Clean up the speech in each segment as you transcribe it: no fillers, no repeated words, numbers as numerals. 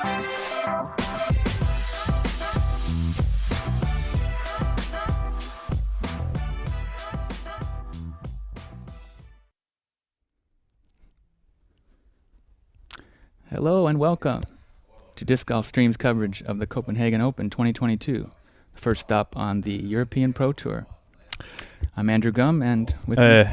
Hello and welcome to Disc Golf Stream's coverage of the Copenhagen Open 2022, the first stop on the European Pro Tour. I'm Andrew Gum, and with me...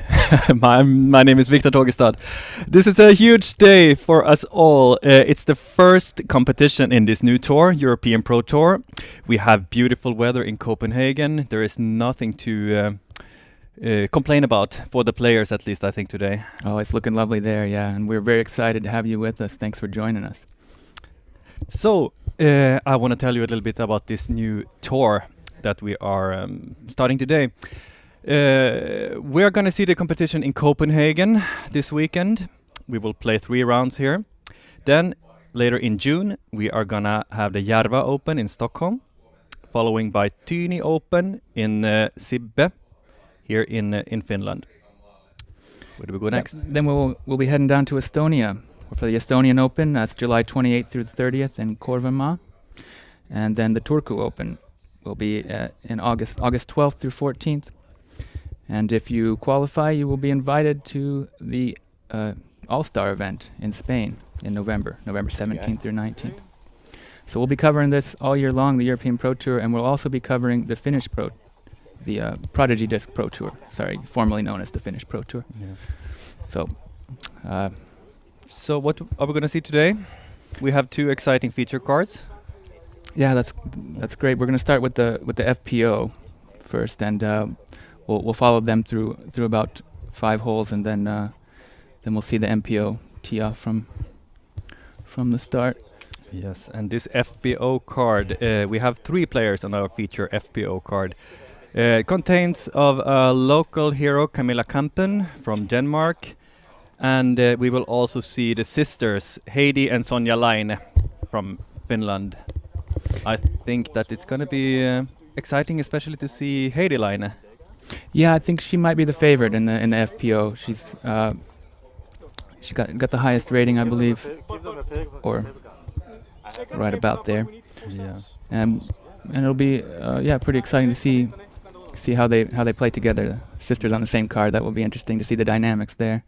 my name is Victor Togestad. This is a huge day for us all. It's the first competition in this new tour, European Pro Tour. We have beautiful weather in Copenhagen. There is nothing to complain about for the players, at least I think today. Oh, it's looking lovely there, yeah, and we're very excited to have you with us. Thanks for joining us. So, I want to tell you a little bit about this new tour that we are starting today. We're going to see the competition in Copenhagen this weekend. We will play 3 rounds here. Then, later in June, we are going to have the Järva Open in Stockholm, following by Tyni Open in Sibbe, here in Finland. Where do we go next? Then we'll be heading down to Estonia for the Estonian Open. That's July 28th through the 30th in Korvamaa. And then the Turku Open will be in August 12th through 14th. And if you qualify, you will be invited to the All-Star event in Spain in November 17th through 19th. So we'll be covering this all year long, the European Pro Tour, and we'll also be covering the Finnish the Prodigy Disc Pro Tour, formerly known as the Finnish Pro Tour. Yeah. So what are we going to see today? We have 2 exciting feature cards. Yeah, that's great. We're going to start with the FPO first, and we'll follow them through about 5 holes, and then we'll see the MPO tee off from the start. Yes, and this FPO card, we have 3 players on our feature FPO card. It contains of a local hero, Camilla Kampen from Denmark, and we will also see the sisters, Heidi and Sonja Laine from Finland. I think that it's going to be exciting, especially to see Heidi Laine. Yeah, I think she might be the favorite in the FPO. She got the highest rating, I believe, or right about there. Yeah, and it'll be pretty exciting to see how they play together. The sisters on the same card. That will be interesting to see the dynamics there.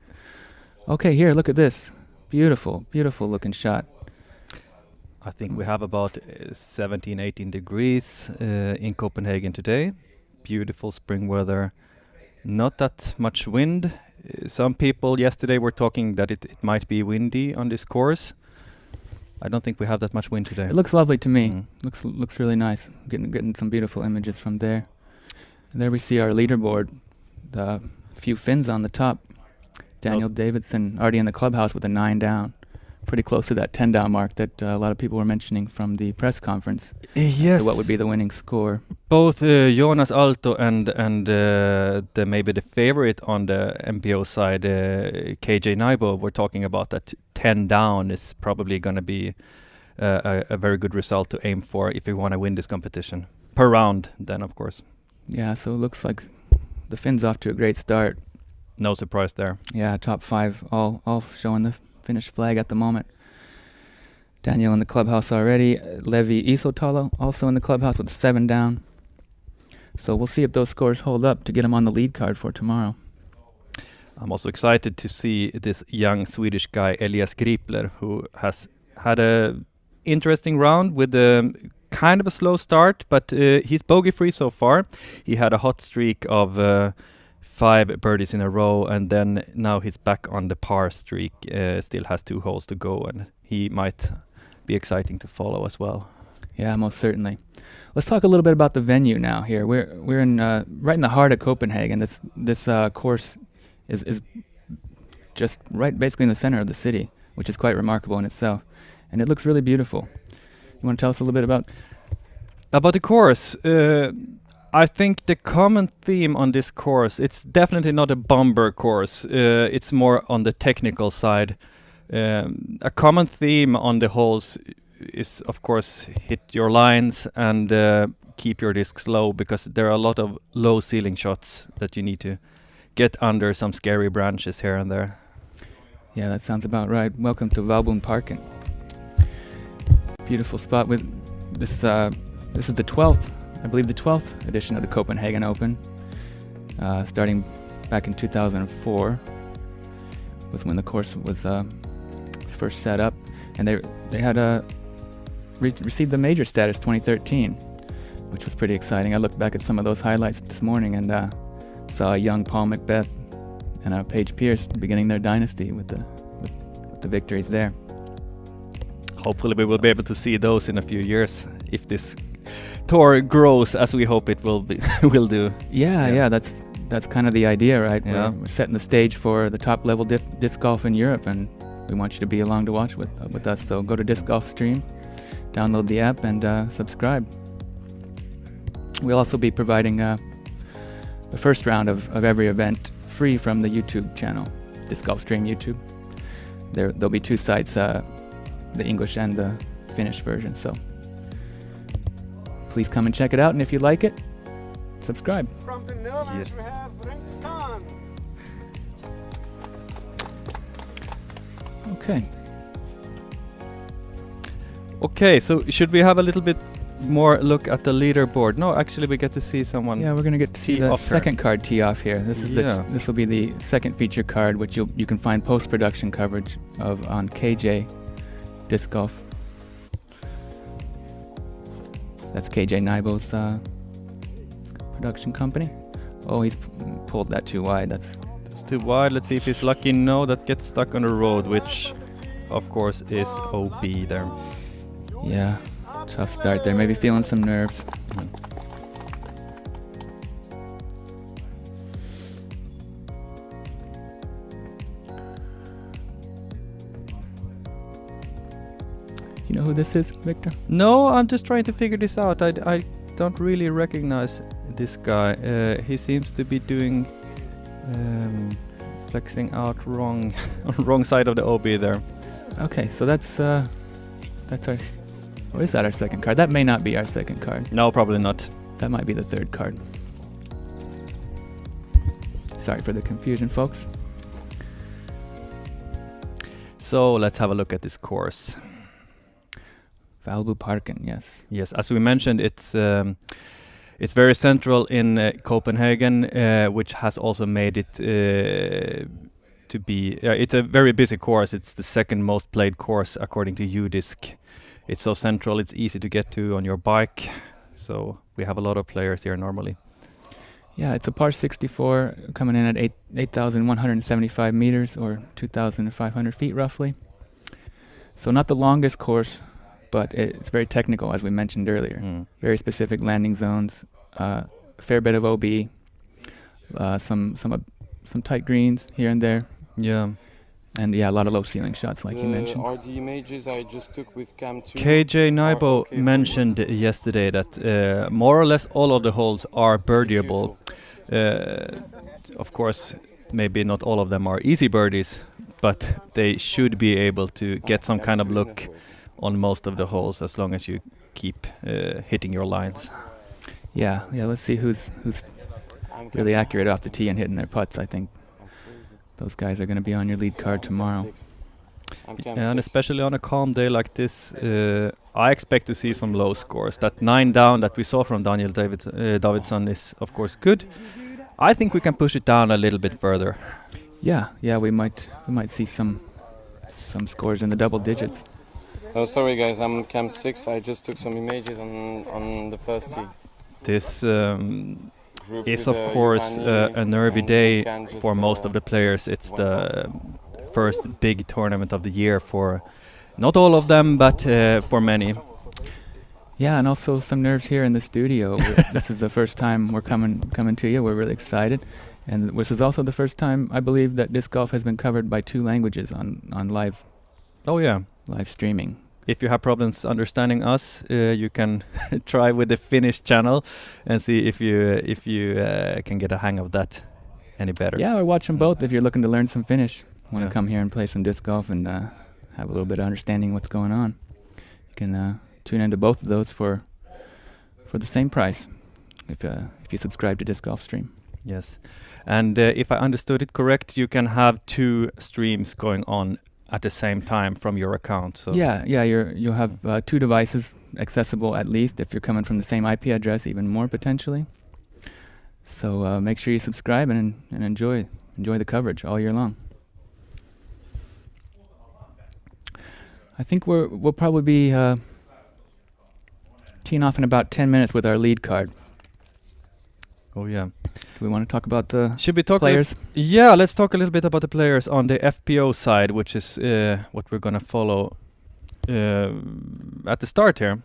Okay, here, look at this. Beautiful looking shot. I think we have about 17, 18 degrees in Copenhagen today. Beautiful spring weather. Not that much wind. Some people yesterday were talking that it might be windy on this course. I don't think we have that much wind today. It looks lovely to me. Looks really nice. Getting some beautiful images from there. And there we see our leaderboard. A few Finns on the top. Daniel Davidson already in the clubhouse with a 9 down. Pretty close to that 10 down mark that a lot of people were mentioning from the press conference. Yes. What would be the winning score? Both Jonas Aalto and maybe the favorite on the MPO side, KJ Naibo, were talking about that 10 down is probably going to be a very good result to aim for if you want to win this competition. Per round, then, of course. Yeah, so it looks like the Finns off to a great start. No surprise there. Yeah, top 5 all showing the Finnish flag at the moment. Daniel in the clubhouse already. Levi Isotalo also in the clubhouse with 7 down. So we'll see if those scores hold up to get him on the lead card for tomorrow. I'm also excited to see this young Swedish guy, Elias Gripler, who has had a interesting round with kind of a slow start, but he's bogey-free so far. He had a hot streak of 5 birdies in a row, and then now he's back on the par streak. Still has 2 holes to go, and he might be exciting to follow as well. Yeah, most certainly. Let's talk a little bit about the venue now. Here we're in right in the heart of Copenhagen. This course is just right, basically in the center of the city, which is quite remarkable in itself, and it looks really beautiful. You want to tell us a little bit about the course? I think the common theme on this course, it's definitely not a bomber course. It's more on the technical side. A common theme on the holes is, of course, hit your lines and keep your discs low, because there are a lot of low ceiling shots that you need to get under some scary branches here and there. Yeah, that sounds about right. Welcome to Valbonparken. beautiful spot with this. This is the 12th, I believe, the 12th edition of the Copenhagen Open. Starting back in 2004 was when the course was first set up, and they had received the major status 2013, which was pretty exciting. I looked back at some of those highlights this morning and saw a young Paul Macbeth and Paige Pierce beginning their dynasty with the victories there. Hopefully we will be able to see those in a few years if this tour grows as we hope it will do. Yeah, that's kind of the idea, right? Yeah. We're setting the stage for the top level disc golf in Europe, and we want you to be along to watch with us. So go to Disc Golf Stream, download the app, and subscribe. We'll also be providing the first round of every event free from the YouTube channel, Disc Golf Stream YouTube. There'll be two sites, the English and the Finnish version. So please come and check it out, and if you like it, subscribe. From the Netherlands we have Khan. Okay. Okay, so should we have a little bit more look at the leaderboard? No, actually we get to see someone. Yeah, we're gonna get to see the off here. second card tee off here. This is this will be the second feature card, which you can find post-production coverage of on KJ Disc Golf. That's KJ Nybo's production company. Oh, he's pulled that too wide. That's Too wide. Let's see if he's lucky. No, that gets stuck on the road, which of course is OB there. yeah, tough start there. Maybe feeling some nerves. You know who this is, Victor? No, I'm just trying to figure this out. I don't really recognize this guy. He seems to be doing flexing out wrong on the wrong side of the OB there. Okay, so that's our. Or is that our second card? That may not be our second card. No, probably not. That might be the third card. Sorry for the confusion, folks. So let's have a look at this course. Valbuparken, yes. Yes, as we mentioned, it's very central in Copenhagen, which has also made it to be. It's a very busy course. It's the second most played course according to UDisc. It's so central. It's easy to get to on your bike. So we have a lot of players here normally. Yeah, it's a par 64 coming in at 8,175 meters or 2,500 feet roughly. So not the longest course, but it's very technical, as we mentioned earlier. Very specific landing zones, a fair bit of OB, some tight greens here and there. Yeah. And yeah, a lot of low ceiling shots, like you mentioned. Are the images I just took with Cam 2? KJ Nybo okay for mentioned yesterday that more or less all of the holes are birdieable. Of course, maybe not all of them are easy birdies, but they should be able to get some kind of look on most of the holes as long as you keep hitting your lines. Yeah. Let's see who's really accurate off the tee and hitting their putts. I think those guys are going to be on your lead card tomorrow. And especially on a calm day like this, I expect to see some low scores. That 9 down that we saw from Daniel Davidsson is of course good. I think we can push it down a little bit further. Yeah, we might see some scores in the double digits. Oh, sorry guys, I'm on Cam 6. I just took some images on the first tee. This is of course a nervy day for most of the players. It's the first big tournament of the year for not all of them, but for many. Yeah, and also some nerves here in the studio. This is the first time we're coming to you. We're really excited, and this is also the first time I believe that disc golf has been covered by 2 languages on live. Oh yeah, live streaming. If you have problems understanding us, you can try with the Finnish channel and see if you can get a hang of that any better. Yeah, or watch them both if you're looking to learn some Finnish. Want to come here and play some disc golf and have a little bit of understanding what's going on. You can tune into both of those for the same price if you subscribe to Disc Golf Stream. Yes, and if I understood it correct, you can have 2 streams going on at the same time from your account. So Yeah, you'll have 2 devices accessible at least if you're coming from the same IP address, even more potentially. So make sure you subscribe and enjoy the coverage all year long. I think we'll probably be teeing off in about 10 minutes with our lead card. Oh yeah. Do we want to talk about the Should we talk players? Yeah, let's talk a little bit about the players on the FPO side, which is what we're gonna follow at the start here.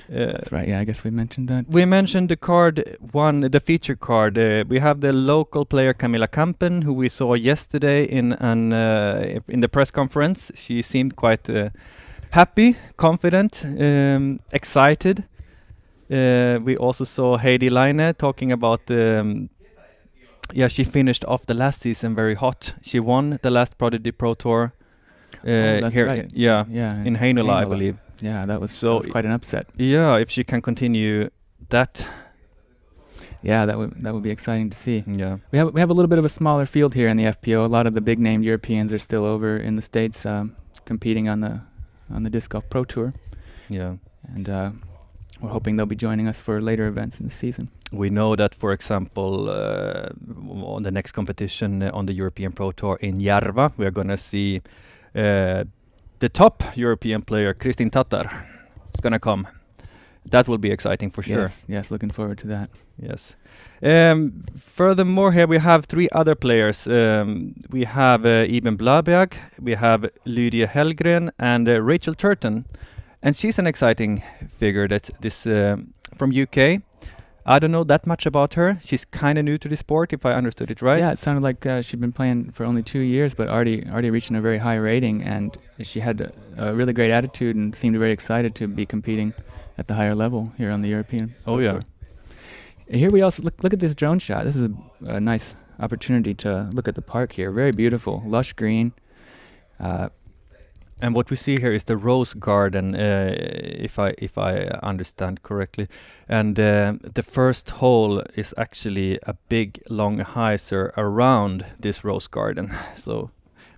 That's right. Yeah, I guess we mentioned that. We mentioned the card one, the feature card. We have the local player Camilla Kampen, who we saw yesterday in the press conference. She seemed quite happy, confident, excited. We also saw Heidi Leine talking about she finished off the last season very hot. She won the last Prodigy Pro Tour That's here, right. yeah, Yeah, in Heinola, I Heinola. believe. Yeah, that was So quite an upset. Yeah, if she can continue that. Yeah, that would be exciting to see. Yeah. We have a little bit of a smaller field here in the FPO. A lot of the big named Europeans are still over in the States competing on the Disc Golf Pro Tour, Yeah. and we're hoping they'll be joining us for later events in the season. We know that, for example, on the next competition on the European Pro Tour in Järva, we are going to see the top European player, Kristin Tatar, is going to come. That will be exciting for sure. Yes, looking forward to that. Yes. Furthermore, here we have 3 other players. We have Iben Blaberg, we have Lydia Hellgren, and Rachel Turton. And she's an exciting figure that this from UK. I don't know that much about her. She's kind of new to the sport, if I understood it right. Yeah, it sounded like she'd been playing for only 2 years, but already reaching a very high rating, and she had a really great attitude and seemed very excited to be competing at the higher level here on the European. Oh yeah. Tour. Here we also look at this drone shot. This is a nice opportunity to look at the park here. Very beautiful, lush green. And what we see here is the rose garden, if I understand correctly. And the first hole is actually a big long hyzer around this rose garden. So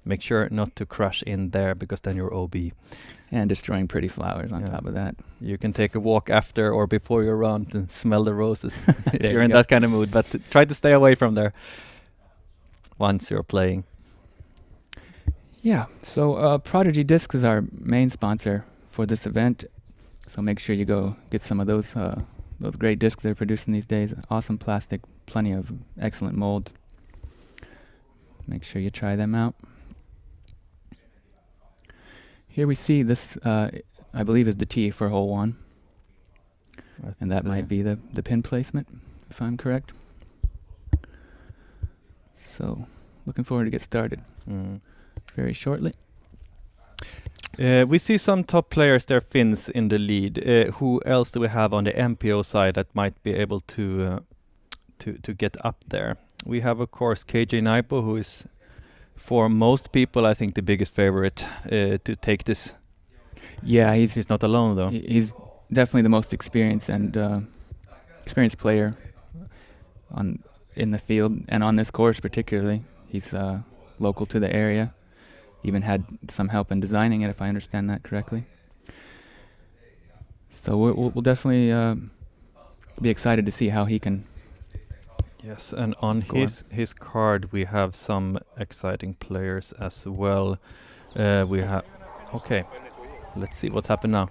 make sure not to crash in there, because then you're OB. And destroying pretty flowers on top of that. You can take a walk after or before your round and smell the roses if There you're you in go. that kind of mood. But try to stay away from there once you're playing. Yeah, so Prodigy Discs is our main sponsor for this event. So make sure you go get some of those great discs they're producing these days. Awesome plastic, plenty of excellent molds. Make sure you try them out. Here we see this, I believe, is the tee for hole 1. And that might be the pin placement, if I'm correct. So looking forward to get started very shortly. We see some top players there, Finns in the lead. Who else do we have on the MPO side that might be able to get up there? We have, of course, KJ Naipo, who is, for most people, I think the biggest favorite to take this. Yeah, He's not alone though. he's definitely the most experienced and experienced player in the field, and on this course particularly. He's local to the area. Even had some help in designing it, if I understand that correctly. So we'll definitely be excited to see how he can. Yes, and on his card we have some exciting players as well. We have. Okay, let's see what happened now.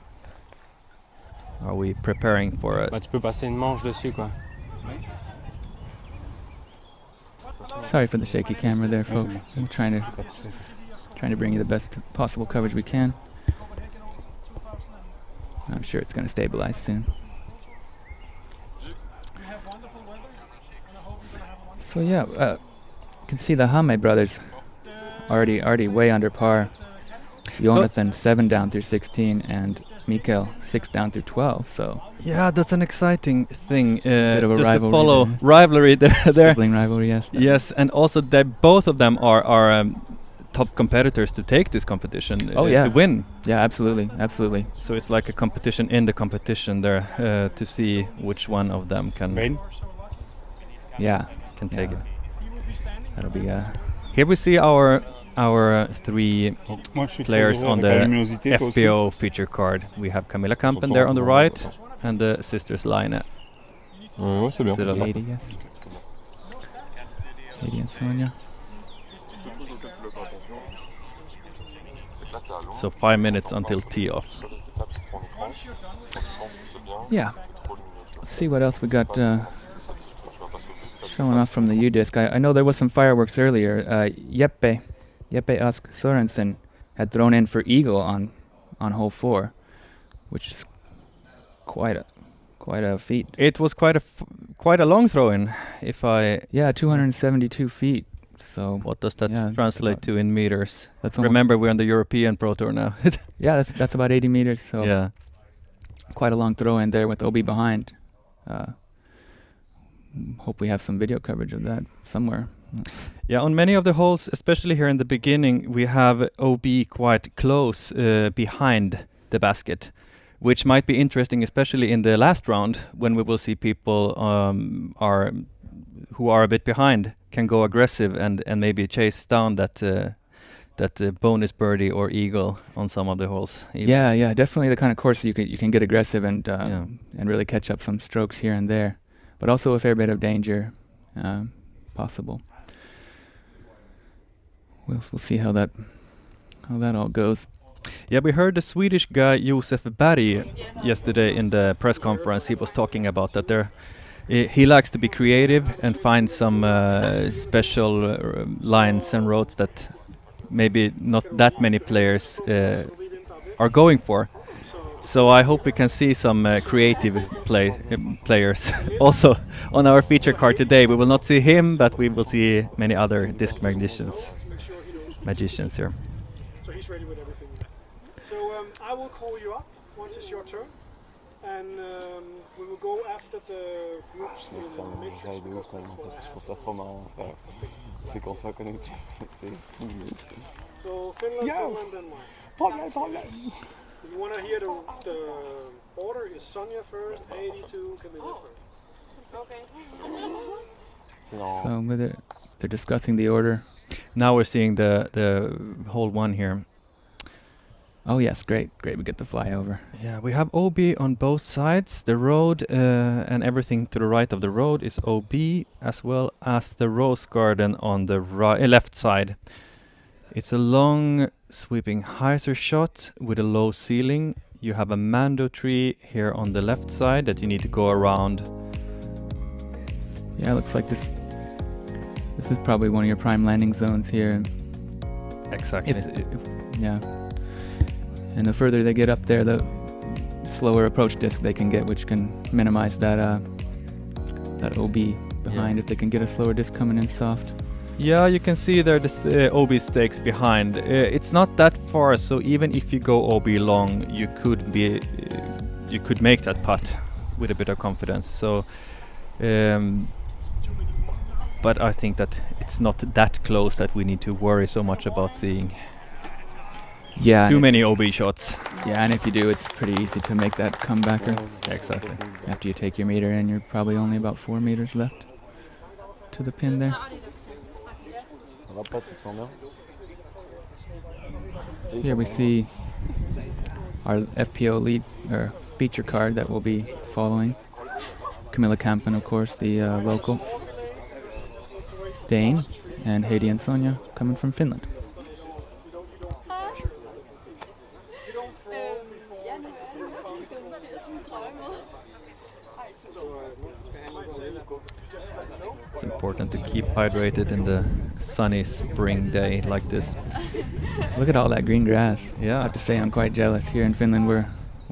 Are we preparing for it? Bah, tu peux passer une manche dessus, quoi. Sorry for the shaky camera there, folks. I'm trying to bring you the best possible coverage we can. I'm sure it's going to stabilize soon. So yeah, you can see the Hame brothers already way under par. Jonathan 7 down through 16 and Mikael 6 down through 12. So Yeah, that's an exciting thing. Bit of a just rivalry to follow there. rivalry there. sibling rivalry, yes. Yes, and also both of them are top competitors to take this competition. Oh, yeah. To win. Yeah, absolutely. So it's like a competition in the competition there to see which one of them can Yeah, take it. that'll be Here we see our our three Donc, moi, je suis très players heureux on avec la the luminosité, toi aussi. FPO feature card. We have Camilla Kampen Attends, there on the attends, right, attends. and the sisters Line Ouais, c'est bien. to the left. Katie, yes. Katie and Sonia. So 5 minutes until tee off. Yeah. Let's see what else we got showing off from the U-Disc. I know there was some fireworks earlier. Jeppe Ask Sorensen had thrown in for eagle on hole 4, which is quite a feat. It was quite a long throw-in. If I, Yeah, 272 feet. So what does that Yeah, translate about- to in meters? that's almost, Remember, we're on the European Pro Tour now. yeah, that's about 80 meters. So Yeah. quite a long throw in there with OB behind. Hope we have some video coverage of that somewhere. Yeah, on many of the holes, especially here in the beginning, we have OB quite close behind the basket, which might be interesting, especially in the last round when we will see people who are a bit behind can go aggressive and maybe chase down that bonus birdie or eagle on some of the holes. Yeah, definitely the kind of course you can get aggressive and Yeah. and really catch up some strokes here and there, but also a fair bit of danger possible. We'll see how that all goes. Yeah, we heard the Swedish guy Josef Berg yesterday in the press conference. He was talking about that he likes to be creative and find some special lines and roads that maybe not that many players are going for. So I hope we can see some creative players also on our feature card today. We will not see him, but we will see many other disc magicians here. So he's ready with everything. So I will call you up once it's your turn, and we will go after the groups in Ça the me matrix. jaille de ouf, quand même, en fait. Je trouve ça trop marrant. Enfin, c'est qu'on soit connecté. C'est fou. So Finland, Yo! Finland, Denmark. Problème. If you want to hear the order is Sonia first, 82, Camilla first. C'est dans... So they're discussing the order. Now we're seeing the hole 1 here. Oh yes, great. We get the flyover. Yeah, we have OB on both sides. The road and everything to the right of the road is OB, as well as the rose garden on the left side. It's a long sweeping hyzer shot with a low ceiling. You have a mando tree here on the left side that you need to go around. Yeah, it looks like this is probably one of your prime landing zones here. Exactly. Yeah. And the further they get up there, the slower approach disc they can get, which can minimize that OB behind if they can get a slower disc coming in soft. Yeah, you can see there the OB stakes behind. It's not that far, so even if you go OB long, you could make that putt with a bit of confidence. So, but I think that it's not that close that we need to worry so much about seeing Yeah. too many OB shots. Yeah, and if you do, it's pretty easy to make that comebacker. Exactly. After you take your meter in, you're probably only about 4 meters left to the pin there. Ça va pas, tu te sens bien? Here we see our FPO lead or feature card that we'll be following. Camilla Kampen, of course, the local Dane, and Heidi and Sonia coming from Finland. It's important to keep hydrated in the sunny spring day like this. Look at all that green grass. I Yeah. have to say I'm quite jealous. Here in Finland, we're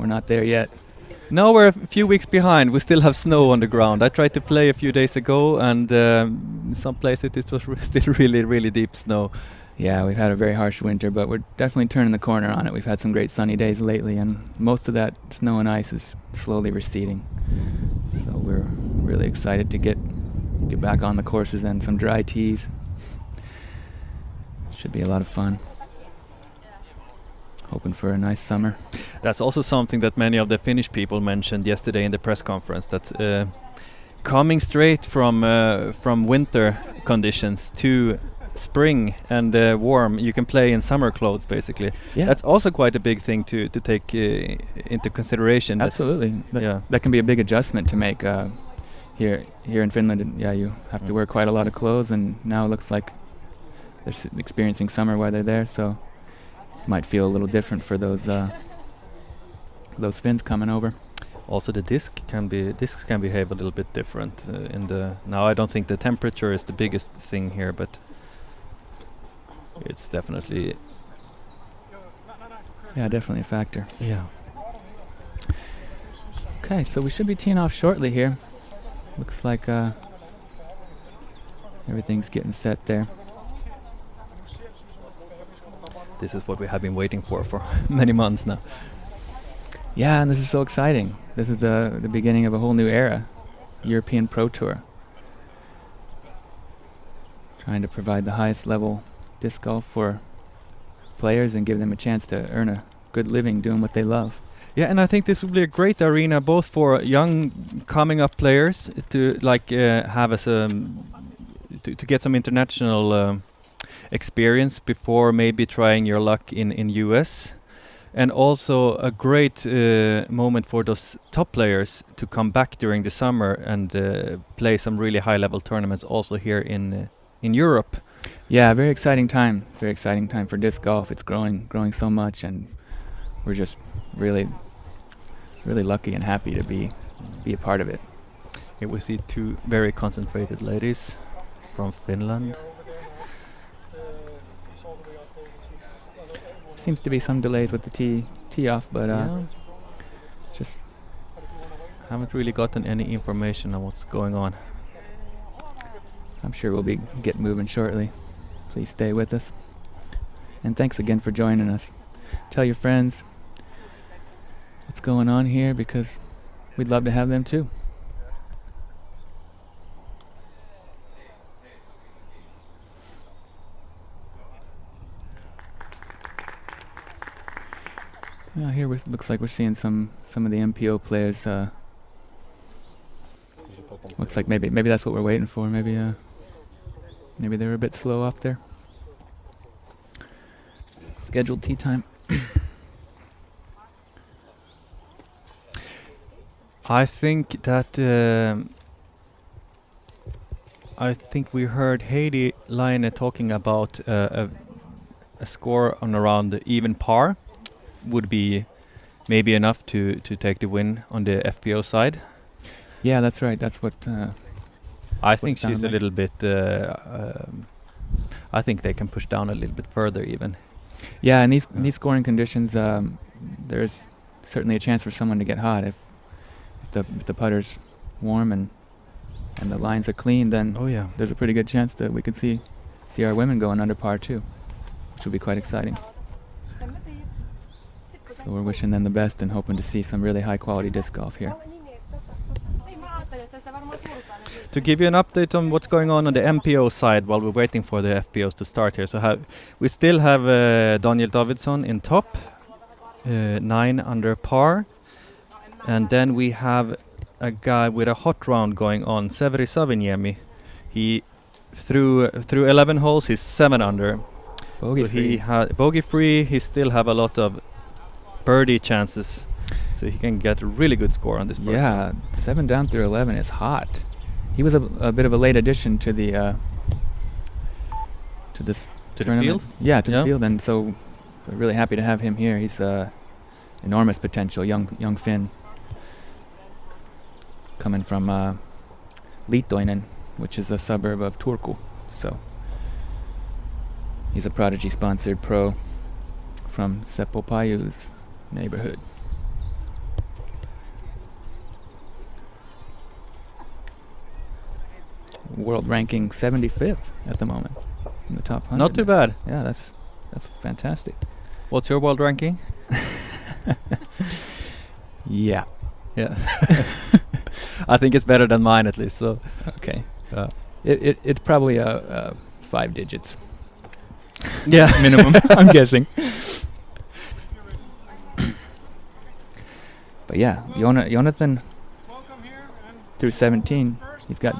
not there yet. No, we're a few weeks behind. We still have snow on the ground. I tried to play a few days ago, and in some places it was still really, really deep snow. Yeah, we've had a very harsh winter, but we're definitely turning the corner on it. We've had some great sunny days lately, and most of that snow and ice is slowly receding. So we're really excited to get back on the courses and some dry tees. Should be a lot of fun. Hoping for a nice summer. That's also something that many of the Finnish people mentioned yesterday in the press conference. That coming straight from winter conditions to spring and warm, you can play in summer clothes basically. Yeah, That's also quite a big thing to take into consideration. that- absolutely. Yeah. That can be a big adjustment to make here in Finland. And yeah, you have to wear quite a lot of clothes, and now it looks like they're experiencing summer while they're there, so it might feel a little different for those Finns coming over. Also, the discs can behave a little bit different in the. Now, I don't think the temperature is the biggest thing here, but it's definitely Definitely a factor. yeah. Okay, so we should be teeing off shortly here. Looks like everything's getting set there. This is what we have been waiting for many months now. Yeah, and this is so exciting. This is the beginning of a whole new era, European Pro Tour. Trying to provide the highest level disc golf for players and give them a chance to earn a good living doing what they love. Yeah, and I think this will be a great arena both for young coming up players to have as to get some international experience before maybe trying your luck in US, and also a great moment for those top players to come back during the summer and play some really high level tournaments also here in Europe. Yeah, very exciting time. Very exciting time for disc golf. It's growing so much, and we're just really lucky and happy to be a part of it. Here we see two very concentrated ladies from Finland. Seems to be some delays with the tee off, but just Haven't really gotten any information on what's going on. I'm sure we'll get moving shortly. Please stay with us. And thanks again for joining us. Tell your friends what's going on here, because we'd love to have them too. Here looks like we're seeing some of the MPO players. Looks like maybe that's what we're waiting for. Maybe they were a bit slow off there. Scheduled tee time. I think that we heard Heidi Laine talking about a score on around the even par would be maybe enough to take the win on the FPO side. Yeah, that's right. That's what. I think sounded she's a like. little bit. I think they can push down a little bit further even. Yeah, in these scoring conditions, there's certainly a chance for someone to get hot if the putter's warm and the lines are clean. Then Oh yeah. there's a pretty good chance that we could see our women going under par too, which would be quite exciting. So we're wishing them the best and hoping to see some really high quality disc golf here. To give you an update on what's going on the MPO side while we're waiting for the FPOs to start here. So we still have Daniel Davidsson in top, 9 under par. And then we have a guy with a hot round going on, Severi Saviniemi. He through 11 holes, he's 7 under. Bogey So free. he had bogey free. He still have a lot of birdie chances, so he can get a really good score on this birdie. Yeah, 7 down through 11 is hot. He was a bit of a late addition to the to this To the tournament. field? Yeah, to Yeah. the field, and so we're really happy to have him here. He's enormous potential, young Finn, coming from Liittoinen, which is a suburb of Turku. So he's a Prodigy-sponsored pro from Seppo Payu's neighborhood. World ranking 75th at the moment in the top 100. Not too bad. Yeah, that's fantastic. What's your world ranking? Yeah. Yeah. I think it's better than mine at least. So Okay. It's probably 5 digits yeah, minimum. I'm guessing. But yeah, Jonathan Welcome here, and through 17.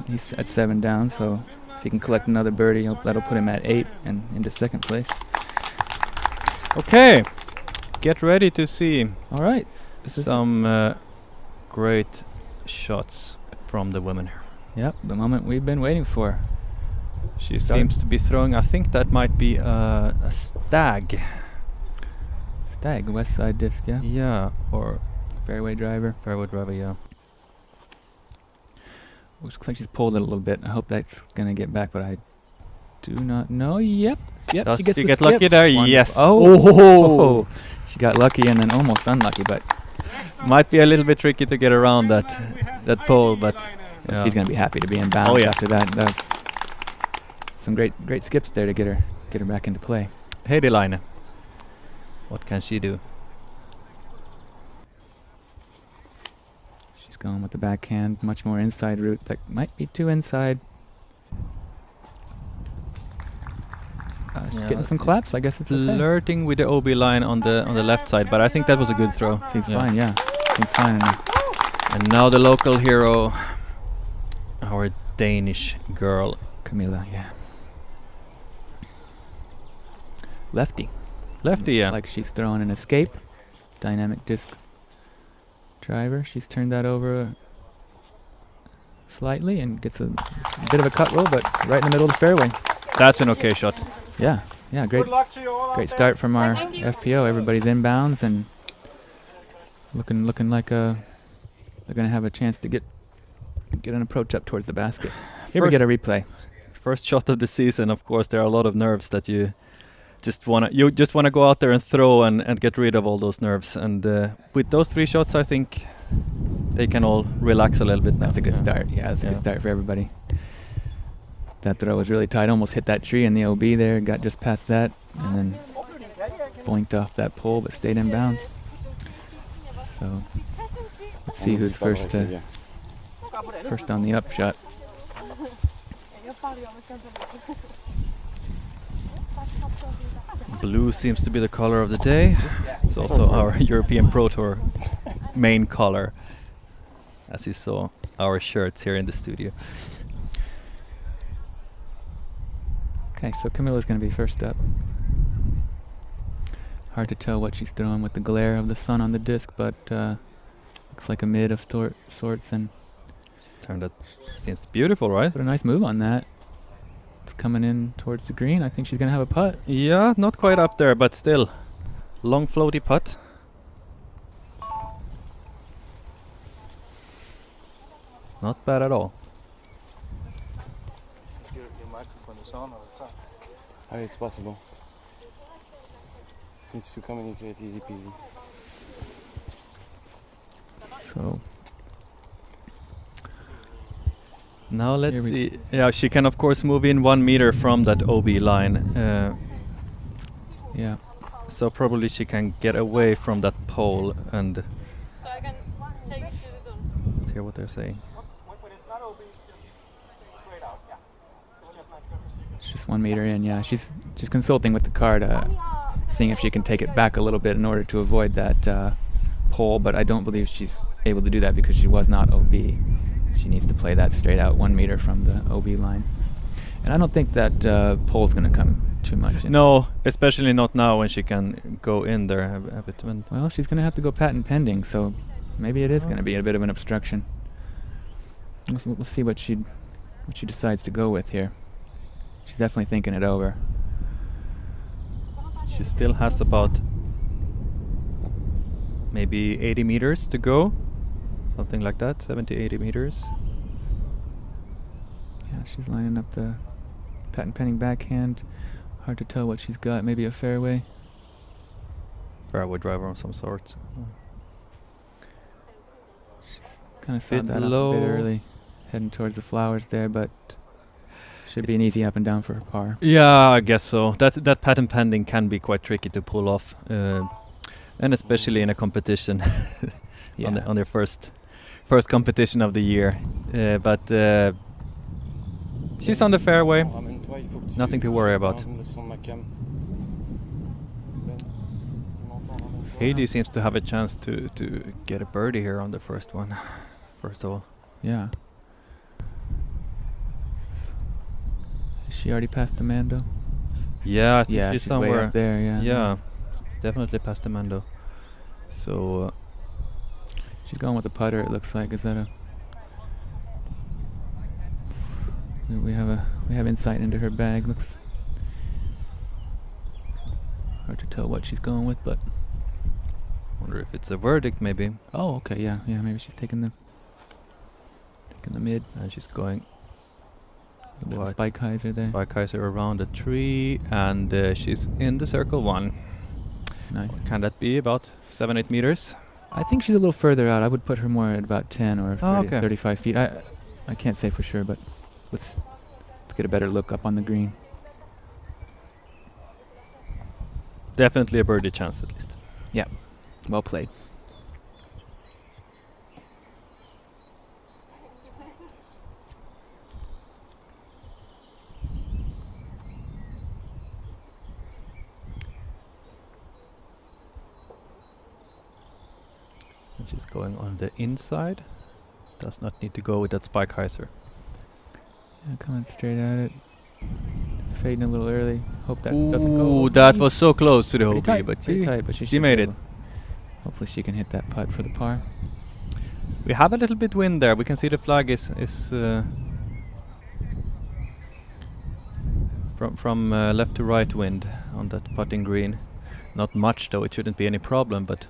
He's at 7 down, so If he can collect another birdie, that'll put him at 8 and into second place. Okay, get ready to see All right. some great shots from the women here. Yep, the moment we've been waiting for. She seems to be throwing, I think that might be a stag. Stag, west side disc, yeah. Yeah, or Fairway driver. fairway driver, yeah. Looks like she's pulled it a little bit. I hope that's gonna get back, but I do not know. Yep. Does She gets she the get skip. lucky there? Wonderful. Yes. Oh. She got lucky and then almost unlucky, but Might be a little bit tricky to get around that pole, but yeah. she's gonna be happy to be in bounds Oh, yeah. after that. That was some great skips there to get her back into play. Heidi Laine, what can she do? She's going with the backhand, much more inside route. That might be too inside. She's Yeah, getting some it's claps. I guess it's okay. Flirting with the OB line on the left side, but I think that was a good throw. Seems fine, yeah. Seems fine. And now the local hero, our Danish girl. Camilla, yeah. Lefty. Lefty, yeah. Like she's throwing an escape. Dynamic disc driver. She's turned that over slightly and gets a bit of a cut roll, but right in the middle of the fairway. That's an okay shot. Yeah, great Good luck to you all out great there. start from our FPO. Everybody's inbounds and looking like they're gonna have a chance to get an approach up towards the basket. Here we First- get a replay. First shot of the season, of course. There are a lot of nerves that you just wanna go out there and throw and get rid of all those nerves. And with those 3 shots, I think they can all relax a little bit now. That's a good Yeah. start. Yeah, that's a Yeah. good start for everybody. That throw was really tight. Almost hit that tree in the OB there. Got just past that and then boinked off that pole, but stayed in bounds. So let's see who's first on the upshot. Blue seems to be the color of the day. It's also our European Pro Tour main color, as you saw our shirts here in the studio. Okay, so Camilla's going to be first up. Hard to tell what she's throwing with the glare of the sun on the disc, but looks like a mid of sorts, and She's turned that. Seems beautiful, right? put a nice move on that. It's coming in towards the green. I think she's going to have a putt. Yeah, not quite up there, but still. Long floaty putt. Not bad at all. Your microphone is on all the time. Oh, it's possible. Needs to communicate easy peasy. So Now let's Here we see. Yeah, she can of course move in 1 meter from that OB line. yeah, So probably she can get away from that pole and So I can take it to the door. let's hear what they're saying. When it's not OB, just straight out. Yeah. It's just like it's just 1 meter in. Yeah, she's consulting with the card, seeing if she can take it back a little bit in order to avoid that pole. But I don't believe she's able to do that because she was not OB. She needs to play that straight out 1 meter from the OB line. And I don't think that pole's going to come too much in. No, especially not now when she can go in there a bit. Well, she's going to have to go patent pending, so maybe it is going to be a bit of an obstruction. We'll see what she decides to go with here. She's definitely thinking it over. She still has about maybe 80 meters to go. Something like that, 70, 80 meters. Yeah, she's lining up the patent pending backhand. Hard to tell what she's got. Maybe a fairway. Fairway driver of some sort. Kind of saw Bit that up a low. bit early. Heading towards the flowers there, but should be an easy up and down for her par. Yeah, I guess so. That patent pending can be quite tricky to pull off, and especially in a competition Yeah. on their first competition of the year. But she's on the fairway. Nothing to worry about. Heidi seems to have a chance to get a birdie here on the first one. First of all, Yeah. she already passed Amando? Yeah, I think Yeah, she's she's way somewhere. up there. Yeah. Yeah, nice. definitely past Amando. So She's going with the putter. It looks like. Is that a? We have insight into her bag. Looks hard to tell what she's going with, but wonder if it's a verdict maybe. oh, okay, yeah, maybe she's taking the mid. And she's going A bit of White. spike hyzer there. by Kaiser around the tree, and she's in the circle 1. Nice. Can that be about 7-8 meters? I think she's a little further out. I would put her more at about 10 or 30, Oh, okay. 35 feet. I can't say for sure, but let's get a better look up on the green. Definitely a birdie chance at least. Yeah, well played. And she's going on the inside. Does not need to go with that spike hyzer. Yeah, coming straight at it. Fading a little early. Hope that doesn't go. Ooh, OB. that was so close to the Pretty OB, tight, but pretty she, tight, but she she should made be it. able- Hopefully she can hit that putt for the par. We have a little bit wind there. We can see the flag is from left to right wind on that putting green. Not much though. It shouldn't be any problem, but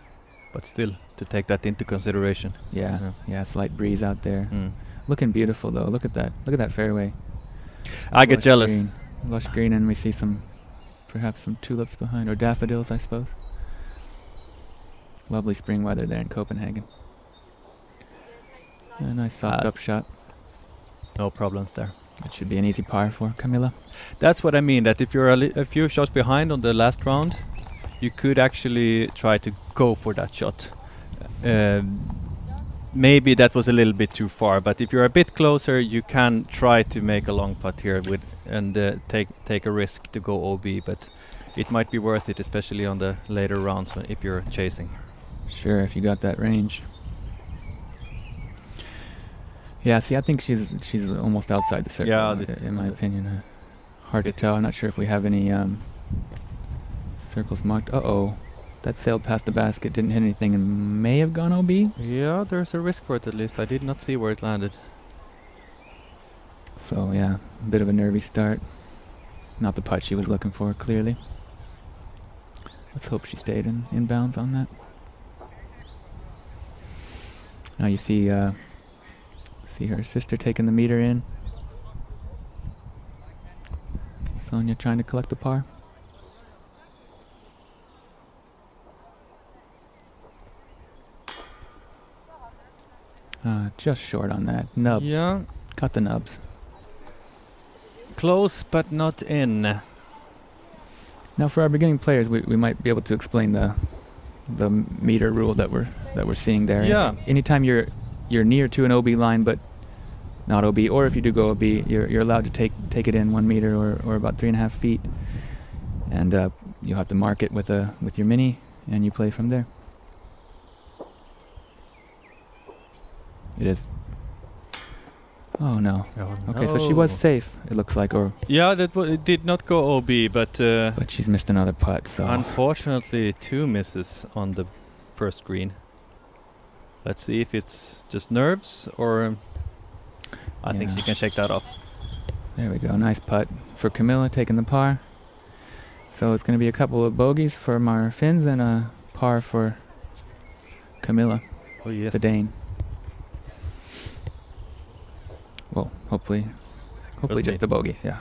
still to take that into consideration. Yeah, yeah, slight breeze out there. Mm. Looking beautiful though. Look at that. Look at that fairway. I get Lush jealous. green. Lush green, and we see perhaps some tulips behind, or daffodils, I suppose. Lovely spring weather there in Copenhagen. A nice soft up shot. No problems there. That should be an easy par for Camilla. That's what I mean. That if you're a few shots behind on the last round, you could actually try to go for that shot. Maybe that was a little bit too far, but if you're a bit closer, you can try to make a long putt here and take a risk to go OB. But it might be worth it, especially on the later rounds if you're chasing. Sure, if you got that range. Yeah, see, I think she's almost outside the circle. Yeah, this in my opinion. Hard to tell. I'm not sure if we have any circles marked. Uh-oh. That sailed past the basket, didn't hit anything, and may have gone OB. Yeah, there's a risk for it at least. I did not see where it landed. So, yeah, a bit of a nervy start. Not the putt she was looking for, clearly. Let's hope she stayed in bounds on that. Now you see her sister taking the meter in. Sonia trying to collect the par. Just short on that. Nubs. Yeah, Got the nubs. close but not in. Now for our beginning players, we might be able to explain the meter rule that we're seeing there. Yeah. Anytime you're near to an OB line but not OB, or if you do go OB, you're allowed to take it in 1 meter or about 3.5 feet, and you'll have to mark it with your mini, and you play from there. It is. Oh no. Oh, Okay, so she was no. safe. It looks like, or Yeah, it did not go OB, but but she's missed another putt. So unfortunately 2 misses on the first green. Let's see if it's just nerves or I think Yeah. she can shake that off. there we go. Nice putt for Camilla, taking the par. So it's going to be a couple of bogeys for our Finns and a par for Camilla, Oh yes. the Dane. Well, hopefully We'll just see. a bogey. Yeah.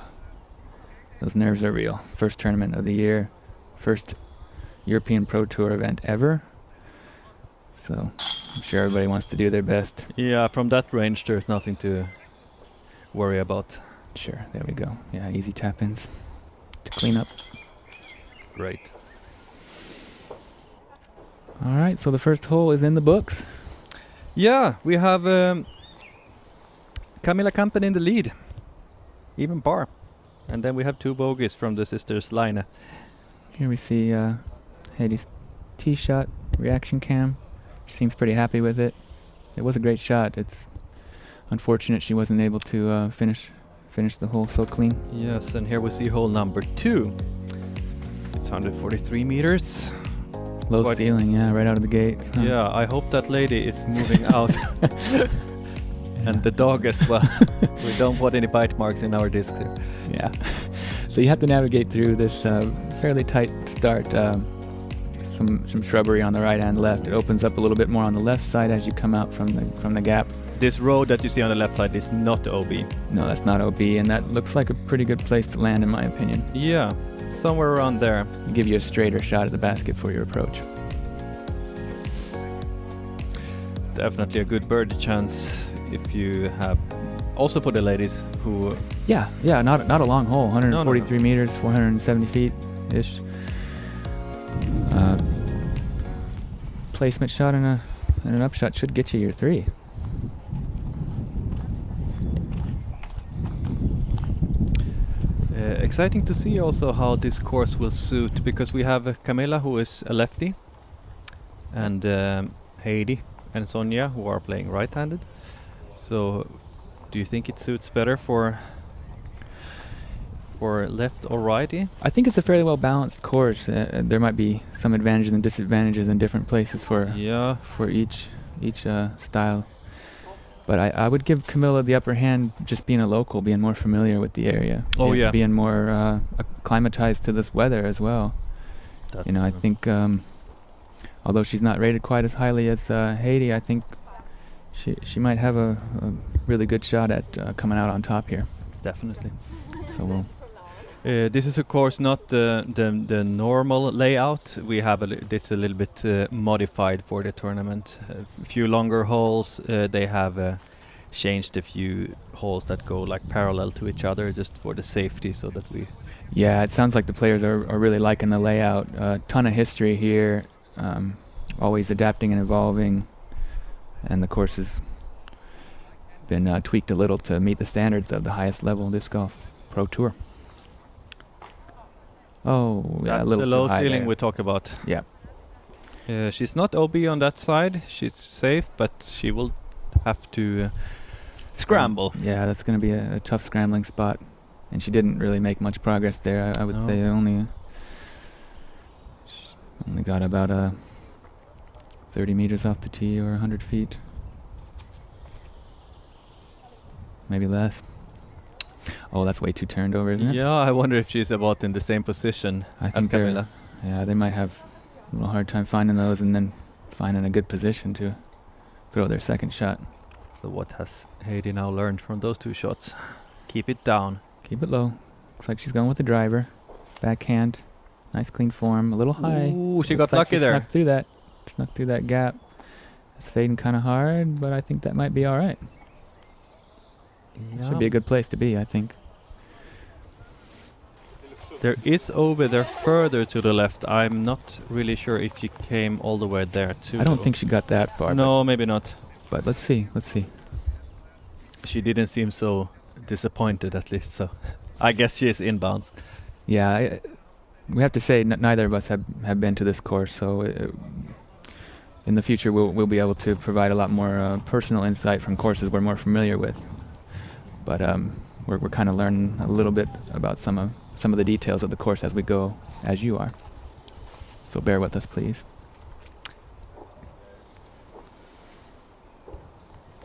Those nerves are real. First tournament of the year, first European Pro Tour event ever. So I'm sure everybody wants to do their best. Yeah, from that range there's nothing to worry about. Sure, there we go. Yeah, easy tap-ins to clean up. Great. All right, so the first hole is in the books. Yeah, we have Camilla Kampen in the lead. Even par. And then we have 2 bogeys from the sisters Line. Here we see Heidi's tee shot reaction cam. She seems pretty happy with it. It was a great shot. It's unfortunate she wasn't able to finish the hole so clean. Yes, and here we see hole number 2. It's 143 meters. Low Quite- ceiling, yeah, right out of the gate. Huh. Yeah, I hope that lady is moving out. And the dog as well. We don't want any bite marks in our disc here. Yeah. So you have to navigate through this fairly tight start. Some shrubbery on the right and left. It opens up a little bit more on the left side as you come out from the gap. This road that you see on the left side is not OB. No, that's not OB, and that looks like a pretty good place to land in my opinion. Yeah, somewhere around there. It'll give you a straighter shot at the basket for your approach. Definitely a good birdie chance if you have. Also for the ladies who. Yeah, not a long hole. 143 meters, 470 feet ish. Placement shot and an upshot should get you your 3. Exciting to see also how this course will suit, because we have Camilla, who is a lefty, and Heidi and Sonia, who are playing right-handed. So do you think it suits better for left or righty? I think it's a fairly well balanced course. There might be some advantages and disadvantages in different places for each style. But I would give Camilla the upper hand, just being a local, being more familiar with the area. Oh, yeah. Being more acclimatized to this weather as well. That's You know, I think although she's not rated quite as highly as Haiti, I think she might have a really good shot at coming out on top here. definitely. So we'll. This is of course not the normal layout. We have it's a little bit modified for the tournament. A few longer holes. They have changed a few holes that go like parallel to each other, just for the safety, so that we. Yeah, it sounds like the players are really liking the layout. A ton of history here, always adapting and evolving, and the course has been tweaked a little to meet the standards of the highest level disc golf pro tour. Oh, yeah, That's a little the too low high ceiling there. we talk about. Yeah. She's not OB on that side. She's safe, but she will have to scramble. Yeah, that's going to be a tough scrambling spot. And she didn't really make much progress there. I would No. say only got about 30 meters off the tee or 100 feet. Maybe less. Oh, that's way too turned over, isn't it? Yeah, I wonder if she's about in the same position I as think they're- Camilla. Yeah, they might have a little hard time finding those and then finding a good position to throw their second shot. So what has Heidi now learned from those two shots? Keep it down. Keep it low. Looks like she's going with the driver. Backhand. Nice clean form. A little high. Ooh, she Looks got like lucky there. Snuck through that gap. It's fading kind of hard, but I think that might be all right. Should be a good place to be, I think. There is over there further to the left. I'm not really sure if she came all the way there too. I don't think she got that far. No, maybe not. But let's see. Let's see. She didn't seem so disappointed, at least. So I guess she is inbounds. Yeah, we have to say neither of us have been to this course, so in the future we'll be able to provide a lot more personal insight from courses we're more familiar with. But we're kind of learning a little bit about some of the details of the course as we go, as you are. So bear with us, please.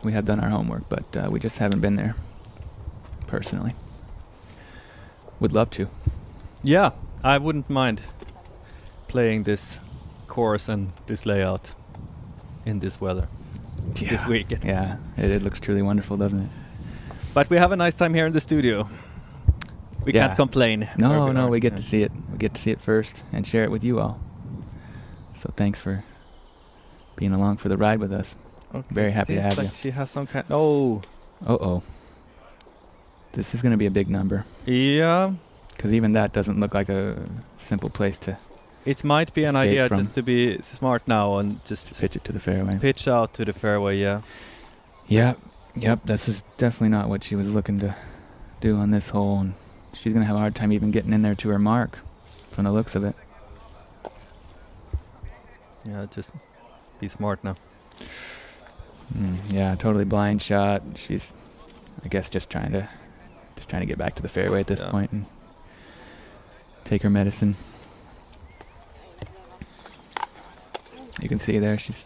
We have done our homework, but we just haven't been there personally. Would love to. Yeah, I wouldn't mind playing this course and this layout in this weather this weekend. Yeah, it looks truly wonderful, doesn't it? But we have a nice time here in the studio. We Yeah. can't complain. No, we get to see it. We get to see it first and share it with you all. So thanks for being along for the ride with us. Okay, Very happy to seems have like you. she has some kind. Oh, Uh-oh. This is going to be a big number. yeah. Because even that doesn't look like a simple place to It might be an Escape idea from- just to be smart now and just pitch it to the fairway. pitch out to the fairway. Yeah. Yep, this is definitely not what she was looking to do on this hole. And she's going to have a hard time even getting in there to her mark from the looks of it. Yeah, just be smart now. Yeah, totally blind shot. She's, I guess, just trying to just trying to get back to the fairway at this Yeah. point and take her medicine. You can see there she's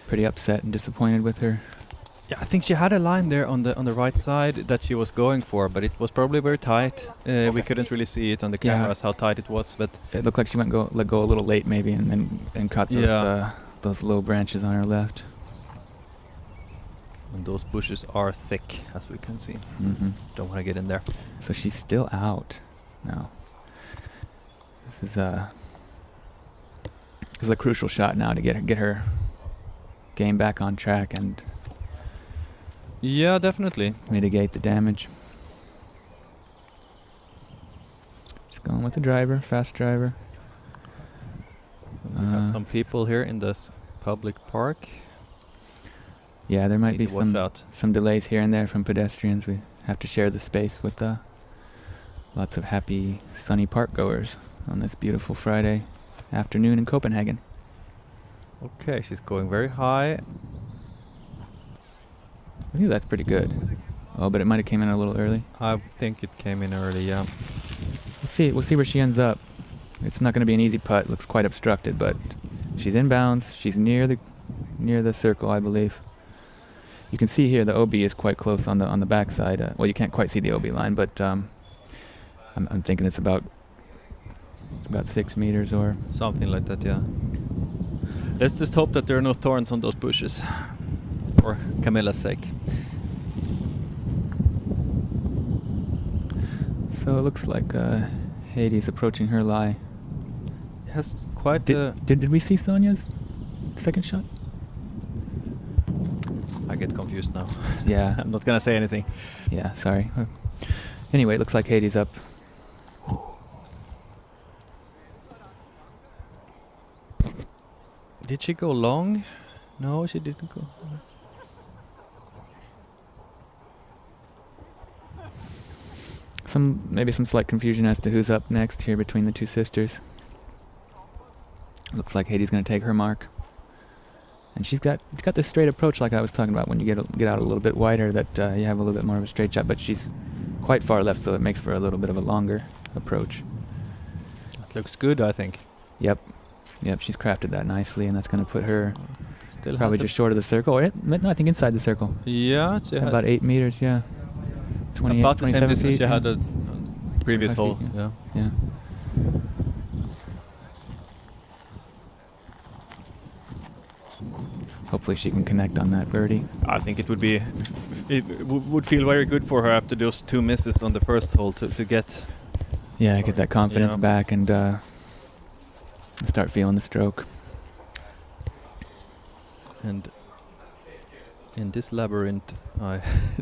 pretty upset and disappointed with her. Yeah, I think she had a line there on the right side that she was going for, but it was probably very tight. We couldn't really see it on the Yeah. cameras how tight it was, but It looked like she let go a little late maybe, and caught those low branches on her left. and those bushes are thick, as we can see. Hmm. Don't want to get in there. So she's still out now. This is a crucial shot now to get her game back on track and Yeah, definitely. mitigate the damage. Just going with the driver, fast driver. We have some people here in this public park. Yeah, there might Need be to watch out. some delays here and there from pedestrians. We have to share the space with lots of happy sunny park goers on this beautiful Friday afternoon in Copenhagen. Okay, she's going very high. I think that's pretty good. Oh, but it might have came in a little early. I think it came in early, yeah. We'll see where she ends up. It's not going to be an easy putt. Looks quite obstructed, but she's inbounds. She's near the circle, I believe. You can see here the OB is quite close on the backside. Well, you can't quite see the OB line, but I'm thinking it's about 6 meters or. Something like that, yeah. Let's just hope that there are no thorns on those bushes. For Camilla's sake. So it looks like Hades approaching her lie. It has quite a... Did we see Sonia's second shot? I get confused now. Yeah. I'm not gonna say anything. Yeah, sorry. Anyway, it looks like Hades up. Did she go long? No, she didn't go. Maybe some slight confusion as to who's up next here between the two sisters. Looks like Hades going to take her mark. And she's got this straight approach like I was talking about when you get out a little bit wider that you have a little bit more of a straight shot, but she's quite far left, so it makes for a little bit of a longer approach. That looks good, I think. Yep, she's crafted that nicely, and that's going to put her Still probably has just short of the circle. Or no, I think inside the circle. Yeah, she had About 8 meters, yeah. 28, about the same 27 distance feet. she had yeah. the previous 25 hole. feet, Yeah. Yeah. Hopefully she can connect on that birdie. I think it would be, would feel very good for her after those two misses on the first hole to get. Yeah, get that confidence Yeah. back and start feeling the stroke. And in this labyrinth, I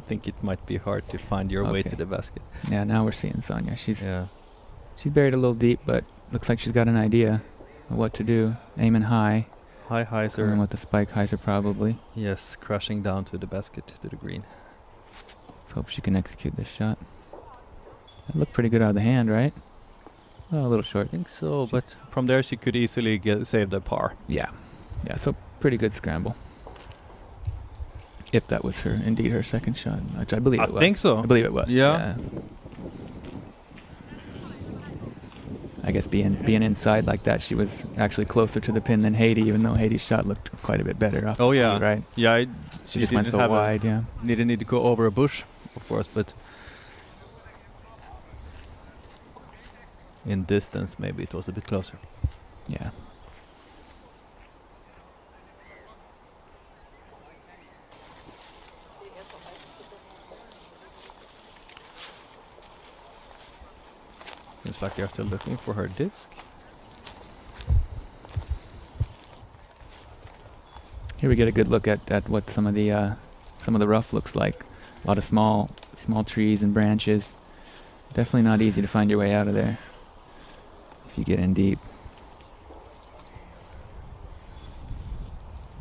think it might be hard to find your way Okay. to the basket. Yeah, now we're seeing Sonia. Yeah. She's buried a little deep, but looks like she's got an idea of what to do. Aiming high. High Going hyzer. with the spike hyzer probably. Yes, crashing down to the basket, to the green. Let's hope she can execute this shot. That looked pretty good out of the hand, right? Oh, a little I short. think so, but from there she could easily save the par. Yeah, so pretty good scramble. If that was indeed her second shot, which I believe I it was. think so. I believe it was. Yeah. I guess being inside like that, she was actually closer to the pin than Haiti, even though Haiti's shot looked quite a bit better off Oh the yeah, tee, right? Yeah, She just went didn't so have wide, yeah. Didn't need to go over a bush, of course, but in distance maybe it was a bit closer. Yeah. Seems like they're still looking for her disc. Here we get a good look at what some of the rough looks like. A lot of small trees and branches. Definitely not easy to find your way out of there if you get in deep.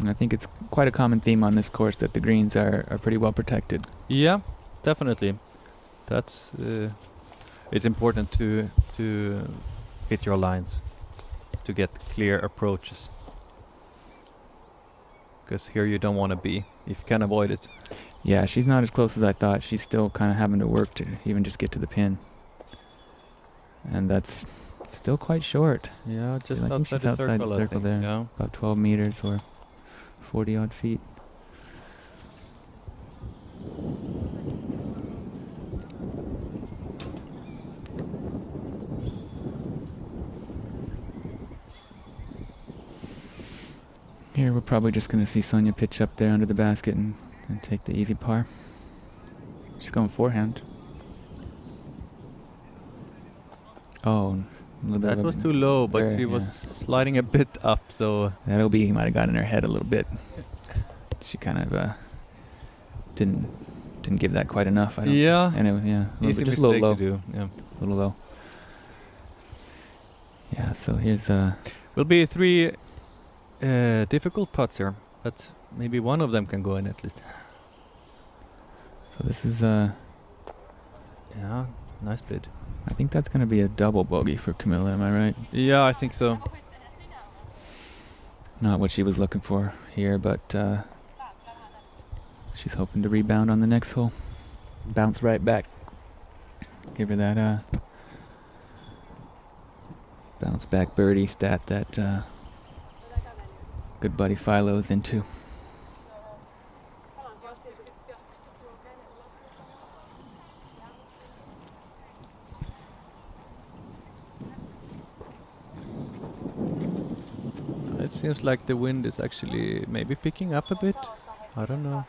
And I think it's quite a common theme on this course that the greens are pretty well protected. Yeah, definitely. That's it's important to hit your lines, to get clear approaches. Because here you don't want to be if you can avoid it. Yeah, she's not as close as I thought. She's still kind of having to work to even just get to the pin. And that's still quite short. Yeah, just I think outside she's the outside circle, the I circle think. there. Yeah. About 12 meters or 40 odd feet. Here we're probably just going to see Sonia pitch up there under the basket and take the easy par. She's going forehand. Oh, a little bit That of a was too low, but there, she yeah. was sliding a bit up, so That OB might have got in her head a little bit. She kind of didn't give that quite enough. I don't yeah, Anyway, yeah, a little easy bit, just a little mistake low. to do. Yeah, A little low. Yeah, so here's will be 3 difficult putts here, but maybe one of them can go in at least. so this is Yeah, nice bid. I think that's gonna be a double bogey for Camilla, am I right? Yeah, I think so. Not what she was looking for here, but she's hoping to rebound on the next hole. Bounce right back. Give her that bounce back birdie stat that good buddy Philo's into. It seems like the wind is actually maybe picking up a bit. I don't know.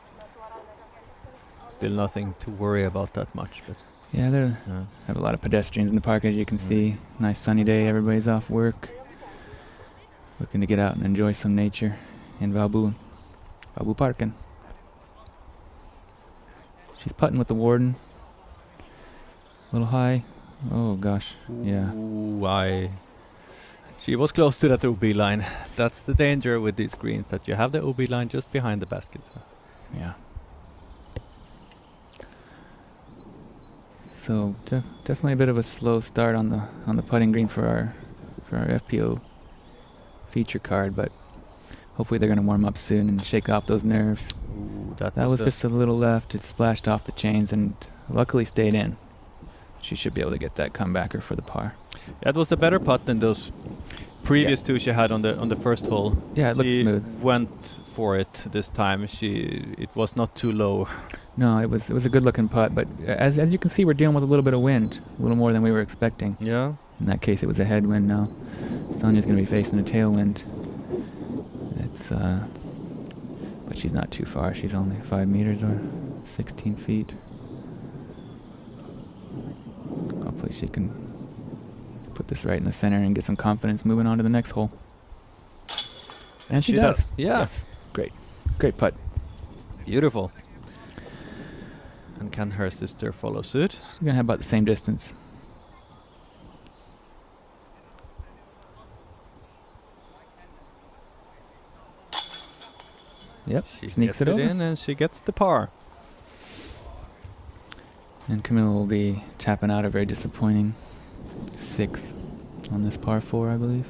Still nothing to worry about that much, but Yeah, there yeah. have a lot of pedestrians in the park, as you can see. Nice sunny day, everybody's off work. Looking to get out and enjoy some nature in Valbu Parken. She's putting with the Warden. A little high. Oh gosh, yeah. Ooh, she was close to that OB line. That's the danger with these greens, that you have the OB line just behind the basket. So. Yeah. So definitely a bit of a slow start on the putting green for our FPO feature card, but hopefully they're going to warm up soon and shake off those nerves. Ooh, That was just a little left. It splashed off the chains and luckily stayed in. She should be able to get that comebacker for the par. That was a better putt than those previous two she had on the first hole. Yeah, it looked she smooth. went for it this time. It was not too low. No, it was a good looking putt, but as you can see, we're dealing with a little bit of wind, a little more than we were expecting. Yeah. In that case, it was a headwind now. Sonia's going to be facing a tailwind. It's but she's not too far. She's only 5 meters or 16 feet. Hopefully she can put this right in the center and get some confidence moving on to the next hole. And she does. Yeah. Yes. Great putt. Beautiful. And can her sister follow suit? She's going to have about the same distance. Yep, She sneaks gets it over. in and she gets the par. And Camilla will be tapping out a very disappointing 6 on this par 4, I believe.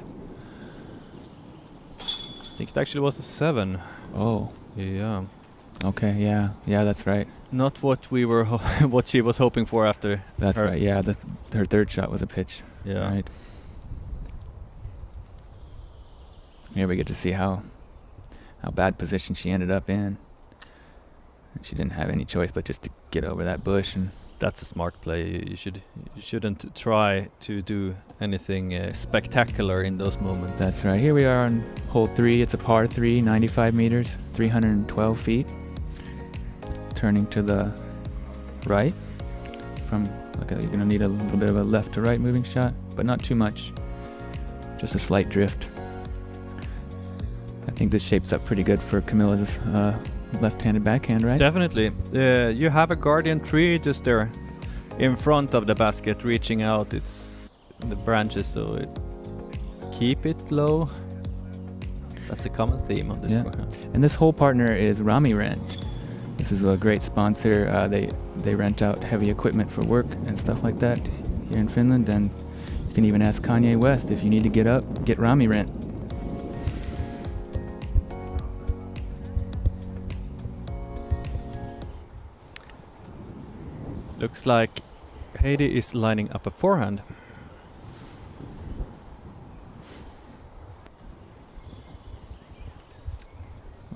I think it actually was a 7. Oh, Yeah. okay, yeah, that's right. Not what we were, what she was hoping for after. That's her. right, yeah, her third shot was a pitch. Yeah. Right. Here we get to see how bad position she ended up in. And she didn't have any choice but just to get over that bush, and That's a smart play. You shouldn't try to do anything spectacular in those moments. that's right. Here we are on hole 3. It's a par 3, 95 meters, 312 feet. Turning to the right from, you're going to need a little bit of a left to right moving shot, but not too much. Just a slight drift. I think this shapes up pretty good for Camilla's left-handed backhand, right? Definitely. You have a guardian tree just there in front of the basket reaching out. It's the branches, so keep it low. That's a common theme on this Yeah. program. And this whole partner is Rami Rent. This is a great sponsor. They rent out heavy equipment for work and stuff like that here in Finland. And you can even ask Kanye West if you need to get up, get Rami Rent. Looks like Heidi is lining up a forehand.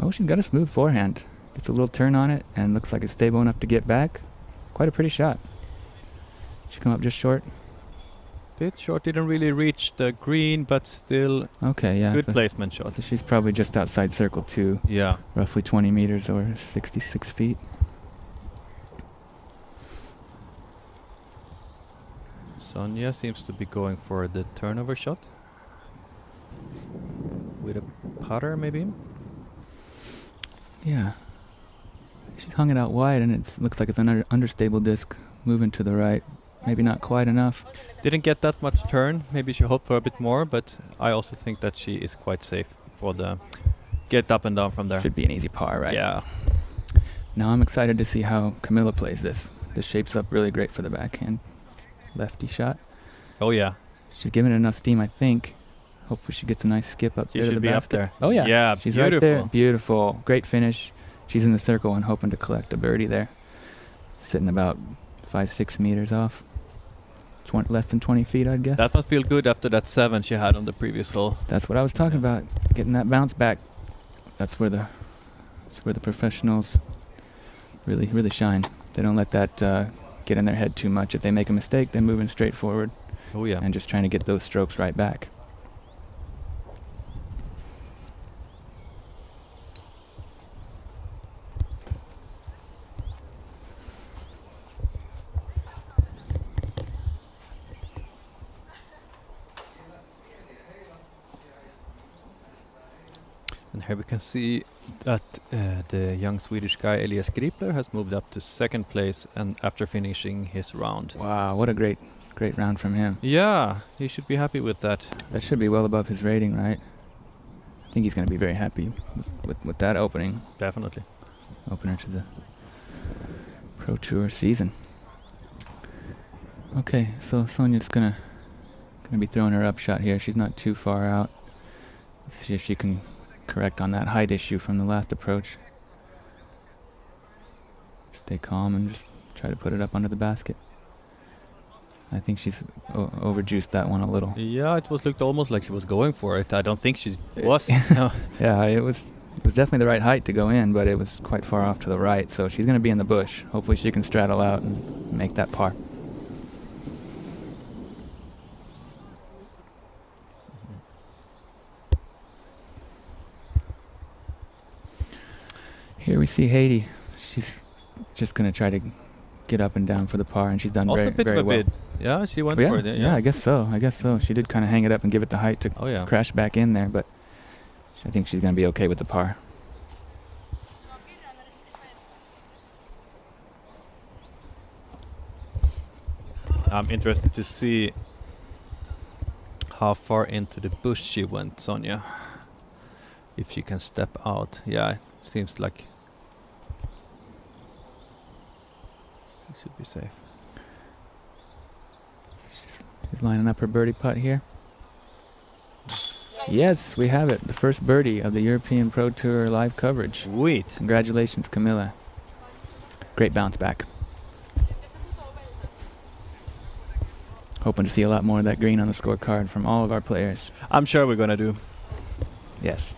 Oh, she's got a smooth forehand. Gets a little turn on it and looks like it's stable enough to get back. Quite a pretty shot. She come up just short. Bit short, didn't really reach the green, but still Okay, yeah. good so- placement shot. so she's probably just outside circle 2, Yeah. roughly 20 meters or 66 feet. Sonia seems to be going for the turnover shot. With a putter, maybe? Yeah. She's hung it out wide and it looks like it's an understable disc moving to the right. Maybe not quite enough. Didn't get that much turn. Maybe she hoped for a bit more, but I also think that she is quite safe for the get up and down from there. Should be an easy par, right? Yeah. Now I'm excited to see how Camilla plays this. This shapes up really great for the backhand lefty shot. Oh yeah. She's giving it enough steam, I think. Hopefully she gets a nice skip up She there to should the be up basket. there. Oh yeah. Yeah, She's right there. beautiful. Beautiful. Great finish. She's in the circle and hoping to collect a birdie there. Sitting about 5-6 meters off. Less than 20 feet, I'd guess. That must feel good after that 7 she had on the previous hole. That's what I was talking about. Getting that bounce back. That's where the professionals really shine. They don't let that get in their head too much. If they make a mistake, they're moving straight forward Oh yeah. and just trying to get those strokes right back. And here we can see that the young Swedish guy Elias Gripler has moved up to 2nd place and after finishing his round. Wow, what a great round from him. Yeah, he should be happy with that. That should be well above his rating, right? I think he's going to be very happy with that opener Definitely. to the Pro Tour season. Okay, so Sonia's gonna be throwing her up shot here. She's not too far out. Let's see if she can correct on that height issue from the last approach. Stay calm and just try to put it up under the basket. I think she's overjuiced that one a little. Yeah, it looked almost like she was going for it. I don't think she was. No. Yeah, it was definitely the right height to go in, but it was quite far off to the right. So she's going to be in the bush. Hopefully she can straddle out and make that par. Here we see Haiti. She's just going to try to get up and down for the par, and she's done Also very, a bit very of a well. bid. Yeah, she went Yeah, for it. yeah, I guess so. She did kind of hang it up and give it the height to Oh yeah. crash back in there, but I think she's going to be okay with the par. I'm interested to see how far into the bush she went, Sonia. If she can step out. Yeah, it seems like she should be safe. She's lining up her birdie putt here. Yes, we have it. The first birdie of the European Pro Tour live coverage. Sweet. Congratulations, Camilla. Great bounce back. Hoping to see a lot more of that green on the scorecard from all of our players. I'm sure we're gonna do. Yes.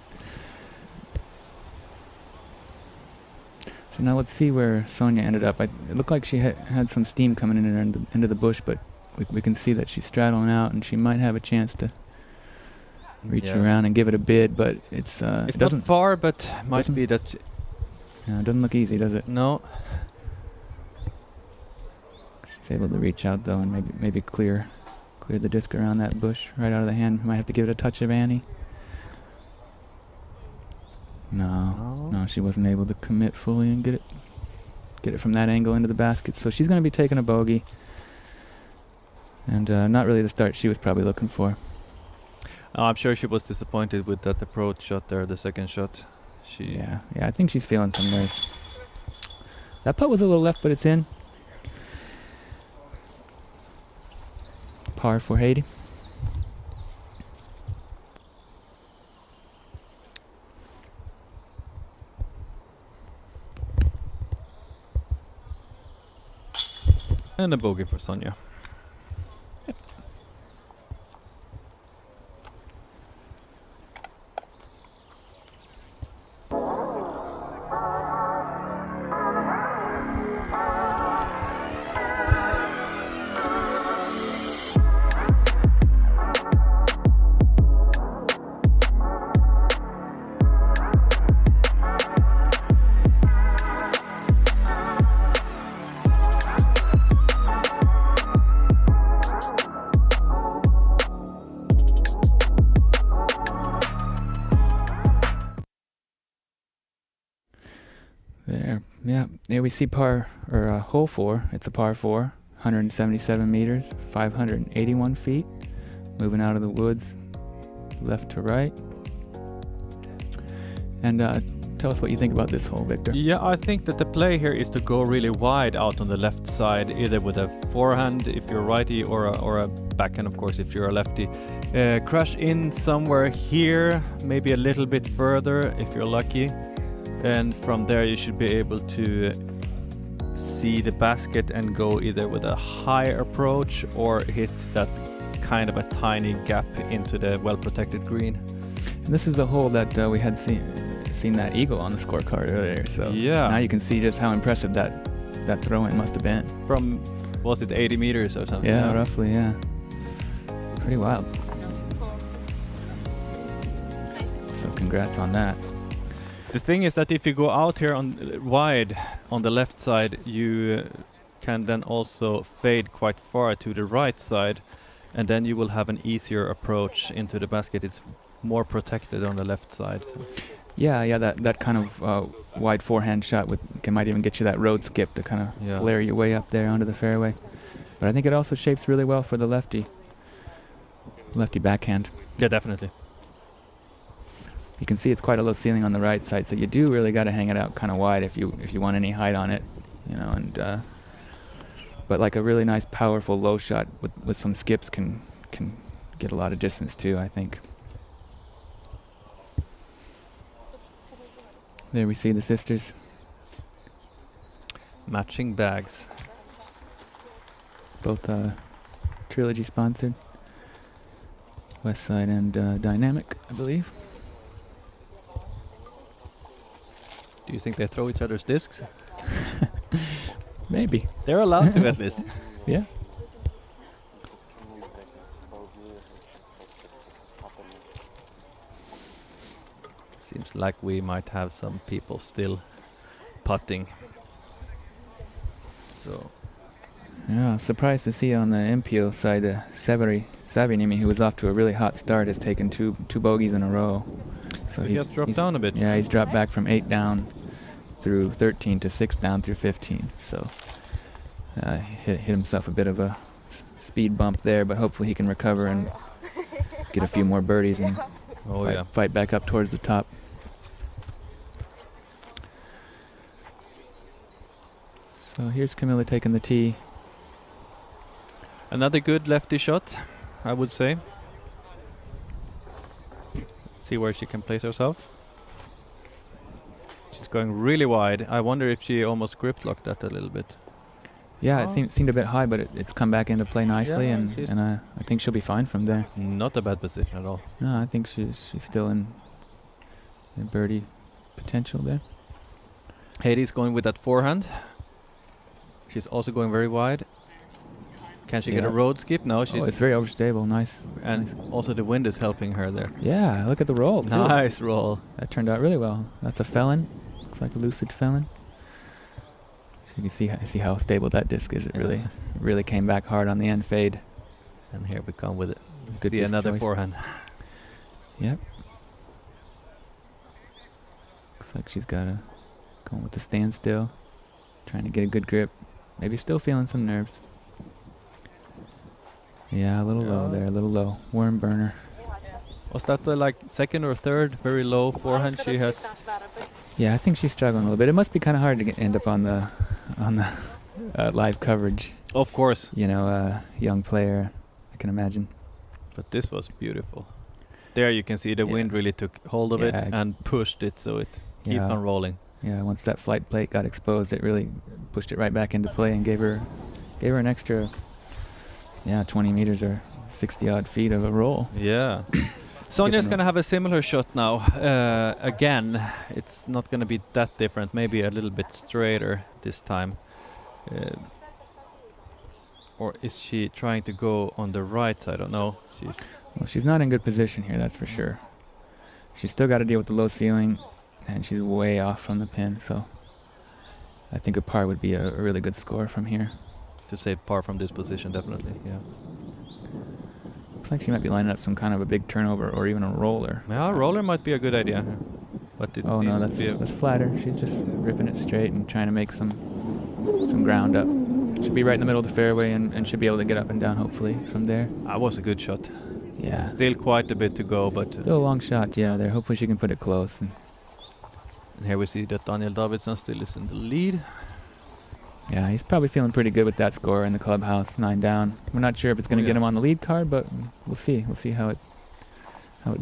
So now let's see where Sonia ended up. It looked like she had some steam coming in into the bush, but we can see that she's straddling out, and she might have a chance to reach Yeah. around and give it a bid, but it's It's it not doesn't far, but might doesn't- be that. it doesn't look easy, does it? No. She's able to reach out though, and maybe clear the disc around that bush right out of the hand. Might have to give it a touch of Annie. No, she wasn't able to commit fully and get it from that angle into the basket. So she's going to be taking a bogey, and not really the start she was probably looking for. I'm sure she was disappointed with that approach shot there, the second shot. Yeah, I think she's feeling some nerves. That putt was a little left, but it's in. Par for Haiti. And a bogey for Sonia. There, yeah. Here we see hole 4. It's a par 4, 177 meters, 581 feet. Moving out of the woods, left to right. And tell us what you think about this hole, Victor. Yeah, I think that the play here is to go really wide out on the left side, either with a forehand if you're righty or a backhand, of course, if you're a lefty. Crash in somewhere here, maybe a little bit further if you're lucky. And from there you should be able to see the basket and go either with a high approach or hit that kind of a tiny gap into the well-protected green. And this is a hole that we had seen that eagle on the scorecard earlier. So yeah, now you can see just how impressive that throw-in must have been. From, was it 80 meters or something? Yeah, roughly, yeah. Pretty wild. So congrats on that. The thing is that if you go out here on wide on the left side, you can then also fade quite far to the right side, and then you will have an easier approach into the basket. It's more protected on the left side. Yeah, that kind of wide forehand shot might even get you that road skip to kind of flare your way up there onto the fairway. But I think it also shapes really well for the lefty backhand. Yeah, definitely. You can see it's quite a low ceiling on the right side, so you do really got to hang it out kind of wide if you want any height on it, you know. And but like a really nice, powerful low shot with some skips can get a lot of distance too, I think. There we see the sisters. Matching bags. Both Trilogy sponsored. Westside and Dynamic, I believe. Do you think they throw each other's discs? Maybe. They're allowed to at least. Yeah. Seems like we might have some people still putting. So. Yeah, surprised to see on the MPO side, Savinimi, who was off to a really hot start, has taken two bogeys in a row. So he has dropped down a bit. Yeah, he's dropped back from 8 down through 13 to 6 down through 15. So hit himself a bit of a speed bump there, but hopefully he can recover and get a few more birdies and fight back up towards the top. So here's Camilla taking the tee. Another good lefty shot, I would say. See where she can place herself. She's going really wide. I wonder if she almost grip locked that a little bit. Yeah, it seemed a bit high, but it's come back into play nicely, and I think she'll be fine from there. Not a bad position at all. No, I think she's still in birdie potential there. Hades going with that forehand. She's also going very wide. Can she get a road skip? No, it's very overstable. Nice. And also the wind is helping her there. Yeah, look at the roll. Nice roll. That turned out really well. That's a felon. Looks like a lucid felon. You can see how stable that disc is. It really came back hard on the end fade. And here we come with it. Good see another forehand. Yep. Looks like she's got going with the standstill, trying to get a good grip. Maybe still feeling some nerves. Yeah, a little low there, a little low. Worm burner. Was that the like second or third very low forehand she has? Yeah, I think she's struggling a little bit. It must be kind of hard to end up on the live coverage. Of course. You know, young player, I can imagine. But this was beautiful. There you can see the wind really took hold of it and pushed it, so it keeps on rolling. Yeah, once that flight plate got exposed, it really pushed it right back into play and gave her Gave her an extra, 20 meters or 60 odd feet of a roll. Yeah. Sonja's them going to have a similar shot now. Again, it's not going to be that different. Maybe a little bit straighter this time. Or is she trying to go on the right side? I don't know. Well, she's not in good position here, that's for sure. She's still got to deal with the low ceiling, and she's way off from the pin, so I think a par would be a really good score from here. To save par from this position, definitely, yeah. Looks like she might be lining up some kind of a big turnover or even a roller. Yeah, a roller might be a good idea. But it Oh no, seems to be that's flatter. She's just ripping it straight and trying to make some ground up. Should be right in the middle of the fairway and should be able to get up and down hopefully from there. That was a good shot. Yeah. Still quite a bit to go, but... Still a long shot, yeah, there. Hopefully she can put it close. And here we see that Daniel Davidsson still is in the lead. yeah, he's probably feeling pretty good with that score in the clubhouse, 9 down. We're not sure if it's going to get him on the lead card, but we'll see. We'll see how it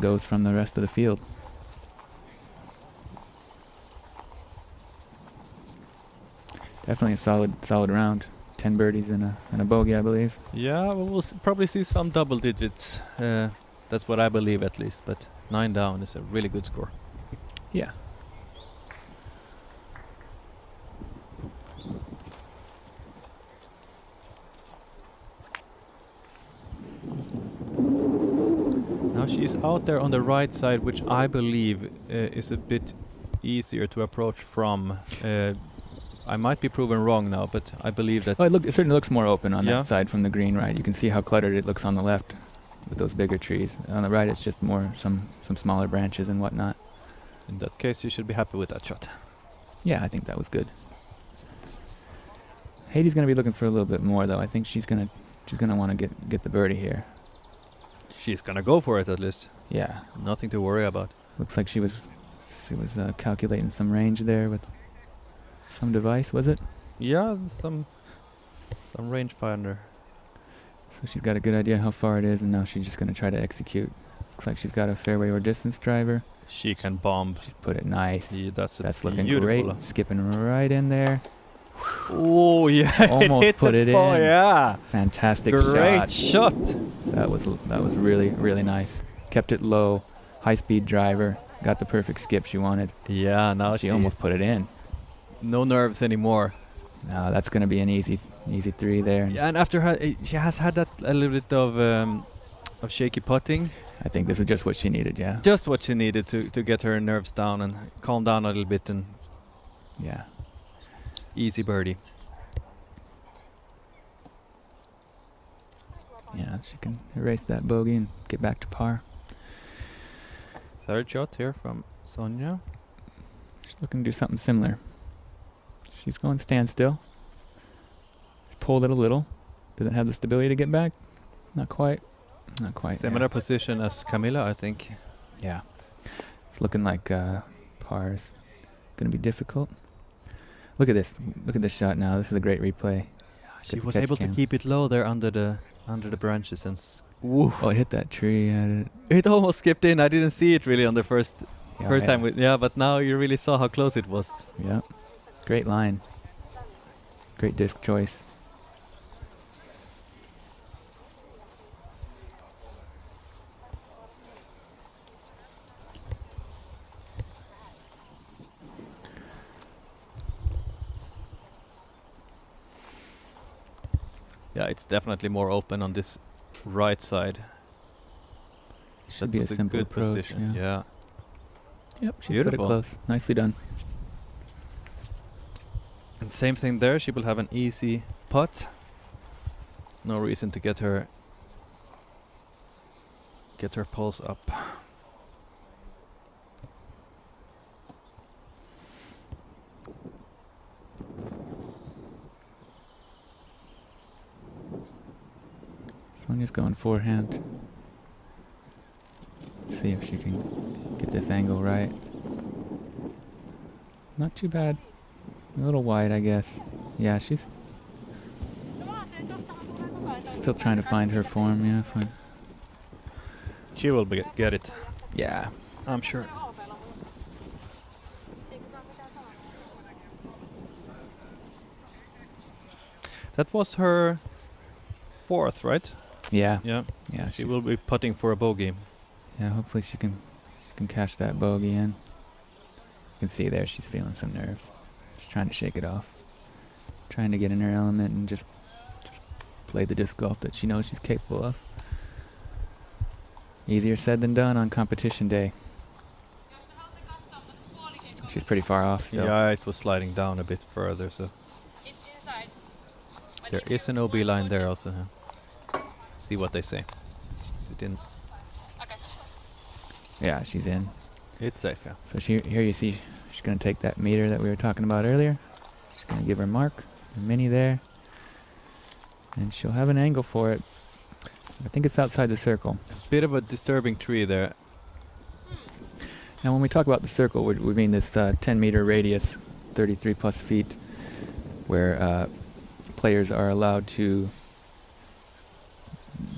goes from the rest of the field. Definitely a solid round. 10 birdies and a bogey, I believe. Yeah, well, we'll probably see some double digits. That's what I believe at least, but 9 down is a really good score. Yeah. Now she's out there on the right side, which I believe is a bit easier to approach from. I might be proven wrong now, but I believe that... Oh, it certainly looks more open on that side from the green, right? You can see how cluttered it looks on the left with those bigger trees. On the right, it's just more some smaller branches and whatnot. In that case, you should be happy with that shot. Yeah, I think that was good. Heidi's going to be looking for a little bit more, though. I think she's gonna want to get the birdie here. She's gonna go for it at least. Yeah. Nothing to worry about. Looks like she was calculating some range there with some device, was it? Yeah, some rangefinder. So she's got a good idea how far it is, and now she's just going to try to execute. Looks like she's got a fairway or distance driver. She can bomb. She's put it nice. Yeah, that's looking beautiful. great. Skipping right in there. Oh yeah! Almost put it in. Oh yeah! Fantastic Great shot. That was really nice. Kept it low, high speed driver. Got the perfect skip she wanted. Yeah, now she almost put it in. No nerves anymore. No, that's going to be an easy 3 there. Yeah, and after her, she has had that a little bit of shaky putting. I think this is just what she needed. Yeah. Just what she needed to get her nerves down and calm down a little bit and. Yeah. Easy birdie. Yeah, she can erase that bogey and get back to par. Third shot here from Sonja. She's looking to do something similar. She's going standstill. She pulled it a little. Doesn't have the stability to get back. Not quite. Not quite. Similar position as Camilla, I think. Yeah. It's looking like par's going to be difficult. Look at this. Look at this shot now. This is a great replay. She was able to keep it low there under the branches and oh, it hit that tree. It almost skipped in. I didn't see it really on the first time. But now you really saw how close it was. Yeah. Great line. Great disc choice. Yeah, it's definitely more open on this right side. Should be a simple good approach, position. Yeah. Yep, she put it close. Nicely done. And same thing there. She will have an easy putt. No reason to get her pulse up. Sonja's going forehand. See if she can get this angle right. Not too bad. A little wide, I guess. Yeah, she's still trying to find her form. Yeah, fine. She will get it. Yeah, I'm sure. That was her fourth, right? Yeah. Yeah. Yeah. She will be putting for a bogey. Yeah. Hopefully she can catch that bogey in. You can see there she's feeling some nerves. She's trying to shake it off. Trying to get in her element and just play the disc golf that she knows she's capable of. Easier said than done on competition day. She's pretty far off still. Yeah, it was sliding down a bit further, so It's inside. But there if you is an OB line watch there it- also. See what they say. Is it in? Okay. Yeah, she's in. It's safe, yeah. So here you see she's going to take that meter that we were talking about earlier. She's going to give her mark, the mini there. And she'll have an angle for it. I think it's outside the circle. Bit of a disturbing tree there. Now when we talk about the circle, we mean this 10 meter radius, 33 plus feet, where players are allowed to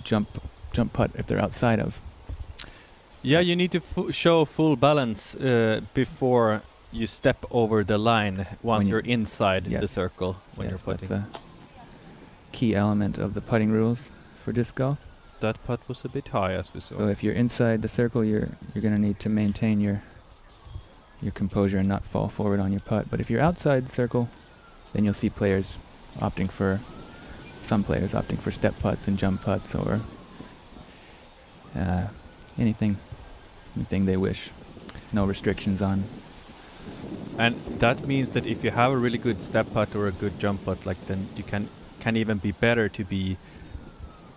jump putt if they're outside of. Yeah, you need to show full balance before you step over the line once you- you're inside the Yes. circle when Yes, you're that's putting. a key element of the putting rules for disc golf. That putt was a bit high, as we saw. So if you're inside the circle, you're going to need to maintain your composure and not fall forward on your putt. But if you're outside the circle, then you'll see players opting for step putts and jump putts or anything they wish. No restrictions on. And that means that if you have a really good step putt or a good jump putt, like then you can even be better to be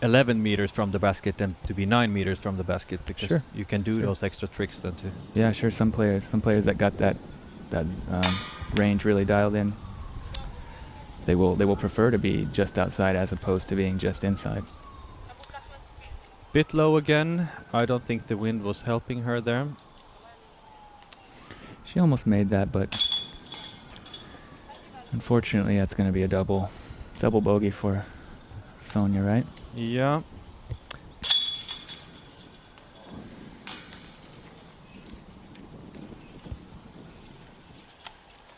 11 meters from the basket than to be 9 meters from the basket, because Sure. you can do Sure. those extra tricks then too. Yeah, sure. Some players that got that range really dialed in, they will prefer to be just outside as opposed to being just inside. Bit low again. I don't think the wind was helping her there. She almost made that, but unfortunately, that's going to be a double bogey for Sonia, right? Yeah.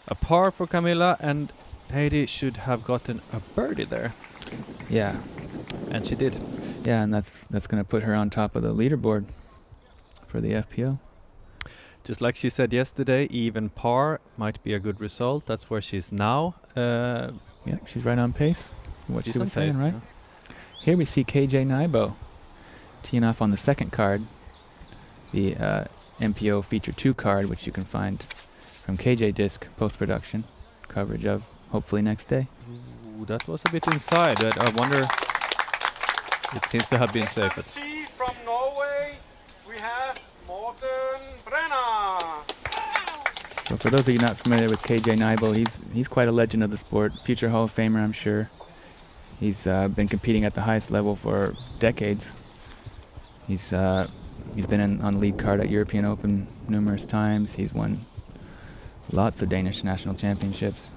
A par for Camilla, and Heidi should have gotten a birdie there, Yeah, and she did. yeah, and that's going to put her on top of the leaderboard for the FPO. Just like she said yesterday, even par might be a good result. That's where she's now. Yeah, she's right on pace. What She's she on was saying, pace, right? yeah. Here we see KJ Nybo teeing off on the second card, the MPO Feature 2 card, which you can find from KJ Disc post-production coverage of hopefully next day. Ooh, that was a bit inside. I wonder. It seems to have been Next safe. up at tee from Norway, we have Morten Brenner. So for those of you not familiar with KJ Nybo, he's quite a legend of the sport, future Hall of Famer, I'm sure. He's been competing at the highest level for decades. He's been on the lead card at European Open numerous times. He's won lots of Danish national championships.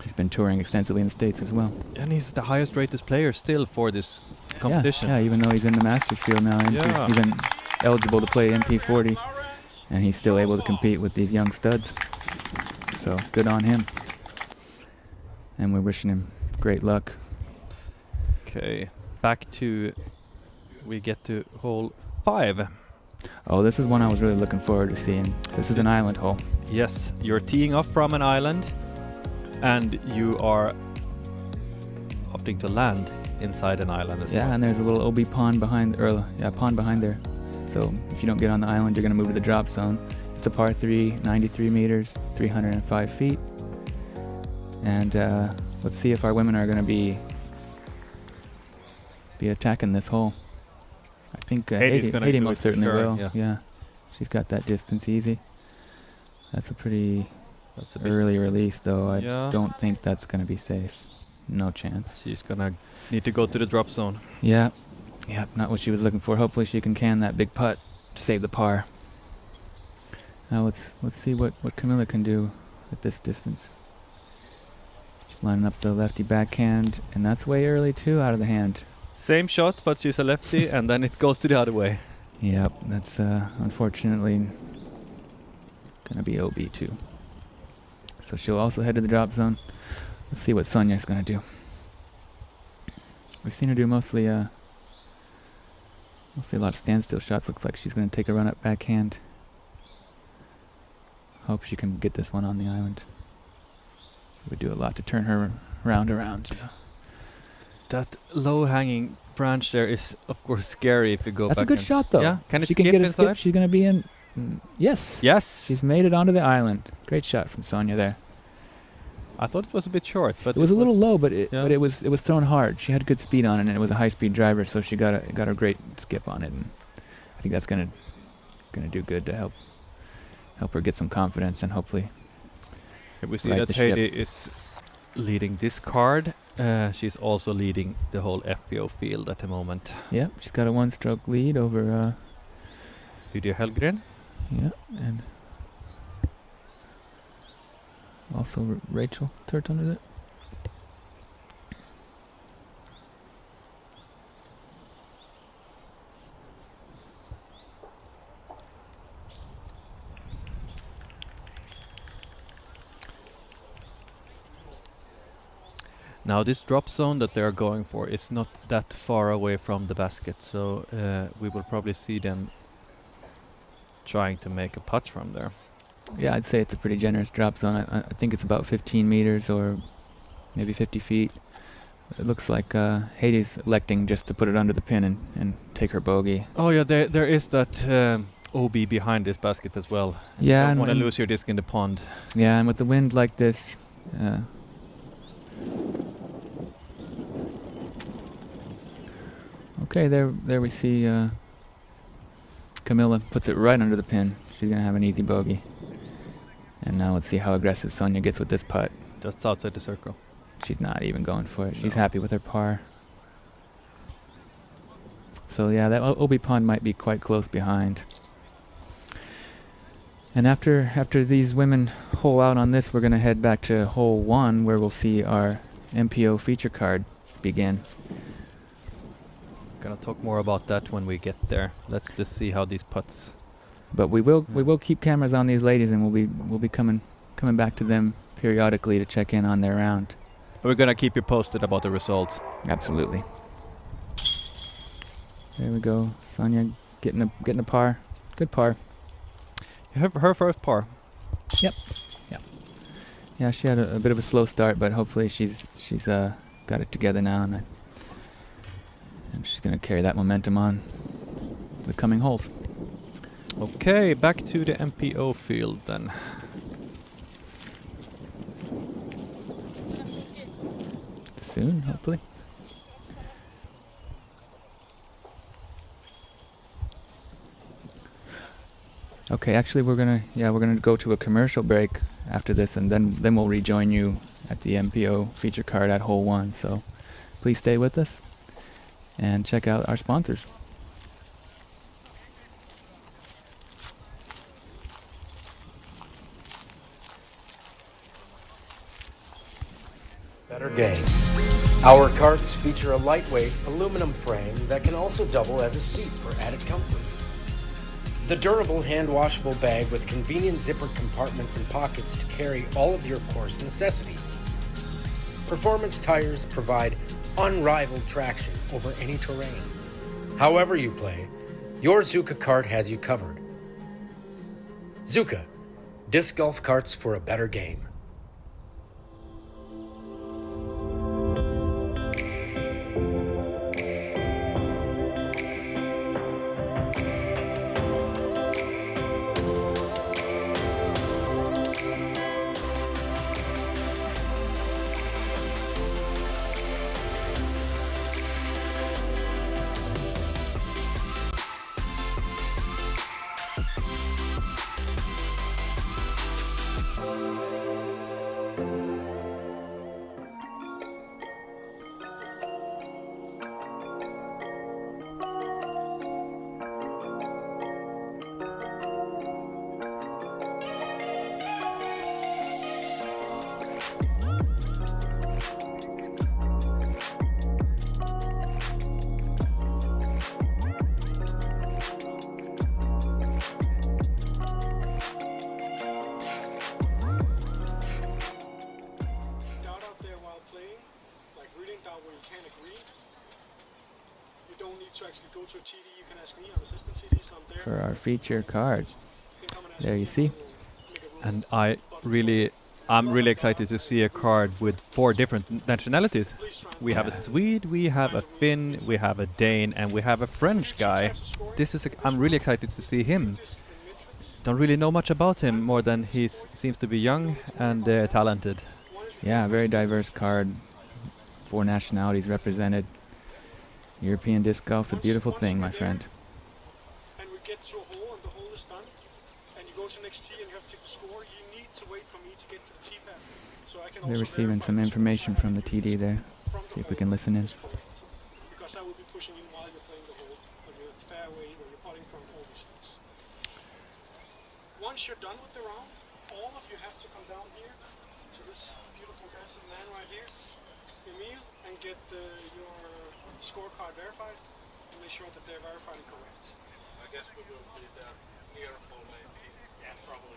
He's been touring extensively in the States as well. And he's the highest rated player still for this competition. Yeah, even though he's in the Masters field now, Yeah. he's been eligible to play MP40, and he's still able to compete with these young studs. So good on him. And we're wishing him great luck. Okay, back to we get to hole 5. Oh, this is one I was really looking forward to seeing. This is an island hole. Yes, you're teeing off from an island, and you are opting to land inside an island as Yeah, well. and there's a little OB pond behind, pond behind there. So if you don't get on the island, you're going to move to the drop zone. It's a par 3, 93 meters, 305 feet. And let's see if our women are going to be attacking this hole. I think Heidi's gonna Heidi do most it for certainly sure, will. yeah. She's got that distance easy. That's a pretty That's a bit. early release, though. I Yeah. don't think that's going to be safe. No chance. She's gonna need to go to the drop zone. Yeah, not what she was looking for. Hopefully she can that big putt, save the par. Now let's see what Camilla can do at this distance. She's lining up the lefty backhand, and that's way early too, out of the hand. Same shot, but she's a lefty, and then it goes to the other way. Yep, that's unfortunately gonna be OB too. So she'll also head to the drop zone. Let's see what Sonia's gonna do. We've seen her do mostly a lot of standstill shots. Looks like she's going to take a run up backhand. Hope she can get this one on the island. It would do a lot to turn her around. That low-hanging branch there is, of course, scary if you go That's a back. good shot, though. Yeah, can it she can skip get a inside? skip. She's going to be in. Yes. Yes. She's made it onto the island. Great shot from Sonia there. I thought it was a bit short, but It was a little low, but yeah. it was thrown hard. She had good speed on it, and it was a high-speed driver, so she got a great skip on it, and I think that's gonna do good to help her get some confidence and hopefully. We see right that the ship. Heidi is leading this card. She's also leading the whole FPO field at the moment. Yeah, she's got a one-stroke lead over. Lydia Hellgren. Yeah, and also Rachel Turton, is it? Now this drop zone that they are going for is not that far away from the basket, so we will probably see them trying to make a putt from there. Yeah, I'd say it's a pretty generous drop zone. I think it's about 15 meters or maybe 50 feet. It looks like Heidi's electing just to put it under the pin and take her bogey. Oh yeah, there is that OB behind this basket as well. Yeah, Don't and want to when- lose your disc in the pond. Yeah, and with the wind like this, okay, there we see Camilla puts it right under the pin. She's gonna have an easy bogey. And now let's see how aggressive Sonia gets with this putt. Just outside the circle. She's not even going for it. She's No. happy with her par. So yeah, that OB pond might be quite close behind. And after these women hole out on this, we're gonna head back to hole 1, where we'll see our MPO feature card begin. Gonna talk more about that when we get there. Let's just see how these putts. But we will keep cameras on these ladies, and we'll be coming back to them periodically to check in on their round. We're gonna keep you posted about the results. Absolutely. There we go. Sonia getting a par. Good par. Her first par. Yeah, she had a bit of a slow start, but hopefully she's got it together now, and she's gonna carry that momentum on the coming holes. Okay, back to the MPO field then. Soon, hopefully. Okay, actually we're gonna go to a commercial break after this, and then we'll rejoin you at the MPO feature card at hole 1. So please stay with us and check out our sponsors. Better game. Our carts feature a lightweight aluminum frame that can also double as a seat for added comfort. The durable hand-washable bag with convenient zippered compartments and pockets to carry all of your course necessities. Performance tires provide unrivaled traction over any terrain. However you play, your Zuka cart has you covered. Zuka, disc golf carts for a better game. Doubt out there while playing, like reading down where you can't agree, You don't need to actually go to a TD. You can ask me. I'm assistant TD, so I'm there. For our feature card. You can come and ask There me you see. and we'll make a rule. And I'm really excited to see a card with 4 different nationalities. Please try and We have a Swede, we have a Finn, we have a Dane, and we have a French guy. I'm really excited to see him. Don't really know much about him more than he seems to be young and talented. Yeah, very diverse card. 4 nationalities represented. European disc golf's a beautiful thing, my friend. And we get to a hole and the hole is done, and you go to the next tee and you have to take the score, you need to wait for me to get to the tee pad. So I can They're also receiving verify some the information score from the TD there. from See the if we hole can listen in. is correct. Because I will be pushing in while you're playing the hole, when you're at the fairway, when you're putting from all these things. Once you're done with the round, all of you have to come down here to this beautiful handsome man right here, Emil, and get your scorecard verified and make sure that they're verified and correct. I guess we will be there near hole 19. Yeah, probably.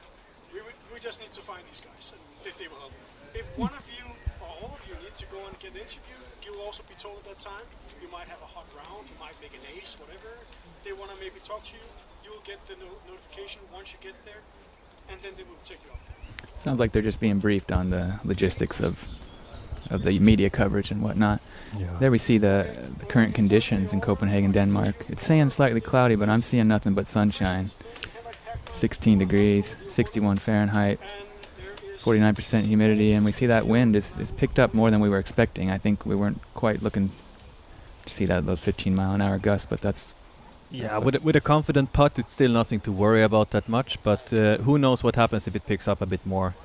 We just need to find these guys, and they will help. If one of you or all of you need to go and get interviewed, you will also be told at that time. You might have a hot round, you might make an ace, whatever. They want to maybe talk to you. You will get the notification once you get there, and then they will take you up. Sounds like they're just being briefed on the logistics of the media coverage and whatnot. Yeah. There we see the current conditions in Copenhagen, Denmark. It's saying slightly cloudy, but I'm seeing nothing but sunshine. 16 degrees, 61 Fahrenheit, 49% humidity, and we see that wind is picked up more than we were expecting. I think we weren't quite looking to see those 15-mile-an-hour gusts, but that's... Yeah, with a confident putt, it's still nothing to worry about that much, but who knows what happens if it picks up a bit more.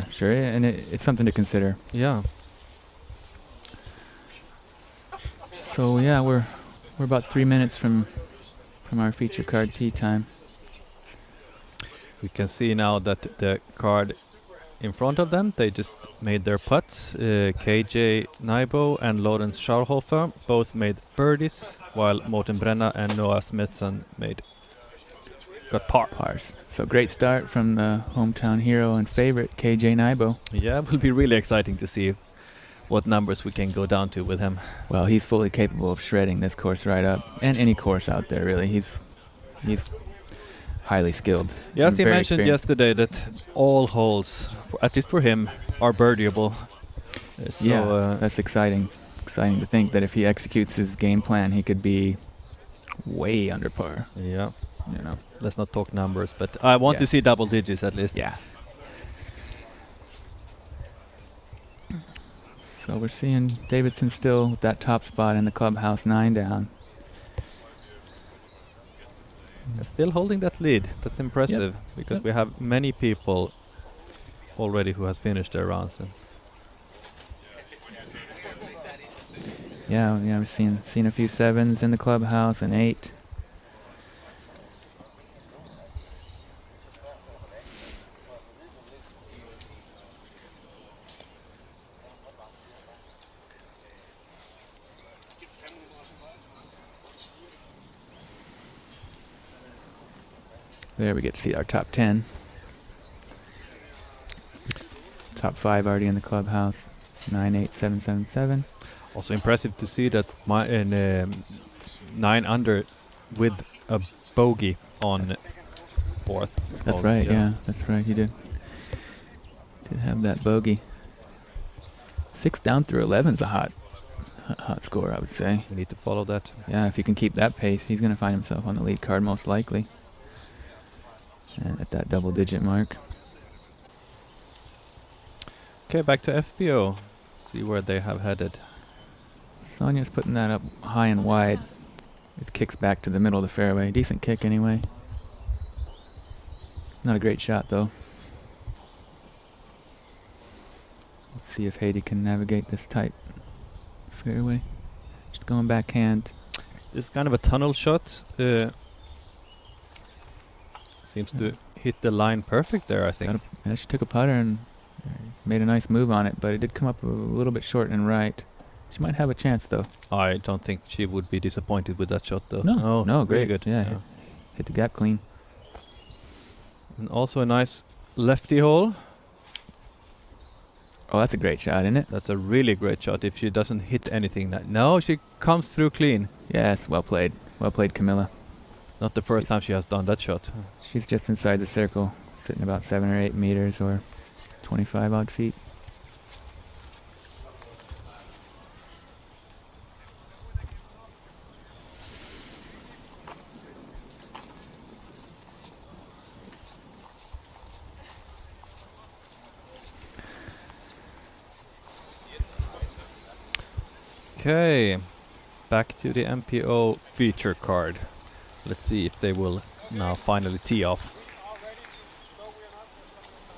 Sure, and it's something to consider. Yeah. So yeah, we're about 3 minutes from our feature card tee time. We can see now that the card in front of them, they just made their putts. KJ Nybo and Lawrence Scharhofer both made birdies, while Morten Brenna and Noah Smithson got pars. So great start from the hometown hero and favorite, KJ Nybo. Yeah, it will be really exciting to see what numbers we can go down to with him. Well, he's fully capable of shredding this course right up, and any course out there, really. He's highly skilled. Yes, and he very mentioned experienced. yesterday that all holes, at least for him, are birdieable. That's exciting. Exciting to think that if he executes his game plan, he could be way under par. Yeah. You know. Let's not talk numbers, but I want to see double digits at least. Yeah. So we're seeing Davidson still with that top spot in the clubhouse, 9 down. Still holding that lead. That's impressive because we have many people already who has finished their rounds. Yeah, we've seen a few 7s in the clubhouse, an 8. There we get to see our top 10. Top 5 already in the clubhouse. 9, 8, 7, 7, 7. Also impressive to see that 9 under with a bogey on 4th. That's right, yeah, that's right, he did have that bogey. 6 down through 11's a hot score, I would say. We need to follow that. Yeah, if he can keep that pace, he's going to find himself on the lead card most likely. And at that double-digit mark. Okay, back to FBO. See where they have headed. Sonia's putting that up high and wide. It kicks back to the middle of the fairway. Decent kick anyway. Not a great shot though. Let's see if Haiti can navigate this tight fairway. Just going backhand. This is kind of a tunnel shot. Seems to hit the line perfect there, I think. Yeah, she took a putter and made a nice move on it, but it did come up a little bit short and right. She might have a chance though. I don't think she would be disappointed with that shot though. No, really great. good. Yeah, hit the gap clean. And also a nice lefty hole. Oh, that's a great shot, isn't it? That's a really great shot if she doesn't hit anything. No, she comes through clean. Yes, well played. Well played, Camilla. Not the first time she has done that shot. She's just inside the circle, sitting about 7 or 8 meters or 25 odd feet. Okay, back to the MPO feature card. Let's see if they will now finally tee off.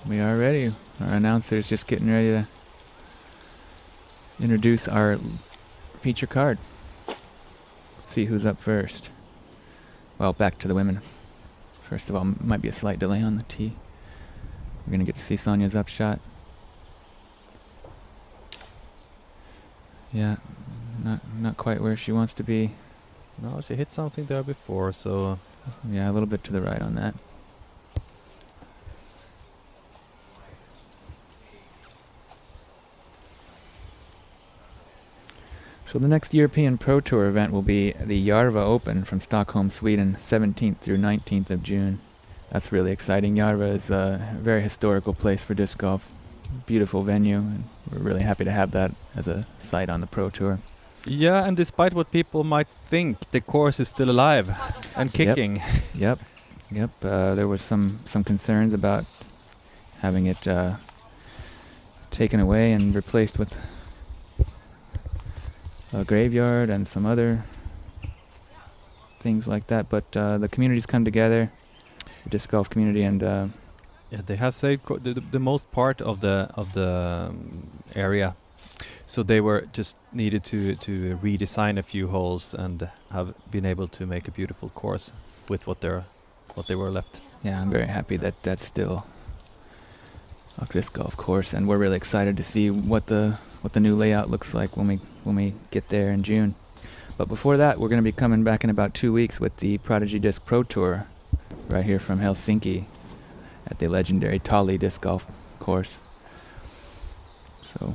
We are ready. Our announcer is just getting ready to introduce our feature card. Let's see who's up first. Well, back to the women. First of all, might be a slight delay on the tee. We're going to get to see Sonia's up shot. Yeah, not quite where she wants to be. No, she hit something there before, so Yeah, a little bit to the right on that. So the next European Pro Tour event will be the Järva Open from Stockholm, Sweden, 17th through 19th of June. That's really exciting. Järva is a very historical place for disc golf. Beautiful venue, and we're really happy to have that as a site on the Pro Tour. yeah, and despite what people might think, the course is still alive and kicking. Yep. There was some concerns about having it taken away and replaced with a graveyard and some other things like that. But the community's come together, the disc golf community, and Yeah, they have saved the most part of the area, so they were just needed to redesign a few holes and have been able to make a beautiful course with what they were left. yeah, I'm very happy that that's still a disc golf course, and we're really excited to see what the new layout looks like when we get there in June. But before that, we're going to be coming back in about 2 weeks with the Prodigy Disc Pro Tour right here from Helsinki at the legendary Tali disc golf course. So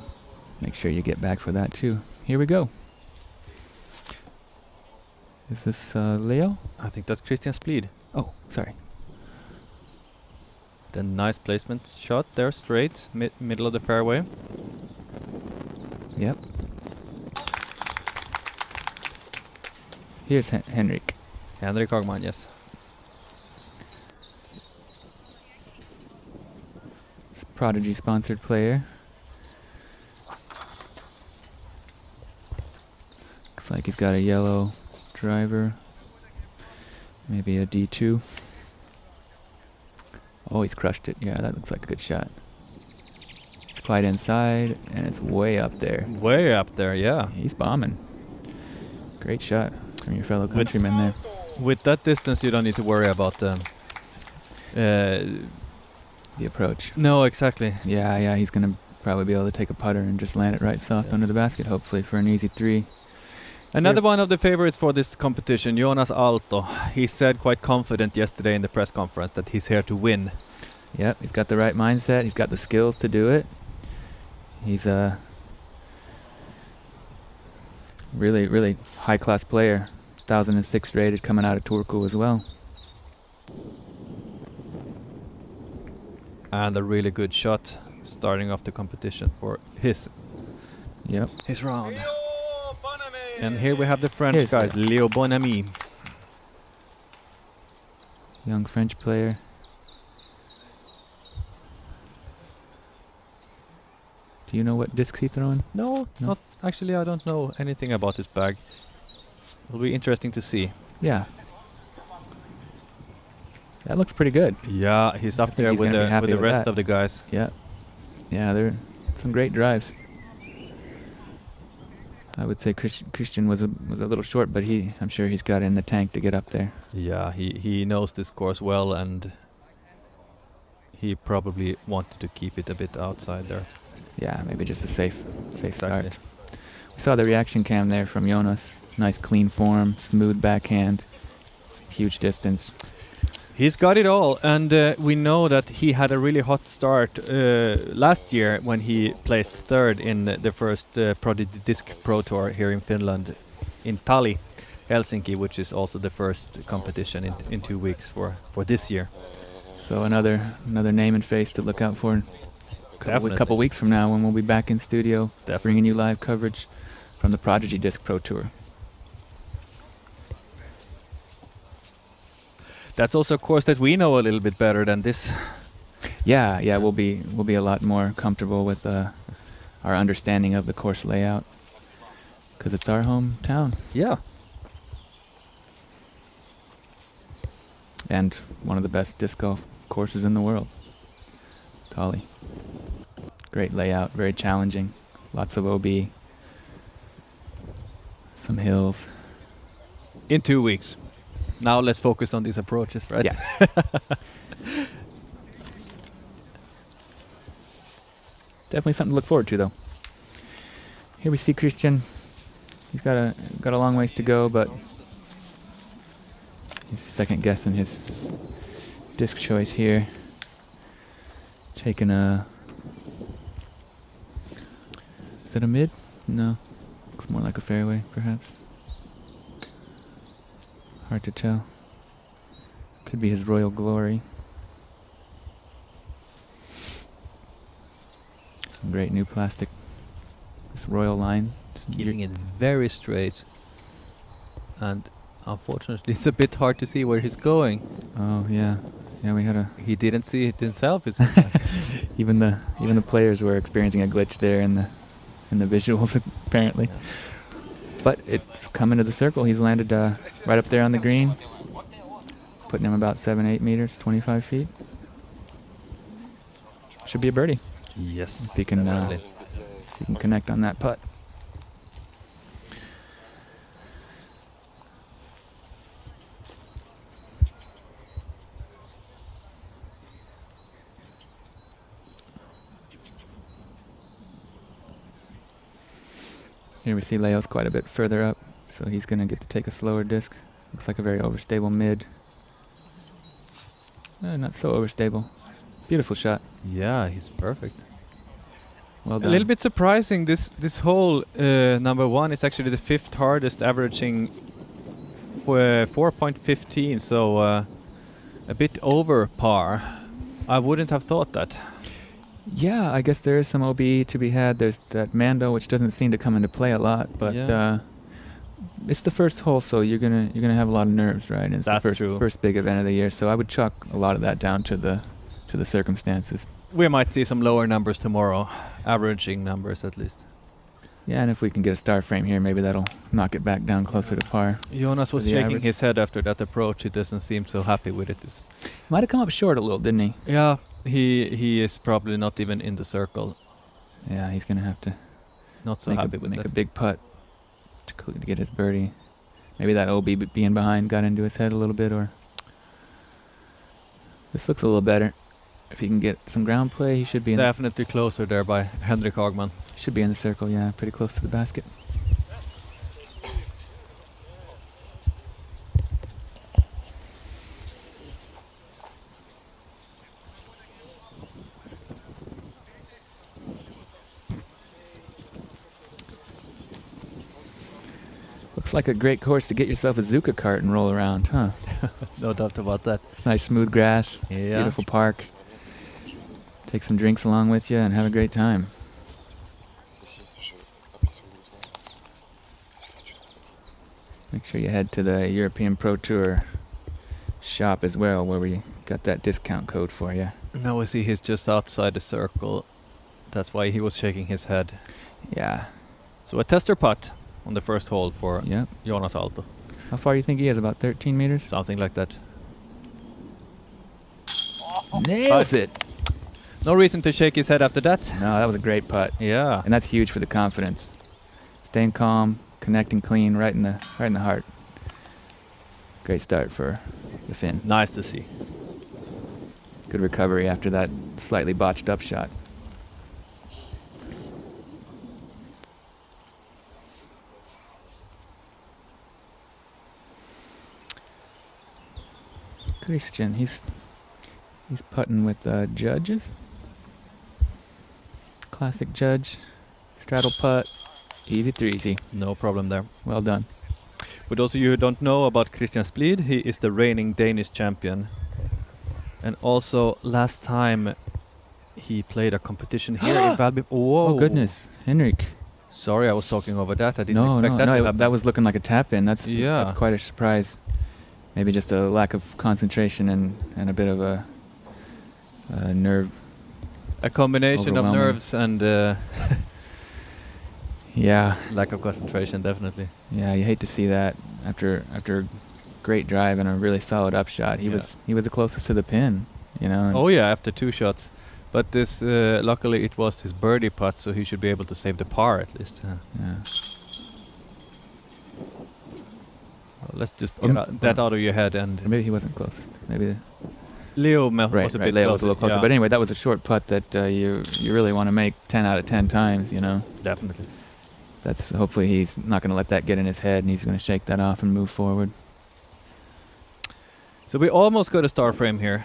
make sure you get back for that too. Here we go. Is this Leo? I think that's Christian Splid. Oh, sorry. The nice placement shot there, straight middle of the fairway. Yep. Here's Henrik. Henrik Hagman, yes. Prodigy sponsored player. Looks like he's got a yellow driver. Maybe a D2. Oh, he's crushed it. Yeah, that looks like a good shot. It's quite inside, and it's way up there. Way up there, yeah. He's bombing. Great shot from your fellow countryman there. With that distance, you don't need to worry about The approach. no, exactly. Yeah, he's going to probably be able to take a putter and just land it right soft under the basket, hopefully, for an easy 3. Another one of the favorites for this competition, Jonas Aalto. He said quite confident yesterday in the press conference that he's here to win. Yep, he's got the right mindset. He's got the skills to do it. He's a really high-class player. 1006 rated, coming out of Turku as well. And a really good shot starting off the competition for his round. And here we have the French Here's guys, Leo Bonamy. Young French player. Do you know what discs he's throwing? No, not actually. I don't know anything about his bag. It'll be interesting to see. Yeah. That looks pretty good. Yeah, he's up think there he's with gonna be happy the with rest that. of the guys. Yeah. Yeah, they're some great drives. I would say Christian was a little short, but I'm sure he's got it in the tank to get up there. Yeah, he knows this course well, and he probably wanted to keep it a bit outside there. Yeah, maybe just a safe Exactly. start. We saw the reaction cam there from Jonas. Nice clean form, smooth backhand, huge distance. He's got it all, and we know that he had a really hot start last year when he placed third in the first Prodigy Disc Pro Tour here in Finland, in Tali, Helsinki, which is also the first competition in 2 weeks for this year. So another name and face to look out for in a couple weeks from now when we'll be back in studio, bringing you live coverage from the Prodigy Disc Pro Tour. That's also a course that we know a little bit better than this. Yeah, we'll be a lot more comfortable with our understanding of the course layout because it's our hometown. Yeah. And one of the best disc golf courses in the world. Tali. Great layout, very challenging. Lots of OB. Some hills. In 2 weeks. Now let's focus on these approaches, right? Yeah. Definitely something to look forward to, though. Here we see Christian. He's got a long ways to go, but he's second guessing his disc choice here. Taking a... Is it a mid? No. Looks more like a fairway, perhaps. Hard to tell. Could be his Royal Glory. Some great new plastic. This Royal line. Keeping it very straight. And unfortunately, it's a bit hard to see where he's going. Oh yeah, yeah. We had a. He didn't see it himself. Even the players were experiencing a glitch there in the visuals apparently. Yeah. But it's coming to the circle. He's landed right up there on the green, putting him about 7-8 meters, 25 feet. Should be a birdie. Yes. If he can connect on that putt. Here we see Leo's quite a bit further up, so he's going to get to take a slower disc. Looks like a very overstable mid. Not so overstable. Beautiful shot. Yeah, he's perfect. Well A done. little bit surprising. This hole, number one, is actually the fifth hardest, averaging 4.15, so a bit over par. I wouldn't have thought that. Yeah, I guess there is some OB to be had. There's that Mando, which doesn't seem to come into play a lot, but it's the first hole, so you're gonna have a lot of nerves, right? And it's That's the true. first big event of the year, so I would chalk a lot of that down to the circumstances. We might see some lower numbers tomorrow, averaging numbers at least. Yeah, and if we can get a star frame here, maybe that'll knock it back down closer to par. Jonas was the shaking average. his head after that approach. He doesn't seem so happy with it. Might have come up short a little, didn't he? Yeah, he is probably not even in the circle. Yeah, he's gonna have to Not so happy with make that. a big putt to get his birdie. Maybe that OB being behind got into his head a little bit, or this looks a little better. If he can get some ground play, he should be in Definitely closer there by Henrik Hagman. should be in the circle. Yeah, pretty close to the basket. Looks like a great course to get yourself a Zuka cart and roll around, huh? No doubt about that. It's nice smooth grass, Yeah. beautiful park. Take some drinks along with you and have a great time. Make sure you head to the European Pro Tour shop as well, where we got that discount code for you. Now we see he's just outside the circle. That's why he was shaking his head. Yeah. So a tester putt on the first hole for Yep. Jonas Aalto. How far do you think he is? About 13 meters? Something like that. Nails it! No reason to shake his head after that. No, that was a great putt. Yeah. And that's huge for the confidence. Staying calm, connecting clean, right in the heart. Great start for the Finn. Nice to see. Good recovery after that slightly botched up shot. Christian, he's putting with Judges. Classic Judge. Straddle putt. Easy three-easy. No problem there. Well done. For those of you who don't know about Christian Splid, he is the reigning Danish champion. And also, last time he played a competition here in Valby. Whoa. Oh goodness, Henrik. Sorry, I was talking over that. I didn't No, expect no, that to no. happen. That was looking like a tap-in. That's Yeah. That's quite a surprise. Maybe just a lack of concentration and a bit of a nerve. A combination of Overwhelming. nerves and Yeah, lack of concentration, definitely. yeah. You hate to see that after a great drive and a really solid upshot. He Yeah. was the closest to the pin. You know. and Oh yeah, after 2 shots. But this, luckily, it was his birdie putt, so he should be able to save the par at least. Yeah. Well, let's just get that out of your head. And Or maybe he wasn't closest. Maybe. Leo Right, was a right. bit Leo closer. was a little closer. yeah, But anyway, that was a short putt that you really want to make 10 out of 10 times. You know. definitely. That's hopefully he's not going to let that get in his head, and he's going to shake that off and move forward. So we almost got a star frame here.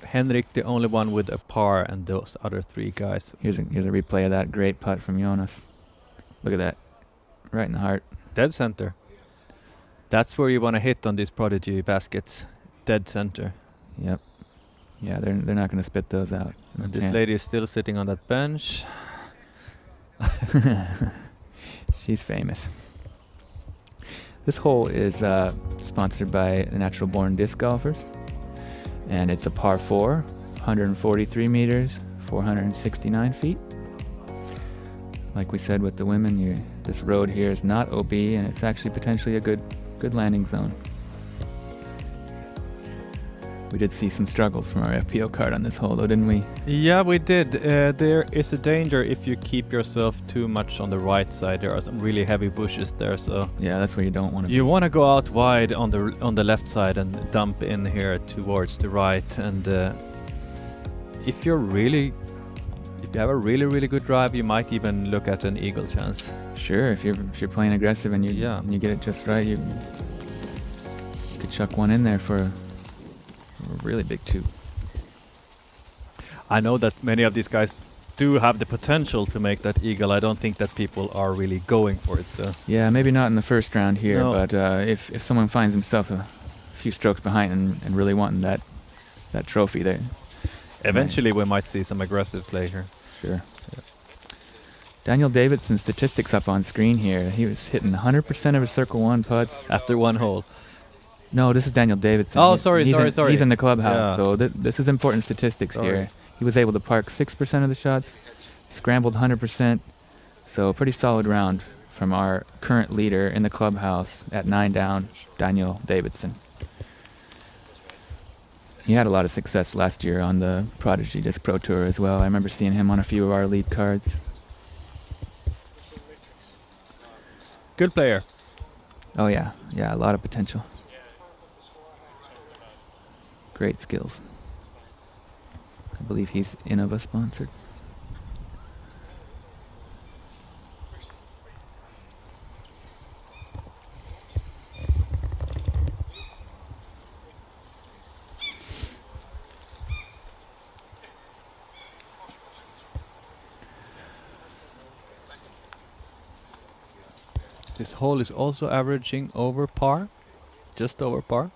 Henrik, the only one with a par, and those other 3 guys. Here's a replay of that great putt from Jonas. Look at that, right in the heart. Dead center. That's where you want to hit on these prodigy baskets. Dead center. Yep. Yeah, they're not going to spit those out. No And this chance. lady is still sitting on that bench. She's famous. This hole is sponsored by the Natural Born Disc Golfers, and it's a par 4, 143 meters, 469 feet. Like we said with the women, this road here is not OB, and it's actually potentially a good landing zone. We did see some struggles from our FPO card on this hole, though, didn't we? Yeah, we did. There is a danger if you keep yourself too much on the right side. There are some really heavy bushes there, so Yeah, that's where you don't want to be. you want to go out wide on the left side and dump in here towards the right. And if you have a really good drive, you might even look at an eagle chance. Sure, if you're playing aggressive and Yeah. and you get it just right, you could chuck one in there for a really big 2. I know that many of these guys do have the potential to make that eagle. I don't think that people are really going for it. Yeah, maybe not in the first round here, No. but if someone finds himself a few strokes behind and really wanting that trophy, there, Eventually, we might see some aggressive play here. sure. Daniel Davidson's statistics up on screen here. He was hitting 100% of his Circle 1 putts. After 1 hole. No, this is Daniel Davidson. Oh, sorry. He's in the clubhouse, Yeah. so this is important statistics Sorry. here. He was able to park 6% of the shots, scrambled 100%, so a pretty solid round from our current leader in the clubhouse at 9 down, Daniel Davidson. He had a lot of success last year on the Prodigy Disc Pro Tour as well. I remember seeing him on a few of our lead cards. Good player. Oh yeah, a lot of potential. Great skills. I believe he's Innova sponsored. This hole is also averaging over par. Just over par.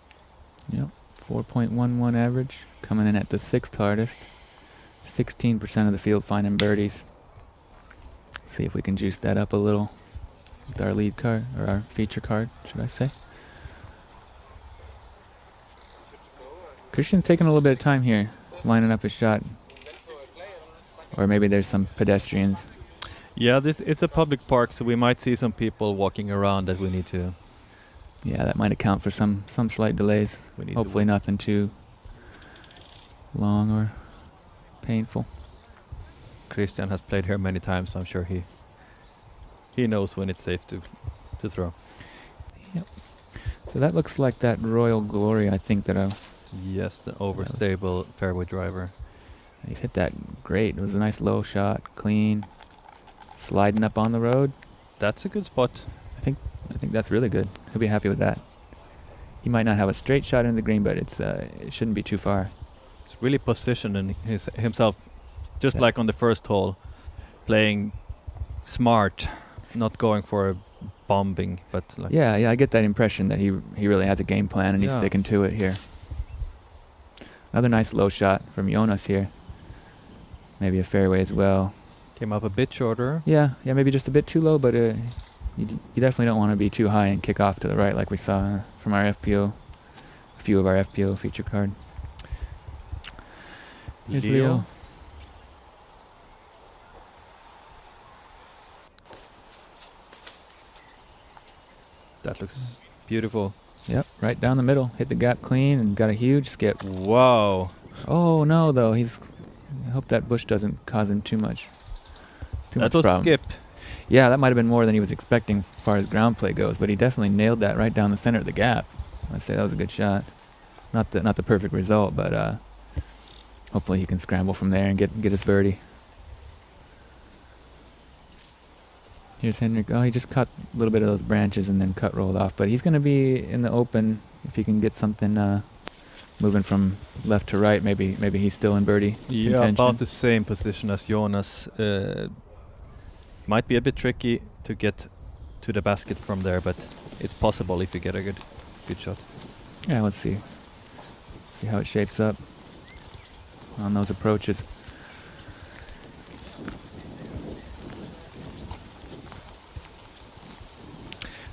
Yep, 4.11 average, coming in at the 6th hardest. 16% of the field finding birdies. See if we can juice that up a little with our lead card, or our feature card, should I say. Christian's taking a little bit of time here, lining up his shot. Or maybe there's some pedestrians. Yeah, it's a public park, so we might see some people walking around that we need to. Yeah, that might account for some slight delays. We need Hopefully nothing too long or painful. Christian has played here many times, so I'm sure he knows when it's safe to throw. So that looks like that Royal Glory, I think, that Yes, the overstable fairway driver. he's hit that great. It was a nice low shot, clean, sliding up on the road. That's a good spot. I think that's really good. He'll be happy with that. he might not have a straight shot into the green, but it shouldn't be too far. It's really positioning himself, just Yeah. like on the first hole, playing smart, not going for a bombing, but like Yeah, I get that impression that he really has a game plan and he's Yeah. sticking to it here. Another nice low shot from Jonas here. Maybe a fairway as well. came up a bit shorter. Yeah, maybe just a bit too low, but you definitely don't want to be too high and kick off to the right like we saw from our FPO, a few of our FPO feature card. Here's Leo. That looks beautiful. Yep, right down the middle. Hit the gap clean and got a huge skip. Wow. Oh no, though I hope that bush doesn't cause him too much. That was a problems. skip. Yeah, that might have been more than he was expecting as far as ground play goes, but he definitely nailed that right down the center of the gap. I'd say that was a good shot. Not the perfect result, but hopefully he can scramble from there and get his birdie. Here's Henrik. Oh, he just caught a little bit of those branches and then cut rolled off. But he's going to be in the Open if he can get something moving from left to right. Maybe he's still in birdie Yeah, contention. about the same position as Jonas. Might be a bit tricky to get to the basket from there, but it's possible if you get a good shot. Yeah, let's see. See how it shapes up on those approaches.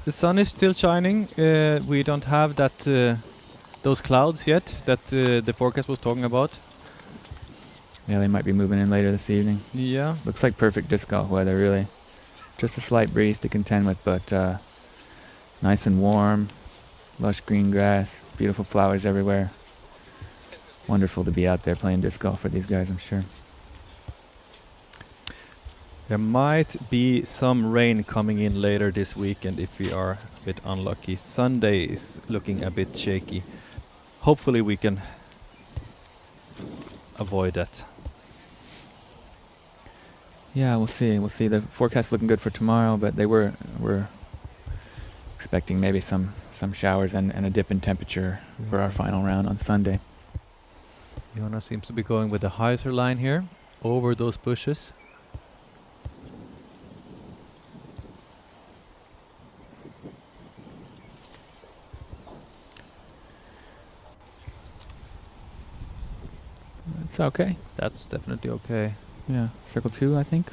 The sun is still shining. We don't have that those clouds yet that the forecast was talking about. Yeah, they might be moving in later this evening. Yeah. Looks like perfect disc golf weather, really. Just a slight breeze to contend with, but nice and warm. Lush green grass, beautiful flowers everywhere. Wonderful to be out there playing disc golf for these guys, I'm sure. There might be some rain coming in later this weekend if we are a bit unlucky. Sunday is looking a bit shaky. Hopefully we can avoid that. Yeah, we'll see. We'll see. The forecast looking good for tomorrow, but we're expecting maybe some showers and a dip in temperature for our final round on Sunday. Jonas seems to be going with the hyzer line here over those bushes. It's okay. That's definitely okay. Yeah, circle 2, I think.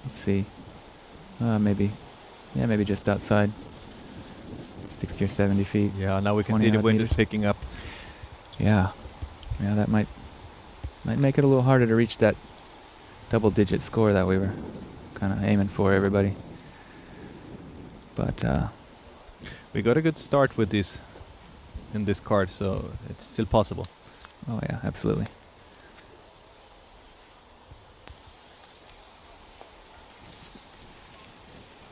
Let's see. Maybe just outside. 60 or 70 feet. Yeah, now we can 20 see the odd wind meters. is picking up. Yeah, that might make it a little harder to reach that double-digit score that we were kind of aiming for, everybody. But We got a good start with this in this card, so it's still possible. oh yeah, absolutely.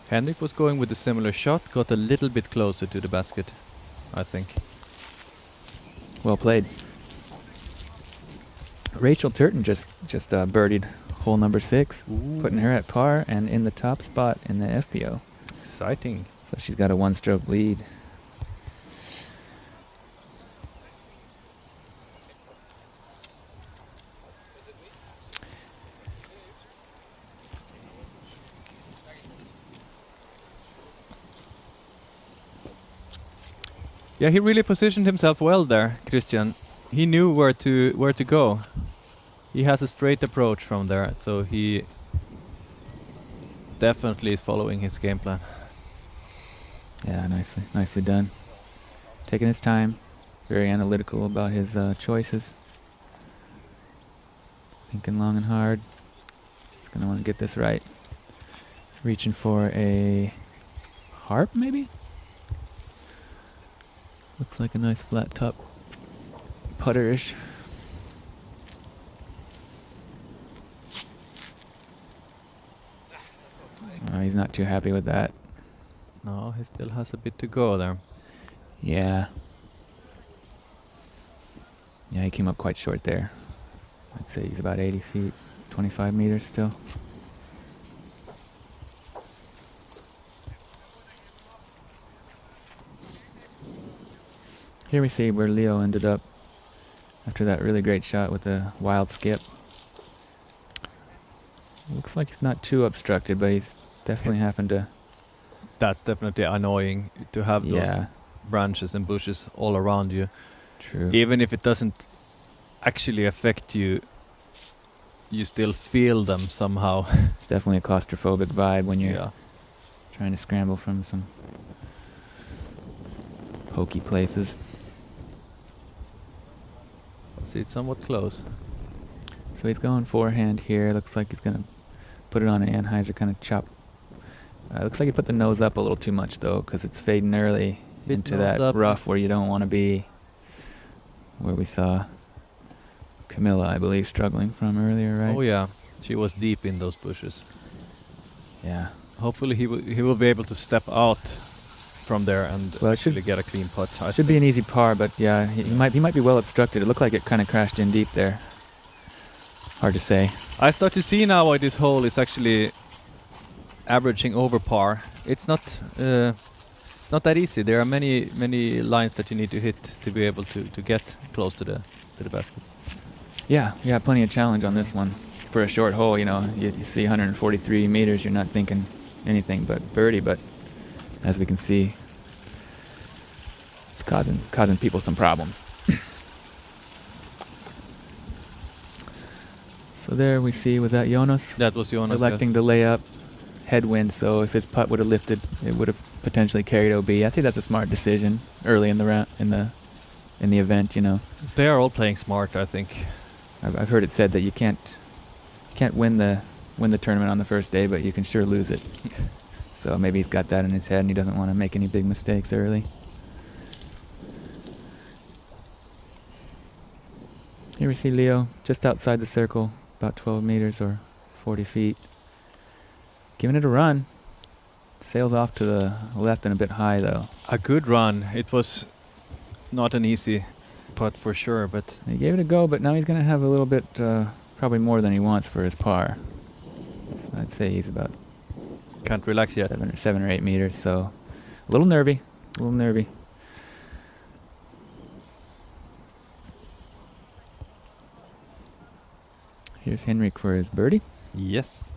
Henrik was going with a similar shot, got a little bit closer to the basket, I think. Well played. Rachel Turton just birdied hole number 6, putting her at par and in the top spot in the FPO. Exciting. So she's got a one-stroke lead. Yeah, he really positioned himself well there, Christian. He knew where to go. He has a straight approach from there, so he definitely is following his game plan. Yeah, nicely done. Taking his time, very analytical about his choices. Thinking long and hard. He's gonna want to get this right. Reaching for a harp, maybe? Looks like a nice flat top putter-ish. He's not too happy with that. No, he still has a bit to go there. Yeah. Yeah, he came up quite short there. I'd say he's about 80 feet, 25 meters still. Here we see where Leo ended up after that really great shot with a wild skip. Looks like he's not too obstructed, but he's definitely having to. That's definitely annoying to have those Yeah, branches and bushes all around you. true. Even if it doesn't actually affect you, you still feel them somehow. It's definitely a claustrophobic vibe when you're Yeah. trying to scramble from some pokey places. See, it's somewhat close. So he's going forehand here. Looks like he's gonna put it on an Anheuser kind of chop. Looks like he put the nose up a little too much though, because it's fading early Bit into nose that up. rough where you don't want to be. Where we saw Camilla, I believe, struggling from earlier, right? Oh yeah, she was deep in those bushes. Yeah. Hopefully he will be able to step out from there and Well, it should- actually get a clean putt. I Should be think. an easy par, but yeah, he might be well obstructed. It looked like it kind of crashed in deep there. Hard to say. I start to see now why this hole is actually averaging over par. It's not that easy. There are many lines that you need to hit to be able to get close to the basket. Yeah, plenty of challenge on this one. For a short hole, you see 143 meters, you're not thinking anything but birdie, but as we can see, it's causing people some problems. So there we see, was that Jonas? That was Jonas. Electing to lay up, headwind, so if his putt would have lifted, it would have potentially carried OB. I think that's a smart decision early in the round, in the event, They are all playing smart, I think. I've heard it said that you can't win the tournament on the first day, but you can sure lose it. So maybe he's got that in his head and he doesn't want to make any big mistakes early. Here we see Leo just outside the circle, about 12 meters or 40 feet. Giving it a run. Sails off to the left and a bit high though. A good run. It was not an easy putt for sure, but He gave it a go, but now he's going to have a little bit, probably more than he wants for his par. So I'd say he's about can't relax yet. 7 or 8 meters, so a little nervy. Here's Henrik for his birdie. Yes.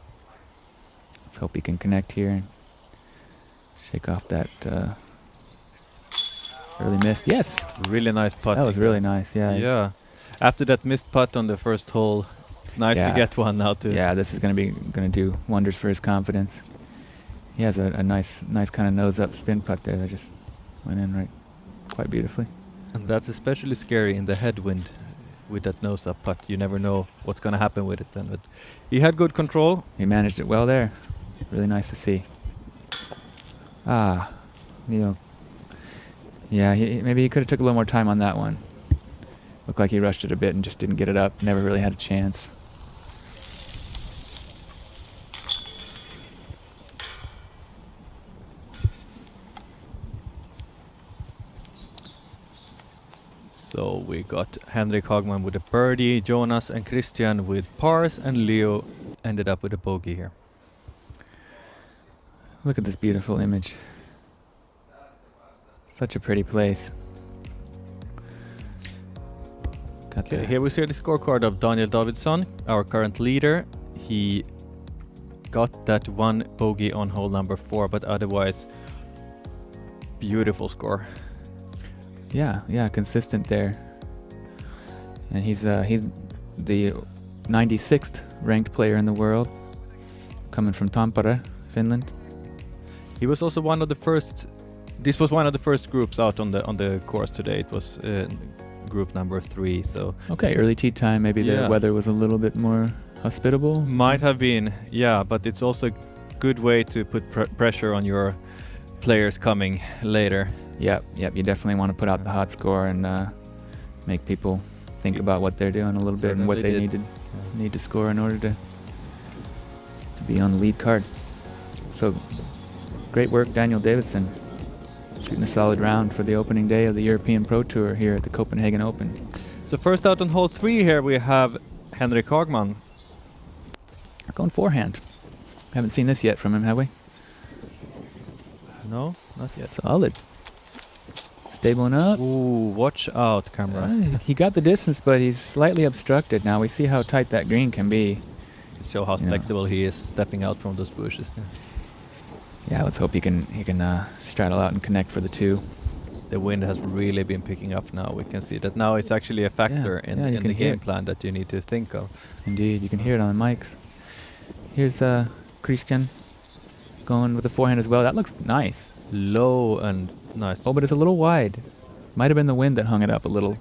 Let's hope he can connect here and shake off that early miss. Yes, Really nice putt. that was really nice. Yeah, Yeah. After that missed putt on the first hole, nice Yeah. to get one now too. yeah. This is gonna do wonders for his confidence. He has a nice kind of nose up spin putt there that just went in right quite beautifully. And that's especially scary in the headwind with that nose up putt. You never know what's going to happen with it then. But he had good control. He managed it well there. Really nice to see. Yeah, maybe he could have took a little more time on that one. Looked like he rushed it a bit and just didn't get it up. Never really had a chance. So we got Henrik Hagman with a birdie, Jonas and Christian with pars, and Leo ended up with a bogey here. Look at this beautiful image. Such a pretty place. Got Okay, the here we see the scorecard of Daniel Davidsson, our current leader. He got that one bogey on hole number 4, but otherwise, beautiful score. Yeah, consistent there. And he's the 96th ranked player in the world, coming from Tampere, Finland. He was also one of the first. This was one of the first groups out on the course today. It was group number 3. So Okay, early tee time. Maybe Yeah. the weather was a little bit more hospitable. might have been, yeah, but it's also a good way to put pressure on your players coming later. Yep. You definitely want to put out the hot score and make people think about what they're doing a little bit and what they Certainly need to score in order to be on the lead card. So great work, Daniel Davidson, shooting a solid round for the opening day of the European Pro Tour here at the Copenhagen Open. So first out on hole 3 here we have Henrik Hagman. We're going forehand. Haven't seen this yet from him, have we? No, not yet. Stabling up. Ooh, watch out, camera. He got the distance, but he's slightly obstructed. Now we see how tight that green can be. Show how Yeah. flexible he is stepping out from those bushes. Yeah, let's hope he can straddle out and connect for the 2. The wind has really been picking up now. We can see that now it's actually a factor Yeah, in, yeah, you in can the hear game it. plan that you need to think of. Indeed, you can hear it on the mics. Here's Christian going with the forehand as well. That looks nice. Low and nice. Oh, but it's a little wide. Might have been the wind that hung it up a little,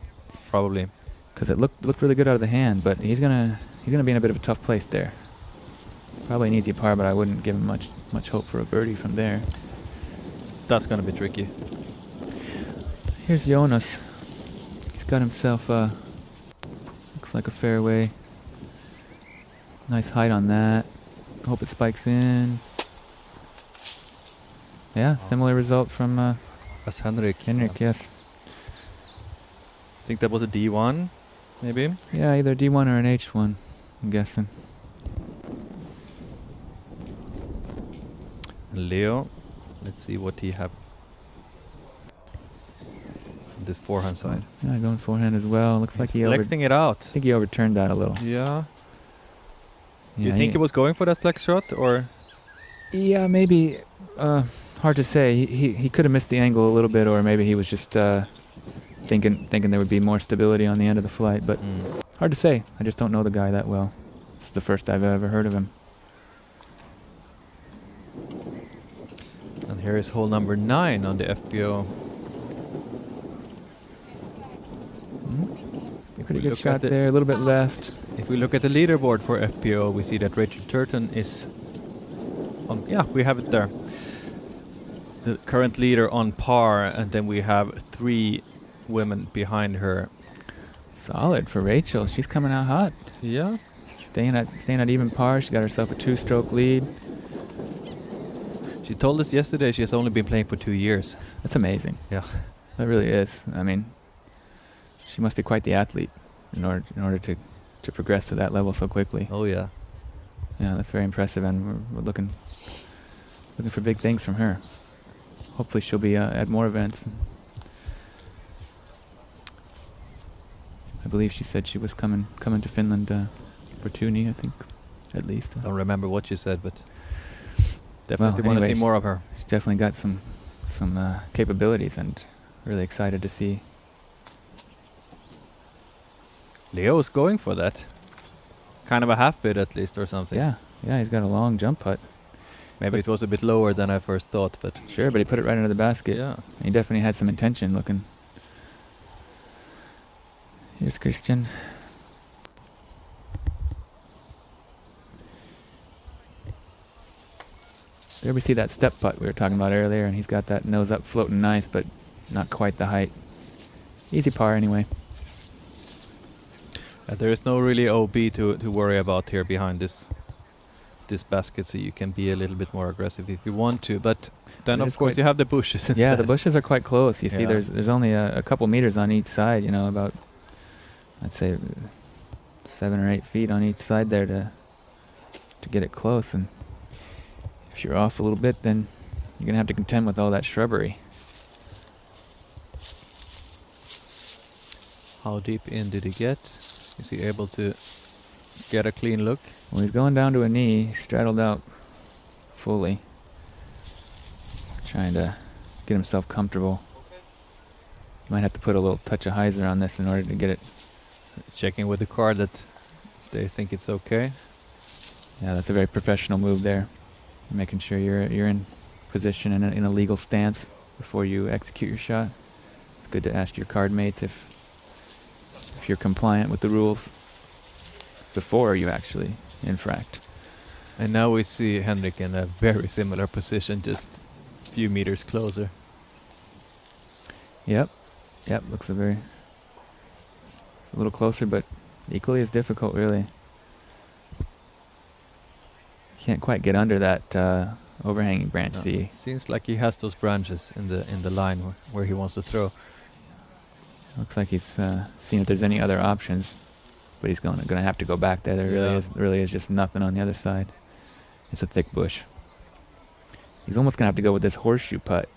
Probably. because it looked really good out of the hand. But he's gonna be in a bit of a tough place there. Probably an easy par, but I wouldn't give him much hope for a birdie from there. That's gonna be tricky. Here's Jonas. He's got himself looks like a fairway. Nice height on that. Hope it spikes in. Yeah, similar result from As Henrik. Henrik, yes. I think that was a D1, maybe. Yeah, either D1 or an H1, I'm guessing. Leo, let's see what he have on this forehand side. Yeah, going forehand as well. Looks like He's he flexing it out. I think he overturned that a little. Yeah. Yeah, You think he was going for that flex shot, or? Yeah, maybe. Hard to say. He could have missed the angle a little bit, or maybe he was just thinking there would be more stability on the end of the flight. But hard to say. I just don't know the guy that well. This is the first I've ever heard of him. And here is hole number 9 on the FPO. Pretty We good look shot at the- there. A little bit left. If we look at the leaderboard for FPO, we see that Rachel Turton is on. Yeah, we have it there. The current leader on par, and then we have 3 women behind her. Solid for Rachel. She's coming out hot. Yeah. Staying at even par. She got herself a 2-stroke lead. She told us yesterday she has only been playing for 2 years. That's amazing. Yeah. That really is. I mean, she must be quite the athlete in order to progress to that level so quickly. Oh yeah. Yeah, that's very impressive, and we're looking for big things from her. Hopefully, she'll be at more events. I believe she said she was coming to Finland for Tuni, I think, at least. Don't remember what you said, but definitely Well, want to anyway, see more of her. She's definitely got some capabilities, and really excited to see. Leo's going for that. Kind of a half bit at least, or something. Yeah, he's got a long jump putt. Maybe it was a bit lower than I first thought, but Sure, but he put it right into the basket. yeah. He definitely had some intention looking. Here's Christian. There we see that step putt we were talking about earlier, and he's got that nose up floating nice, but not quite the height. Easy par anyway. There is no really OB to worry about here behind this basket, so you can be a little bit more aggressive if you want to. But then It of is course quite- you have the bushes. Yeah, the instead. bushes are quite close. You see, Yeah. there's only a couple meters on each side. You know, about I'd say 7 or 8 feet on each side there to get it close. And if you're off a little bit, then you're gonna have to contend with all that shrubbery. How deep in did he get? Is he able to get a clean look? Well, he's going down to a knee. He's straddled out fully. He's trying to get himself comfortable. Might have to put a little touch of hyzer on this in order to get it. Checking with the card that they think it's okay. Yeah, that's a very professional move there. Making sure you're in position and in a legal stance before you execute your shot. It's good to ask your card mates if you're compliant with the rules before you actually infract. And now we see Henrik in a very similar position, just a few meters closer. Yep, looks a little closer, but equally as difficult, really. Can't quite get under that overhanging branch. No, See, it seems like he has those branches in the line where he wants to throw. looks like he's seeing if there's any other options, but he's gonna have to go back there. There Yeah. really is just nothing on the other side. It's a thick bush. He's almost gonna have to go with this horseshoe putt.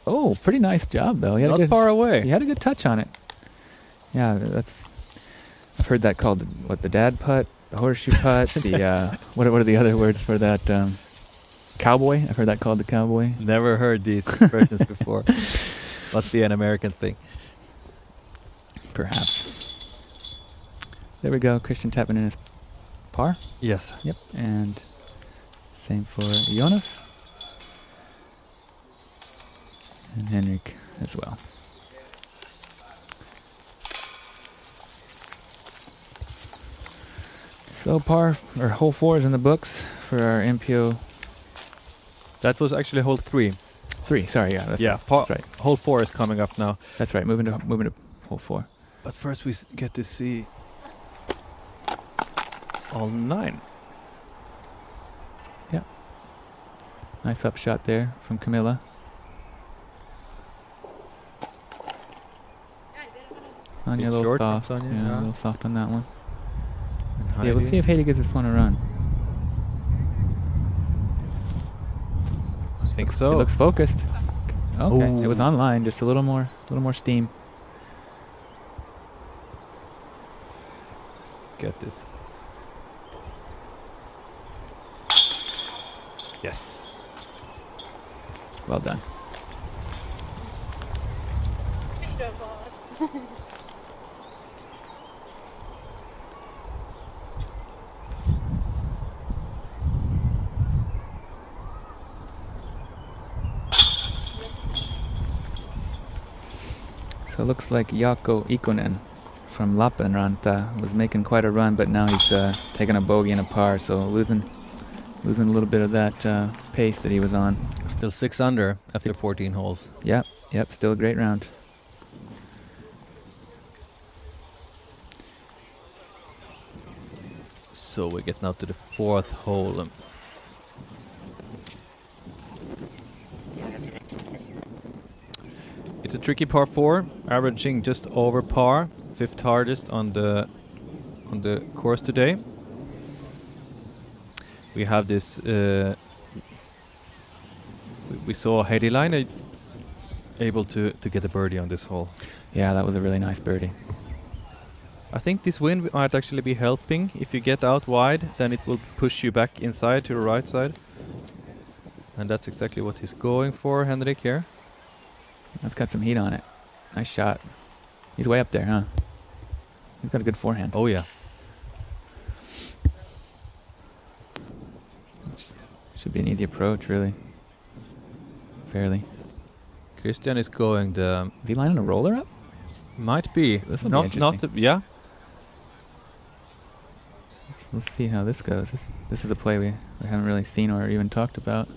Oh, pretty nice job though. He had a Not good, far away. He had a good touch on it. Yeah, I've heard that called the dad putt, the horseshoe putt, the what are the other words for that? Cowboy. I've heard that called the cowboy. Never heard these expressions before. Must be an American thing. Perhaps. There we go. Christian tapping in his par. Yes. Yep. And same for Jonas. And Henrik as well. So hole 4 is in the books for our MPO. That was actually hole 3. 3, sorry, yeah, that's right. That's right. Hole 4 is coming up now. That's right. Moving to hole 4. But first we get to see all 9. Yeah. Nice upshot there from Camilla. Sonia a Bit little short, soft. Sonia, Yeah, yeah. a little soft on that one. And Yeah, we'll Heidi. see if Haiti gives this one a run. I think She so. looks focused. Okay, it was Ooh. online, just a little more steam. Get this. Yes. Well done. So it looks like Jaakko Ikonen from Lappeenranta was making quite a run, but now he's taking a bogey and a par, so losing a little bit of that pace that he was on. Still 6 under after 14 holes. Yep, still a great round. So we get now to the 4th hole. It's a tricky par 4, averaging just over par, 5th hardest on the course today. We have this. We saw Heidi Line able to get a birdie on this hole. Yeah, that was a really nice birdie. I think this wind might actually be helping. If you get out wide, then it will push you back inside to the right side. And that's exactly what he's going for, Henrik, here. That's got some heat on it. Nice shot. He's way up there, huh? He's got a good forehand. Oh, yeah. Should be an easy approach, really. Fairly. Christian is going the... Is he lining a roller up? Might be. This'll be Not interesting. the... Yeah. Let's see how this goes. This is a play we haven't really seen or even talked about.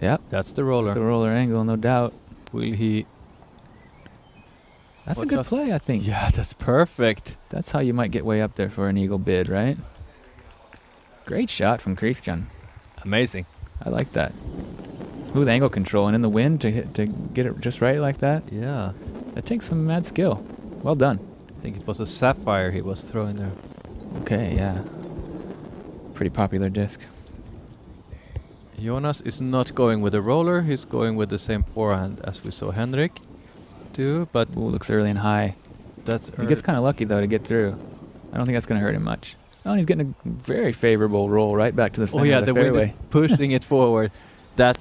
Yep. That's the roller. It's a roller angle, no doubt. Will he... That's a Watch good out. play, I think. Yeah, that's perfect. That's how you might get way up there for an eagle bid, right? Great shot from Christian. Amazing. I like that. Smooth angle control and in the wind to get it just right like that. Yeah. That takes some mad skill. Well done. I think it was a sapphire he was throwing there. Okay, yeah. Pretty popular disc. Jonas is not going with a roller. He's going with the same forehand as we saw Henrik do, but Ooh, looks early and high. that's He gets kind of lucky though to get through. I don't think that's going to hurt him much. Oh, he's getting a very favorable roll right back to the center oh yeah, of the the wind fairway. is pushing it forward. That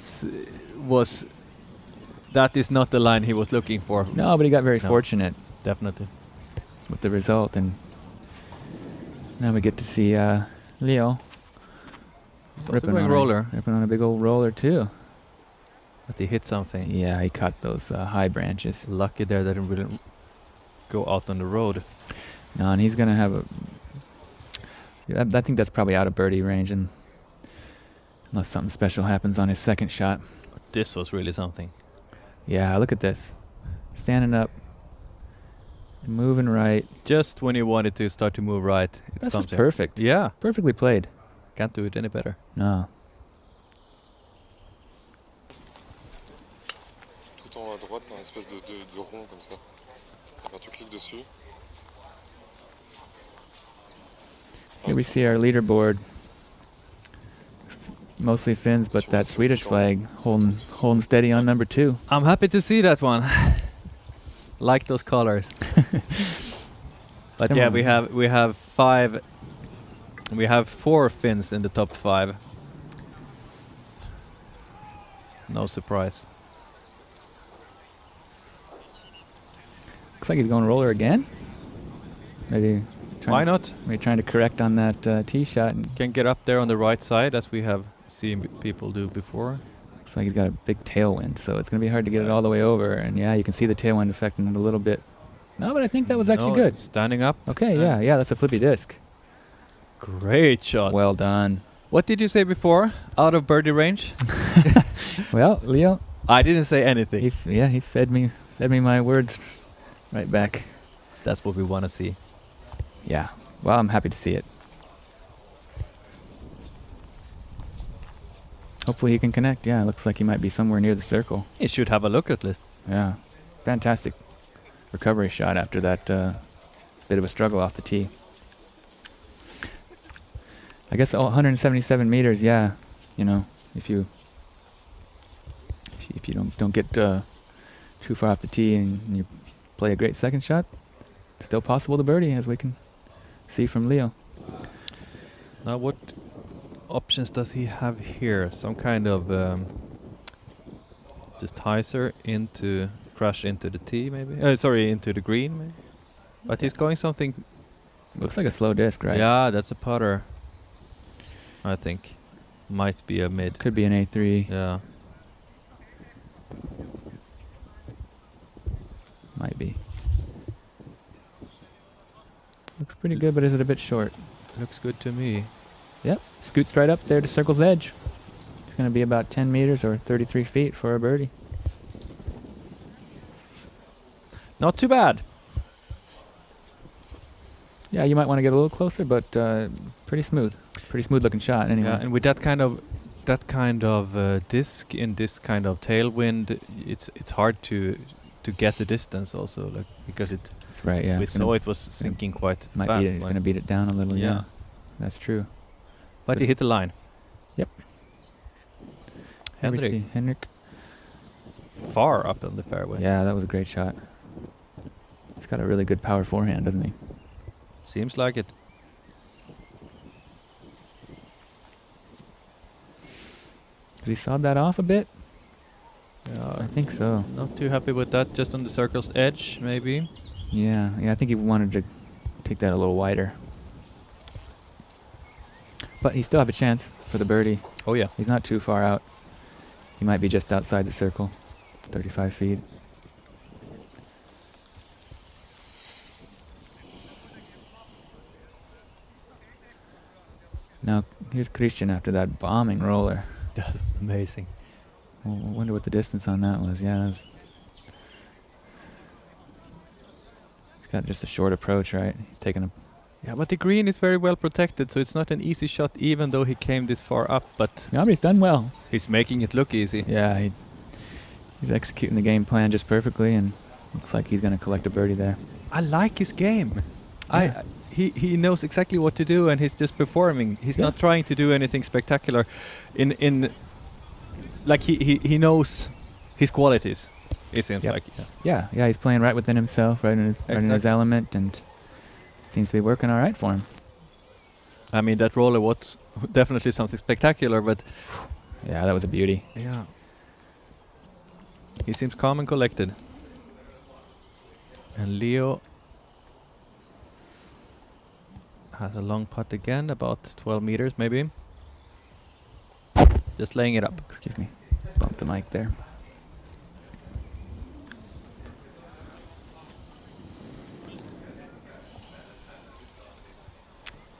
is not the line he was looking for. No, but he got very No. fortunate Definitely. with the result, and now we get to see Leo He's also going on roller, ripping on a big old roller too. but he hit something. Yeah, he cut those high branches. Lucky there that it wouldn't go out on the road. No, and he's gonna have a. Yeah, I think that's probably out of birdie range, and unless something special happens on his second shot. This was really something. Yeah, look at this, standing up, moving right. Just when you wanted to start to move right, it That's comes just in. perfect. Yeah, Perfectly played. can't do it any better. No. Tout en haut à droite, t'as un espèce de rond comme ça. Et quand tu cliques dessus, Here we see our leaderboard. Mostly Finns, but that Swedish flag holding steady on number 2. I'm happy to see that one. Like those colors. But Come yeah, on. we have 4 Finns in the top 5. No surprise. Looks like he's going roller again. Maybe. Why not? Maybe trying to correct on that tee shot. And Can get up there on the right side as we have seen people do before. looks like he's got a big tailwind, so it's going to be hard to get it all the way over. And yeah, you can see the tailwind affecting it a little bit. No, but I think that was actually No, good. it's standing up. Okay, yeah, that's a flippy disc. Great shot. Well done. What did you say before? Out of birdie range? Well, Leo, I didn't say anything. he fed me my words right back. That's what we want to see. Yeah. Well, I'm happy to see it. Hopefully he can connect. Yeah, it looks like he might be somewhere near the circle. You should have a look at least. Yeah. Fantastic recovery shot after that bit of a struggle off the tee. I guess 177 meters, yeah. You know, if you don't get too far off the tee and you play a great second shot, it's still possible to birdie, as we can see from Leo. Now what options does he have here? Some kind of just hyzer into crash into the tee maybe? Sorry, into the green maybe? But he's going something... Looks like a slow disc, right? Yeah, that's a putter. I think. Might be a mid. Could be an A3. Yeah. Might be. Looks pretty good, but is it a bit short? Looks good to me. Yep. Scoots right up there to circle's edge. It's going to be about 10 meters or 33 feet for a birdie. Not too bad. Yeah, you might want to get a little closer, but pretty smooth. Pretty smooth looking shot anyway. Yeah, and with that kind of disc in this kind of tailwind, it's hard to get the distance also, like, because That's right, yeah. we it's gonna saw it was sinking quite might fast. beat it. It's going to beat it down a little, yeah. Yeah. That's true. But he hit the line. Yep. Henrik, Henrik. far up in the fairway. Yeah, that was a great shot. He's got a really good power forehand, doesn't he? Seems like it. Has he sawed that off a bit? Yeah, I think so. not too happy with that. Just on the circle's edge, maybe. Yeah, I think he wanted to take that a little wider. But he still have a chance for the birdie. Oh yeah. He's not too far out. He might be just outside the circle, 35 feet. Now, here's Christian after that bombing roller. That was amazing. Well, I wonder what the distance on that was. Yeah, he's got just a short approach, right? He's taking a... Yeah, but the green is very well protected, so it's not an easy shot even though he came this far up, but Yeah, but he's done well. he's making it look easy. Yeah, he's executing the game plan just perfectly, and looks like he's going to collect a birdie there. I like his game. Yeah. He knows exactly what to do and he's just performing. He's Yeah. not trying to do anything spectacular. Like he knows his qualities. It seems Yep. like. Yeah, he's playing right within himself, right in his Exactly. element, and seems to be working all right for him. I mean, that roller was definitely something spectacular, but Yeah, that was a beauty. yeah, he seems calm and collected. And Leo has a long putt again, about 12 meters maybe. Just laying it up. Excuse me, bumped the mic there.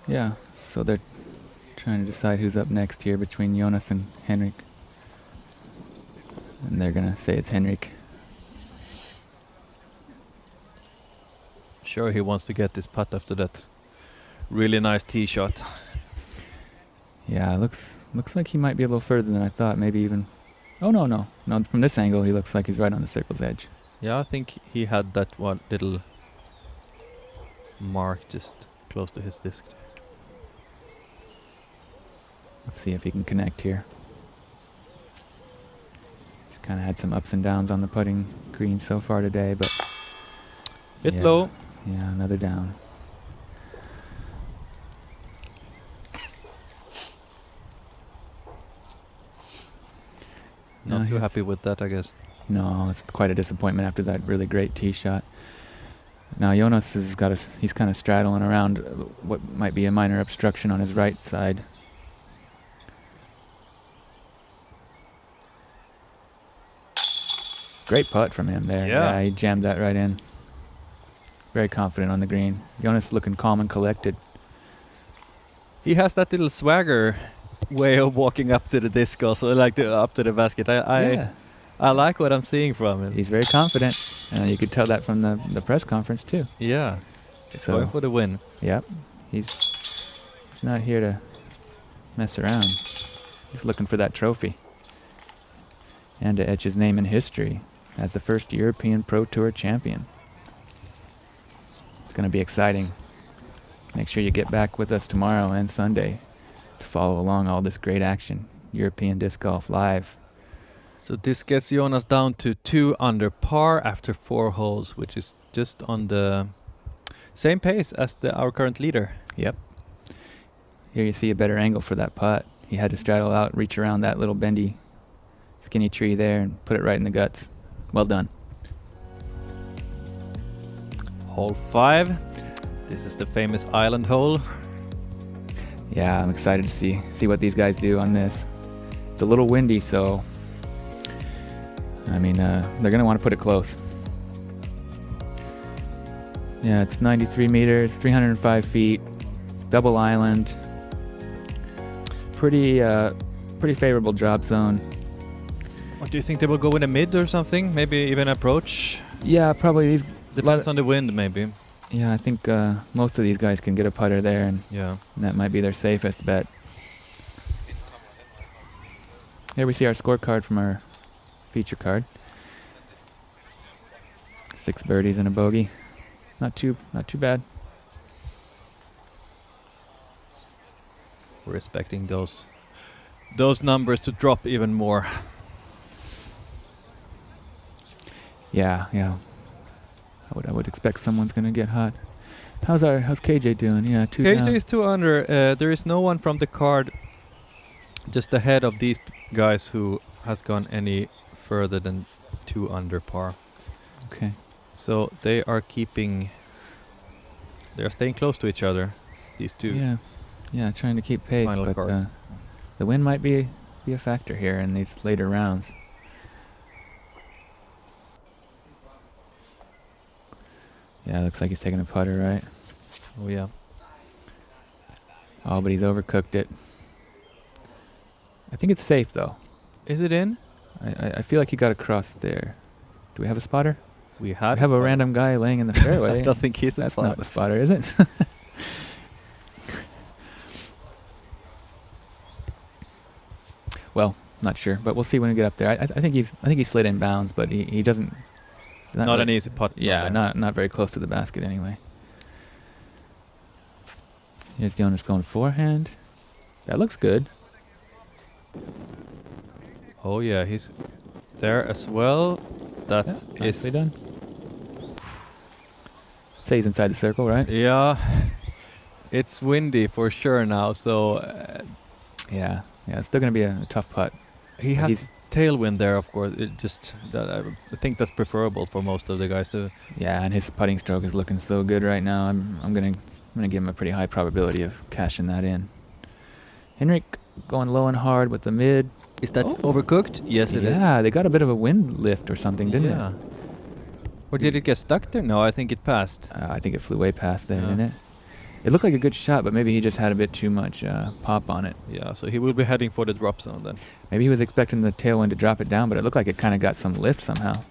Yeah, so they're trying to decide who's up next here between Jonas and Henrik. And they're going to say it's Henrik. Sure, he wants to get this putt after that really nice tee shot. Yeah, looks like he might be a little further than I thought. Maybe even... Oh, no. From this angle, he looks like he's right on the circle's edge. Yeah, I think he had that one little mark just close to his disc. Let's see if he can connect here. He's kind of had some ups and downs on the putting green so far today, but Bit yeah. low. Yeah, another down. No, Not too he's- happy with that, I guess. No, it's quite a disappointment after that really great tee shot. Now Jonas has got he's kind of straddling around what might be a minor obstruction on his right side. Great putt from him there. Yeah. He jammed that right in. Very confident on the green. Jonas looking calm and collected. He has that little swagger way of walking up to the disc also, like up to the basket. I like what I'm seeing from him. He's very confident. You could tell that from the press conference too. Yeah. He's So- going for the win. Yep. He's not here to mess around. He's looking for that trophy. And to etch his name in history as the first European Pro Tour champion. It's going to be exciting. Make sure you get back with us tomorrow and Sunday to follow along all this great action. European Disc Golf Live. So this gets Jonas down to 2 under par after 4 holes, which is just on the same pace as our current leader. Yep. Here you see a better angle for that putt. He had to straddle out, reach around that little bendy, skinny tree there and put it right in the guts. Well done. Hole 5. This is the famous island hole. Yeah, I'm excited to see what these guys do on this. It's a little windy, so I mean, they're gonna want to put it close. Yeah, it's 93 meters, 305 feet, double island. Pretty favorable drop zone. What do you think they will go in a mid or something? Maybe even approach? Yeah, probably these. Depends on the wind, maybe. Yeah, I think most of these guys can get a putter there, and Yeah. that might be their safest bet. Here we see our scorecard from our feature card. 6 birdies and a bogey. Not too bad. We're expecting those numbers to drop even more. Yeah. I would expect someone's gonna get hot. How's KJ doing? Yeah, 2 KJ down. is 2 under. There is no one from the card just ahead of these guys who has gone any further than 2 under par. Okay. So they are staying close to each other, these two. Yeah, trying to keep pace, Final but cards. the wind might be a factor here in these later rounds. Yeah, looks like he's taking a putter, right? Oh yeah. Oh, but he's overcooked it. I think it's safe though. Is it in? I feel like he got across there. Do we have a spotter? We We have have a random guy laying in the fairway. I don't think he's a That's spotter. not the spotter, is it? Well, not sure, but we'll see when we get up there. I think he slid in bounds, but he doesn't. Not an easy putt. from Yeah, there. not very close to the basket anyway. Here's Jonas going forehand. That looks good. Oh yeah, he's there as well. That Yeah, is nicely done. Say he's inside the circle, right? Yeah. It's windy for sure now, so Yeah, it's still gonna be a tough putt. he But has he's- tailwind there, of course. It just that I think that's preferable for most of the guys. So Yeah, and his putting stroke is looking so good right now. I'm gonna give him a pretty high probability of cashing that in. Henrik going low and hard with the mid. is that Oh. overcooked? Yes, it is. Yeah, they got a bit of a wind lift or something, didn't Yeah. it? Or did it get stuck there? No, I think it passed. I think it flew way past there, Yeah. didn't it? It looked like a good shot, but maybe he just had a bit too much pop on it. Yeah, so he will be heading for the drop zone then. Maybe he was expecting the tailwind to drop it down, but it looked like it kind of got some lift somehow.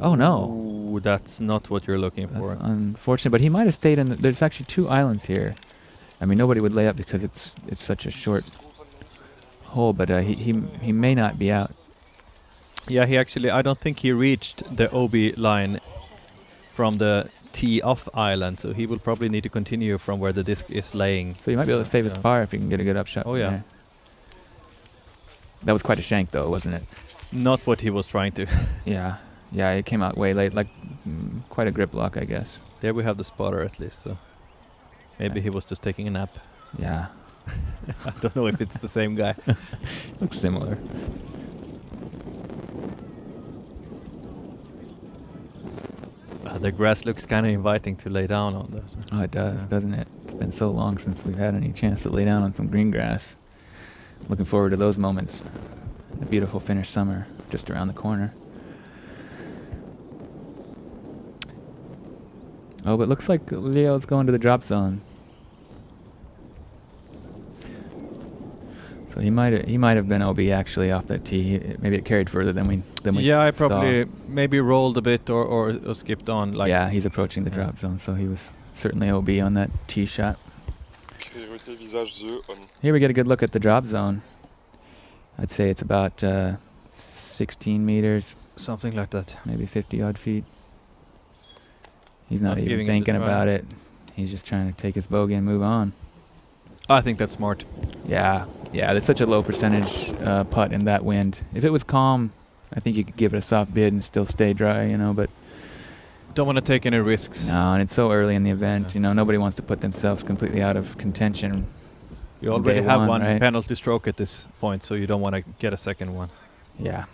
Oh no, Ooh, that's not what you're looking that's for. unfortunate. But he might have stayed in. There's actually 2 islands here. I mean, nobody would lay up because it's such a short hole, but he may not be out. Yeah, I don't think he reached the OB line from the tee off island, so he will probably need to continue from where the disc is laying. So he might be able to save his Yeah. par if he can get a good upshot. Oh, from yeah. there. That was quite a shank, though, wasn't it? Not what he was trying to. Yeah. Yeah, it came out way late, like quite a grip lock, I guess. There we have the spotter at least, so maybe he was just taking a nap. Yeah. I don't know if it's the same guy. Looks similar. The grass looks kind of inviting to lay down on this. Oh, it does, Yeah. doesn't it? It's been so long since we've had any chance to lay down on some green grass. Looking forward to those moments. The beautiful Finnish summer just around the corner. Oh, but looks like Leo's going to the drop zone. So he might have been OB actually off that tee. Maybe it carried further than we Yeah, I saw. probably maybe rolled a bit or skipped on. Like Yeah, he's approaching the Yeah. drop zone, so he was certainly OB on that tee shot. Priorité visage yeux on. Here we get a good look at the drop zone. I'd say it's about 16 meters, something like that. maybe 50 odd feet. He's not Not even giving it a thinking try. about it. He's just trying to take his bogey and move on. I think that's smart. Yeah, there's such a low percentage putt in that wind. If it was calm, I think you could give it a soft bid and still stay dry, but Don't want to take any risks. no, and it's so early in the event, Yeah. nobody wants to put themselves completely out of contention. You from already day have one, one right? penalty stroke at this point, so you don't want to get a second one. Yeah.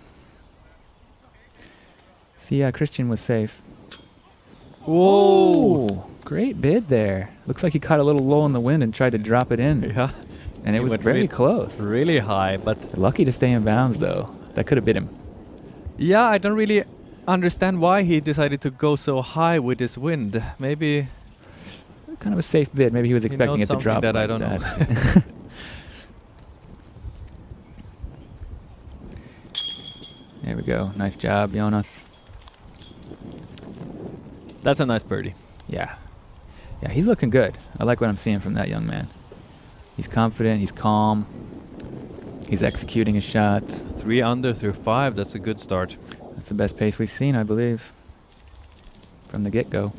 See, Christian was safe. Whoa! Great bid there. Looks like he caught a little low in the wind and tried to drop it in. Yeah, And it He was went very really- close. really high, but Lucky to stay in bounds, though. That could have bit him. yeah, I don't really understand why he decided to go so high with this wind. Maybe Kind of a safe bid. Maybe he was He expecting knows it to something drop that I like don't know. that. There we go. Nice job, Jonas. that's a nice birdie. Yeah. Yeah, he's looking good. I like what I'm seeing from that young man. He's confident. He's calm. He's executing his shots. 3 under through 5. That's a good start. That's the best pace we've seen, I believe, from the get-go.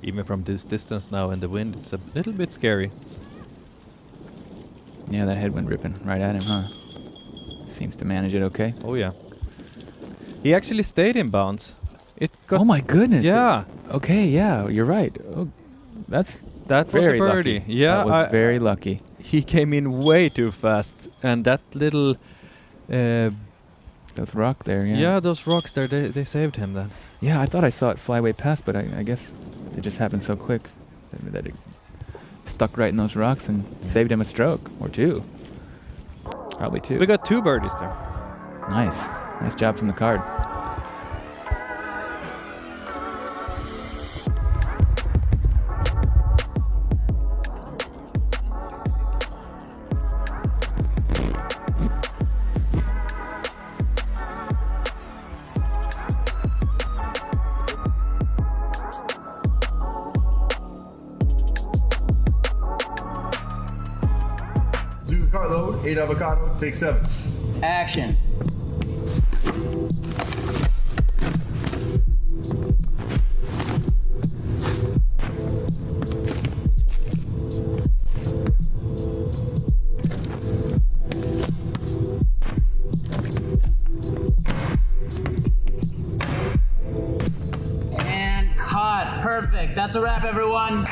Even from this distance now in the wind, it's a little bit scary. Yeah, that headwind ripping right at him, huh? Seems to manage it okay. Oh yeah. He actually stayed in bounds. It got Oh my goodness. Yeah, Okay, yeah, you're right. Oh, that's that was a very birdie. lucky. Yeah, that was very lucky. he came in way too fast, and that little Those rock there, yeah. yeah, those rocks there, they saved him then. Yeah, I thought I saw it fly way past, but I guess it just happened so quick that it stuck right in those rocks and saved him a stroke or two. Probably two. We got 2 birdies there. Nice. Nice job from the card. Zuka Carlo, 8 avocado, take 7. Action. And cut. Perfect. That's a wrap, everyone.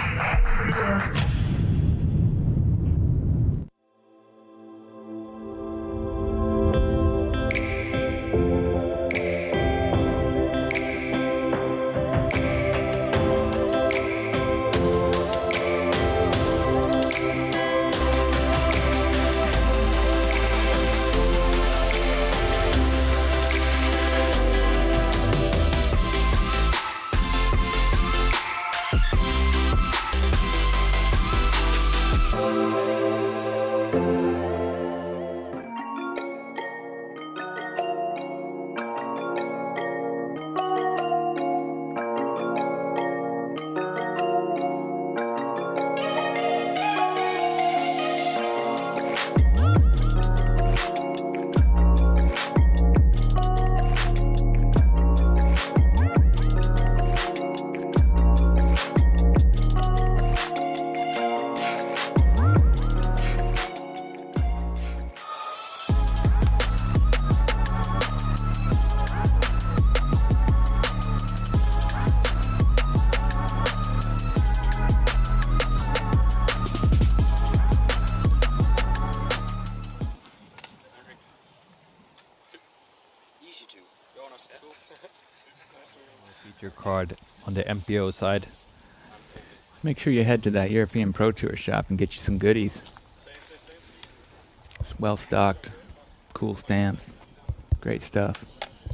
card on the MPO side. Make sure you head to that European Pro Tour shop and get you some goodies. It's well stocked, cool stamps, great stuff.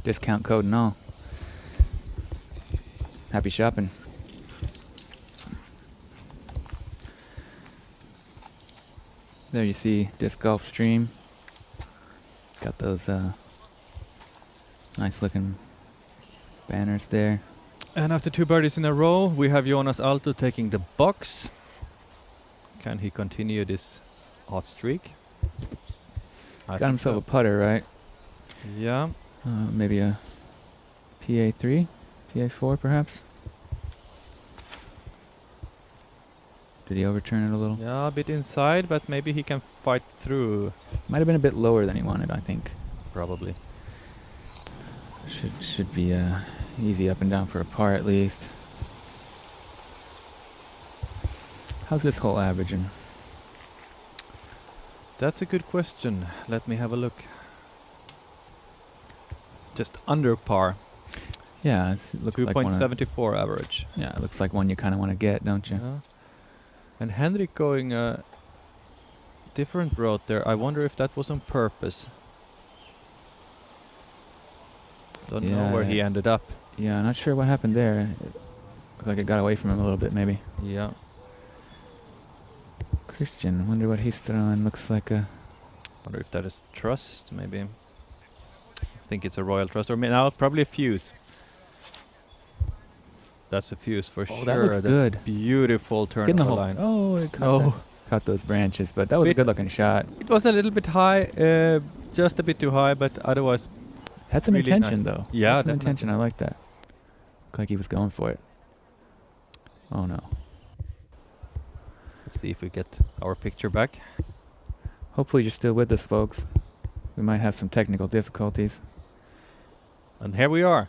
Discount code and all. Happy shopping. There you see Disc Golf Stream. Got those nice looking banners there. And after 2 birdies in a row, we have Jonas Alto taking the box. Can he continue this hot streak? Got himself a putter, right? Yeah. Maybe a PA3, PA4 perhaps. Did he overturn it a little? Yeah, a bit inside, but maybe he can fight through. Might have been a bit lower than he wanted, I think. Probably. Should be easy up and down for a par at least. How's this hole averaging? That's a good question. Let me have a look. Just under par. Yeah, it looks like one. 2.74 average. Yeah, it looks like one you kind of want to get, don't you? Yeah. And Henrik going a different route there. I wonder if that was on purpose. Don't know where he ended up. Yeah, not sure what happened there. It looked like it got away from him a little bit, maybe. Yeah. Christian, wonder what he's throwing. Looks like a... Wonder if that is trust, maybe. I think it's a Royal Trust, or now probably a fuse. That's a fuse for sure. That looks good. Beautiful turn Getting of the the hole. line. Oh, it caught those branches, but that was a good looking shot. It was a little bit high, just a bit too high, but otherwise had some really intention nice. though. Yeah, some intention. I like that. Looked like he was going for it. Oh no. Let's see if we get our picture back. Hopefully you're still with us, folks. We might have some technical difficulties. And here we are.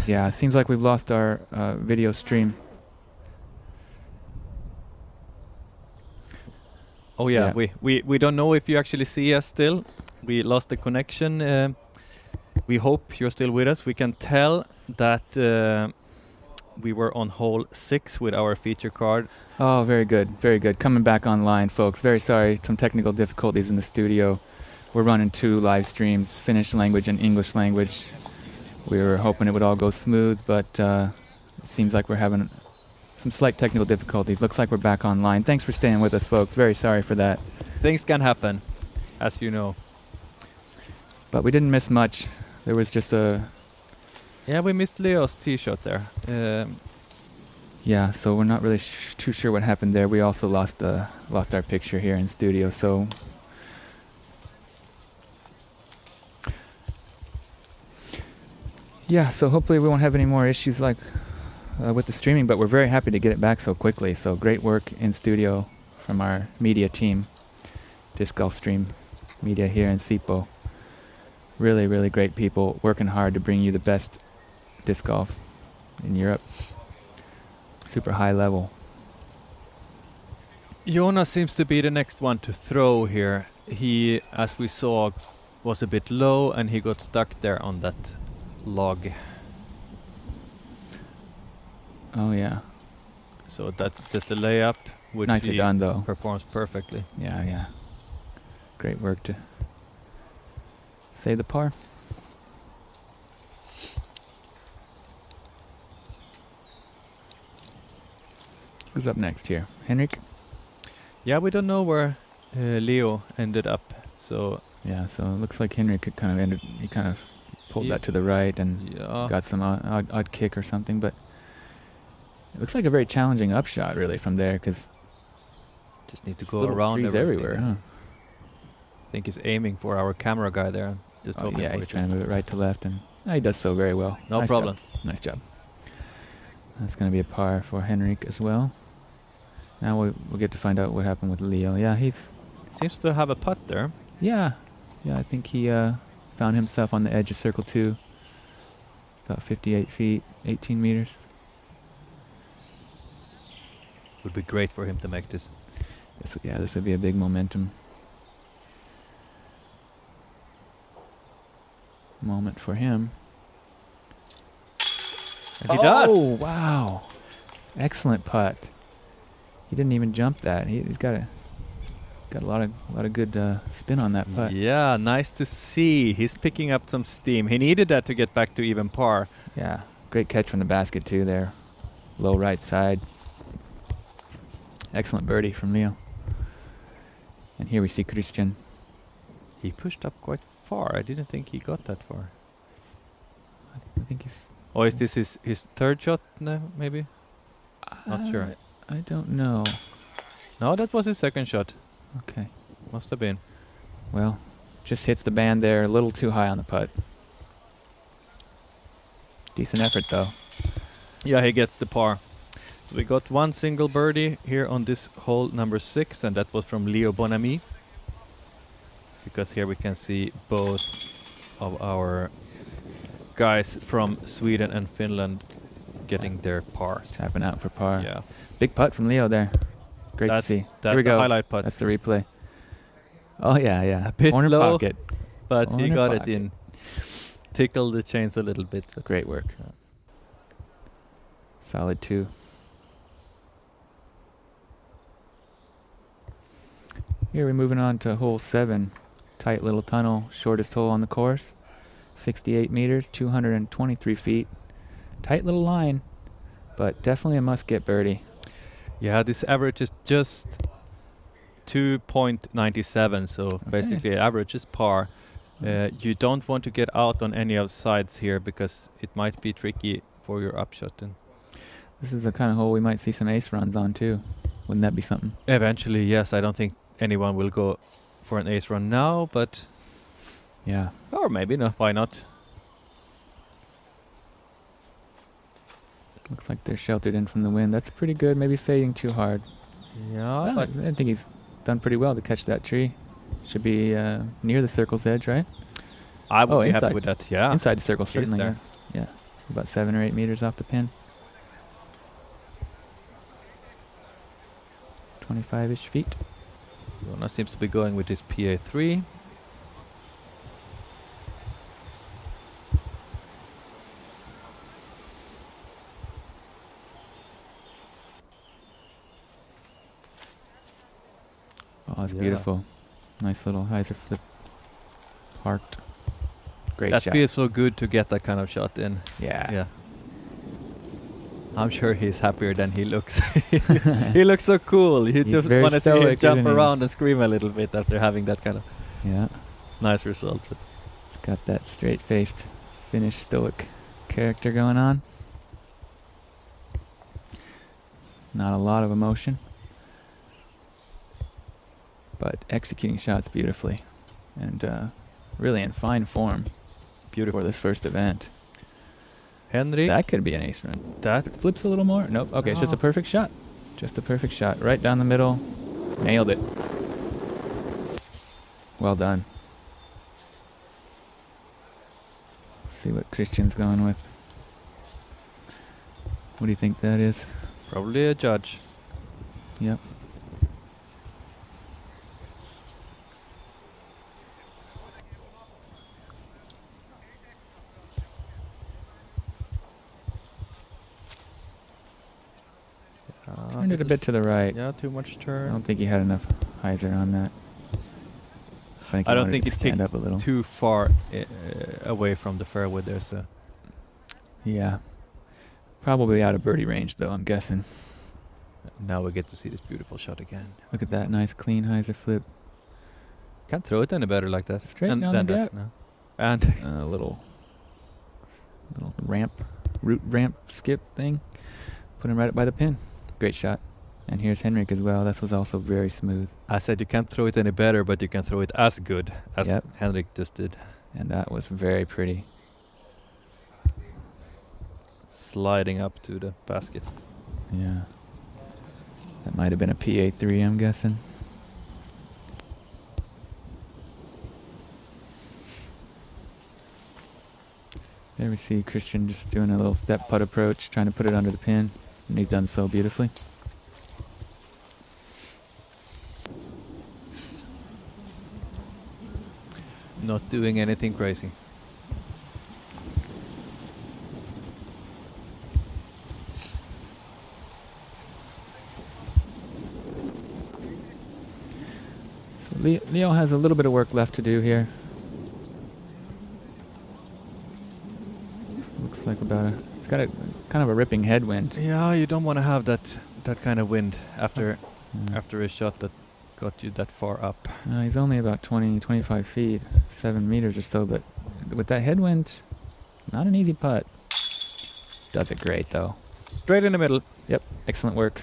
Yeah, it seems like we've lost our video stream. Oh yeah, we don't know if you actually see us still. We lost the connection. We hope you're still with us. We can tell that we were on hole 6 with our feature card. Oh, very good, very good. Coming back online, folks. Very sorry, some technical difficulties in the studio. We're running 2 live streams, Finnish language and English language. We were hoping it would all go smooth, but it seems like we're having some slight technical difficulties. Looks like we're back online. Thanks for staying with us, folks. Very sorry for that. Things can happen, as you know. But we didn't miss much. There was just a... Yeah, we missed Leo's tee shot there. Yeah, so we're not really too sure what happened there. We also lost our picture here in studio, so... Yeah, so hopefully we won't have any more issues like with the streaming, but we're very happy to get it back so quickly. So great work in studio from our media team, Disc Golf Stream Media here in Sipo. Really, really great people working hard to bring you the best disc golf in Europe. Super high level. Jonas seems to be the next one to throw here. He, as we saw, was a bit low and he got stuck there on that log. Oh yeah. So that's just a layup, which Nicely done though. Performs perfectly. Yeah, yeah. Great work to save the par. Who's up next here? Henrik? Yeah, we don't know where Leo ended up. So yeah, so it looks like Henrik could kind of he kind of pulled that to the right and got some odd kick or something, but it looks like a very challenging upshot really from there, because just need to go around trees everywhere, huh? I think he's aiming for our camera guy there. Just yeah, he's trying to move it right to left, and he does so very well. No nice problem. Job. Nice job. That's going to be a par for Henrik as well. Now we'll get to find out what happened with Leo. Yeah, he's seems to have a putt there. Yeah, I think he found himself on the edge of circle 2, about 58 feet, 18 meters. Would be great for him to make this. This would be a big momentum moment for him. And he does. Oh, wow. Excellent putt. He didn't even jump that. He's got a lot of good spin on that putt. Yeah, nice to see. He's picking up some steam. He needed that to get back to even par. Yeah, great catch from the basket too there. Low right side. Excellent birdie from Leo. And here we see Christian. He pushed up quite far. I didn't think he got that far. I think he's... Oh, is this his third shot now, maybe? Not sure. I don't know. No, that was his second shot. Okay. Must have been. Well, just hits the band there, a little too high on the putt. Decent effort though. Yeah, he gets the par. So we got one single birdie here on this hole number 6, and that was from Leo Bonamy. Because here we can see both of our guys from Sweden and Finland getting their pars. Tapping out for par. Yeah. Big putt from Leo there. Great to see. That's Here we a go. highlight putt. That's the replay. Oh yeah, yeah. A bit Corner low, pocket. but he Corner got pocket. it in. Tickled the chains a little bit. But Great work. Solid 2. Here we're moving on to hole 7. Tight little tunnel, shortest hole on the course. 68 meters, 223 feet. Tight little line, but definitely a must-get birdie. yeah, this average is just 2.97, so basically average is par. You don't want to get out on any of the sides here because it might be tricky for your upshot. And This is the kind of hole we might see some ace runs on too. Wouldn't that be something? eventually, yes, I don't think anyone will go for an ace run now, but Yeah. or maybe no, why not? Looks like they're sheltered in from the wind. That's pretty good. Maybe fading too hard. Yeah, Well, but I think he's done pretty well to catch that tree. Should be near the circle's edge, right? I would Oh, be happy inside. with that. Yeah, Inside the circle, He's certainly. there. Yeah. About 7 or 8 meters off the pin. 25-ish feet. Jonas seems to be going with his PA3. Oh, that's Yeah. beautiful. Nice little hyzer flip. Parked. Great That shot. feels so good to get that kind of shot in. Yeah. Yeah. I'm sure he's happier than he looks. He looks so cool. You He's just very want to see him stoic, jump isn't he? around and scream a little bit after having that kind of Yeah. nice result. But It's got that straight-faced, Finnish stoic character going on. Not a lot of emotion, but executing shots beautifully, and really in fine form beautiful. for this first event. Henry, That could be an ace run. that Flips a little more. Nope. Okay, it's just a No. perfect shot. Just a perfect shot. Right down the middle. Nailed it. Well done. Let's see what Christian's going with. What do you think that is? probably a judge. Yep. Turned it a bit to the right. Yeah, too much I turn. don't think he had enough hyzer on that. think I he don't wanted think to it's stand kicked up a little. too far away from the fairway there, so Yeah. Probably out of birdie range, though, I'm guessing. now we get to see this beautiful shot again. Look at that nice, clean hyzer flip. Can't throw it any better like that. Straight And down then the that, gap. no. And A little ramp, root ramp skip thing. Put him right up by the pin. Great shot. And here's Henrik as well. This was also very smooth. I said you can't throw it any better, but you can throw it as good as Yep. Henrik just did. And that was very pretty. Sliding up to the basket. Yeah. That might have been a PA3, I'm guessing. There we see Christian just doing a little step putt approach, trying to put it under the pin. And he's done so beautifully. Not doing anything crazy. Leo has a little bit of work left to do here. Looks like it's got a kind of a ripping headwind. Yeah, you don't want to have that kind of wind after a shot that got you that far up. He's only about 25 feet, 7 meters or so, but with that headwind, not an easy putt. Does it great though. Straight in the middle. Yep, excellent work.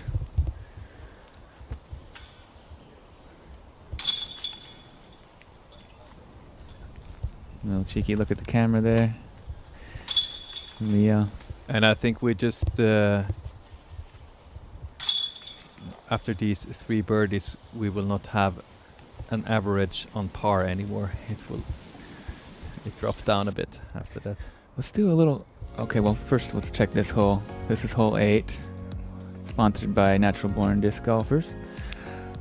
A little cheeky look at the camera there. Leo. And I think we just after these 3 birdies, we will not have an average on par anymore. It drops down a bit after that. Let's do a little. Okay, well first let's check this hole. This is hole 8, sponsored by Natural Born Disc Golfers.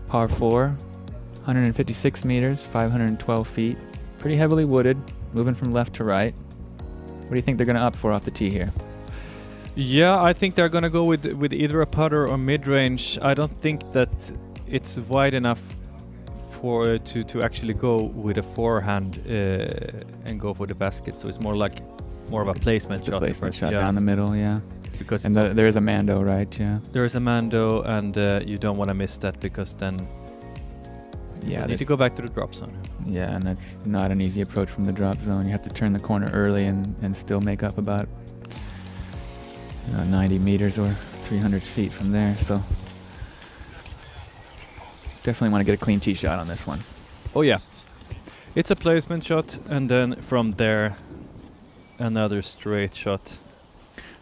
Par 4, 156 meters, 512 feet. Pretty heavily wooded, moving from left to right. What do you think they're going to opt for off the tee here? Yeah, I think they're gonna go with either a putter or mid-range. I don't think that it's wide enough for to actually go with a forehand and go for the basket. So it's more of a placement shot. Placement shot down the middle, yeah. Because and there is a Mando, right? Yeah. There is a Mando, and you don't want to miss that because then you need to go back to the drop zone. Yeah, and that's not an easy approach from the drop zone. You have to turn the corner early and still make up about 90 meters or 300 feet from there. So definitely want to get a clean tee shot on this one. Oh yeah, it's a placement shot, and then from there another straight shot.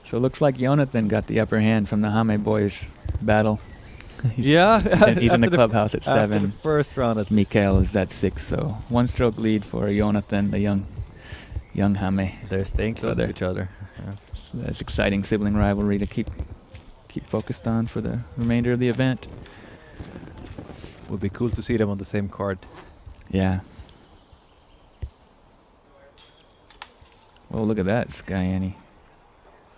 So it looks like Jonathan got the upper hand from the Hame boys battle. Yeah, he's in the clubhouse at 7. After the first round, at Mikael is at 6. So 1-stroke lead for Jonathan, the young Hame. They're staying close to each other. Yeah. So that's exciting sibling rivalry to keep focused on for the remainder of the event. Would be cool to see them on the same card. Yeah. Well, look at that, Sky Annie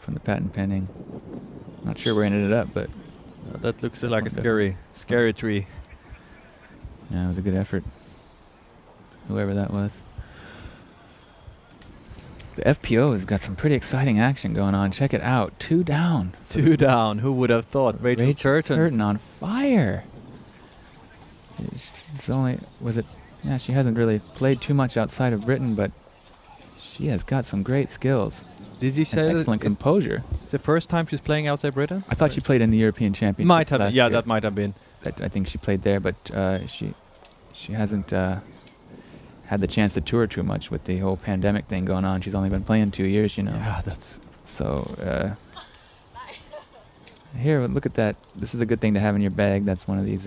from the patent pending. Not sure where it ended up, but that looks like a scary tree. Yeah, it was a good effort. Whoever that was. The FPO has got some pretty exciting action going on. Check it out. 2 down. 2 down. Who would have thought? Rachel Turton on fire. She's only, yeah, she hasn't really played too much outside of Britain, but she has got some great skills. Did you say excellent composure? It's the first time she's playing outside Britain? I thought she played in the European Championship. Might have been. Yeah, year. That might have been. I think she played there, but she hasn't had the chance to tour too much with the whole pandemic thing going on. She's only been playing 2 years, you know. Yeah, that's so. Here, look at that. This is a good thing to have in your bag. That's one of these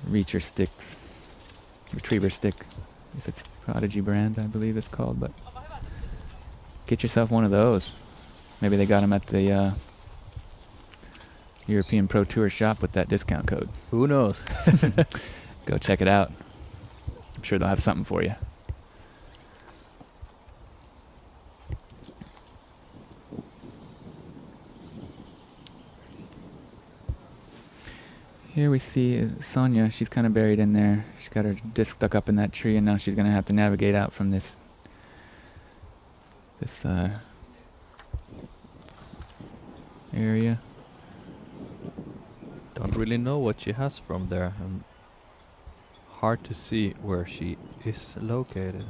reacher sticks, retriever stick. If it's Prodigy brand, I believe it's called, but get yourself one of those. Maybe they got them at the European Pro Tour shop with that discount code. Who knows? Go check it out. I'm sure they'll have something for you. Here we see Sonia. She's kind of buried in there. She's got her disc stuck up in that tree, and now she's going to have to navigate out from this area. Don't really know what she has from there. Hard to see where she is located.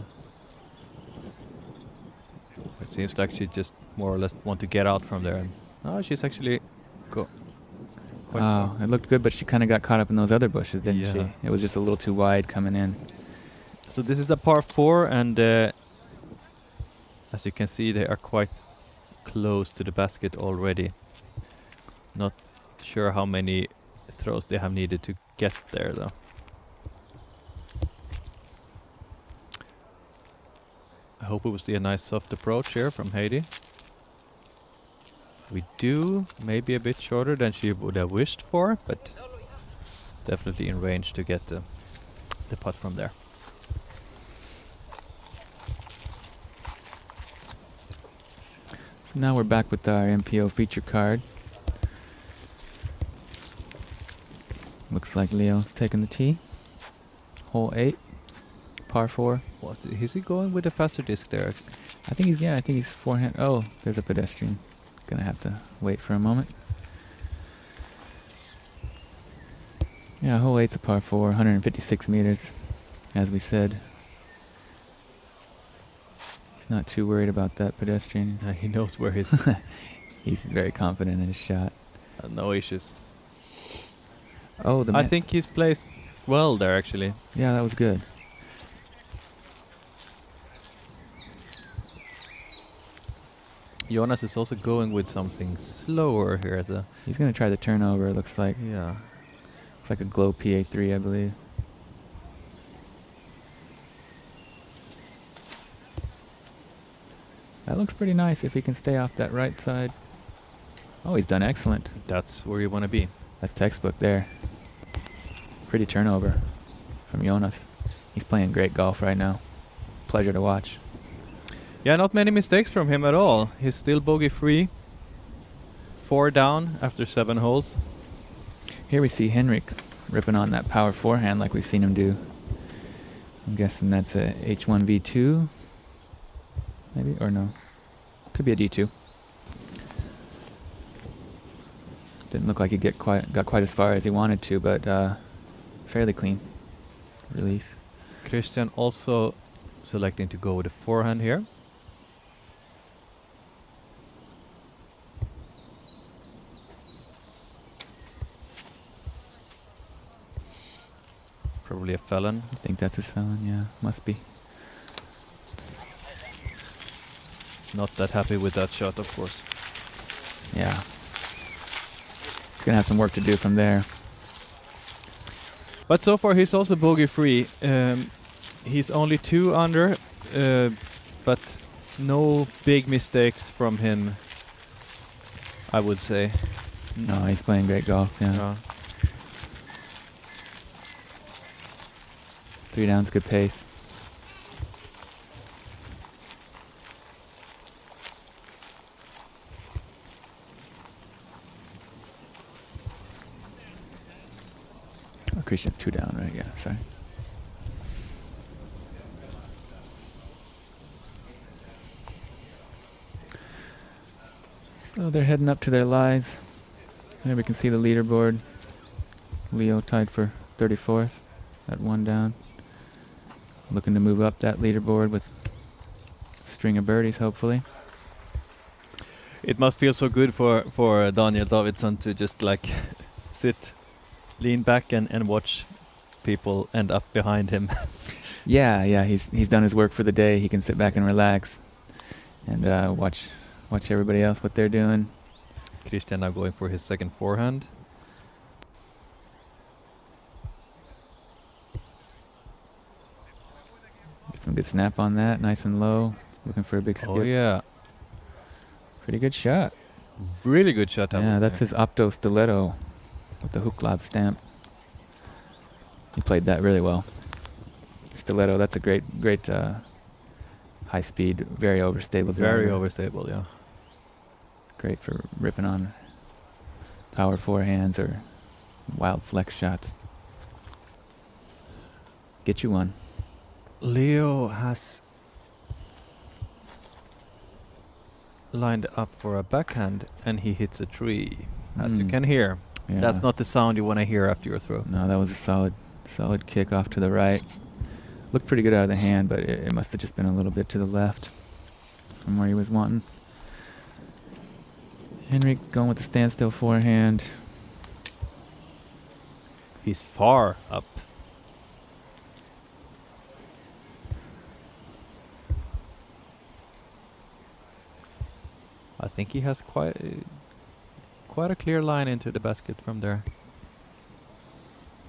It seems like she just more or less want to get out from there. And she's actually it looked good, but she kind of got caught up in those other bushes, didn't she? It was just a little too wide coming in. So this is a par 4, and as you can see, they are quite close to the basket already. Not sure how many throws they have needed to get there, though. I hope we will see a nice soft approach here from Heidi. We do, maybe a bit shorter than she would have wished for, but definitely in range to get the putt from there. So now we're back with our MPO feature card. Looks like Leo's taking the tee. Hole 8, par 4. What is he going with a faster disc there? I think he's forehand. Oh, there's a pedestrian. Gonna have to wait for a moment. Yeah, hole 8's a par 4, 156 meters, as we said. He's not too worried about that pedestrian. He knows where he's. He's very confident in his shot. No issues. Oh, I think he's placed well there, actually. Yeah, that was good. Jonas is also going with something slower here. He's gonna try the turnover. It looks like. Yeah. It's like a Glow PA3, I believe. That looks pretty nice if he can stay off that right side. Oh, he's done excellent. That's where you want to be. That's textbook there. Pretty turnover from Jonas. He's playing great golf right now. Pleasure to watch. Yeah, not many mistakes from him at all. He's still bogey free. 4 down after 7 holes. Here we see Henrik ripping on that power forehand like we've seen him do. I'm guessing that's a H1V2, maybe, or no. Could be a D2. Didn't look like he got quite as far as he wanted to, but fairly clean release. Christian also selecting to go with a forehand here. Probably a felon. I think that's his felon, yeah, must be. Not that happy with that shot, of course. Yeah. He's gonna have some work to do from there. But so far he's also bogey free. He's only 2 under, but no big mistakes from him, I would say. No, he's playing great golf, yeah. 3 down's good pace. Oh, Christian's 2 down, right? Yeah, sorry. So they're heading up to their lies. There we can see the leaderboard. Leo tied for 34th at 1 down. Looking to move up that leaderboard with a string of birdies, hopefully. It must feel so good for Daniel Davidsson to just like sit, lean back and watch people end up behind him. Yeah, he's done his work for the day. He can sit back and relax and watch everybody else what they're doing. Christian now going for his second forehand. Get some good snap on that, nice and low. Looking for a big skip. Oh yeah, pretty good shot. Really good shot. Yeah, that's his Opto Stiletto with the hook lob stamp. He played that really well. Stiletto, that's a great high speed, very overstable driver. Very overstable, yeah. Great for ripping on power forehands or wild flex shots. Get you one. Leo has lined up for a backhand and he hits a tree, as you can hear. Yeah. That's not the sound you want to hear after your throw. No, that was a solid kick off to the right. Looked pretty good out of the hand, but it must have just been a little bit to the left from where he was wanting. Henrik going with the standstill forehand. He's far up. I think he has quite a clear line into the basket from there.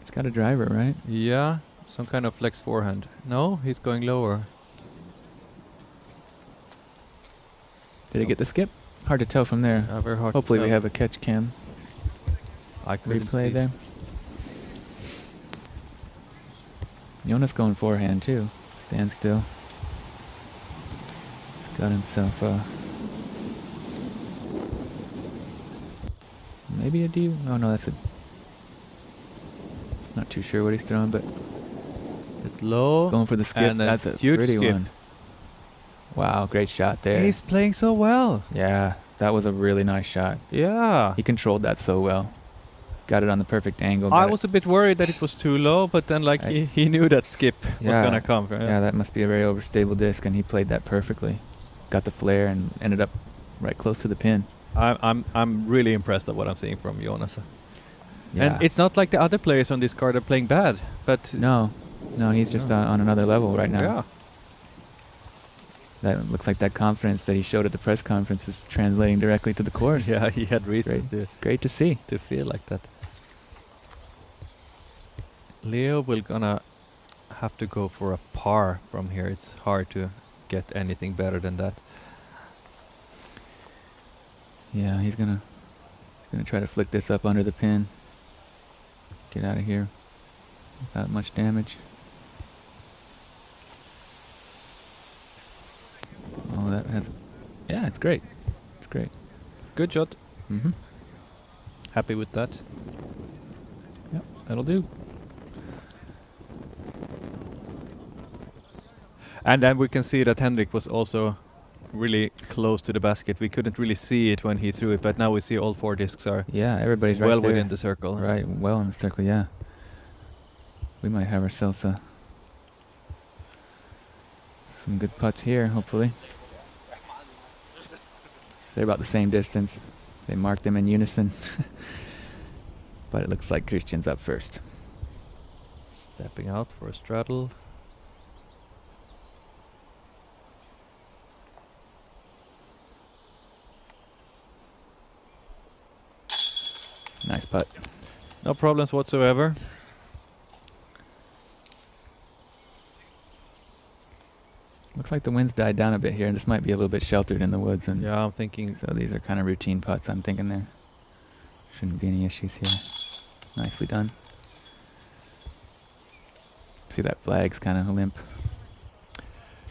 He's got a driver, right? Yeah, some kind of flex forehand. No, he's going lower. Did he get the skip? Hard to tell from there. Very hard. Hopefully we have a catch cam I couldn't replay see. there. Jonas going forehand too. Stand still. He's got himself maybe a D. Oh no, that's a Not too sure what he's throwing, but Bit low. going for the skip. And a That's a huge pretty skip. one. Wow, great shot there. He's playing so well. Yeah, that was a really nice shot. Yeah. He controlled that so well. Got it on the perfect angle. I got was a bit worried that it was too low, but then like he knew that skip was Yeah. gonna come. Yeah, that must be a very overstable disc, and he played that perfectly. Got the flare and ended up right close to the pin. I'm really impressed at what I'm seeing from Jonas. Yeah. And it's not like the other players on this card are playing bad, but no, he's just on another level right now. yeah. That looks like that confidence that he showed at the press conference is translating directly to the course. Yeah, he had reasons Great to see. to feel like that. Leo will gonna have to go for a par from here. It's hard to get anything better than that. Yeah, he's gonna try to flick this up under the pin. Get out of here without much damage. Oh, that has. Yeah, it's great. It's great. Good shot. Mm-hmm. Happy with that. Yep, that'll do. And then we can see that Henrik was also really close to the basket. We couldn't really see it when he threw it, but now we see all 4 discs are Yeah, everybody's well right there. within the circle. Right, well in the circle. Yeah. We might have ourselves some good putts here, hopefully. They're about the same distance. They mark them in unison. But it looks like Christian's up first. Stepping out for a straddle. Nice putt. No problems whatsoever. Looks like the wind's died down a bit here, and this might be a little bit sheltered in the woods. And Yeah, I'm thinking. so these are kind of routine putts, I'm thinking there. Shouldn't be any issues here. Nicely done. See that flag's kind of limp.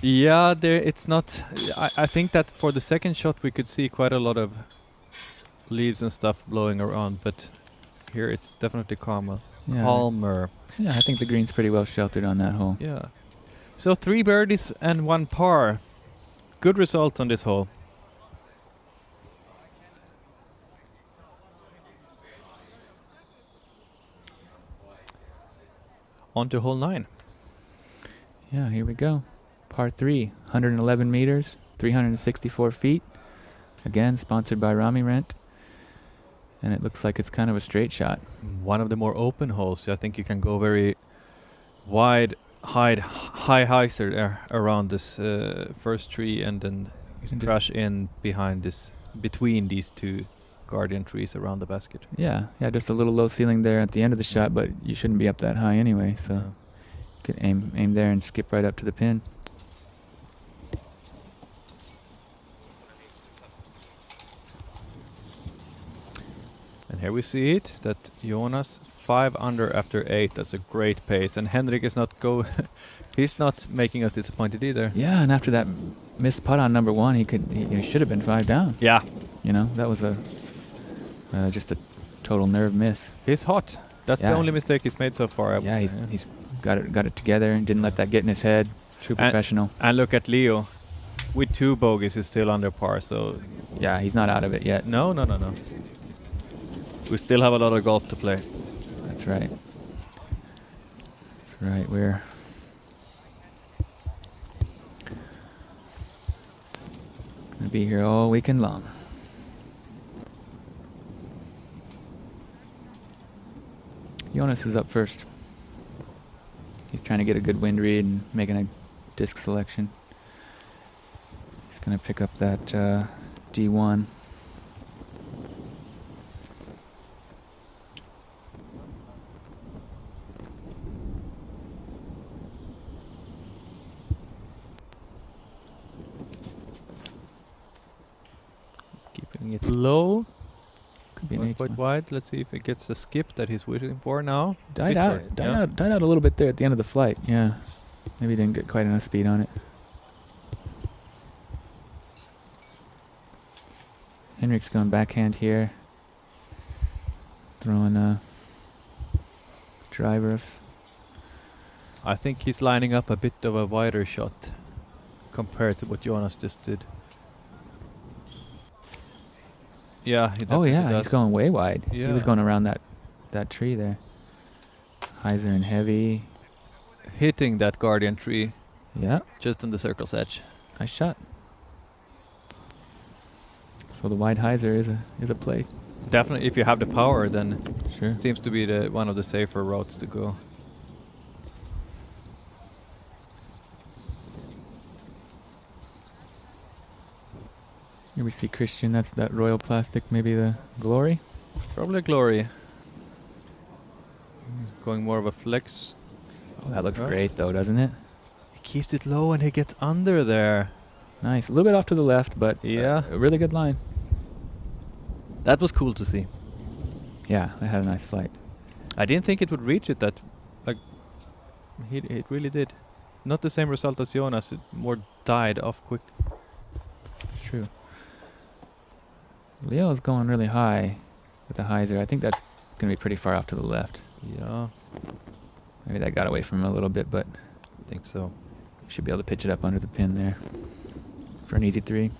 Yeah, there. It's not. I think that for the second shot we could see quite a lot of leaves and stuff blowing around, but here it's definitely calmer. Yeah. Calmer. Yeah, I think the green's pretty well sheltered on that hole. Yeah. So 3 birdies and 1 par. Good result on this hole. On to hole 9. Yeah, here we go. Par 3, 111 meters, 364 feet. Again, sponsored by Rami Rent. And it looks like it's kind of a straight shot. One of the more open holes. I think you can go very wide, high heiser there around this first tree, and then You can crash in behind this, between these 2 guardian trees around the basket. Yeah, just a little low ceiling there at the end of the shot, but you shouldn't be up that high anyway, so Yeah. you could aim there and skip right up to the pin. And here we see it, that Jonas 5 under after 8. That's a great pace. And Henrik is not he's not making us disappointed either. Yeah, and after that missed putt on number 1, he should have been 5 down. Yeah. You know, that was just a total nerve miss. He's hot. That's the Yeah. only mistake he's made so far, I would Yeah, say. he's got it together and didn't let that get in his head. True professional. And look at Leo. With 2 bogeys, he's still under par, so... Yeah, he's not out of it yet. No. We still have a lot of golf to play. That's right. That's right. We're gonna be here all weekend long. Jonas is up first. He's trying to get a good wind read and making a disc selection. He's gonna pick up that D1. Keeping it low. Could be an Not H1. quite wide. Let's see if it gets the skip that he's waiting for now. Died Bit for- out a little bit there at the end of the flight. Yeah, maybe didn't get quite enough speed on it. Henrik's going backhand here, throwing driver of. I think he's lining up a bit of a wider shot compared to what Jonas just did. Yeah, he Oh definitely yeah, does. he's going way wide. He was Yeah. going around that tree there. Heiser and heavy. Hitting that guardian tree Yeah, just on the circle's edge. nice shot. So the wide Heiser is a play. Definitely, if you have the power, then Sure. seems to be the one of the safer routes to go. Here we see Christian. That's that Royal Plastic, maybe the Glory. Probably Glory. Going more of a flex. Oh, that looks Yeah. great though, doesn't it? He keeps it low and he gets under there. Nice. A little bit off to the left, but Yeah. a really good line. That was cool to see. Yeah, I had a nice flight. I didn't think it would reach it that, like, it really did. Not the same result as Jonas, it more died off quick. It's true. Leo is going really high with the Heiser. I think that's going to be pretty far off to the left. Yeah, Maybe that got away from him a little bit, but I think so. should be able to pitch it up under the pin there for an easy 3.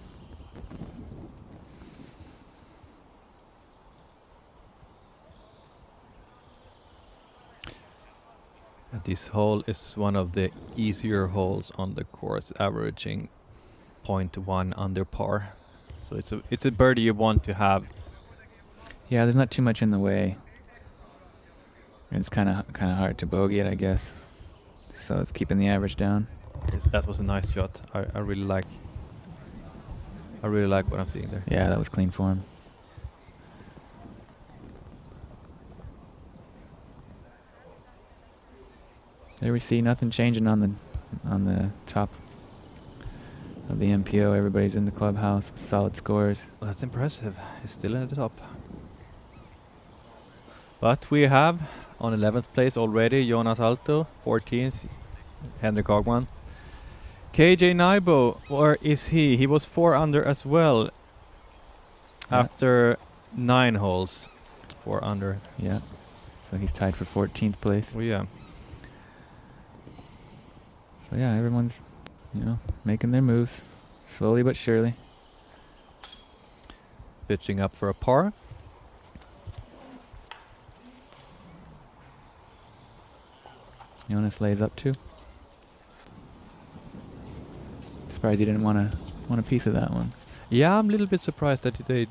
And this hole is one of the easier holes on the course, averaging 0.1 under par. So it's a birdie you want to have. Yeah, there's not too much in the way. It's kind of hard to bogey it, I guess. So it's keeping the average down. That was a nice shot. I really like what I'm seeing there. Yeah, that was clean for him. There we see nothing changing on the top of the MPO. Everybody's in the clubhouse with solid scores. That's impressive. He's still in the top. But we have on 11th place already Jonas Alto, 14th, Henrik Hagman. KJ Naibo, where is he? He was 4 under as well after 9 holes. 4 under. Yeah. So he's tied for 14th place. Oh yeah. So yeah, everyone's, making their moves slowly but surely. Pitching up for a par. Jonas lays up 2. Surprised he didn't want a piece of that one. Yeah, I'm a little bit surprised that they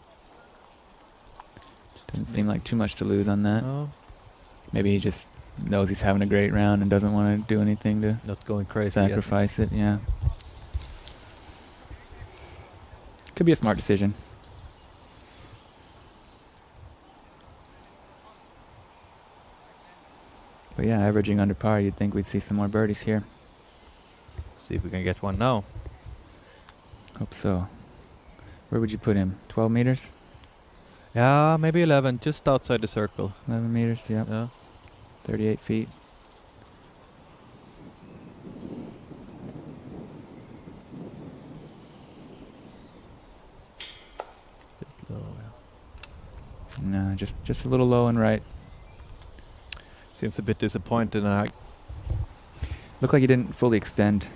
Didn't seem like too much to lose on that. no, Maybe he just knows he's having a great round and doesn't want to do anything to not going crazy yet. sacrifice it. Yeah. Could be a smart decision. But yeah, averaging under par, you'd think we'd see some more birdies here. See if we can get one now. Hope so. Where would you put him? 12 meters? Yeah, maybe 11, just outside the circle. 11 meters, yep. Yeah. 38 feet. Bit low, yeah. No, just a little low and right. Seems a bit disappointed. And Looked like he didn't fully extend.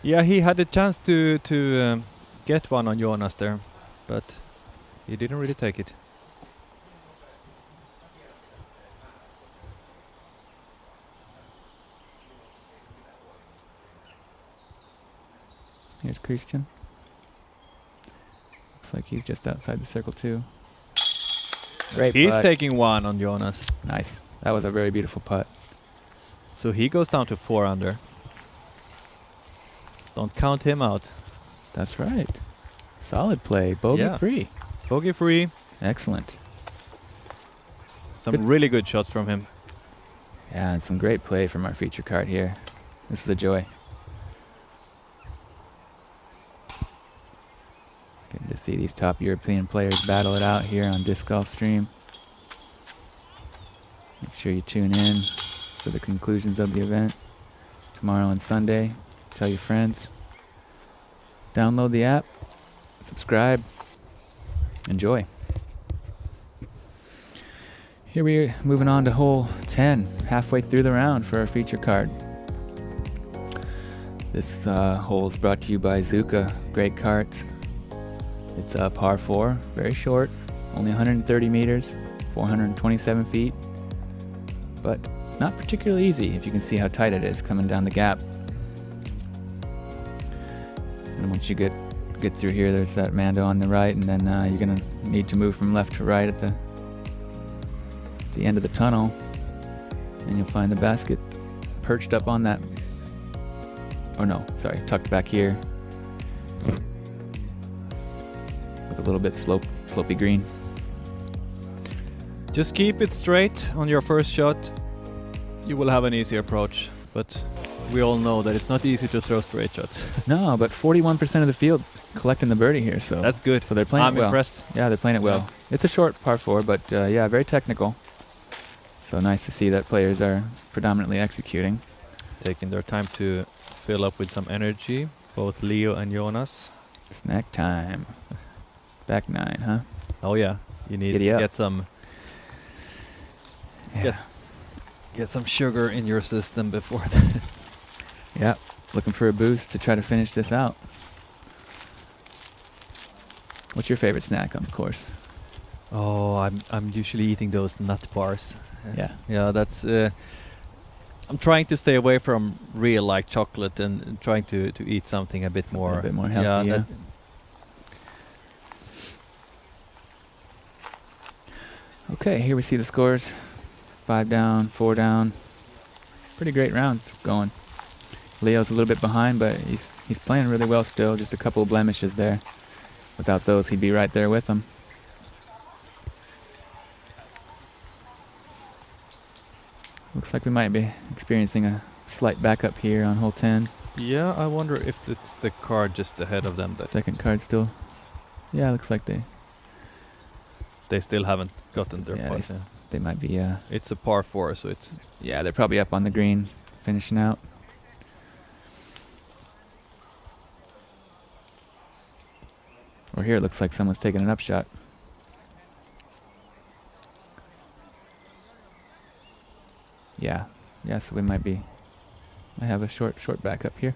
yeah, he had a chance to get one on Jonas there, but he didn't really take it. Here's Christian. Looks like he's just outside the circle too. Great He's putt. taking one on Jonas. Nice. That was a very beautiful putt. So he goes down to 4 under. Don't count him out. That's right. Solid play. Bogey Yeah. free. Bogey free. Excellent. Some Good. really good shots from him. Yeah, and some great play from our feature card here. This is a joy. Getting to see these top European players battle it out here on Disc Golf Stream. Make sure you tune in for the conclusions of the event tomorrow and Sunday. Tell your friends. Download the app. Subscribe. Enjoy. Here we're moving on to hole 10, halfway through the round for our feature card. This hole is brought to you by Zuka Great Carts. It's a par 4, very short, only 130 meters, 427 feet, but not particularly easy if you can see how tight it is coming down the gap. And once you get through here, there's that Mando on the right, and then you're gonna need to move from left to right at the end of the tunnel, and you'll find the basket perched up on that. Oh no, sorry, tucked back here with a little bit slopey green. Just keep it straight on your first shot. You will have an easy approach, but we all know that it's not easy to throw straight shots. No, but 41% of the field collecting the birdie here, so that's good. So they're playing I'm it well. impressed. Yeah, they're playing it well. It's a short par 4, but yeah, very technical. So nice to see that players are predominantly executing. Taking their time to fill up with some energy, both Leo and Jonas. Snack time. Back 9, huh? Oh yeah, you need Giddy to up. get some get some sugar in your system before that. Yeah, looking for a boost to try to finish this out. What's your favorite snack on the course? Oh, I'm usually eating those nut bars. Yeah. Yeah, that's I'm trying to stay away from real like chocolate and trying to eat something a bit more healthy. Yeah. Okay, here we see the scores. 5 down, 4 down. Pretty great round going. Leo's a little bit behind, but he's playing really well still. Just a couple of blemishes there. Without those, he'd be right there with him. Looks like we might be experiencing a slight backup here on hole 10. Yeah, I wonder if it's the card just ahead of them that Second card still. Yeah, looks like they still haven't gotten their putt. They might be. It's a par 4, so it's Yeah, they're probably up on the green, finishing out. Or here, it looks like someone's taking an upshot. Yeah, so we might have a short backup here.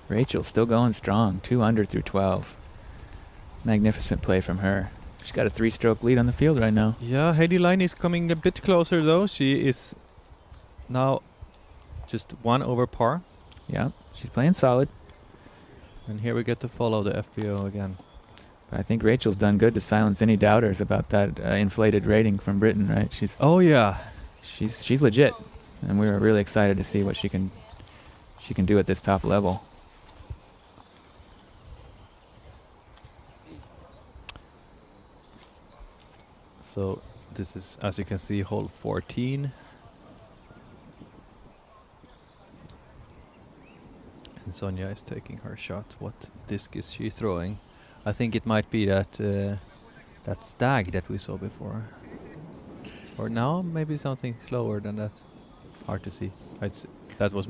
Rachel still going strong, 2 under through 12. Magnificent play from her. She's got a 3-stroke lead on the field right now. Yeah, Heidi Line is coming a bit closer though. She is now just 1 over par. Yeah, she's playing solid. And here we get to follow the FPO again. But I think Rachel's done good to silence any doubters about that inflated rating from Britain, right? Oh yeah, she's legit, and we were really excited to see what she can do at this top level. So this is, as you can see, hole 14. And Sonja is taking her shot. What disc is she throwing? I think it might be that that stag that we saw before. Or now maybe something slower than that. Hard to see. That was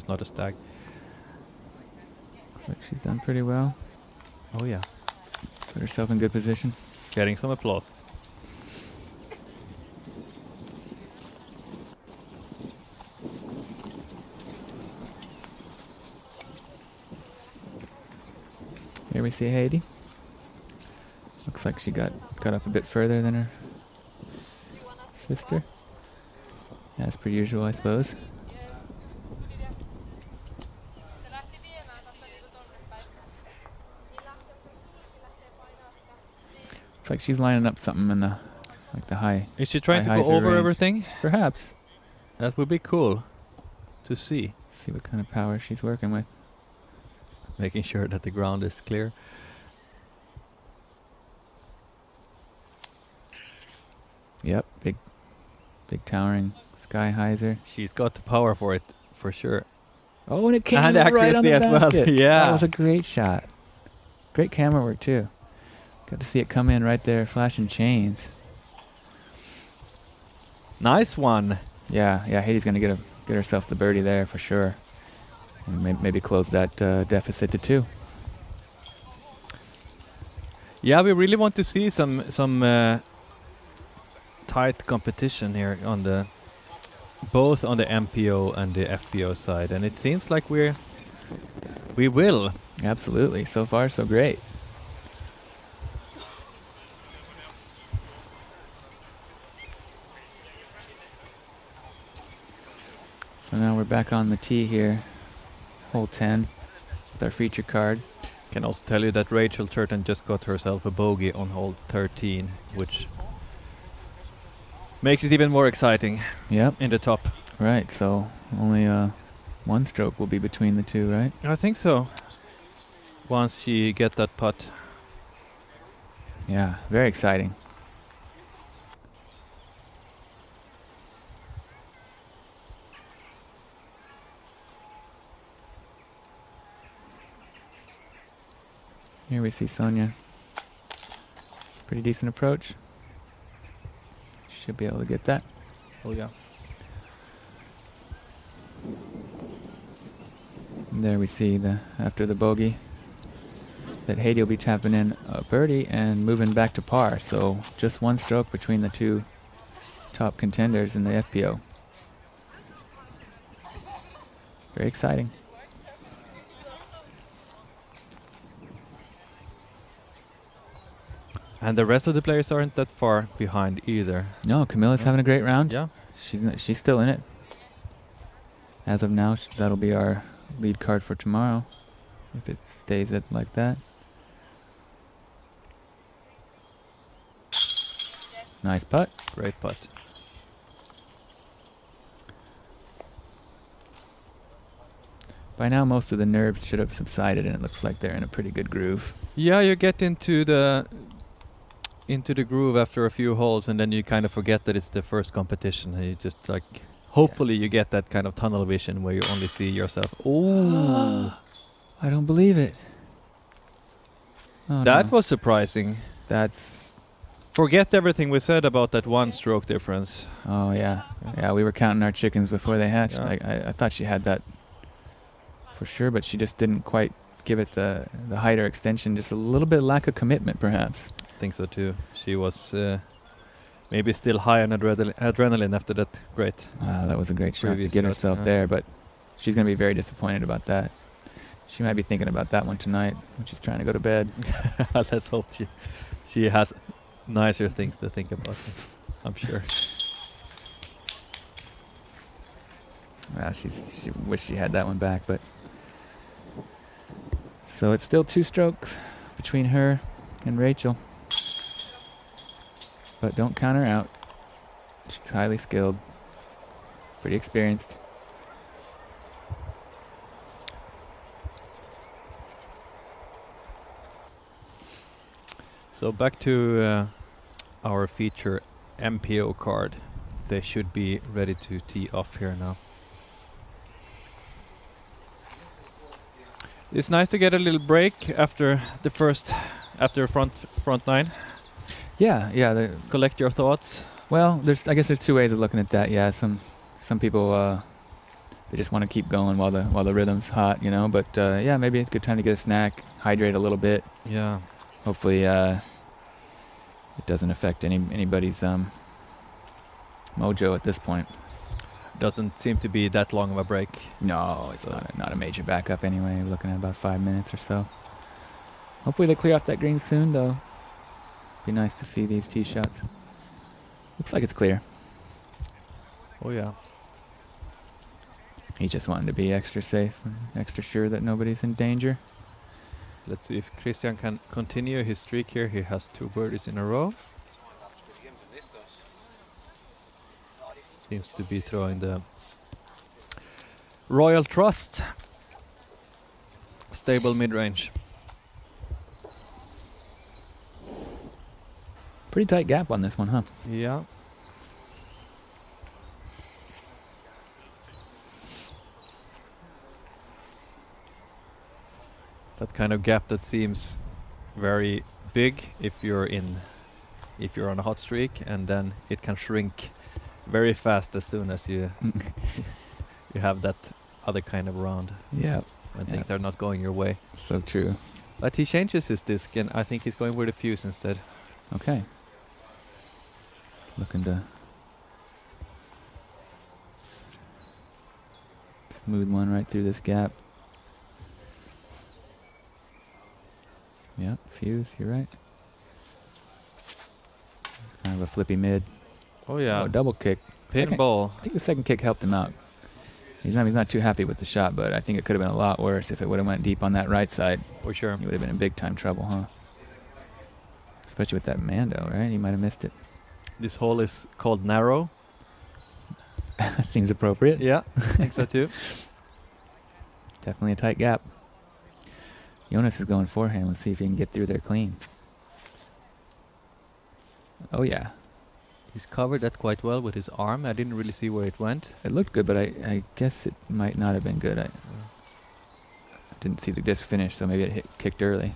not a stag. But she's done pretty well. Oh yeah, Put herself in good position. getting some applause. Here we see Heidi. Looks like she got up a bit further than her sister. As per usual, I suppose. Looks like she's lining up something in the high. Is she trying to high go hyzer over range. everything? Perhaps. That would be cool to see. See what kind of power she's working with. Making sure that the ground is clear. Yep, big towering sky hyzer. She's got the power for it, for sure. Oh, and it came And right on accuracy the as well. basket. Yeah. That was a great shot. Great camera work too. Got to see it come in right there, flashing chains. Nice one. Yeah, Haiti's going to get herself the birdie there for sure. And maybe close that deficit to 2. Yeah, we really want to see some tight competition here on both on the MPO and the FPO side, and it seems like we will. Absolutely. So far, so great. So now we're back on the tee here, hole 10, with our feature card. Can also tell you that Rachel Turton just got herself a bogey on hole 13, which makes it even more exciting. Yep. In the top. Right. So only 1 stroke will be between the 2, right? I think so. Once she get that putt. Yeah. Very exciting. Here we see Sonia. Pretty decent approach. Should be able to get that. Oh yeah. And there we see after the bogey that Haiti will be tapping in a birdie and moving back to par. So just 1 stroke between the 2 top contenders in the FPO. Very exciting. And the rest of the players aren't that far behind either. No, Camilla's having a great round. Yeah. She's still in it. As of now, that'll be our lead card for tomorrow, if it stays like that. Nice putt. Great putt. By now, most of the nerves should have subsided, and it looks like they're in a pretty good groove. Yeah, you get into the groove after a few holes, and then you kind of forget that it's the first competition, and you just like hopefully you get that kind of tunnel vision where you only see yourself. Oh, I don't believe it. Oh, that no. was surprising. That's. Forget everything we said about that 1 stroke difference. Oh yeah, yeah. We were counting our chickens before they hatched. Yeah. I thought she had that for sure, but she just didn't quite give it the height or extension. Just a little bit lack of commitment, perhaps. I think so too. She was maybe still high on adrenaline after that great. That was a great shot to Previous get shot, herself yeah. there, but she's going to be very disappointed about that. She might be thinking about that one tonight when she's trying to go to bed. Let's hope she has nicer things to think about. I'm sure. She wished she had that one back, but so it's still 2 strokes between her and Rachel. But don't count her out. She's highly skilled, pretty experienced. So back to our feature MPO card. They should be ready to tee off here now. It's nice to get a little break after front 9. Yeah. Collect your thoughts. Well, I guess there's 2 ways of looking at that. Yeah, some people they just want to keep going while the rhythm's hot, you know. But yeah, maybe it's a good time to get a snack, hydrate a little bit. Yeah. Hopefully, it doesn't affect anybody's mojo at this point. Doesn't seem to be that long of a break. No, it's not a major backup anyway. We're looking at about 5 minutes or so. Hopefully they clear off that green soon, though. Be nice to see these tee shots. Looks like it's clear. Oh yeah. He's just wanting to be extra safe and extra sure that nobody's in danger. Let's see if Christian can continue his streak here. He has 2 birdies in a row. Seems to be throwing the Royal Trust. Stable mid-range. Pretty tight gap on this one, huh? Yeah. That kind of gap that seems very big if you're on a hot streak, and then it can shrink very fast as soon as you you have that other kind of round Yeah. when Yeah. things are not going your way. So true. But he changes his disc, and I think he's going with a fuse instead. Okay. Looking to smooth one right through this gap. Yep, fuse, you're right. Kind of a flippy mid. Oh yeah, Oh, double kick. Second- pinball. I think the second kick helped him out. He's not too happy with the shot, but I think it could have been a lot worse if it would have went deep on that right side. For sure. He would have been in big time trouble, huh? Especially with that Mando, right? He might have missed it. This hole is called narrow. That seems appropriate. Yeah, I think so too. Definitely a tight gap. Jonas is going forehand. Let's see if he can get through there clean. Oh, yeah. He's covered that quite well with his arm. I didn't really see where it went. It looked good, but I guess it might not have been good. I didn't see the disc finish, so maybe it kicked early.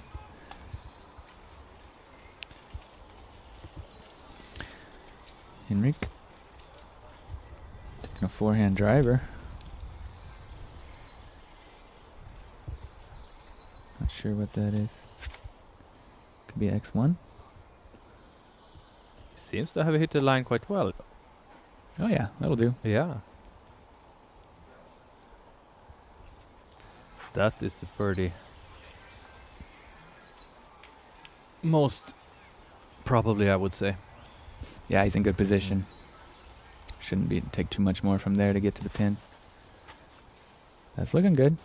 Henrik taking a forehand driver. Not sure what that is. Could be X1. Seems to have hit the line quite well. Oh yeah, that'll do. Yeah. That is the birdie. Most probably, I would say. Yeah, he's in good position. Shouldn't take too much more from there to get to the pin. That's looking good.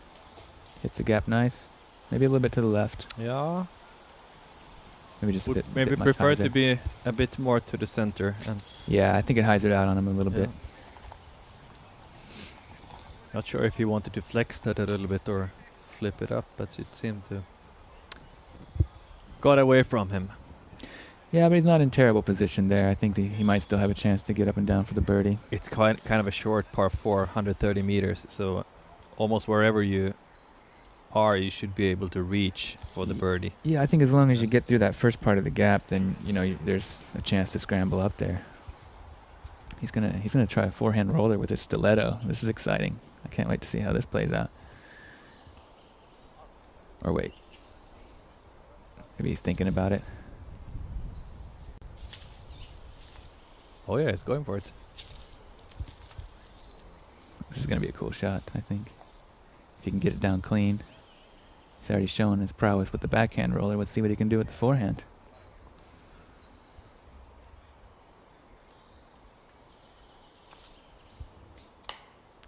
Hits the gap nice. Maybe a little bit to the left. Yeah. Maybe just a Would bit. maybe bit much prefer to hyzer. be a bit more to the center. And Yeah, I think it hyzered out on him a little bit. not sure if he wanted to flex that a little bit or flip it up, but it seemed to got away from him. Yeah, but he's not in terrible position there. I think he might still have a chance to get up and down for the birdie. It's kind of a short par 4, 130 meters, so almost wherever you are, you should be able to reach for the birdie. Yeah, I think as long as you get through that first part of the gap, then there's a chance to scramble up there. He's gonna try a forehand roller with his stiletto. This is exciting. I can't wait to see how this plays out. Or wait, maybe he's thinking about it. Oh yeah, he's going for it. This is gonna be a cool shot, I think. If he can get it down clean. He's already shown his prowess with the backhand roller. Let's see what he can do with the forehand.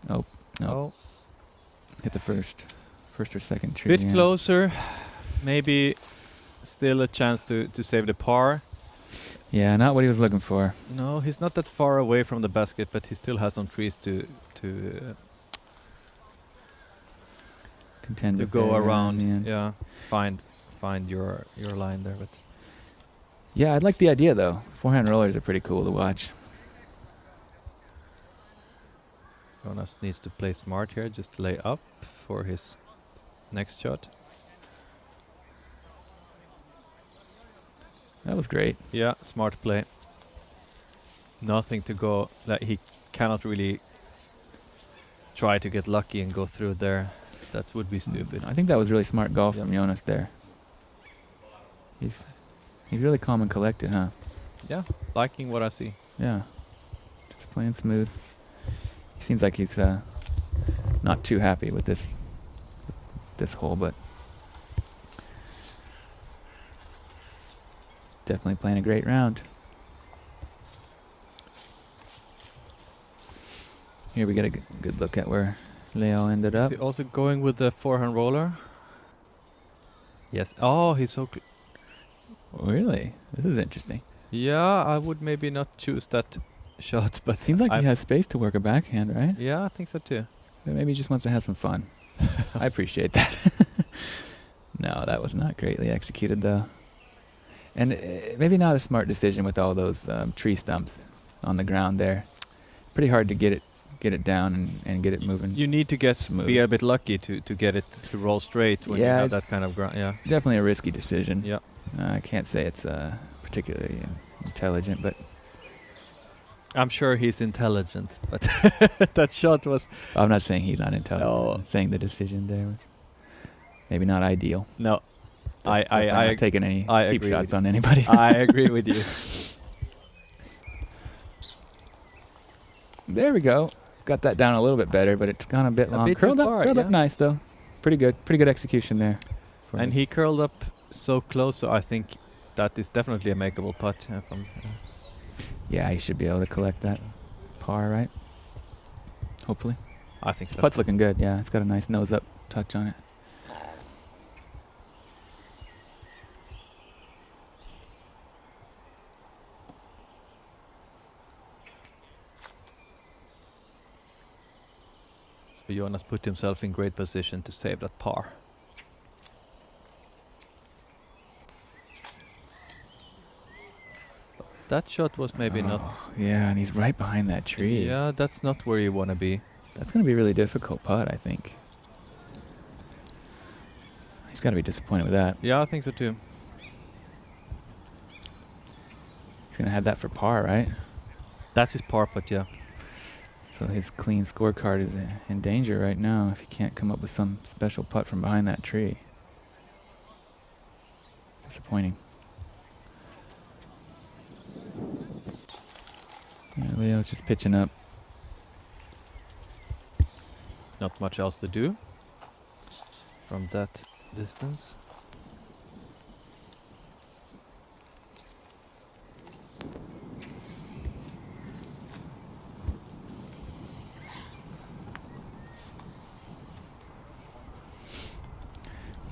Oh, no. Oh, Hit the first or second tree. bit yeah. closer. Maybe still a chance to save the par. Yeah, not what he was looking for. No, he's not that far away from the basket, but he still has some trees to Contend with go there, around. in the end. Yeah, find your line there. But Yeah, I'd like the idea though. Forehand rollers are pretty cool to watch. Jonas needs to play smart here, just lay up for his next shot. That was great. Yeah, smart play. Nothing to go. Like he cannot really try to get lucky and go through there. That would be stupid. I think that was really smart golf Yeah. from Jonas there. He's really calm and collected, huh? Yeah, liking what I see. Yeah. Just playing smooth. He seems like he's not too happy with this hole, but definitely playing a great round. Here we get a good look at where Leo ended Is up. he also going with the forehand roller? Yes. Oh, he's so. Really? This is interesting. Yeah, I would maybe not choose that shot, but Seems like he has space to work a backhand, right? Yeah, I think so too. But maybe he just wants to have some fun. I appreciate that. No, that was not greatly executed though. And maybe not a smart decision with all those tree stumps on the ground there. Pretty hard to get it down and get it moving. You need to smooth. be a bit lucky to get it to roll straight when you Yeah, have it's that kind of ground. Yeah. Definitely a risky decision. Yeah. I can't say it's particularly intelligent, but I'm sure he's intelligent, but that shot was I'm not saying he's not intelligent. No. I'm saying the decision there was maybe not ideal. no. Definitely not taking any I cheap agree shots with on anybody. I agree with you. There we go. Got that down a little bit better, but it's gone a bit long. bit too Curled far, up yeah. nice though. Pretty good execution there. for And his- he curled up so close, so I think that is definitely a makeable putt. Yeah, he should be able to collect that par, right? Hopefully. I think so. Putt's looking good. Yeah, it's got a nice nose up touch on it. So Jonas put himself in great position to save that par. That shot was maybe not. Yeah, and he's right behind that tree. Yeah, that's not where you want to be. That's going to be a really difficult putt, I think. He's got to be disappointed with that. Yeah, I think so too. He's going to have that for par, right? That's his par putt, yeah. So his clean scorecard is in danger right now if he can't come up with some special putt from behind that tree. Disappointing. Yeah, Leo's just pitching up. Not much else to do from that distance.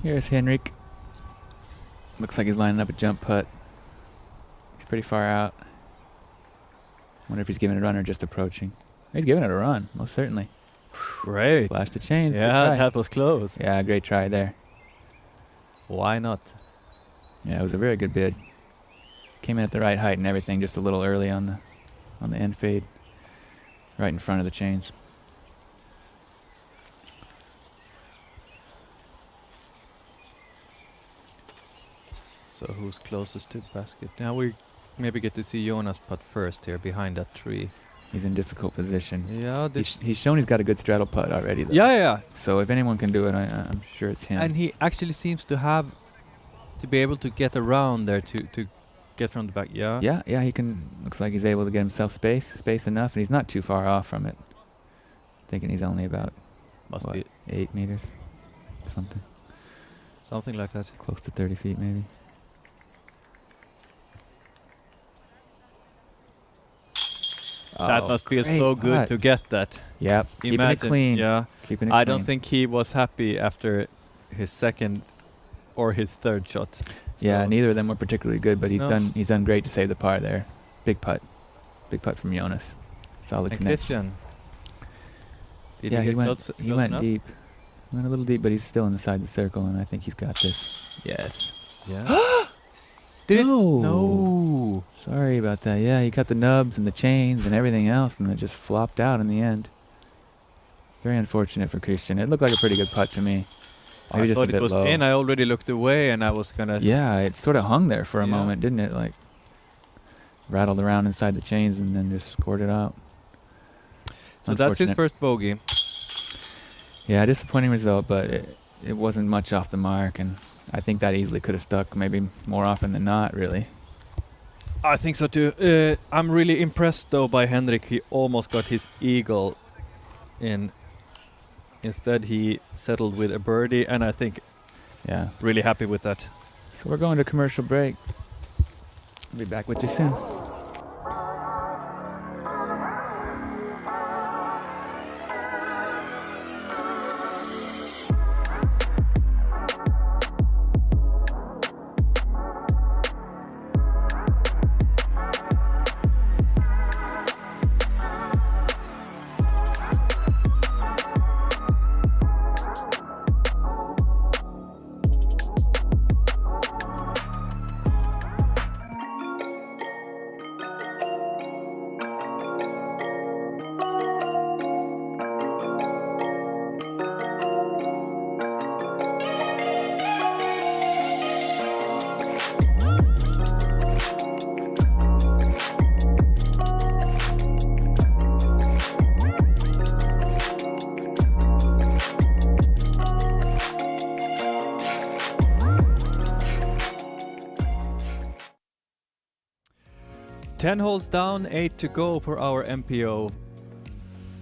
Here's Henrik. Looks like he's lining up a jump putt. He's pretty far out. Wonder if he's giving it a run or just approaching. He's giving it a run, most certainly. Great. Flash the chains. good Yeah, try. that was close. Yeah, great try there. Why not? Yeah, it was a very good bid. Came in at the right height and everything, just a little early on the end fade, right in front of the chains. So who's closest to the basket? Now we maybe get to see Jonas putt first here behind that tree. He's in difficult position. Yeah, this. He's shown he's got a good straddle putt already, though. Yeah, yeah. So if anyone can do it, I'm sure it's him. And he actually seems to have to be able to get around there to get from the back. Yeah. yeah, he can. Looks like he's able to get himself space enough, and he's not too far off from it. Thinking he's only about Must what, be 8 meters, something like that. close to 30 feet maybe. That Oh, must feel great so good putt. to get that. Yep, keeping it Imagine, clean. Yeah. Keeping it I clean. don't think he was happy after his second or his third shot. Yeah, So- neither of them were particularly good, but he's No. done great to save the par there. Big putt from Jonas. Solid And connection. Christian. Did Yeah, he, he get went. close, He close went enough? deep. He went a little deep, but he's still inside the circle, and I think he's got this. Yes. Yeah. Did it? No. No. Sorry about that. Yeah, he cut the nubs and the chains and everything else, and it just flopped out in the end. Very unfortunate for Christian. It looked like a pretty good putt to me. I Maybe just a thought it bit was low. in. I already looked away and I was gonna. Yeah, it sort of hung there for a Yeah. moment, didn't it? Like rattled around inside the chains and then just scored it out. So that's his Unfortunate. first bogey. Yeah, disappointing result, but it wasn't much off the mark, and I think that easily could have stuck maybe more often than not, really. I think so too. I'm really impressed though by Henrik. He almost got his eagle in. Instead, he settled with a birdie, and I think Yeah. really happy with that. So we're going to commercial break. I'll be back with you soon. 10 holes down, 8 to go for our MPO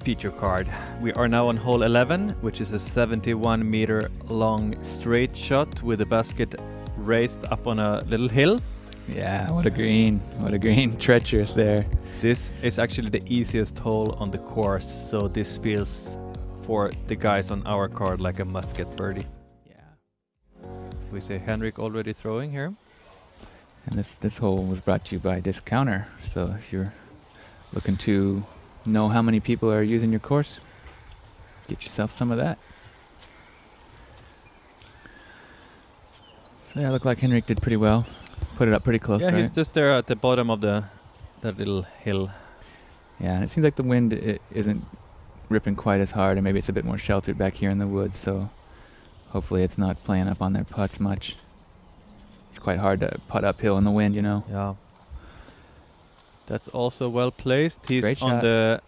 feature card. We are now on hole 11, which is a 71 meter long straight shot with the basket raised up on a little hill. Yeah, what a green. What a green. Treacherous there. This is actually the easiest hole on the course, so this feels for the guys on our card like a must-get birdie. Yeah. We say Henrik already throwing here. And this hole was brought to you by Discounter. So if you're looking to know how many people are using your course, get yourself some of that. So yeah, looked like Henrik did pretty well. Put it up pretty close, Yeah, right? he's just there at the bottom of that little hill. Yeah, and it seems like the wind isn't ripping quite as hard, and maybe it's a bit more sheltered back here in the woods, so hopefully it's not playing up on their putts much. It's quite hard to putt uphill in the wind, you know. Yeah. That's also well placed. He's Great on shot. the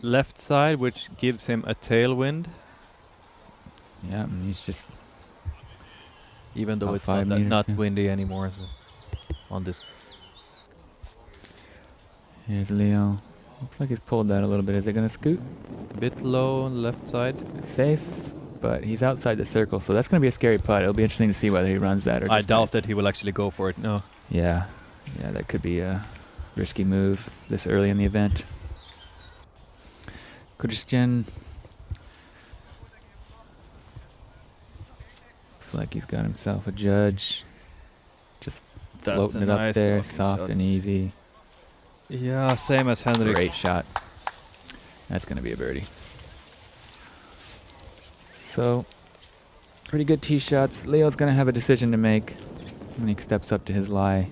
left side, which gives him a tailwind, Yeah, and he's just even though About it's 5 not, meters, not yeah. windy anymore. So on this. here's Leo. Looks like he's pulled that a little bit. Is it gonna scoot? Bit low on the left side. Safe, but he's outside the circle, so that's gonna be a scary putt. It'll be interesting to see whether he runs that or I just doubt kinda- that he will actually go for it. No. Yeah, that could be a risky move this early in the event. Christian looks like he's got himself a judge. Just floating it up there, soft and easy. Yeah, same as Henrik. Great shot. That's gonna be a birdie. So, pretty good tee shots. Leo's gonna have a decision to make when he steps up to his lie.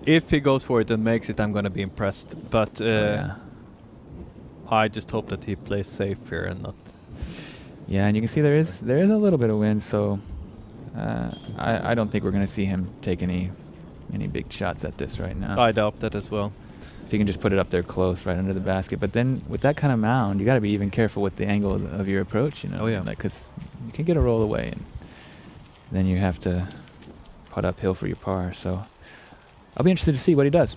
If he goes for it and makes it, I'm gonna be impressed. But Yeah. I just hope that he plays safe here and not. Yeah, and you can see there is a little bit of wind, so I don't think we're gonna see him take any big shots at this right now. I doubt that as well. If you can just put it up there close, right under the basket. But then with that kind of mound, you got to be even careful with the angle of your approach, you know. Oh, yeah. Like, because you can get a roll away, and then you have to putt uphill for your par. So I'll be interested to see what he does.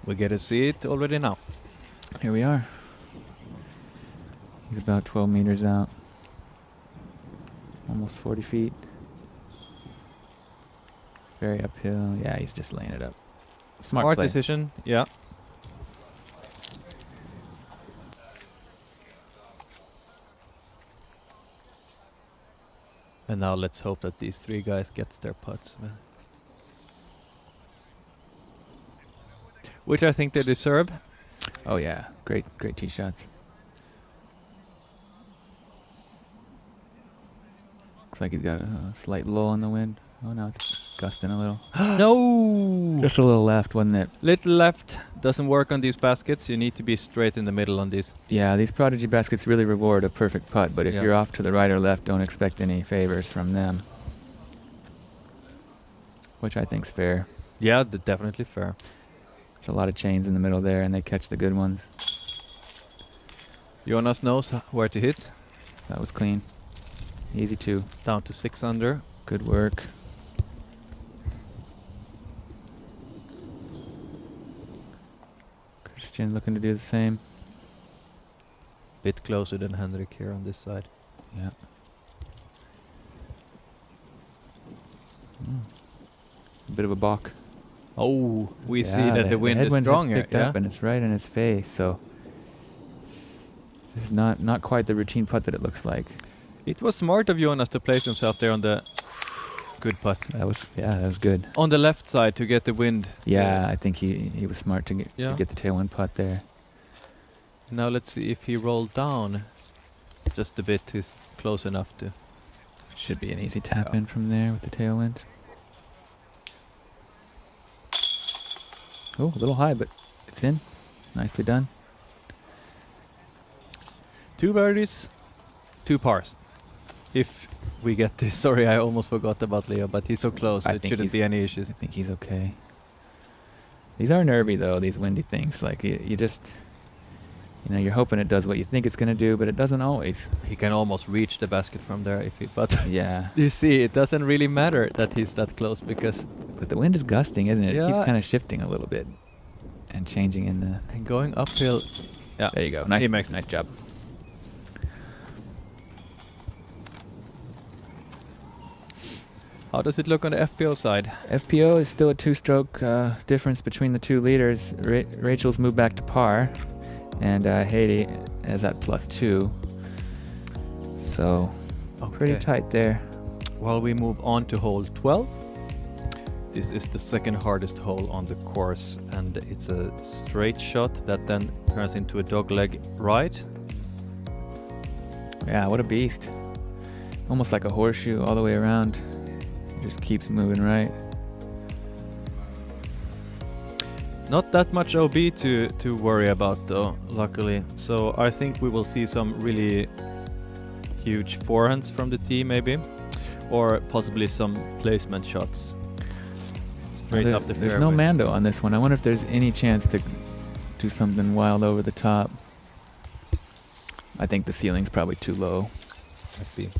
We get to see it already now. Here we are. He's about 12 meters out. Almost 40 feet. Very uphill. Yeah, he's just laying it up. Smart play. decision. Yeah. And now let's hope that these three guys get their putts. Which I think they deserve. Oh yeah, great tee shots. Looks like he's got a slight lull in the wind. Oh, now it's gusting a little. No! Just a little left, wasn't it? Little left doesn't work on these baskets. You need to be straight in the middle on these. Yeah, these Prodigy baskets really reward a perfect putt, but if Yeah. you're off to the right or left, don't expect any favors from them. Which I think's fair. Yeah, definitely fair. There's a lot of chains in the middle there, and they catch the good ones. Jonas knows where to hit. That was clean. Easy too. Down to 6 under. Good work. Christian looking to do the same. Bit closer than Henrik here on this side. Yeah. A bit of a balk. Oh, we see Yeah, that the wind is headwind strong just here. picked up and it's right in his face. So this is not quite the routine putt that it looks like. It was smart of Jonas to place himself there on the good putt. That was good. On the left side to get the wind. Yeah, I think he was smart to Yeah. get the tailwind putt there. Now let's see if he rolled down just a bit. He's close enough to. Should be an easy tap in from there with the tailwind. Oh, a little high, but it's in. Nicely done. 2 birdies, 2 pars. If we get this, sorry, I almost forgot about Leo, but he's so close. I It think shouldn't he's- be any issues. I think he's okay. These are nervy though, these windy things. Like you just, you're hoping it does what you think it's gonna do, but it doesn't always. He can almost reach the basket from there if he, but Yeah. you see, it doesn't really matter that he's that close because But the wind is gusting, isn't it? It Yeah. keeps kind of shifting a little bit. and changing in the. And going uphill. Yeah. There you go. He makes Nice job. How does it look on the FPO side? FPO is still a 2-stroke difference between the two leaders. Rachel's moved back to par, and Haiti is at +2. So pretty tight there. While we move on to hole 12. This is the second hardest hole on the course, and it's a straight shot that then turns into a dogleg right. Yeah, what a beast. Almost like a horseshoe all the way around. Just keeps moving right. Not that much OB to worry about though, luckily. So I think we will see some really huge forehands from the tee maybe, or possibly some placement shots straight up the fairway. There's no Mando on this one. I wonder if there's any chance to do something wild over the top. I think the ceiling's probably too low. Might be.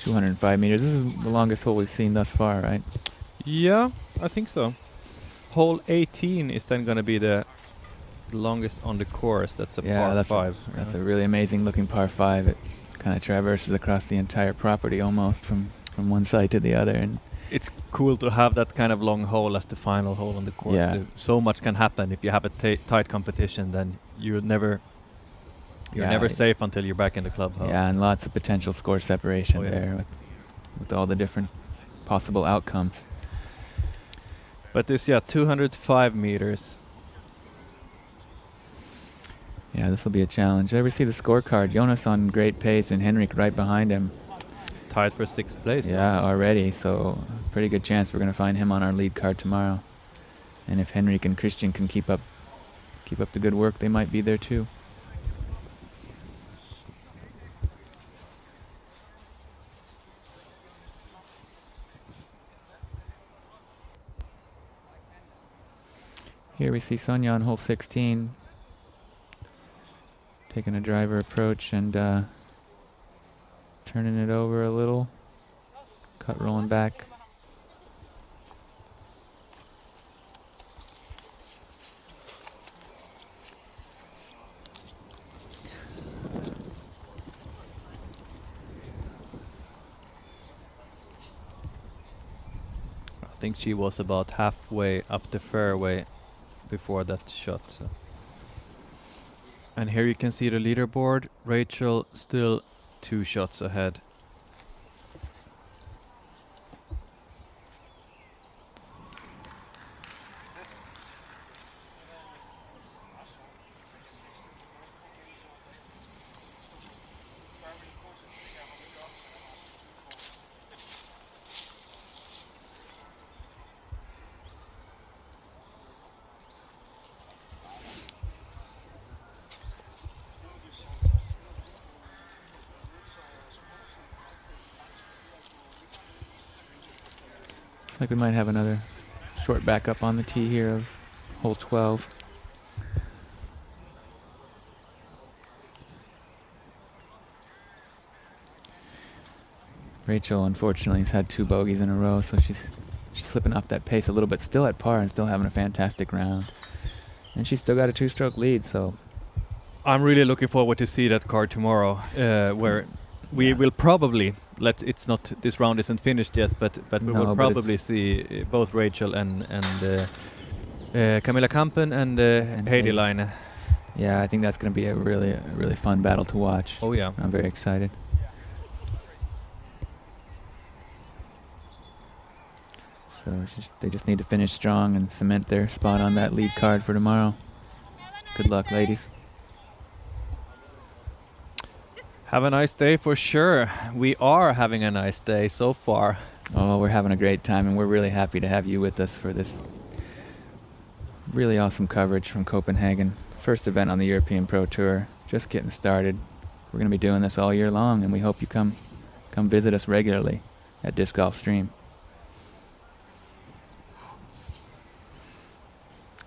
205 meters. This is the longest hole we've seen thus far, right? Yeah, I think so. Hole 18 is then going to be the longest on the course. That's a par 5. That's a really amazing looking par 5. It kind of traverses across the entire property almost from one side to the other, and it's cool to have that kind of long hole as the final hole on the course. Yeah. So much can happen if you have a tight competition. Then you're never safe until you're back in the clubhouse. Yeah, and lots of potential score separation there with all the different possible outcomes. But this, 205 meters. Yeah, this will be a challenge. Ever see the scorecard? Jonas on great pace and Henrik right behind him. Tied for 6th place. Yeah, already. So pretty good chance we're going to find him on our lead card tomorrow. And if Henrik and Christian can keep up the good work, they might be there too. Here we see Sonia on hole 16, taking a driver approach and turning it over a little, cut rolling back. I think she was about halfway up the fairway before that shot. So. And here you can see the leaderboard. Rachel still 2 shots ahead. Looks like we might have another short backup on the tee here of hole 12. Rachel, unfortunately, has had 2 bogeys in a row, so she's slipping off that pace a little bit. Still at par and still having a fantastic round. And she's still got a 2-stroke lead, so... I'm really looking forward to see that card tomorrow, where we will probably this round isn't finished yet, but we will probably see both Rachel and Camilla Kampen and Heidi Leine. Yeah, I think that's going to be a really fun battle to watch. Oh yeah, I'm very excited. So they just need to finish strong and cement their spot on that lead card for tomorrow. Good luck, ladies. Have a nice day for sure. We are having a nice day so far. Oh, we're having a great time, and we're really happy to have you with us for this really awesome coverage from Copenhagen. First event on the European Pro Tour, just getting started. We're going to be doing this all year long, and we hope you come visit us regularly at Disc Golf Stream.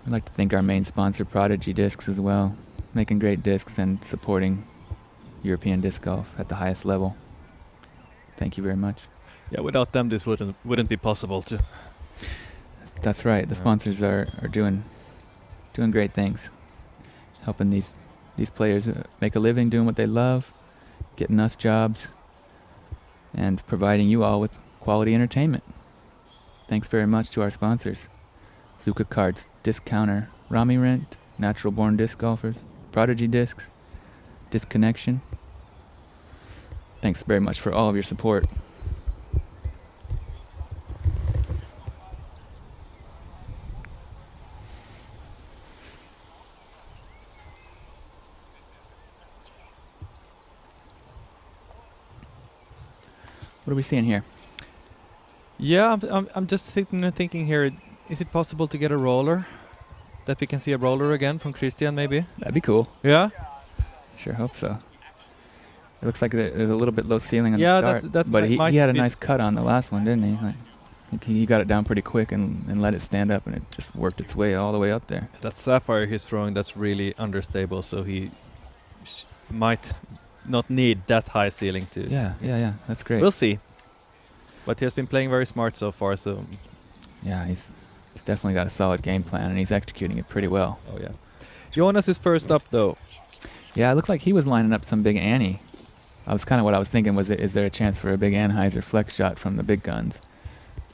I'd like to thank our main sponsor, Prodigy Discs, as well, making great discs and supporting European disc golf at the highest level. Thank you very much. Yeah, without them, this wouldn't be possible to. That's right. The Yeah. sponsors are doing great things, helping these players make a living doing what they love, getting us jobs, and providing you all with quality entertainment. Thanks very much to our sponsors: Zuka Cards, Disc Counter, Rami Rent, Natural Born Disc Golfers, Prodigy Discs, Disc Connection. Thanks very much for all of your support. What are we seeing here? Yeah, I'm just sitting and thinking here. Is it possible to get a roller? That we can see a roller again from Christian, maybe? That'd be cool. Yeah. Sure hope so. It looks like there's a little bit low ceiling on Yeah, the start, that but might he had a be- nice cut on the last one, didn't he? Like, I think he got it down pretty quick and let it stand up, and it just worked its way all the way up there. That sapphire he's throwing, that's really understable, so he might not need that high ceiling to. Yeah. That's great. We'll see. But he has been playing very smart so far, so. Yeah, he's definitely got a solid game plan, and he's executing it pretty well. Oh yeah. Jonas is first up though. Yeah, it looks like he was lining up some big Annie. I was kind of what I was thinking was, is there a chance for a big Anheuser flex shot from the big guns?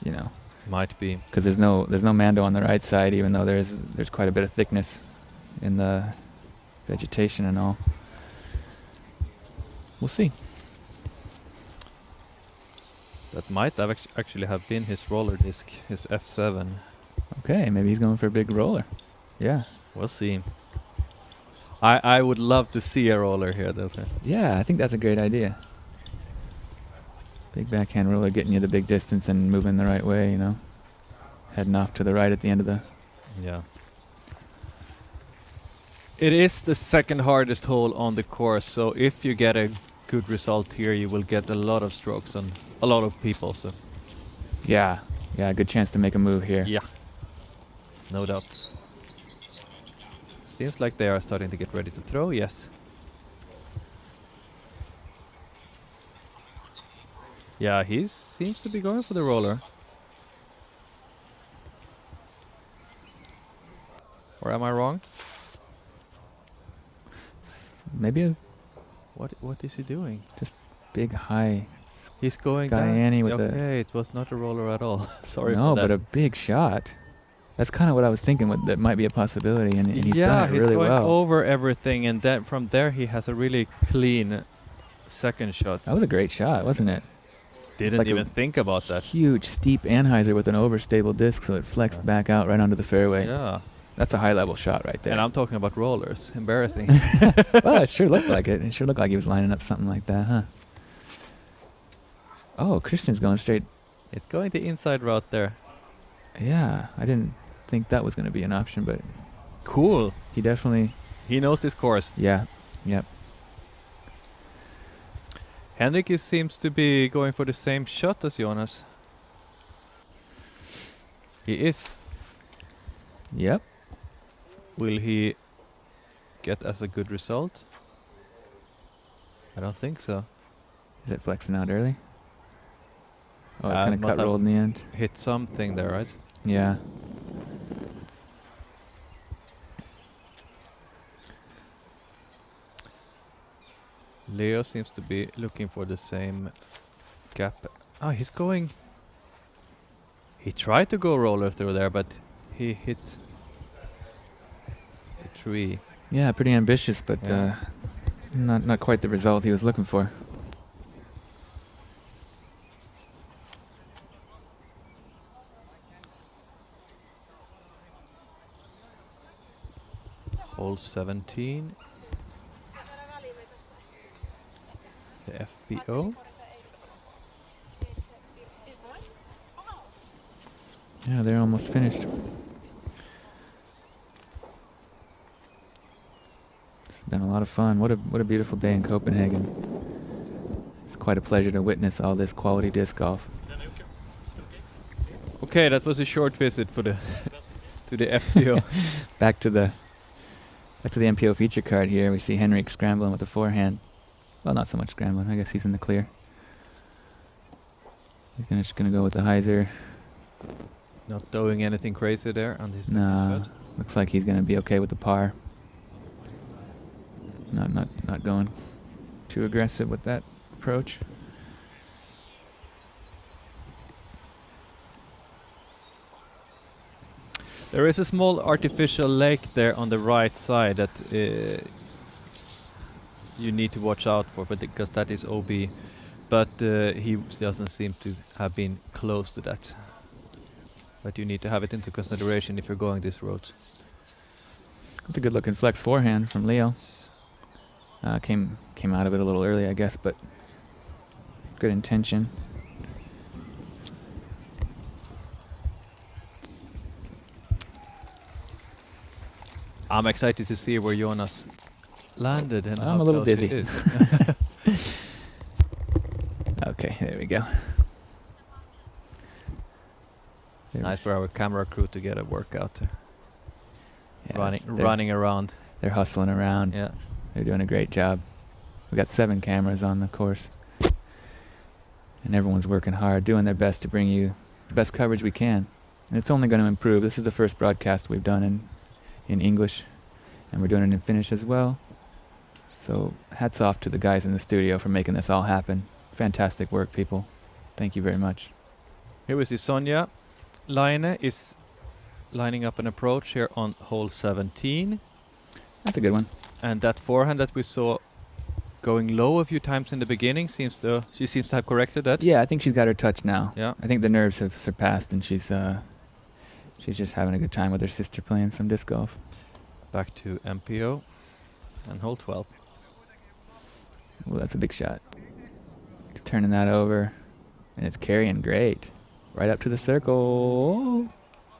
You know, Might be. because there's no Mando on the right side, even though there's quite a bit of thickness in the vegetation and all. We'll see. That might have actually have been his roller disc, his F7. Okay, maybe he's going for a big roller. Yeah. We'll see. I would love to see a roller here, though. Sir. Yeah, I think that's a great idea. Big backhand roller getting you the big distance and moving the right way, you know. Heading off to the right at the end of the... Yeah. It is the second hardest hole on the course, so if you get a good result here, you will get a lot of strokes on a lot of people. So Yeah, good chance to make a move here. yeah, no doubt. Seems like they are starting to get ready to throw. Yes. Yeah, he seems to be going for the roller. Or am I wrong? Maybe a What is he doing? big high... He's going Sky down. Annie with okay, it was not a roller at all. Sorry no, for that. but a big shot. That's kind of what I was thinking. That might be a possibility, and he's yeah, done it he's really going well. over everything, and then from there he has a really clean second shot. That was a great shot, wasn't it? Didn't like a even think about that. Huge, steep Anheuser with an overstable disc, so it flexed back out right onto the fairway. Yeah, That's a high-level shot right there. and I'm talking about rollers. Embarrassing. Well, it sure looked like it. It sure looked like he was lining up something like that, huh? Oh, Christian's going straight. It's going the inside route there. Yeah, I didn't think that was going to be an option, but Cool. he definitely... He knows this course. Yeah, yep. Henrik seems to be going for the same shot as Jonas. He is. Yep. Will he get as a good result? I don't think so. Is it flexing out early? Oh, it Uh, kind of must cut have- rolled in the end. Hit something there, right? Yeah. Leo seems to be looking for the same gap. Ah, he's going... He tried to go roller through there, but he hit a tree. Yeah, pretty ambitious, but Yeah. not quite the result he was looking for. Hole 17. The FPO. Yeah, they're almost finished. It's been a lot of fun. What a beautiful day in Copenhagen. It's quite a pleasure to witness all this quality disc golf. Okay, that was a short visit for the to the FPO. Back to the MPO feature card here. We see Henrik scrambling with the forehand. Well, not so much scrambling. I guess he's in the clear. He's just gonna go with the hyzer. Not doing anything crazy there on this Nah, shot. looks like he's gonna be okay with the par. Not going too aggressive with that approach. There is a small artificial lake there on the right side that you need to watch out for because that is OB. But he doesn't seem to have been close to that. But you need to have it into consideration if you're going this road. That's a good looking flex forehand from Leo. Came out of it a little early, I guess, but good intention. I'm excited to see where Jonas landed and I'm how a little close it dizzy. is. Okay, there we go. It's nice for our camera crew to get a workout there. Yeah, running around. They're hustling around. Yeah. They're doing a great job. We got 7 cameras on the course. And everyone's working hard, doing their best to bring you the best coverage we can. And it's only going to improve. This is the first broadcast we've done in English, and we're doing it in Finnish as well. So hats off to the guys in the studio for making this all happen. Fantastic work, people. Thank you very much. Here we see Sonja Laine is lining up an approach here on hole 17. That's a good one. And that forehand that we saw going low a few times in the beginning she seems to have corrected that. Yeah, I think she's got her touch now. Yeah. I think the nerves have surpassed, and she's just having a good time with her sister playing some disc golf. Back to MPO and hole 12. Well, that's a big shot. He's turning that over, and it's carrying great. Right up to the circle.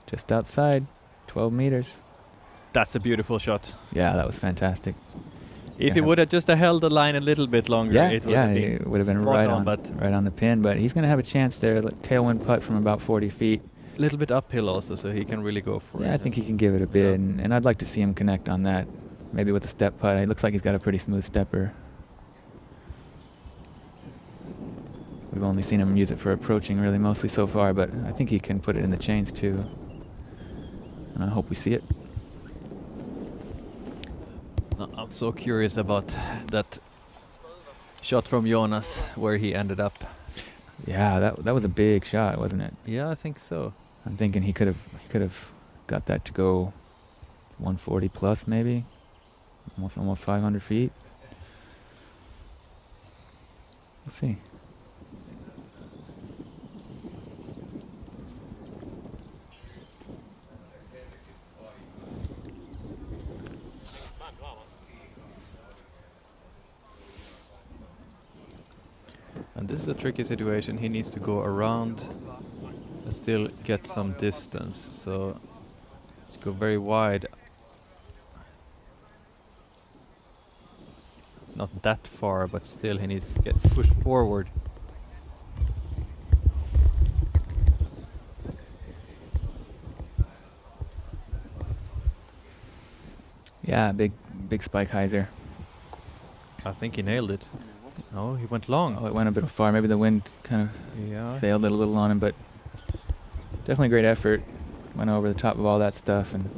Just outside, 12 meters. That's a beautiful shot. Yeah, that was fantastic. If he would have just held the line a little bit longer, it would have been right on the pin. But he's going to have a chance there. Tailwind putt from about 40 feet. A little bit uphill also, so he can really go for it. Yeah, I think he can give it a bit, and I'd like to see him connect on that. Maybe with a step putt. It looks like he's got a pretty smooth stepper. We've only seen him use it for approaching really mostly so far, but I think he can put it in the chains too. And I hope we see it. I'm so curious about that shot from Jonas, where he ended up. Yeah, that was a big shot, wasn't it? Yeah, I think so. I'm thinking he could have got that to go 140 plus maybe, almost 500 feet. We'll see. And this is a tricky situation. He needs to go around and still get some distance. So to go very wide. It's not that far, but still he needs to get pushed forward. Yeah, big spike hyzer. I think he nailed it. No, he went long. Oh, it went a bit far. Maybe the wind kind of sailed it a little on him, but definitely great effort. Went over the top of all that stuff, and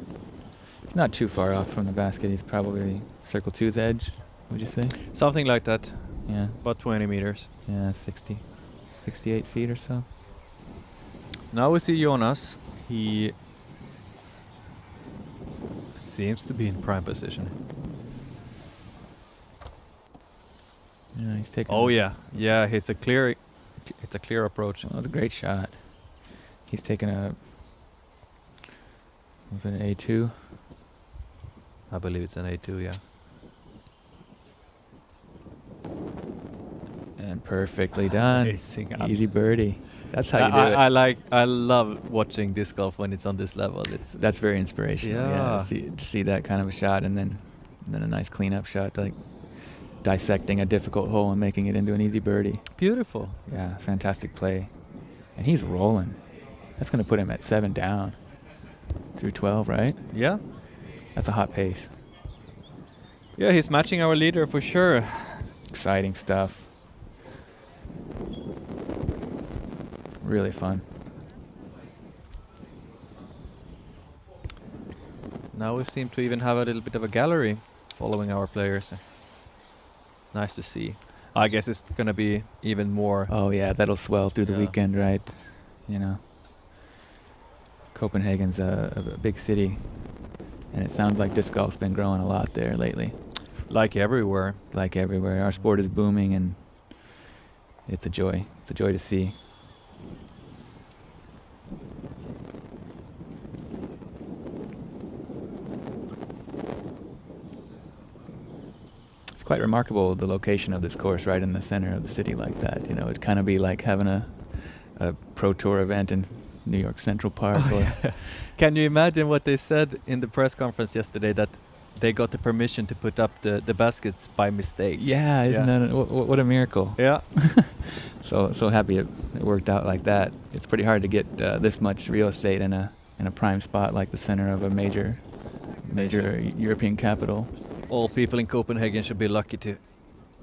he's not too far off from the basket. He's probably circle two's edge, would you say? Something like that. Yeah. About 20 meters. Yeah, 68 feet or so. Now we see Jonas. He seems to be in prime position. Yeah, he's taking. Oh yeah, it's a clear approach. Well, that was a great shot. He's taking was it an A2? I believe it's an A2, yeah. And perfectly done. Easy birdie. That's how you do it. I love watching disc golf when it's on this level. That's very inspirational. Yeah. To see that kind of a shot, and then a nice cleanup shot, like dissecting a difficult hole and making it into an easy birdie. Beautiful. Yeah, fantastic play. And he's rolling. That's going to put him at 7 down through 12, right? Yeah. That's a hot pace. Yeah, he's matching our leader for sure. Exciting stuff. Really fun. Now we seem to even have a little bit of a gallery following our players. Nice to see. I guess it's going to be even more. Oh yeah, that'll swell through the Yeah. weekend, right? You know, Copenhagen's a big city, and it sounds like disc golf's been growing a lot there lately. Like everywhere. Like everywhere, our sport is booming, and it's a joy. It's a joy to see. It's quite remarkable, the location of this course right in the center of the city like that. You know, it'd kind of be like having a Pro Tour event in New York Central Park. Oh, yeah. Can you imagine what they said in the press conference yesterday, that they got the permission to put up the baskets by mistake? Yeah, isn't that what a miracle? Yeah. So happy it worked out like that. It's pretty hard to get this much real estate in a prime spot like the center of a major European capital. All people in Copenhagen should be lucky to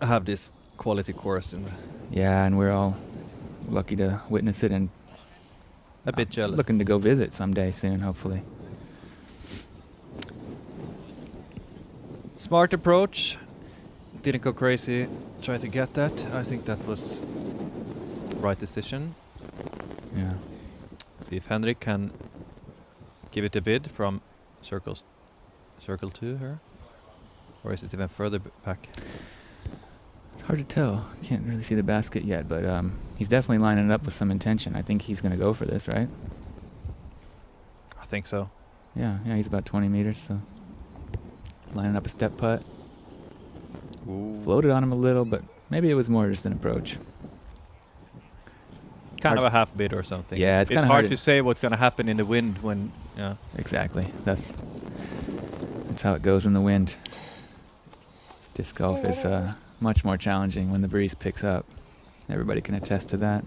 have this quality course in the. Yeah, and we're all lucky to witness it, and a bit jealous. Looking to go visit someday soon, hopefully. Smart approach. Didn't go crazy. Try to get that. I think that was right decision. Yeah. See if Henrik can give it a bid from circle 2 here, or is it even further back? It's hard to tell. Can't really see the basket yet, but he's definitely lining it up with some intention. I think he's going to go for this, right? I think so. Yeah, he's about 20 meters, so lining up a step putt. Ooh. Floated on him a little, but maybe it was more just an approach. Kind of a half bid or something. Yeah, it's kind of hard to say what's going to happen in the wind when. Yeah. Exactly. That's how it goes in the wind. Disc golf is much more challenging when the breeze picks up. Everybody can attest to that.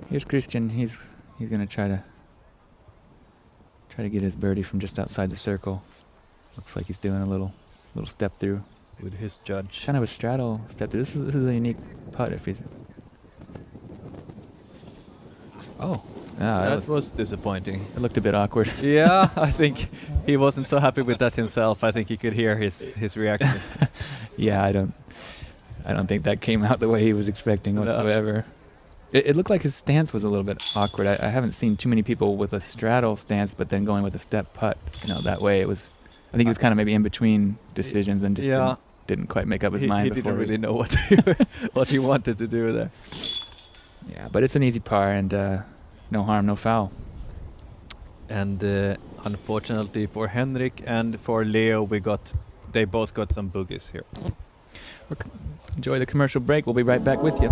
Here's Christian. He's gonna try to get his birdie from just outside the circle. Looks like he's doing a little step through with his judge. Kind of a straddle step through. This is a unique putt if he's. Oh. Yeah, that was disappointing. It looked a bit awkward. Yeah, I think he wasn't so happy with that himself. I think he could hear his reaction. Yeah, I don't think that came out the way he was expecting whatsoever. No. It looked like his stance was a little bit awkward. I haven't seen too many people with a straddle stance, but then going with a step putt, that way. I think he was kind of maybe in between decisions and just didn't quite make up his mind. He didn't really know what he wanted to do there. Yeah, but it's an easy par, and no harm, no foul. And unfortunately for Henrik and for Leo, they both got some boogies here. Enjoy the commercial break. We'll be right back with you.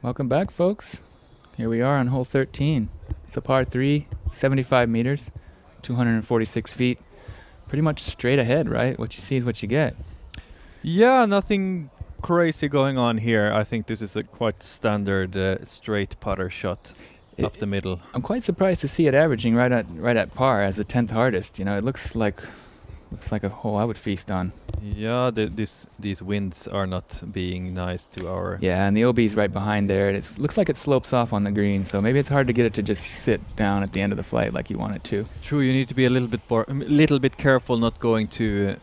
Welcome back, folks. Here we are on hole 13. It's a par 3, 75 meters, 246 feet. Pretty much straight ahead, right? What you see is what you get. Yeah, nothing crazy going on here. I think this is a quite standard straight putter shot up the middle. I'm quite surprised to see it averaging right at par as the 10th hardest. You know, it looks like a hole I would feast on. Yeah, these winds are not being nice to our... Yeah, and the OB's right behind there. It looks like it slopes off on the green, so maybe it's hard to get it to just sit down at the end of the flight like you want it to. True, you need to be a little bit careful not going too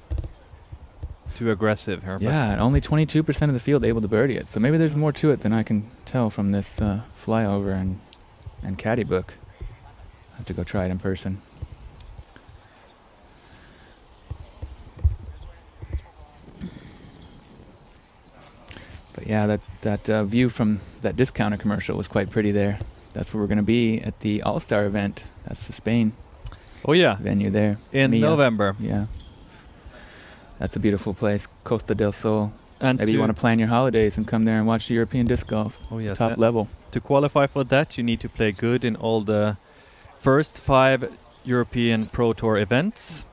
aggressive here. Yeah, and only 22% of the field able to birdie it, so maybe there's more to it than I can tell from this flyover and caddy book. I have to go try it in person. But yeah, that view from that discounter commercial was quite pretty there. That's where we're going to be at the All-Star event. That's the Spain venue there. In November. Yeah. That's a beautiful place, Costa del Sol. And maybe you want to plan your holidays and come there and watch the European disc golf. Oh yeah, top level. To qualify for that, you need to play good in all the first 5 European Pro Tour events.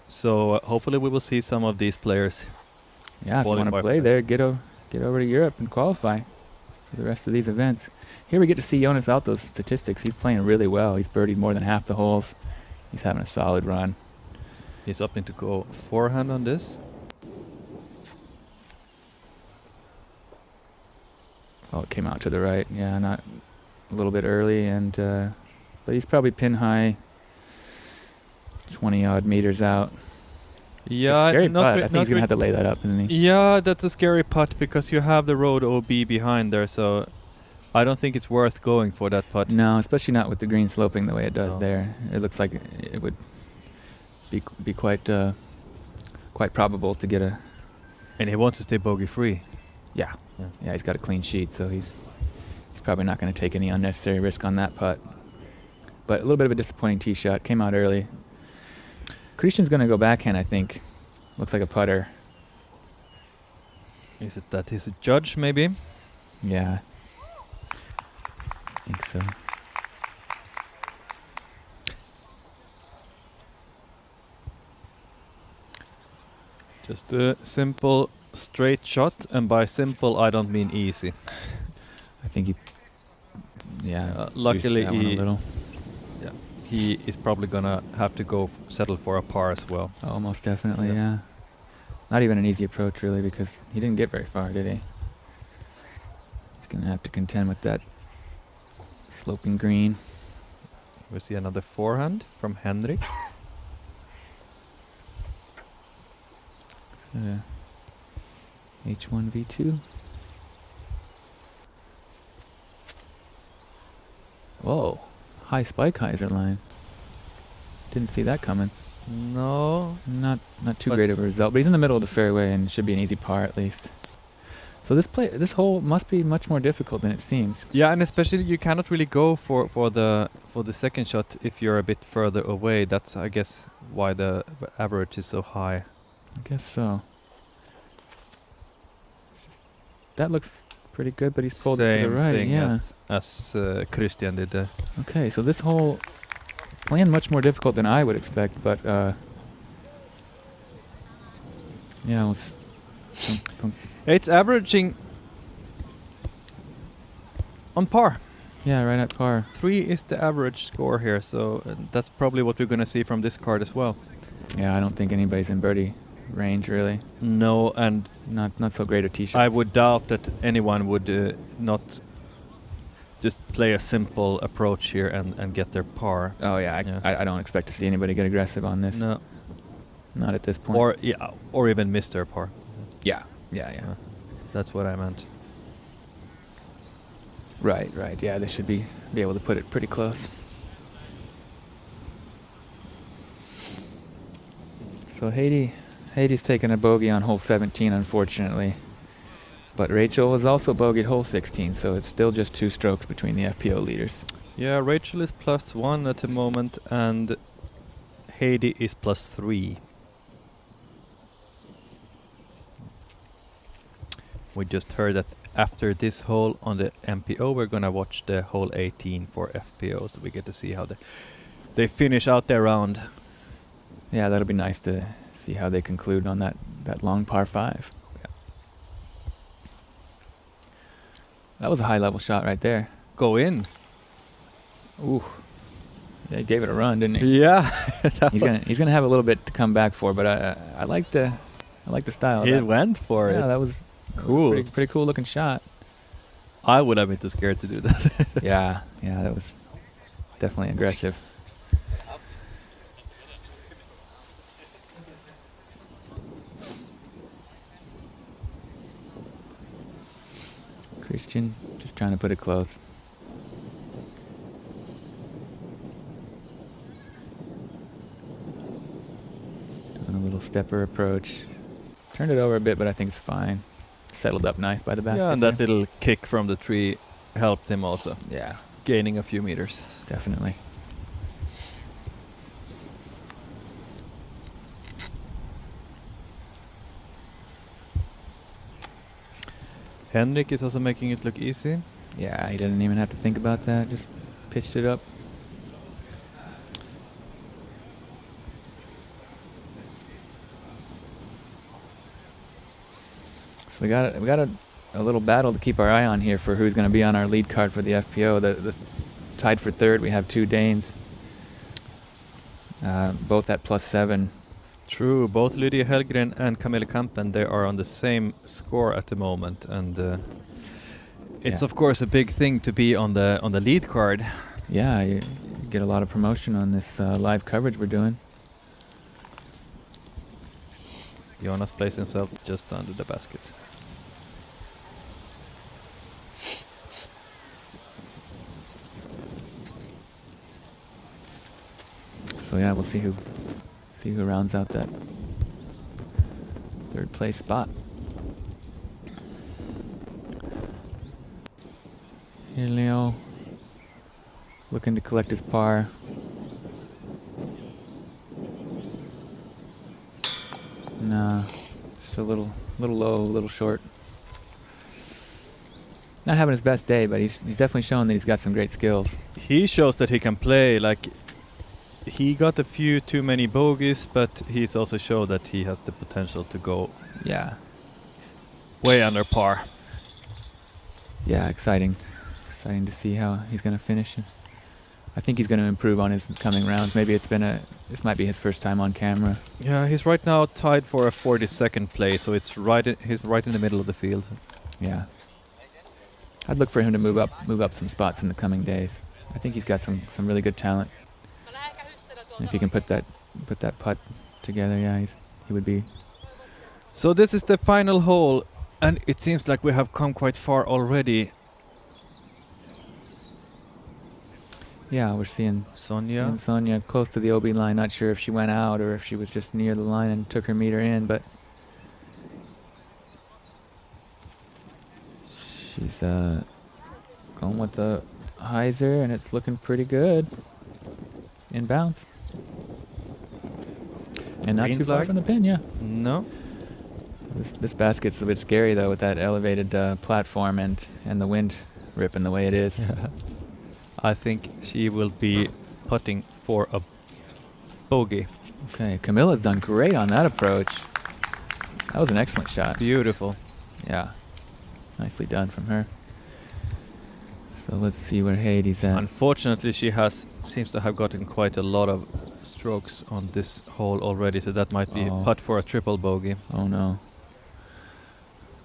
So hopefully we will see some of these players. Yeah, if you want to play there, get over to Europe and qualify for the rest of these events. Here we get to see Jonas Alto's statistics. He's playing really well. He's birdied more than half the holes. He's having a solid run. He's opting to go forehand on this. Oh, it came out to the right. Yeah, not a little bit early, and but he's probably pin high, 20 odd meters out. Yeah, scary putt. I think he's gonna have to lay that up, isn't he? Yeah, that's a scary putt because you have the road OB behind there, so I don't think it's worth going for that putt. No, especially not with the green sloping the way it does there. It looks like it would be quite probable to get a. And he wants to stay bogey free. Yeah, he's got a clean sheet, so he's probably not going to take any unnecessary risk on that putt. But a little bit of a disappointing tee shot. Came out early. Christian's going to go backhand, I think. Looks like a putter. Is it that he's a judge, maybe? Yeah, I think so. Just a simple straight shot, and by simple I don't mean easy. I think luckily he he is probably gonna have to go settle for a par as well. Oh, most definitely, yeah. Not even an easy approach really, because he didn't get very far, did he? He's gonna have to contend with that sloping green. We see another forehand from Henrik. H1V2. Whoa, high spike hyzer line. Didn't see that coming. No. Not too great of a result, but he's in the middle of the fairway and should be an easy par at least. So this hole must be much more difficult than it seems. Yeah, and especially you cannot really go for the second shot if you're a bit further away. That's, I guess, why the average is so high. I guess so. That looks pretty good, but he's pulled it to the right. Thing Yeah. as Christian did. Okay, so this hole playing much more difficult than I would expect, but yeah, let's. It's averaging on par. Yeah, right at par. 3 is the average score here, so that's probably what we're going to see from this card as well. Yeah, I don't think anybody's in birdie range really. No, and not so great a tee shot. I would doubt that anyone would not just play a simple approach here and get their par. Oh yeah, I don't expect to see anybody get aggressive on this. No, not at this point. Or even miss their par. Yeah. That's what I meant. Right. Yeah, they should be able to put it pretty close. So Haiti's taken a bogey on hole 17, unfortunately. But Rachel has also bogeyed hole 16, so it's still just 2 strokes between the FPO leaders. Yeah, Rachel is +1 at the moment, and Heidi is +3. We just heard that after this hole on the MPO, we're gonna watch the hole 18 for FPO, so we get to see how they finish out their round. Yeah, that'll be nice to see how they conclude on that long par 5. Yeah. That was a high level shot right there. Go in. Ooh. Yeah, he gave it a run, didn't he? Yeah. He's gonna have a little bit to come back for, but I like the style. He of that. went for it. Yeah, that was Cool. pretty cool looking shot. I would have been too scared to do that. Yeah, that was definitely aggressive. Christian just trying to put it close. Doing a little stepper approach. Turned it over a bit, but I think it's fine. Settled up nice by the basket. Yeah, and that little kick from the tree helped him also, Yeah, gaining a few meters. definitely. Henrik is also making it look easy. Yeah, he didn't even have to think about that. Just pitched it up. So we got a little battle to keep our eye on here for who's going to be on our lead card for the FPO. The tied for third, we have 2 Danes, both at +7. True, both Lydia Hellgren and Camille Kampen, they are on the same score at the moment, and it's Yeah. of course a big thing to be on the lead card. Yeah, you get a lot of promotion on this live coverage we're doing. Jonas plays himself just under the basket. So yeah, we'll see who rounds out that 3rd place spot. Here Leo looking to collect his par. Nah, just a little low, a little short. Not having his best day, but he's definitely shown that he's got some great skills. He shows that he can play. Like, he got a few too many bogeys, but he's also showed that he has the potential to go Yeah, way under par. yeah, exciting to see how he's going to finish. I think he's going to improve on his coming rounds. Maybe this might be his first time on camera. Yeah, he's right now tied for a 42nd place, so it's he's right in the middle of the field. Yeah, I'd look for him to move up some spots in the coming days. I think he's got some really good talent. And if he can put that putt together, yeah, he would be. So this is the final hole, and it seems like we have come quite far already. Yeah, we're seeing Sonia. Sonia close to the OB line. Not sure if she went out or if she was just near the line and took her meter in, but she's going with the hyzer, and it's looking pretty good. Inbounds. And not Green too far flag? from the pin, yeah. No. This basket's a bit scary though, with that elevated platform and the wind ripping the way it is. I think she will be putting for a bogey. Okay, Camilla's done great on that approach. That was an excellent shot. Beautiful. Yeah, nicely done from her. So let's see where Heidi's at. Unfortunately, she seems to have gotten quite a lot of strokes on this hole already, so that might be a putt for a triple bogey. Oh no.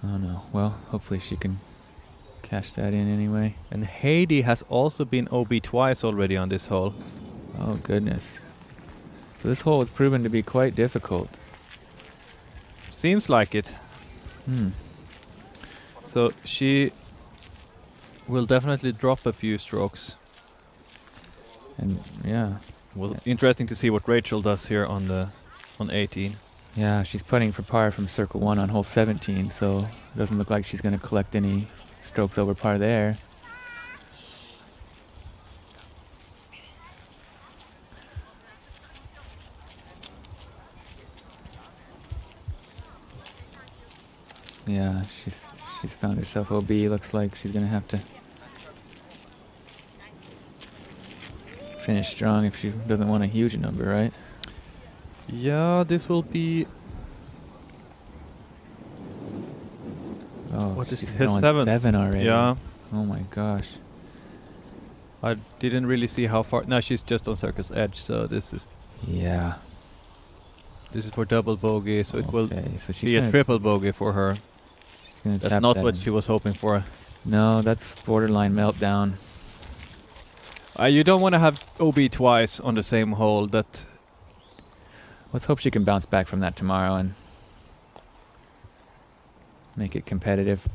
Oh no. Well, hopefully she can cash that in anyway. And Heidi has also been OB twice already on this hole. Oh goodness. So this hole has proven to be quite difficult. Seems like it. So she will definitely drop a few strokes. And yeah. Well, interesting to see what Rachel does here on 18. Yeah, she's putting for par from circle 1 on hole 17, so it doesn't look like she's going to collect any strokes over par there. Yeah, She's found herself OB. Looks like she's going to have to finish strong if she doesn't want a huge number, right? Yeah, this will be. Oh, What is she's his throwing seventh? 7 already. Yeah. Oh my gosh. I didn't really see how far. No, she's just on circle's edge, so this is Yeah. for double bogey, so it will Okay, so she's be a gonna- triple bogey for her. she's gonna That's tap not that what in. she was hoping for. No, that's borderline meltdown. You don't want to have OB twice on the same hole. That Let's hope she can bounce back from that tomorrow and make it competitive.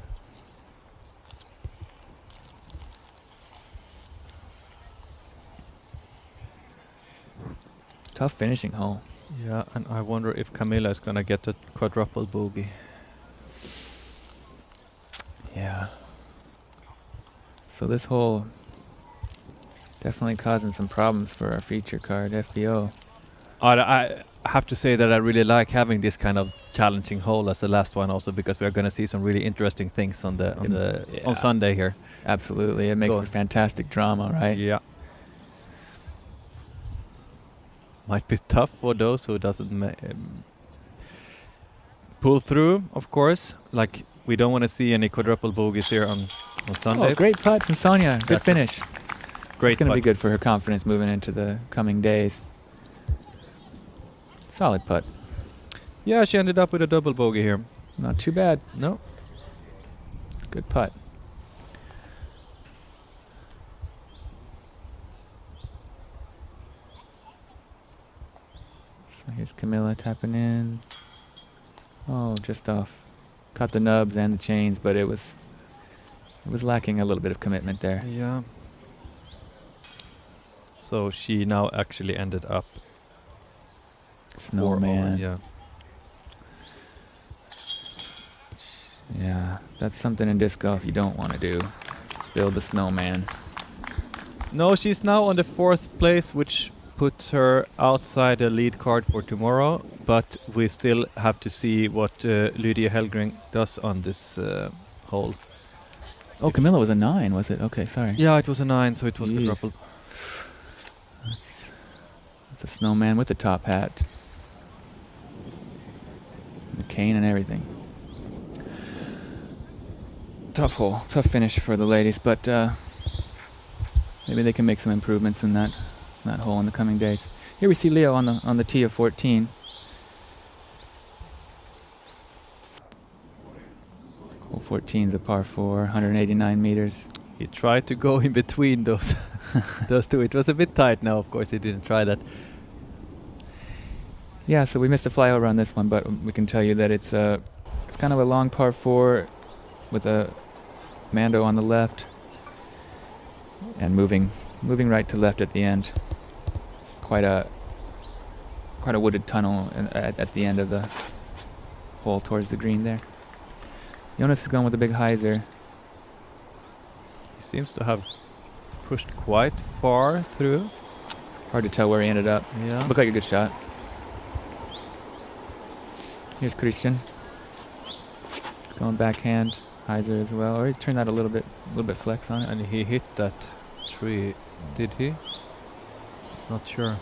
Tough finishing hole. Yeah, and I wonder if Camilla is gonna get a quadruple bogey. Yeah. So this hole definitely causing some problems for our feature card, FBO. I have to say that I really like having this kind of challenging hole as the last one, also because we're gonna see some really interesting things on Yeah. on Sunday here. Absolutely. It makes Go for on. fantastic drama, right? Yeah. Might be tough for those who doesn't pull through, of course. Like, we don't want to see any quadruple bogeys here on Sunday. Oh, great putt from Sonia. Good That's a finish. Great It's going to be putt. good for her confidence moving into the coming days. Solid putt. Yeah, she ended up with a double bogey here. Not too bad. No. Good putt. So here's Camilla tapping in. Oh, just off. Caught the nubs and the chains, but it was lacking a little bit of commitment there. Yeah. So she now actually ended up 4 over, Snowman. yeah. Yeah, that's something in disc golf you don't want to do. Build a snowman. No, she's now on the 4th place, which puts her outside the lead card for tomorrow. But we still have to see what Lydia Hellgren does on this hole. Oh, Camilla was a 9, was it? Okay, sorry. Yeah, it was a 9, so it was Jeez. quadruple. That's a snowman with a top hat. The cane and everything. Tough hole, tough finish for the ladies, but maybe they can make some improvements in that hole in the coming days. Here we see Leo on the tee of 14. Hole 14 is a par 4, 189 meters. He tried to go in between those those two. It was a bit tight now, of course, he didn't try that. Yeah, so we missed a flyover on this one, but we can tell you that it's kind of a long par 4 with a Mando on the left and moving right to left at the end. Quite a wooded tunnel at the end of the hole towards the green there. Jonas is going with a big hyzer. He seems to have pushed quite far through. Hard to tell where he ended up. Yeah. Looked like a good shot. Here's Christian. Going backhand, hyzer as well. Or he turned that a little bit flex on it. And he hit that tree, did he? Not sure.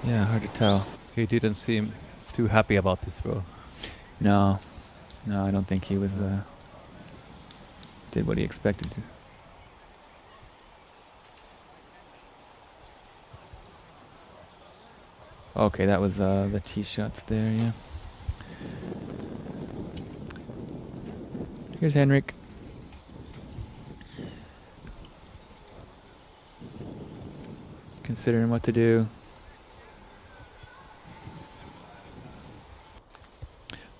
Yeah, hard to tell. He didn't seem too happy about this throw. No, I don't think he was did what he expected to. Okay, that was the tee shots there, yeah. Here's Henrik. Considering what to do.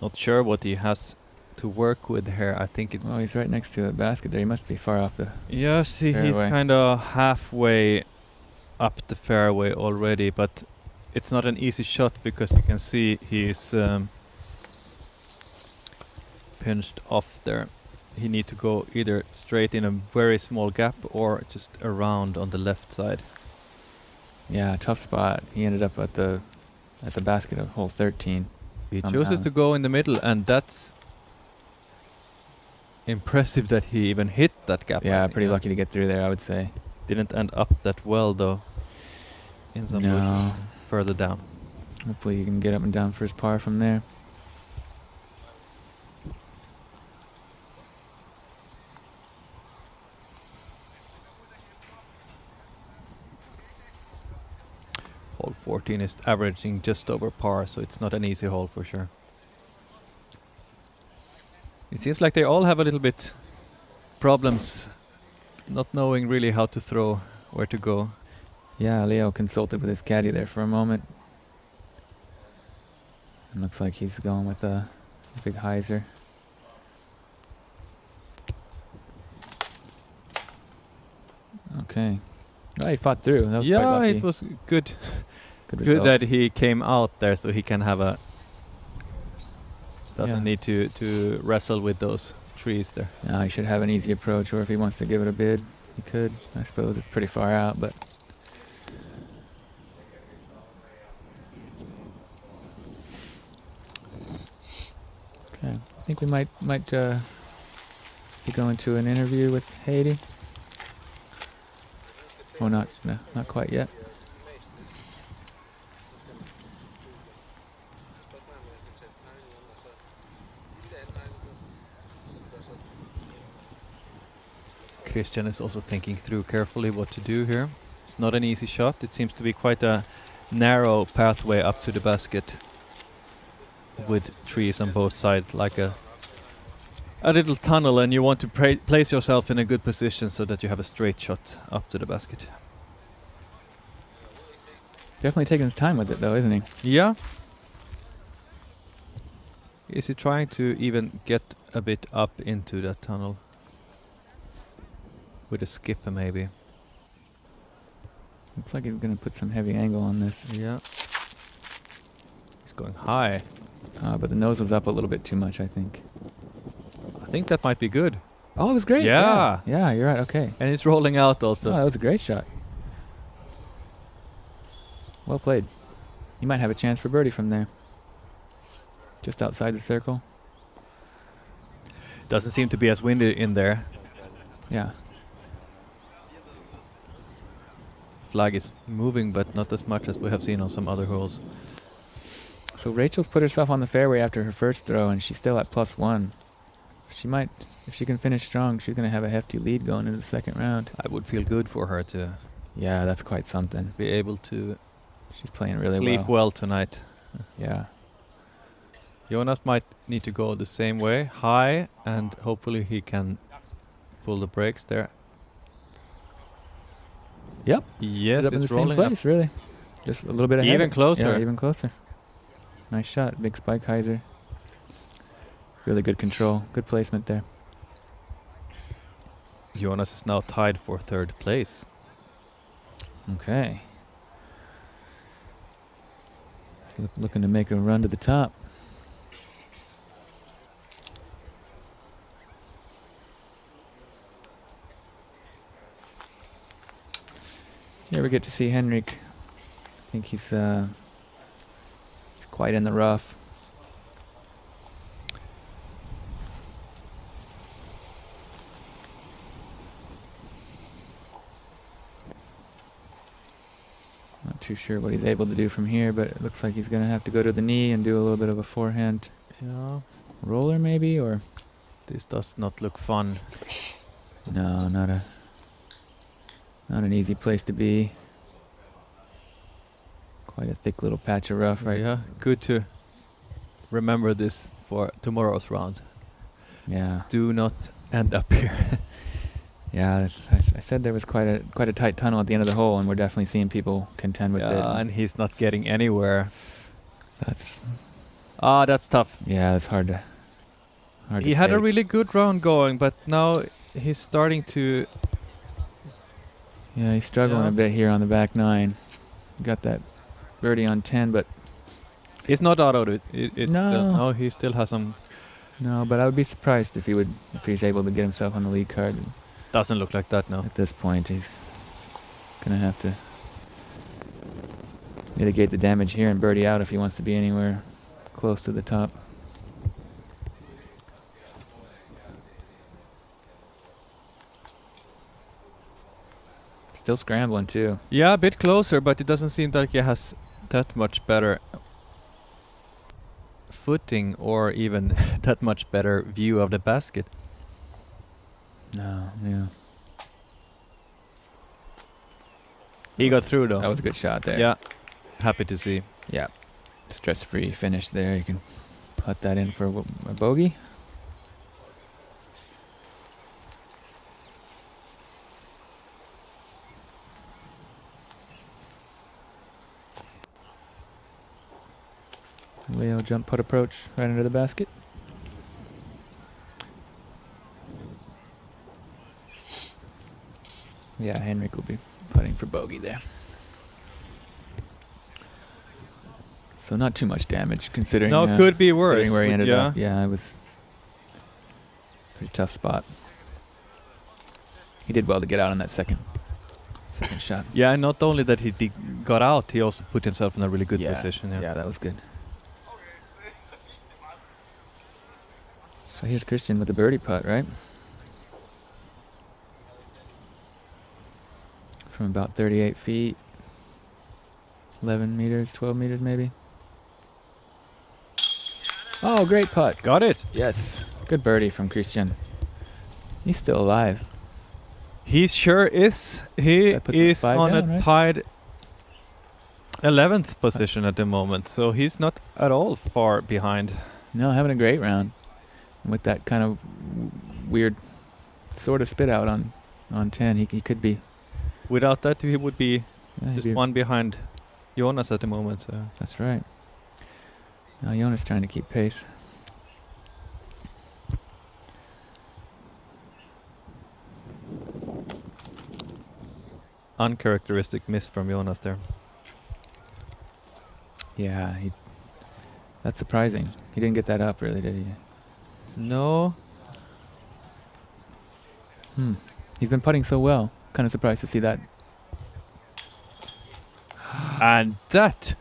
Not sure what he has to work with here. I think it's... Oh, he's right next to a basket there. He must be far off the... Yes, he's fairway. kind of halfway up the fairway already, but it's not an easy shot because you can see he's pinched off there. He need to go either straight in a very small gap or just around on the left side. Yeah, tough spot. He ended up at the basket of hole 13. He chooses to go in the middle, and that's impressive that he even hit that gap. Yeah, I think, pretty lucky to get through there, I would say. Didn't end up that well though. In some No. bushes further down. Hopefully you can get up and down first par from there. Hole 14 is averaging just over par, so it's not an easy hole for sure. It seems like they all have a little bit problems not knowing really how to throw, where to go. Yeah, Leo consulted with his caddy there for a moment. And looks like he's going with a big hyzer. Okay. Oh, he fought through. That was quite Yeah, lucky. it was good. Good Good result. that he came out there so he can have a doesn't Yeah. need to wrestle with those trees there. No, he should have an easy approach, or if he wants to give it a bid, he could. I suppose it's pretty far out, but okay. I think we might be going to an interview with Haiti. Oh, not quite yet. Christian is also thinking through carefully what to do here. It's not an easy shot. It seems to be quite a narrow pathway up to the basket with trees on both sides, like a little tunnel, and you want to place yourself in a good position so that you have a straight shot up to the basket. Definitely taking his time with it, though, isn't he? Yeah. Is he trying to even get a bit up into that tunnel? With a skipper, maybe. Looks like he's going to put some heavy angle on this. Yeah. He's going high. But the nose was up a little bit too much, I think. I think that might be good. Oh, it was great. Yeah. Yeah, you're right. Okay. And it's rolling out also. Oh, that was a great shot. Well played. You might have a chance for birdie from there. Just outside the circle. Doesn't seem to be as windy in there. Yeah. Flag is moving, but not as much as we have seen on some other holes. So Rachel's put herself on the fairway after her first throw, and she's still at +1. She might, if she can finish strong, she's going to have a hefty lead going into the second round. I would feel good for her to Yeah, that's quite something. be able to She's playing really sleep well tonight. Yeah. Jonas might need to go the same way, high, and hopefully he can pull the brakes there. Yep. Yes, Up in the it's same rolling up. place, really. Just a little bit ahead. Even closer. Yeah, even closer. Nice shot. Big spike hyzer. Really good control. Good placement there. Jonas is now tied for third place. Okay. Looking to make a run to the top. You ever get to see Henrik? I think he's quite in the rough. Not too sure what he's able to do from here, but it looks like he's going to have to go to the knee and do a little bit of a forehand Yeah. roller maybe, or This does not look fun. no, not an easy place to be. Quite a thick little patch of rough, right? Yeah, good to remember this for tomorrow's round. Yeah. Do not end up here. Yeah, I said there was quite a tight tunnel at the end of the hole, and we're definitely seeing people contend with it. And he's not getting anywhere. That's That's tough. yeah, it's hard to He had a take. really good round going, but now he's starting to. Yeah, he's struggling Yeah. a bit here on the back nine. Got that birdie on 10, but He's not out of it. It's No. no, he still has some. no. But I would be surprised if he's able to get himself on the lead card. Doesn't look like that now. At this point, he's gonna have to mitigate the damage here and birdie out if he wants to be anywhere close to the top. Still scrambling too. Yeah, a bit closer, but it doesn't seem like he has that much better footing or even that much better view of the basket. No, yeah. He got through though. That was a good shot there. Yeah, happy to see. Yeah. Stress-free finish there. You can put that in for a bogey. Leo jump putt approach right under the basket. Yeah, Henrik will be putting for bogey there. So not too much damage considering. No, could be worse. Considering where he ended yeah. up. Yeah, it was pretty tough spot. He did well to get out on that second shot. Yeah, and not only that he got out, he also put himself in a really good position. Yeah, that was good. So here's Christian with the birdie putt, right? From about 38 feet, 11 meters, 12 meters maybe. Oh, great putt. Got it. Yes, good birdie from Christian. He's still alive. He sure is. He That puts him is 5 on down, a right? tied 11th position at the moment, so he's not at all far behind. No, having a great round. With that kind of weird sort of spit out on 10, he could be. Without that, he would be Yeah, just one behind Jonas at the moment. So That's right. Now Jonas trying to keep pace. uncharacteristic miss from Jonas there. Yeah, that's surprising. He didn't get that up, really, did he? No. He's been putting so well. Kind of surprised to see that. And that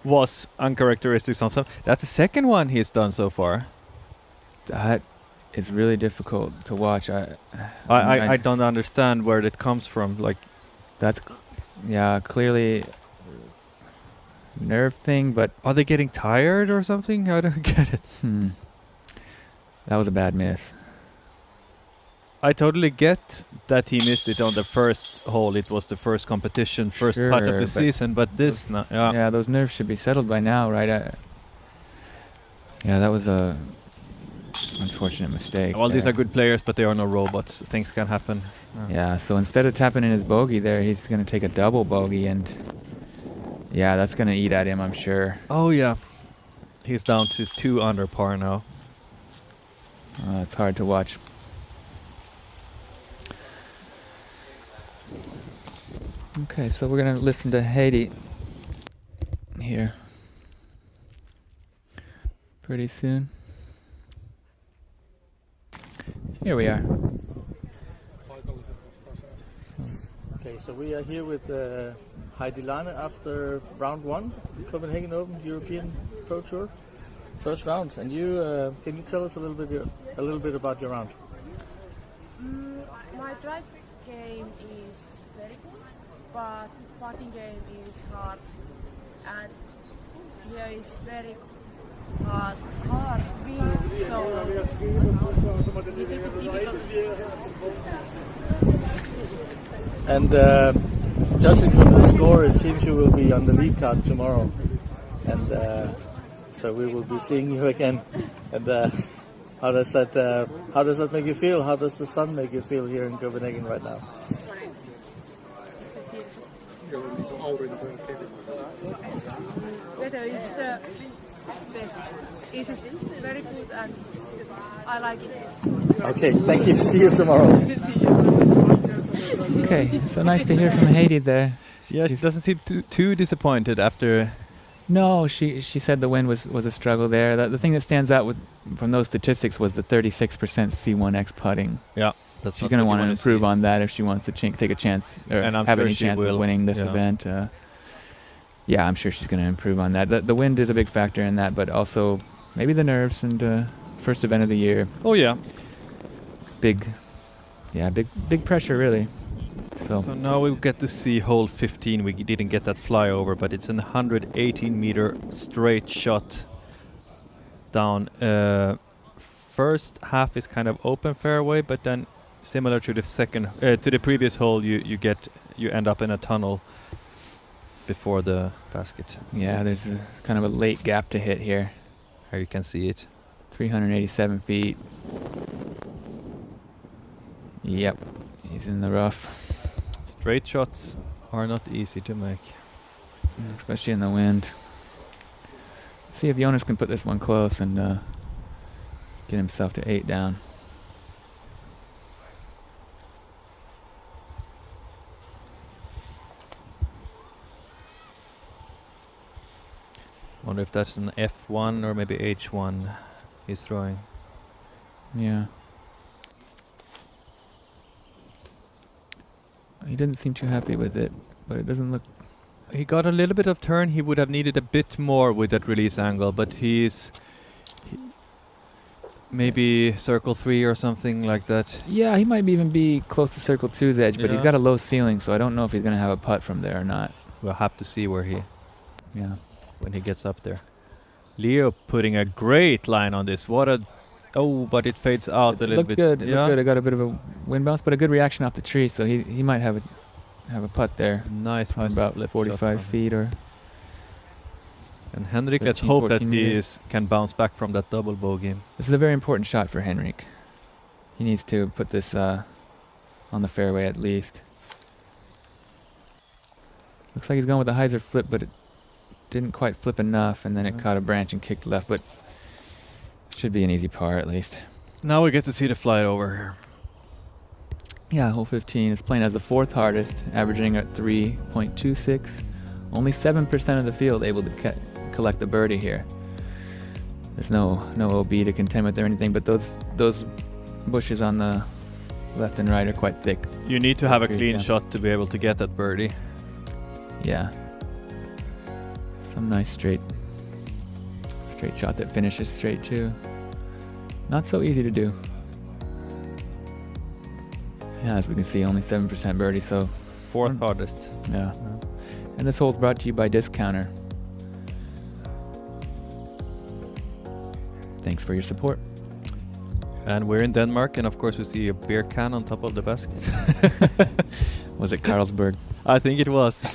was uncharacteristic something. That's the second one he's done so far. That is really difficult to watch. I don't understand where it comes from. Like, that's clearly nerve thing, but are they getting tired or something? I don't get it. That was a bad miss. I totally get that he missed it on the first hole. It was the first competition, first part of the season, but this yeah, those nerves should be settled by now, right? Yeah, that was a unfortunate mistake. Well, these are good players, but they are no robots. Things can happen. Yeah, so instead of tapping in his bogey there, he's going to take a double bogey, and yeah, that's going to eat at him, I'm sure. Oh, yeah. He's down to 2 under par now. It's hard to watch. Okay, so we're going to listen to Haiti here pretty soon. Here we are. Okay, so we are here with Heidi Lane after round 1, Copenhagen Open European Pro Tour, first round. And you, can you tell us a little bit about your round? My drive game is very good, but putting game is hard, and here is very hard wind, so little bit difficult. And judging from the score, it seems you will be on the lead card tomorrow, and so we will be seeing you again. And how does that make you feel? How does the sun make you feel here in Copenhagen right now? Weather is the best. It is very good, and I like it. Okay, thank you. See you tomorrow. Okay, so nice to hear from Haiti there. Yeah, she doesn't seem too disappointed after. No, she said the wind was a struggle there. The thing that stands out from those statistics was the 36% C1X putting. Yeah, that's she's going to want to improve on that if she wants to take a chance or have any chance of winning this event. Yeah, I'm sure she's going to improve on that. The wind is a big factor in that, but also maybe the nerves and first event of the year. Oh yeah, big pressure really. So now we get to see hole 15. We didn't get that flyover, but it's a 118-meter straight shot down. First half is kind of open fairway, but then similar to the to the previous hole, you end up in a tunnel before the basket. yeah, there's a kind of a late gap to hit here. Here you can see it. 387 feet. Yep, he's in the rough. Straight shots are not easy to make. Especially in the wind. See if Jonas can put this one close and get himself to 8 down. Wonder if that's an F1 or maybe H1 he's throwing. Yeah. He didn't seem too happy with it, but it doesn't look... He got a little bit of turn. He would have needed a bit more with that release angle, but maybe circle 3 or something like that. Yeah, he might even be close to circle 2's edge, but he's Yeah. got a low ceiling, so I don't know if he's going to have a putt from there or not. We'll have to see when Yeah. he gets up there. Leo putting a great line on this. But it fades out a little Looked bit. good. It looked good. I got a bit of a wind bounce, but a good reaction off the tree, so he might have a putt there. Nice From nice about flip 45 shot. feet or... And Henrik, let's 13, hope that 14 he meters. can bounce back from that double bogey. This is a very important shot for Henrik. He needs to put this on the fairway at least. Looks like he's going with a hyzer flip, but it didn't quite flip enough, and then it caught a branch and kicked left, but should be an easy par at least. Now we get to see the flight over here. Yeah, hole 15 is playing as the 4th hardest, averaging at 3.26. Only 7% of the field able to collect the birdie here. There's no OB to contend with or anything, but those bushes on the left and right are quite thick. You need to have a clean Yeah. shot to be able to get that birdie. Yeah. Some nice straight shot that finishes straight too. Not so easy to do. Yeah, as we can see, only 7% birdie, so 4th hardest. yeah. And this hole's brought to you by Discounter. Thanks for your support. And we're in Denmark, and of course we see a beer can on top of the basket. Was it Carlsberg? I think it was.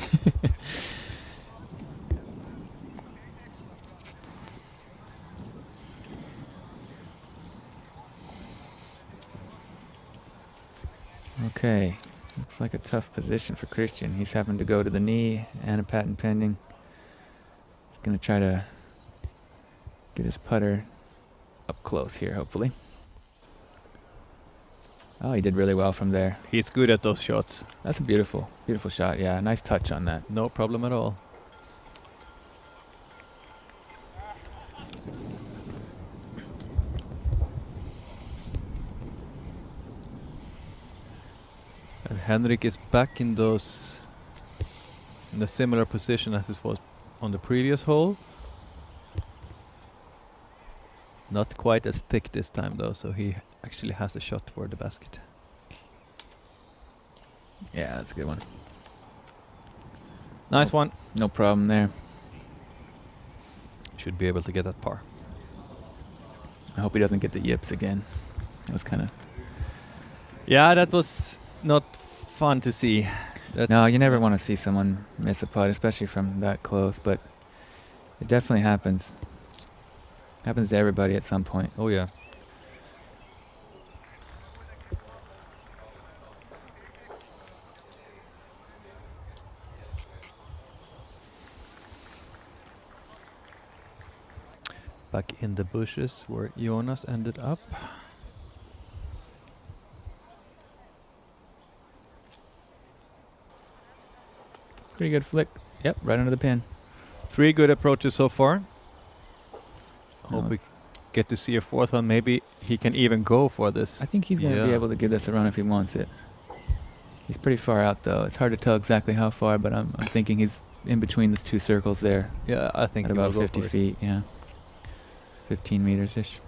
Okay. Looks like a tough position for Christian. He's having to go to the knee and a patent pending. He's going to try to get his putter up close here, hopefully. Oh, he did really well from there. He's good at those shots. That's a beautiful, beautiful shot. Yeah, nice touch on that. No problem at all. And Henrik is back in a similar position as it was on the previous hole. Not quite as thick this time though, so he actually has a shot for the basket. Yeah, that's a good one. Nice one. No problem there. Should be able to get that par. I hope he doesn't get the yips again. That was kind of... Yeah, that was not fun to see. No, you never want to see someone miss a putt, especially from that close, but it definitely happens. Happens to everybody at some point. Oh yeah. Back in the bushes where Jonas ended up. Pretty good flick. Yep, right under the pin. 3 good approaches so far. No, Hope we get to see a 4th one. Maybe he can even go for this. I think he's going to be able to give this a run if he wants it. He's pretty far out though. It's hard to tell exactly how far, but I'm thinking he's in between the 2 circles there. Yeah, I think at he will about go 50 for it. feet. Yeah, 15 meters ish.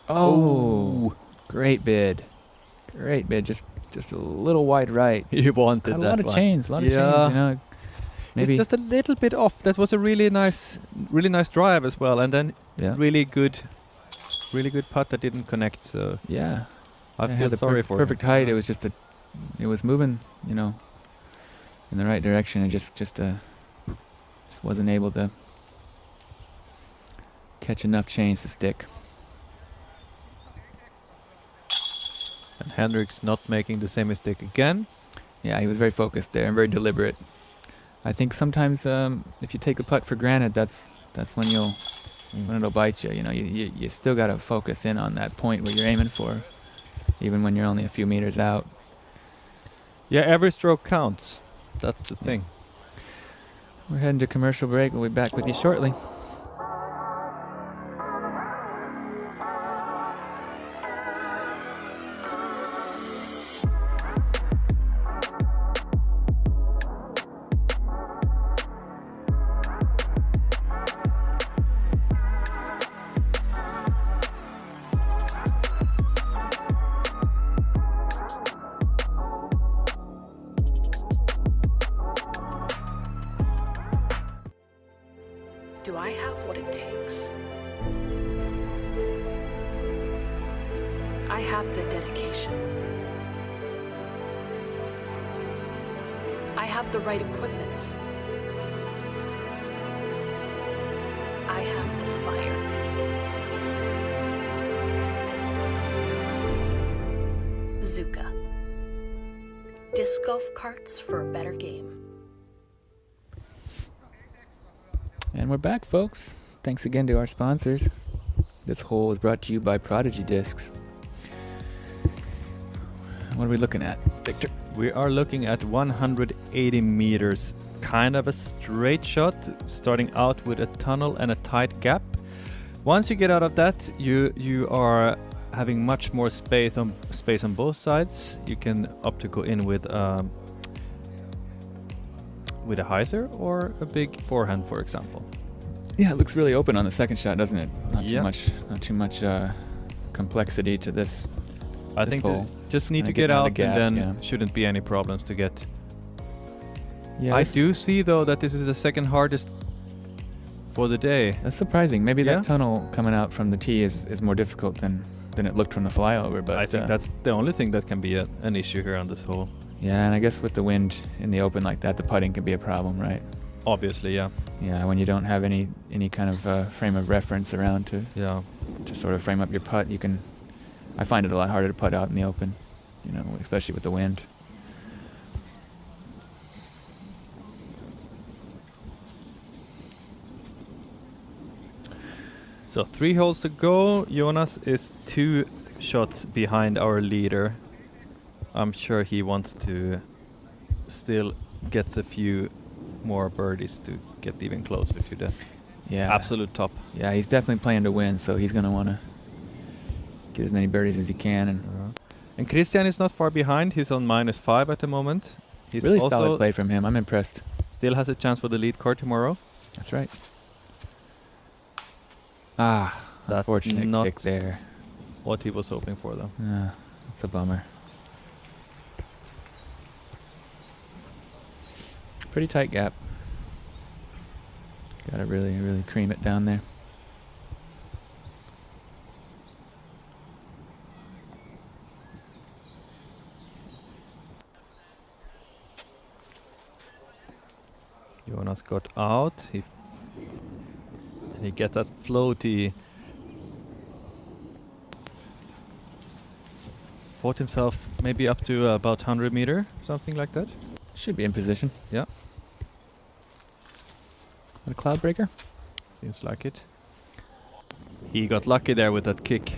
Oh, great bid. Great bid. Just a little wide right. He wanted Got a that lot of one. chains. A lot of Yeah. chains. You know, maybe. It's just a little bit off. That was a really nice drive as well, and then Yeah. really good putt that didn't connect. So Yeah. I It had feel the sorry for perfect him. height. It was it was moving, you know, in the right direction, and just wasn't able to catch enough chains to stick. And Hendricks not making the same mistake again. Yeah, he was very focused there and very deliberate. I think sometimes if you take a putt for granted, that's when it'll bite you. You know, you still got to focus in on that point where you're aiming for, even when you're only a few meters out. Yeah, every stroke counts. That's the thing. We're heading to commercial break. We'll be back with you shortly. Do I have what it takes? I have the dedication. I have the right equipment. I have the fire. Zuka. Disc golf carts for a better game. And we're back, folks. Thanks again to our sponsors. This hole is brought to you by Prodigy Discs. What are we looking at, Victor? We are looking at 180 meters, kind of a straight shot, starting out with a tunnel and a tight gap. Once you get out of that, you are having much more space on both sides. You can opt to go in with a hyzer or a big forehand, for example. Yeah, it looks really open on the second shot, doesn't it? Not Yeah. too much complexity to this. I this think hole. that just need Kinda to get getting out out, of the gap, and then yeah. shouldn't be any problems to get. Yeah, I that's- do see though that this is the second hardest for the day. That's surprising. Maybe Yeah. that tunnel coming out from the tee is more difficult than it looked from the flyover. But I think that's the only thing that can be an issue here on this hole. yeah, and I guess with the wind in the open like that, the putting can be a problem, right? Obviously, yeah. Yeah, when you don't have any kind of frame of reference around to sort of frame up your putt, I find it a lot harder to putt out in the open, you know, especially with the wind. So 3 holes to go. Jonas is 2 shots behind our leader. I'm sure he wants to still get a few more birdies to get even closer to the absolute top. Yeah, he's definitely playing to win, so he's going to want to get as many birdies as he can. And Christian is not far behind. He's on -5 at the moment. He's Really also solid play from him. I'm impressed. Still has a chance for the lead card tomorrow. That's right. Ah, That's unfortunate not kick there. what he was hoping for, though. Yeah, it's a bummer. Pretty tight gap. Got to really cream it down there. Jonas got out. He get that floaty. Fought himself maybe up to about 100 meter, something like that. Should be in position. Yeah. A cloud breaker? Seems like it. He got lucky there with that kick.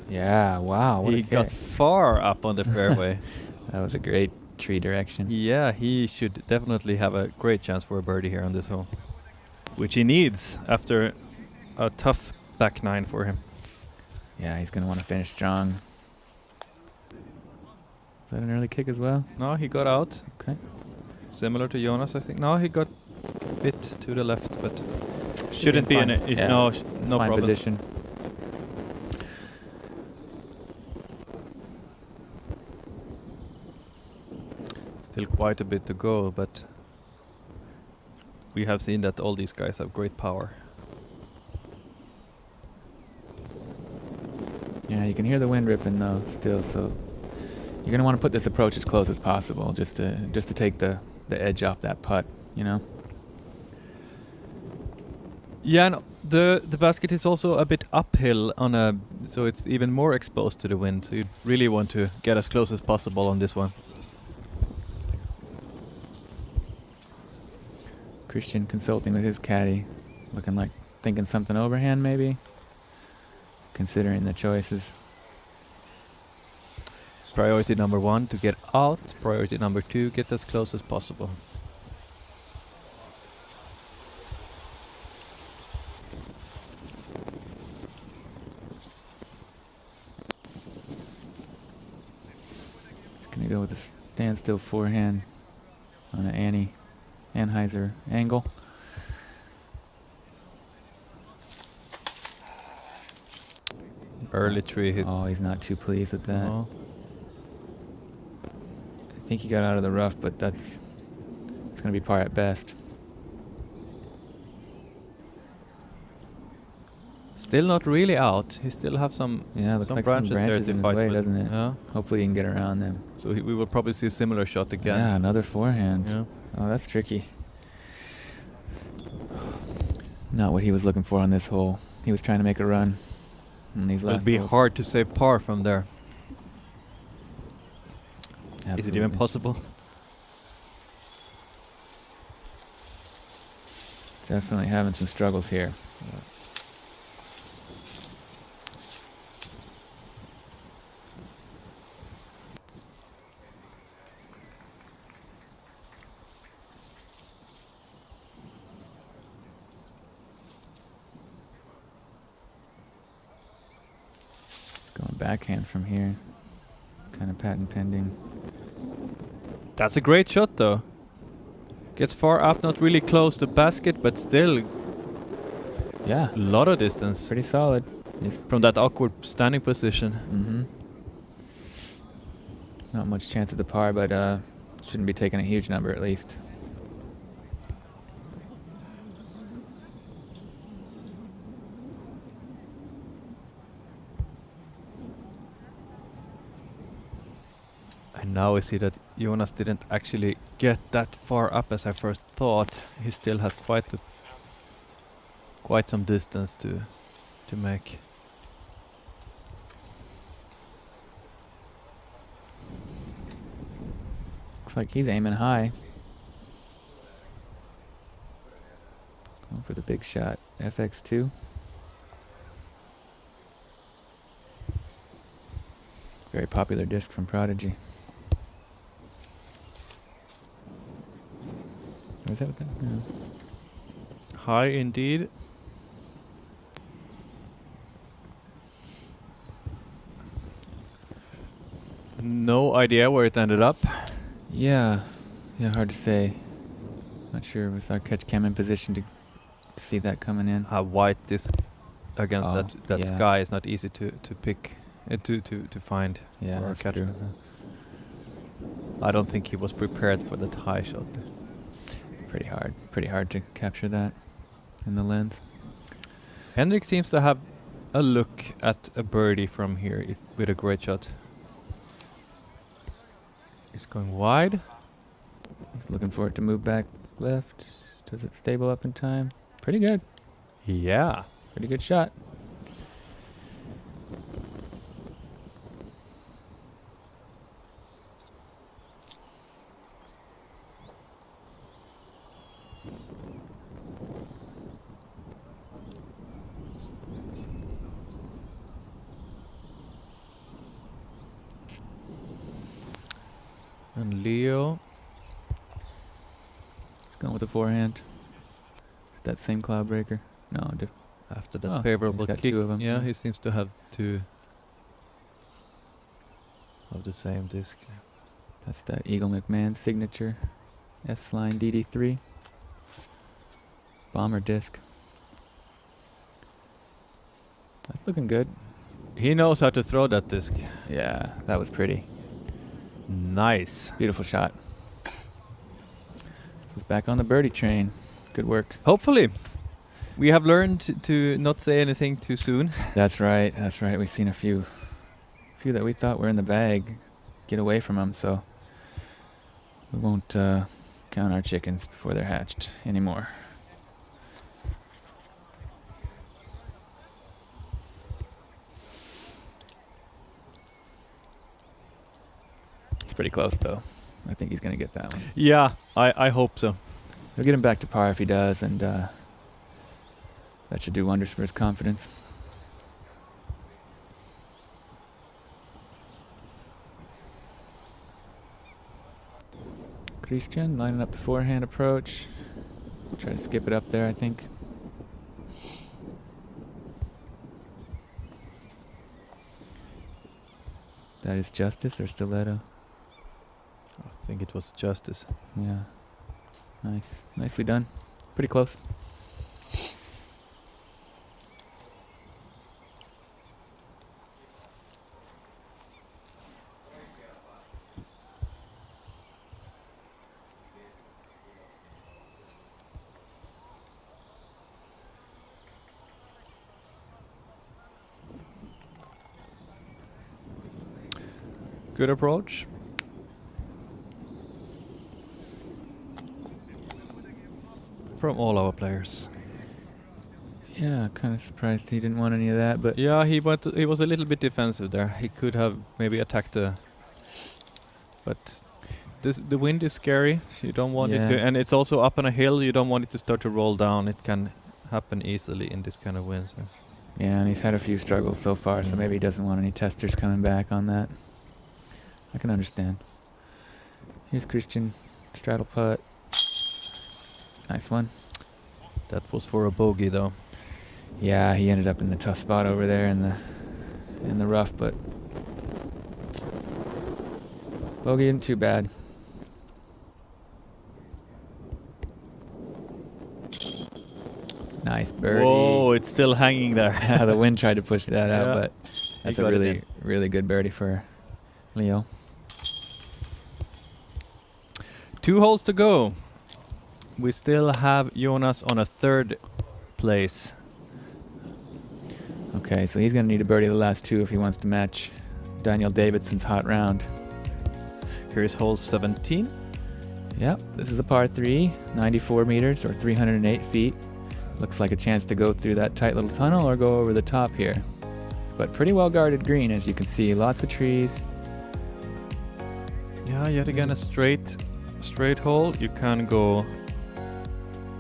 Yeah, wow. What He a kick. got far up on the fairway. That was a great tree direction. Yeah, he should definitely have a great chance for a birdie here on this hole, which he needs after a tough back 9 for him. Yeah, he's going to want to finish strong. Is that an early kick as well? No, he got out. Okay. Similar to Jonas, I think. No, he got a bit to the left, but Should shouldn't be fine. in it. Yeah, No, it's no fine problem. position. Still quite a bit to go, but we have seen that all these guys have great power. Yeah, you can hear the wind ripping though still, so you're gonna want to put this approach as close as possible, just to take the edge off that putt, you know. Yeah, no, the basket is also a bit uphill so it's even more exposed to the wind. So you really want to get as close as possible on this one. Christian consulting with his caddy, looking like thinking something overhand maybe, considering the choices. Priority number 1 to get out. Priority number 2, get as close as possible. He's gonna go with a standstill forehand on an Anheuser angle. Early tree hit. Oh, he's not too pleased with that. Oh. I think he got out of the rough, but it's gonna be par at best. Still not really out. He still have some looks like branches, some branches there in to his fight way, with. doesn't it? Yeah. Hopefully he can get around them. So we will probably see a similar shot again. Yeah, another forehand. Yeah. Oh, that's tricky. Not what he was looking for on this hole. He was trying to make a run in these last It'd be holes. hard to save par from there. Absolutely. Is it even possible? Definitely having some struggles here. Going backhand from here. Kind of patent pending. That's a great shot though. Gets far up, not really close to basket, but still. Yeah. A lot of distance. Pretty solid. From that awkward standing position. Mm-hmm. Not much chance at the par, but shouldn't be taking a huge number at least. And now we see that Jonas didn't actually get that far up as I first thought. He still has quite some distance to make. Looks like he's aiming high. Going for the big shot. FX2. Very popular disc from Prodigy. Is that what that? Yeah. High indeed. No idea where it ended up. Yeah, hard to say. Not sure was our catch cam in position to see that coming in. A white disc against that yeah. sky is not easy to pick, to find. Yeah, or that's catch. true. I don't think he was prepared for that high shot. Pretty hard to capture that in the lens. Henrik seems to have a look at a birdie from here with a great shot. He's going wide. He's looking for it to move back left. Does it stable up in time? Pretty good. Yeah. Pretty good shot. And Leo. He's going with a forehand. That same cloud breaker. No, after that favorable he's got kick. two of them. Yeah, he seems to have two of the same disc. That's that Eagle McMahon signature S-Line DD3 bomber disc. That's looking good. He knows how to throw that disc. Yeah, that was pretty. Nice. Beautiful shot. back on the birdie train. Good work. Hopefully. We have learned to not say anything too soon. That's right. That's right. We've seen a few that we thought were in the bag get away from them, so we won't count our chickens before they're hatched anymore. It's pretty close, though. I think he's going to get that one. Yeah, I hope so. He'll get him back to par if he does, and that should do wonders for his confidence. Christian lining up the forehand approach. Try to skip it up there, I think. That is Justice or Stiletto? I think it was Justice. Yeah. Nice. Nicely done. Pretty close. Good approach. From all our players. Yeah, kind of surprised he didn't want any of that, but Yeah, he was a little bit defensive there. He could have maybe attacked but the wind is scary. You don't want it to, Yeah. and it's also up on a hill. You don't want it to start to roll down. It can happen easily in this kind of wind. So. yeah, and he's had a few struggles so far, so maybe he doesn't want any testers coming back on that. I can understand. Here's Christian, straddle putt. Nice one. That was for a bogey, though. Yeah, he ended up in the tough spot over there in the rough, but bogey isn't too bad. Nice birdie. Whoa, it's still hanging there. Yeah, the wind tried to push that out, Yeah. but that's a got it really, in. really good birdie for Leo. 2 holes to go. We still have Jonas on a 3rd place. Okay, so he's going to need a birdie the last 2 if he wants to match Daniel Davidson's hot round. Here's hole 17. Yep, this is a par 3, 94 meters or 308 feet. Looks like a chance to go through that tight little tunnel or go over the top here. But pretty well guarded green, as you can see. Lots of trees. Yeah, yet again a straight hole. You can go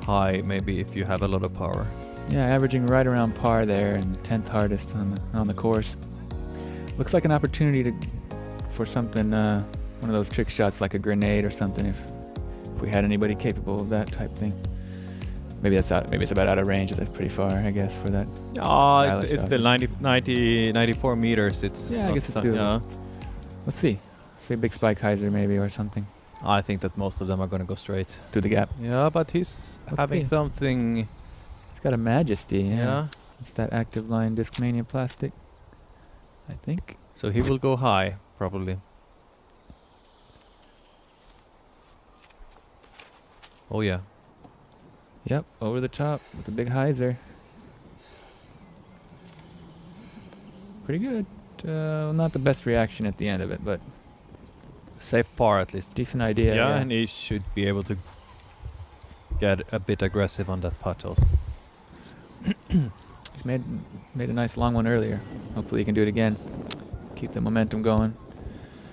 high maybe if you have a lot of power. Yeah, averaging right around par there and 10th hardest on the course. Looks like an opportunity for something, one of those trick shots like a grenade or something if we had anybody capable of that type thing. Maybe it's about out of range. That's pretty far, I guess, for that. It's still 94 meters. It's Yeah, I not guess it's so- doable. yeah. Let's see. Say big spike hyzer maybe or something. I think that most of them are going to go straight Through the gap. Yeah, but he's Let's having see. something. It's got a Majesty, yeah. Yeah. It's that active line Discmania plastic, I think. So he will go high, probably. Oh yeah. Yep, over the top with the big hyzer. Pretty good. Not the best reaction at the end of it, but Safe par at least. decent idea. Yeah, and he should be able to get a bit aggressive on that putt also. He's made a nice long one earlier. Hopefully he can do it again. Keep the momentum going.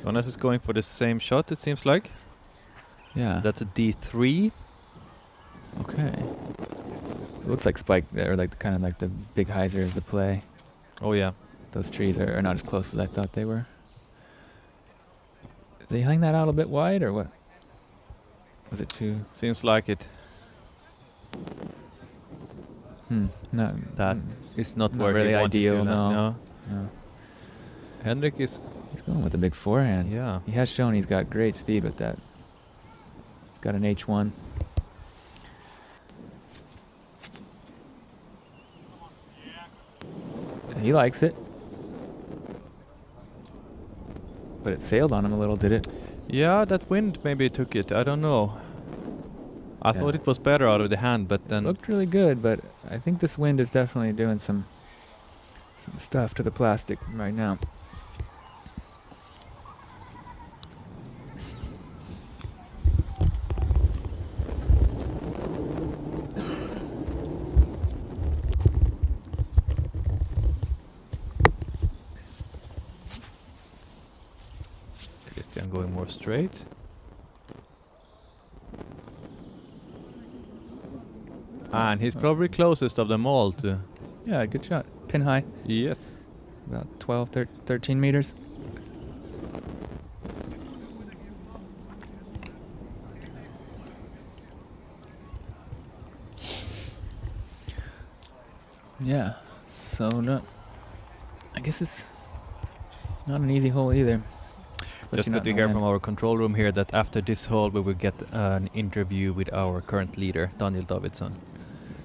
Jonas is going for the same shot, it seems like. Yeah. That's a D3. Okay. It looks like spike there, like kind of like the big hyzer is the play. Oh yeah. Those trees are not as close as I thought they were. Did they hang that out a bit wide or what? Was it too? Seems like it. No, That is not not where really he wanted ideal, to land, no. No. Henrik is. He's going with the big forehand. Yeah. He has shown he's got great speed with that. Got an H1. He likes it. But it sailed on him a little, did it? Yeah, that wind maybe took it. I don't know. I thought it was better out of the hand, but then Looked really good, but I think this wind is definitely doing some stuff to the plastic right now. Christian going more straight. And he's probably closest of them all to... Yeah, good shot. Pin high. Yes. About 12, 13 meters. Yeah, so no, I guess it's not an easy hole either. Just good to hear from our control room here that after this hole we will get an interview with our current leader, Daniel Davidsson.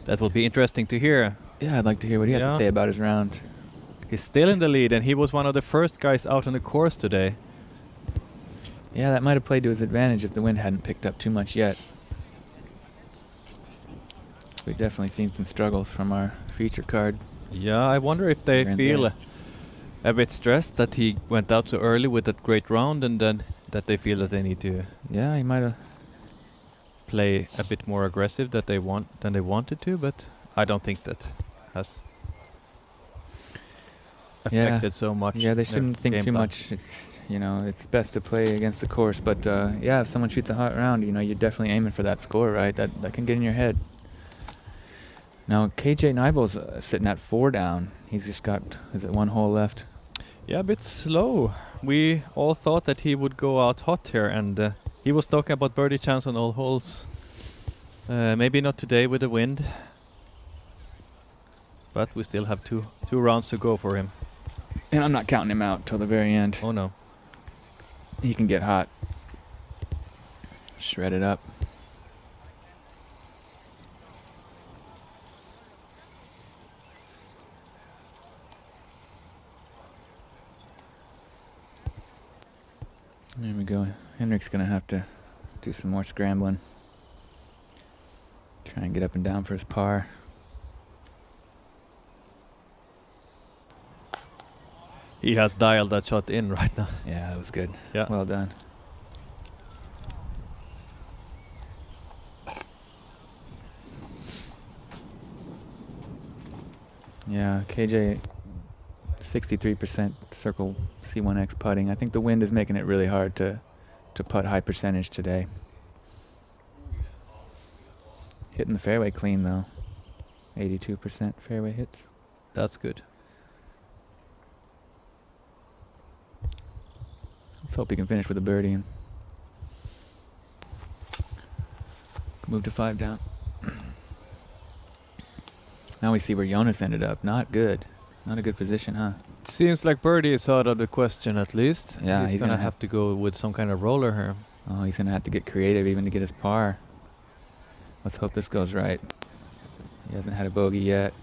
That will be interesting to hear. Yeah, I'd like to hear what he has to say about his round. He's still in the lead and he was one of the first guys out on the course today. Yeah, that might have played to his advantage if the wind hadn't picked up too much yet. We've definitely seen some struggles from our feature card. Yeah, I wonder if they feel a bit stressed that he went out so early with that great round, and then that they feel that they need to he might have play a bit more aggressive than they wanted to, but I don't think that has affected so much. Yeah, they shouldn't think too much. It's, it's best to play against the course, but if someone shoots a hot round, you're definitely aiming for that score, right? That can get in your head. Now, KJ Nibel's sitting at 4 down. He's just got, is it 1 hole left? Yeah, a bit slow. We all thought that he would go out hot here, and he was talking about birdie chance on all holes. Maybe not today with the wind, but we still have two rounds to go for him. And I'm not counting him out till the very end. Oh no. He can get hot. Shred it up. There we go. Henrik's gonna have to do some more scrambling. Try and get up and down for his par. He has dialed that shot in right now. Yeah, that was good. Yeah. Well done. Yeah, KJ 63% circle C1X putting. I think the wind is making it really hard to putt high percentage today. Hitting the fairway clean though. 82% fairway hits. That's good. Let's hope he can finish with a birdie and move to 5 down. Now we see where Jonas ended up. Not good. Not a good position, huh? Seems like birdie is out of the question at least. Yeah, he's gonna have to go with some kind of roller here. Oh, he's gonna have to get creative even to get his par. Let's hope this goes right. He hasn't had a bogey yet.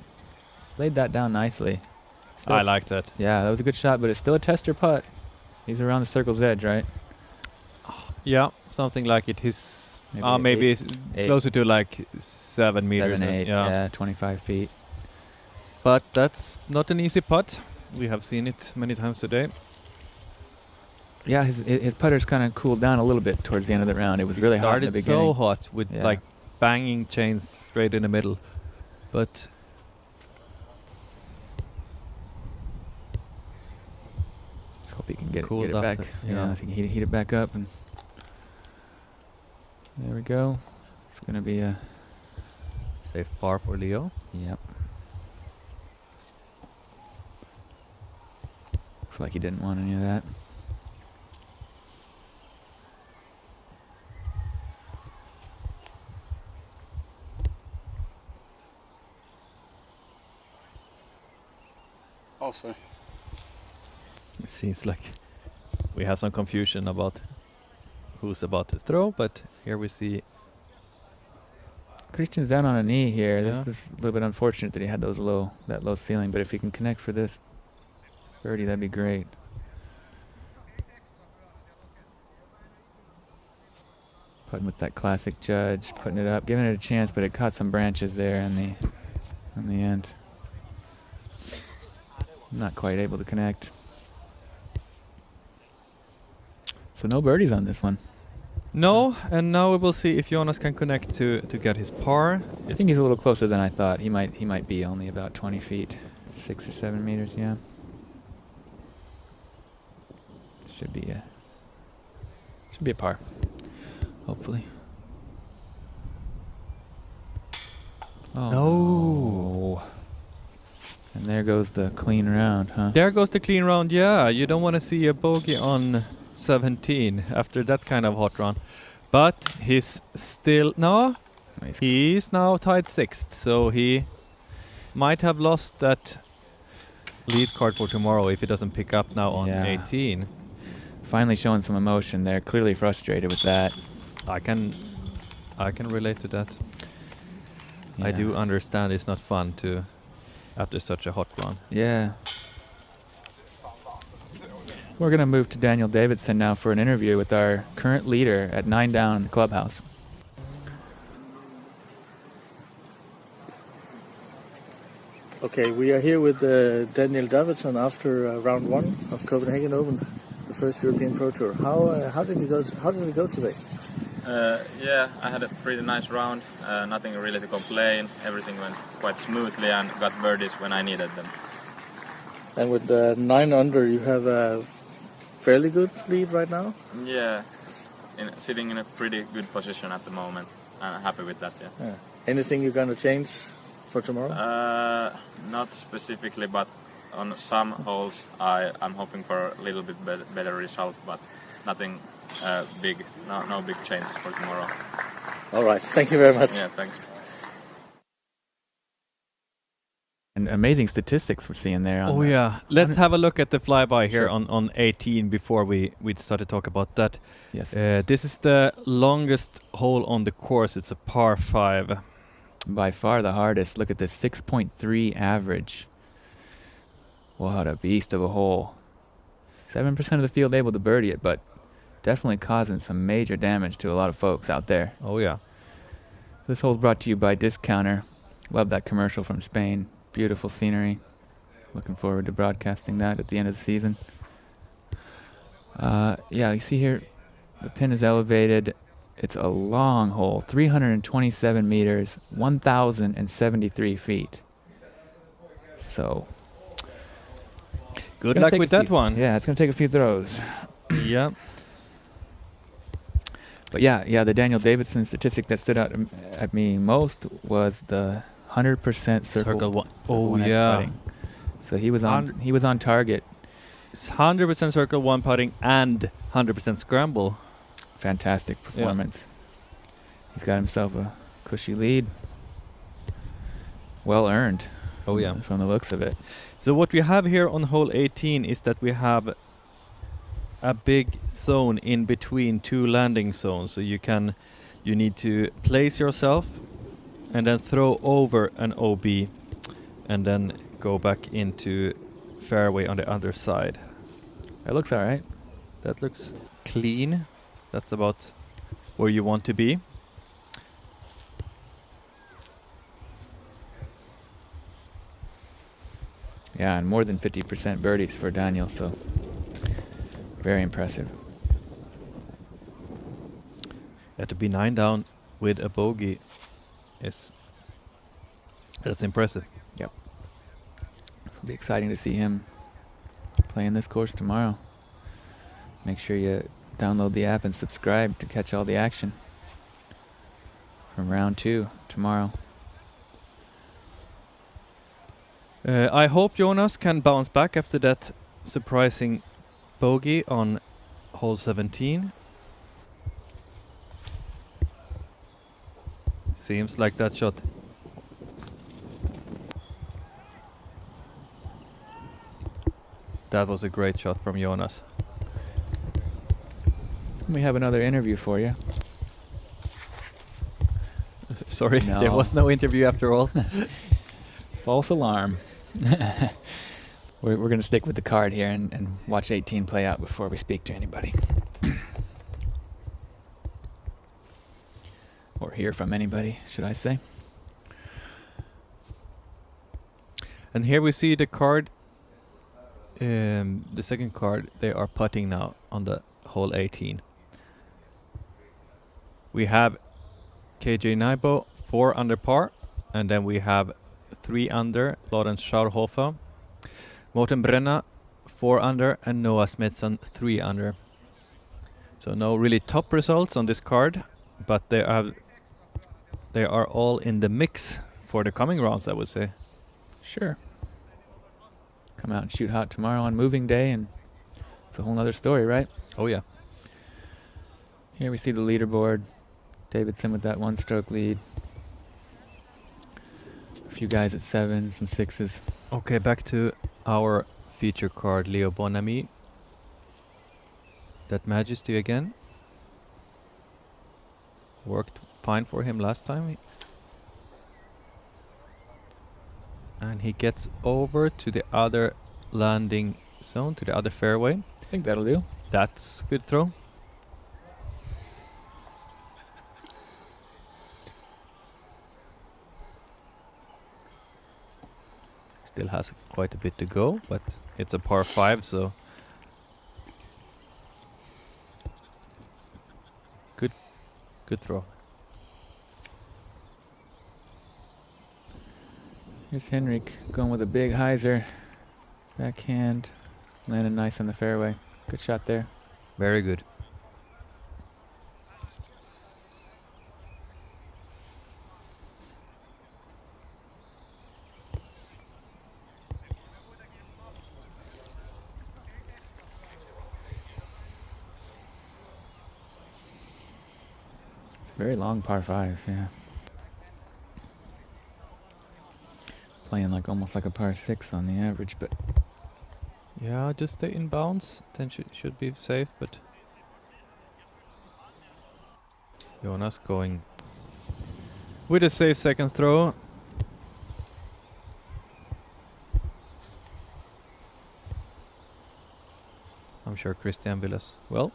Laid that down nicely. I like that. Yeah, that was a good shot, but it's still a tester putt. He's around the circle's edge, right? Yeah, something like it. He's maybe closer to like 7 meters. 7, 8, yeah, 25 feet. But that's not an easy putt. We have seen it many times today. Yeah, his putter's kind of cooled down a little bit towards the end of the round. It was really hot in the beginning. So hot with like banging chains straight in the middle. But let's hope he can get it back. Yeah, I think heat it back up, and there we go. It's gonna be a safe par for Leo. Yep. Looks like he didn't want any of that. Oh, sorry. It seems like we have some confusion about who's about to throw, but here we see Christian's down on a knee here. This is a little bit unfortunate that he had that low ceiling, but if he can connect for this birdie, that'd be great. Putting with that classic Judge, putting it up, giving it a chance, but it caught some branches there in the end. Not quite able to connect. So no birdies on this one. No, and now we will see if Jonas can connect to get his par. I think he's a little closer than I thought. He might be only about 20 feet, 6 or 7 meters. Yeah. Should be a par. Hopefully. Oh no. And there goes the clean round, huh? There goes the clean round. Yeah, you don't want to see a bogey on 17 after that kind of hot run. But he's still he's now tied 6th, so he might have lost that lead card for tomorrow if he doesn't pick up now on 18. Finally showing some emotion there. Clearly frustrated with that. I can relate to that. Yeah. I do understand it's not fun to after such a hot run. Yeah. We're going to move to Daniel Davidson now for an interview with our current leader at 9 down in the clubhouse. Okay, we are here with Daniel Davidson after round 1 of Copenhagen Open, the first European Pro Tour. How did it go today? Yeah, I had a pretty nice round. Nothing really to complain. Everything went quite smoothly and got birdies when I needed them. And with 9 under, you have a fairly good lead right now? Yeah, sitting in a pretty good position at the moment. I'm happy with that, yeah. Anything you're going to change for tomorrow? Not specifically, but on some holes I'm hoping for a little bit better result, but nothing big, no big changes for tomorrow. All right, thank you very much. Yeah, thanks. And amazing statistics we're seeing there. Oh yeah, let's have a look at the flyby here on 18 before we start to talk about that. Yes. This is the longest hole on the course. It's a par 5. By far the hardest. Look at this, 6.3 average. What a beast of a hole. 7% of the field able to birdie it, but definitely causing some major damage to a lot of folks out there. Oh yeah. This hole's brought to you by Discounter. Love that commercial from Spain. Beautiful scenery. Looking forward to broadcasting that at the end of the season. Yeah, you see here, the pin is elevated. It's a long hole, 327 meters, 1,073 feet. So, good luck with that one. Yeah, it's going to take a few throws. Yeah. But yeah, the Daniel Davidson statistic that stood out at me most was the 100% circle one. Oh yeah. putting. So he was on target. 100% circle 1 putting and 100% scramble. Fantastic performance. Yeah. He's got himself a cushy lead. Well earned. Oh yeah, from the looks of it. So what we have here on hole 18 is that we have a big zone in between 2 landing zones. So you need to place yourself and then throw over an OB and then go back into fairway on the other side. That looks all right. That looks clean. That's about where you want to be. Yeah, and more than 50% birdies for Daniel, so very impressive. To be 9 down with a bogey that's impressive. Yep. It'll be exciting to see him playing this course tomorrow. Make sure you download the app and subscribe to catch all the action from round 2 tomorrow. I hope Jonas can bounce back after that surprising bogey on hole 17. Seems like that shot. That was a great shot from Jonas. We have another interview for you. Sorry, No. there was no interview after all. False alarm. We're going to stick with the card here and watch 18 play out before we speak to anybody. Or hear from anybody, should I say. And here we see the card, the second card. They are putting now on the hole 18. We have KJ Naibo 4 under par, and then we have 3 under Lawrence Schauerhofer, Morten Brenna 4 under, and Noah Smithson 3 under. So no really top results on this card, but they are all in the mix for the coming rounds, I would say. Sure. Come out and shoot hot tomorrow on moving day, and it's a whole other story, right? Oh yeah. Here we see the leaderboard. Davidson with that 1-stroke lead. A few guys at 7, some 6s. Okay, back to our feature card, Leo Bonami. That Majesty again. Worked fine for him last time. And he gets over to the other landing zone, to the other fairway. I think that'll do. That's a good throw. Still has quite a bit to go, but it's a par 5, so good throw. Here's Henrik going with a big hyzer. Backhand. Landed nice on the fairway. Good shot there. Very good. Very long par 5, yeah. Playing like almost like a par 6 on the average, but Yeah, just stay in bounds. Then should be safe, but Jonas going with a safe second throw. I'm sure Christian will as well.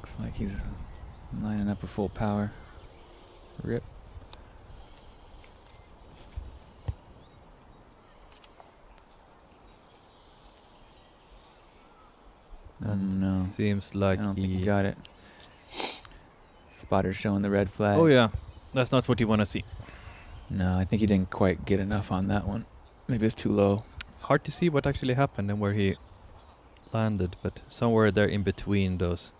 looks like he's lining up a full power. Rip. No. Seems like I don't think he got it. Spotter showing the red flag. Oh yeah, that's not what you want to see. No, I think he didn't quite get enough on that one. Maybe it's too low. Hard to see what actually happened and where he landed, but somewhere there in between those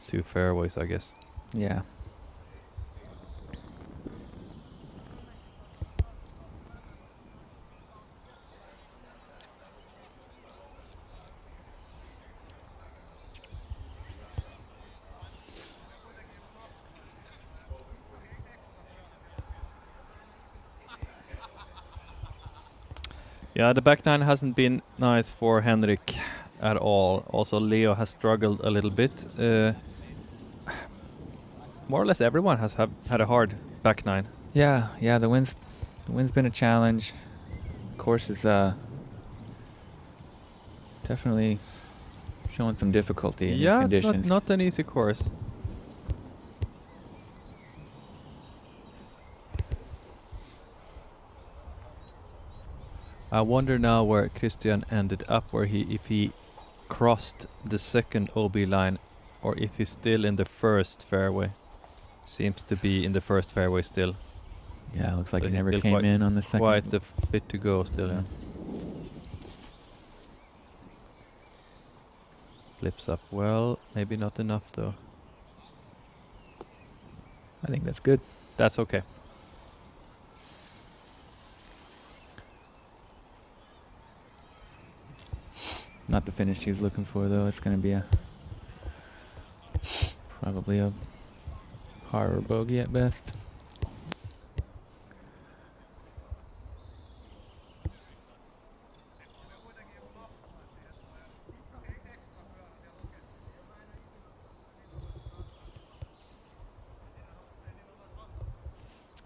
two fairways, I guess. Yeah. Yeah, the back nine hasn't been nice for Henrik at all. Also, Leo has struggled a little bit. More or less everyone has had a hard back nine. Yeah, the wind's been a challenge. Course is definitely showing some difficulty in these conditions. It's not an easy course. I wonder now where Christian ended up, if he crossed the second OB line or if he's still in the first fairway. Seems to be in the first fairway still. Yeah, looks like So he he's never still came in on the second. Quite a bit to go still, yeah. Flips up well, maybe not enough though. I think that's good. That's okay. Not the finish he was looking for though. It's going to be probably a par or bogey at best.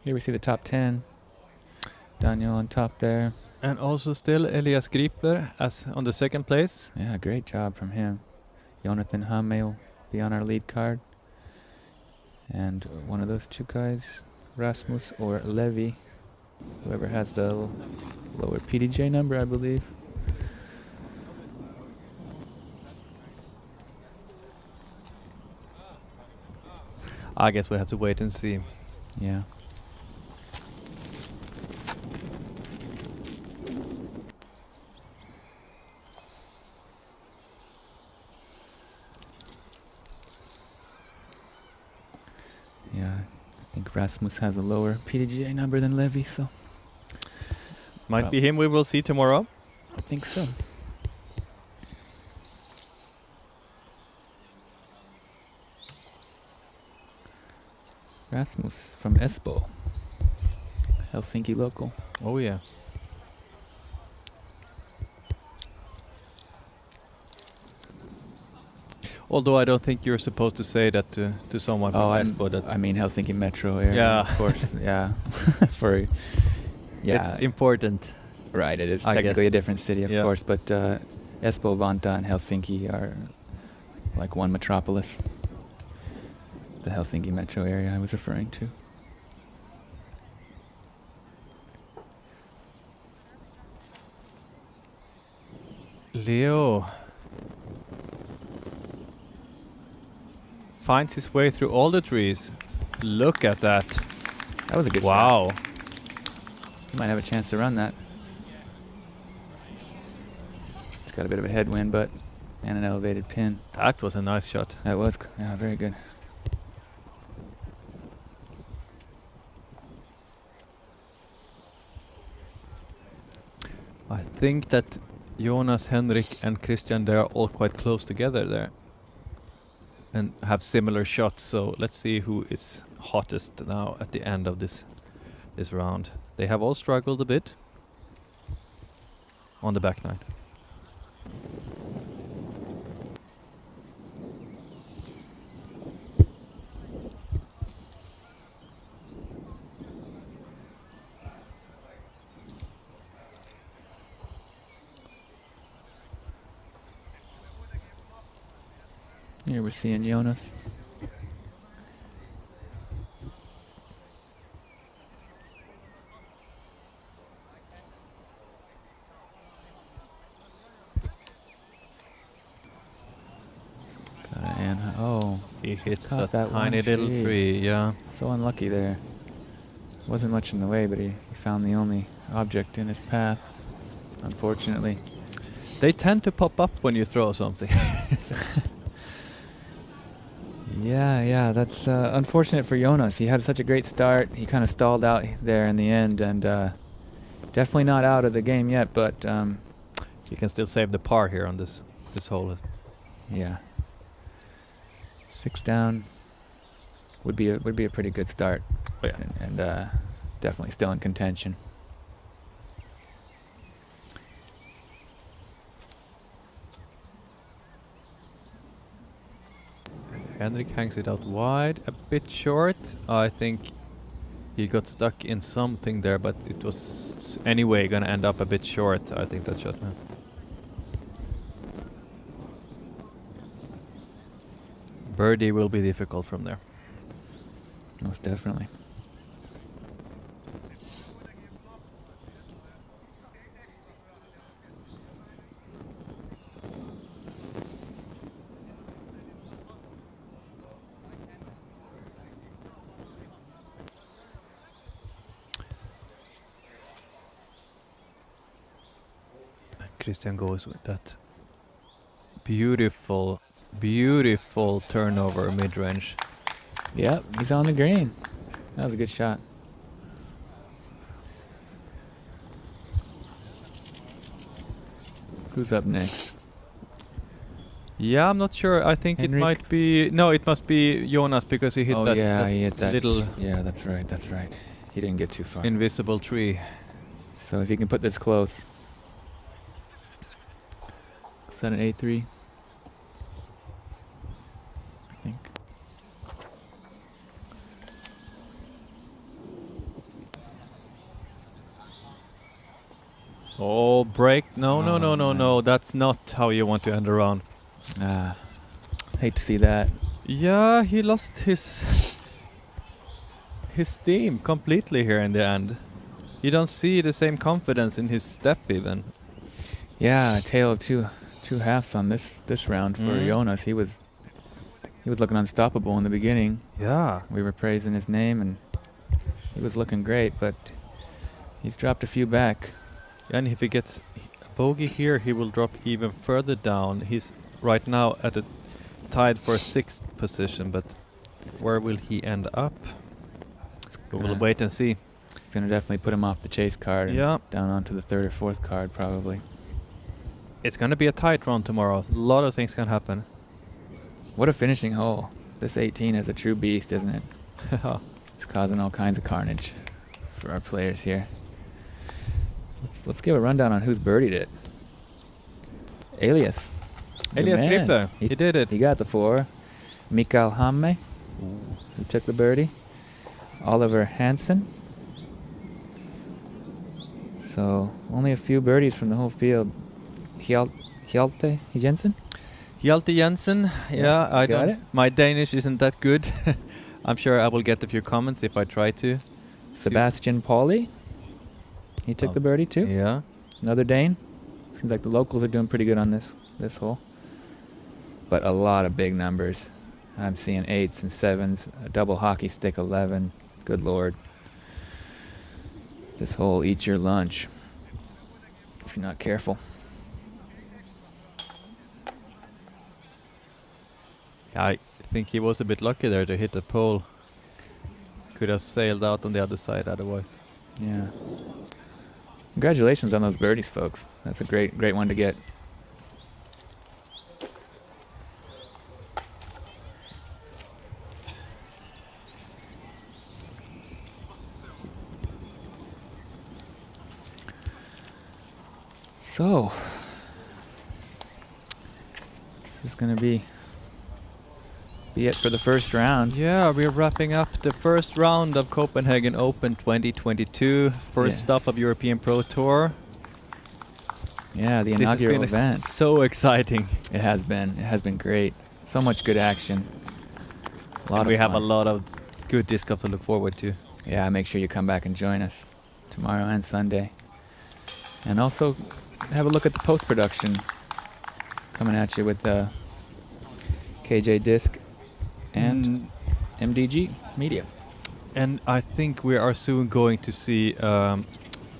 Here we see the top 10. Daniel on top there. And also still Elias Griper as on the second place. Yeah, great job from him. Jonathan Hamme will be on our lead card. And one of those two guys, Rasmus or Levi, whoever has the lower PDJ number, I believe. I guess we have to wait and see. Yeah. Yeah, I think Rasmus has a lower PDGA number than Levi, so Might be him we will see tomorrow. I think so. Rasmus from Espoo, Helsinki local. Oh yeah. Although I don't think you're supposed to say that to someone from Espoo. That I mean Helsinki metro area. Yeah, of course. Yeah, it's important. Right, it is I technically guess. a different city, of course, but Espoo, Vantaa, and Helsinki are like one metropolis. The Helsinki metro area I was referring to. Leo finds his way through all the trees. Look at that. That was a good shot. Wow. He might have a chance to run that. It's got a bit of a headwind, but and an elevated pin. That was a nice shot. That was, yeah, very good. I think that Jonas, Henrik, and Christian, they are all quite close together there and have similar shots. So let's see who is hottest now at the end of this round. They have all struggled a bit on the back nine. Here we're seeing Jonas. Oh, he hit caught that one tiny little tree, yeah. So unlucky there. Wasn't much in the way, but he found the only object in his path, unfortunately. They tend to pop up when you throw something. Yeah, that's unfortunate for Jonas. He had such a great start. He kind of stalled out there in the end, and definitely not out of the game yet, but you can still save the par here on this hole. Yeah. 6 down would be a pretty good start. Oh, yeah. And definitely still in contention. Henrik hangs it out wide, a bit short. I think he got stuck in something there, but it was anyway gonna end up a bit short, I think, that shot, man. Birdie will be difficult from there. Most definitely. Christian goes with that beautiful turnover mid-range. Yep, he's on the green. That was a good shot. Who's up next? Yeah, I'm not sure. I think Henrik? it might be... No, it must be Jonas, because he hit Oh that, yeah, he hit that little... Yeah, that's right. He didn't get too far. Invisible tree. So if you can put this close. Is that an A3? I think. Oh, break. No. That's not how you want to end a round. Hate to see that. Yeah, he lost his his theme completely here in the end. You don't see the same confidence in his step even. Yeah, a tale of two halves on this round for Jonas. He was looking unstoppable in the beginning. Yeah. We were praising his name, and he was looking great, but he's dropped a few back. And if he gets a bogey here, he will drop even further down. He's right now at a tied for 6th position, but where will he end up? We'll wait and see. It's going to definitely put him off the chase card and down onto the 3rd or 4th card probably. It's going to be a tight round tomorrow. A lot of things can happen. What a finishing hole. This 18 is a true beast, isn't it? It's causing all kinds of carnage for our players here. Let's give a rundown on who's birdied it. Elias. Elias Grippe. He did it. He got the 4. Mikael Hamme. He took the birdie. Oliver Hansen. So only a few birdies from the whole field. Hjalte Jensen? Hjalte Jensen. Yeah, I got don't. it. My Danish isn't that good. I'm sure I will get a few comments if I try to. Sebastian Pauli. He took the birdie too. Yeah. Another Dane. Seems like the locals are doing pretty good on this hole. But a lot of big numbers. I'm seeing 8s and 7s, a double hockey stick 11. Good Lord. This hole eats your lunch if you're not careful. I think he was a bit lucky there to hit the pole. Could have sailed out on the other side otherwise. Yeah. Congratulations on those birdies, folks. That's a great one to get. So, this is going to be it for the first round. Yeah, we're wrapping up the first round of Copenhagen Open 2022. First stop of European Pro Tour. Yeah, the inaugural event. So exciting. It has been. It has been great. So much good action. We have a lot of good disc golf to look forward to. Yeah, make sure you come back and join us tomorrow and Sunday. And also have a look at the post-production coming at you with KJ Disc and MDG Media. And I think we are soon going to see an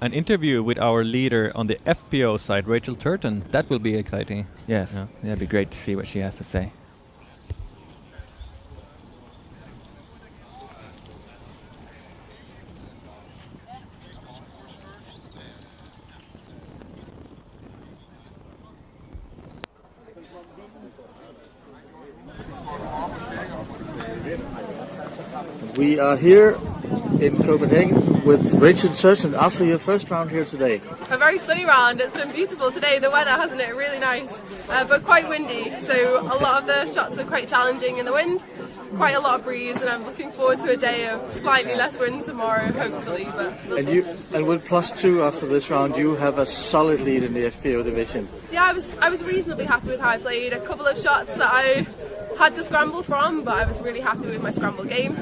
interview with our leader on the FPO side, Rachel Turton. That will be exciting. Yes, that'd be great to see what she has to say. We are here in Copenhagen with Rachel Turton after your first round here today. A very sunny round. It's been beautiful today. The weather, hasn't it? Really nice, but quite windy. So a lot of the shots were quite challenging in the wind. Quite a lot of breeze, and I'm looking forward to a day of slightly less wind tomorrow, hopefully. But we'll see. And with +2 after this round, you have a solid lead in the FPO division. Yeah, I was reasonably happy with how I played. A couple of shots that I had to scramble from, but I was really happy with my scramble game.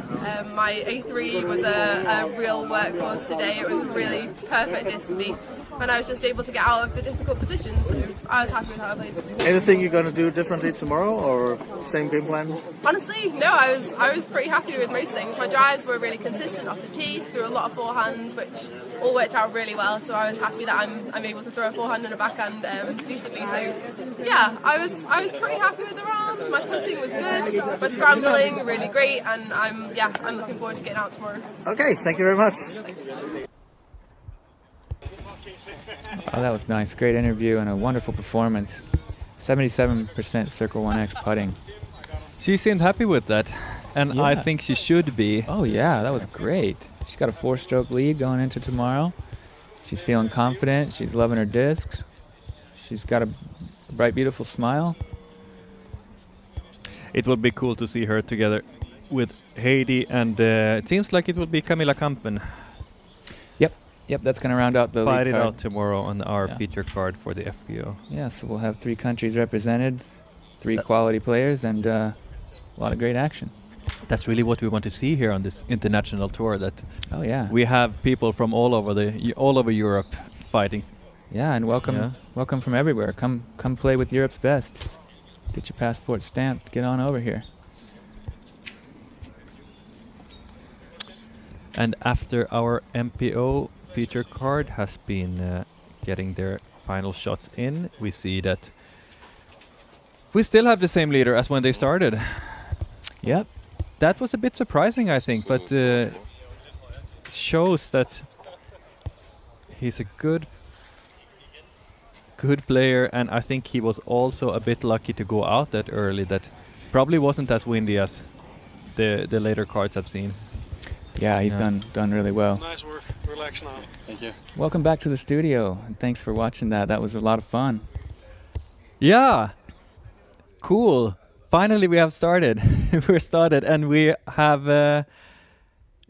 My A3 was a real workhorse today. It was a really perfect disc for me, and I was just able to get out of the difficult positions, so I was happy with how I played. Anything you're going to do differently tomorrow, or same game plan? Honestly, no, I was pretty happy with most things. My drives were really consistent off the tee, threw a lot of forehands, which all worked out really well, so I was happy that I'm able to throw a forehand and a backhand decently. So yeah, I was pretty happy with the round. My putting was good, my scrambling really great, and I'm looking forward to getting out tomorrow. Okay, thank you very much. Oh, that was nice. Great interview and a wonderful performance. 77% Circle 1X putting. She seemed happy with that, and I think she should be. Oh yeah, that was great. She's got a 4-stroke lead going into tomorrow. She's feeling confident. She's loving her discs. She's got a bright, beautiful smile. It will be cool to see her together with Heidi, and it seems like it will be Camilla Kampen. Yep, that's going to round out the lead Fight it card. out tomorrow on our feature card for the FPO. Yeah, so we'll have 3 countries represented, 3 quality players, and a lot of great action. That's really what we want to see here on this international tour. That Oh yeah. we have people from all over Europe fighting. Yeah, and welcome Yeah. welcome from everywhere. Come play with Europe's best. Get your passport stamped. Get on over here. And after our MPO feature card has been getting their final shots in, we see that we still have the same leader as when they started. Yep. That was a bit surprising, I think, but shows that he's a good player, and I think he was also a bit lucky to go out that early. That probably wasn't as windy as the later cards I've seen. Yeah, he's done really well. Nice work. Relax now. Thank you. Welcome back to the studio, and thanks for watching that. That was a lot of fun. Yeah. Cool. Finally, we have started. We're started, and we have.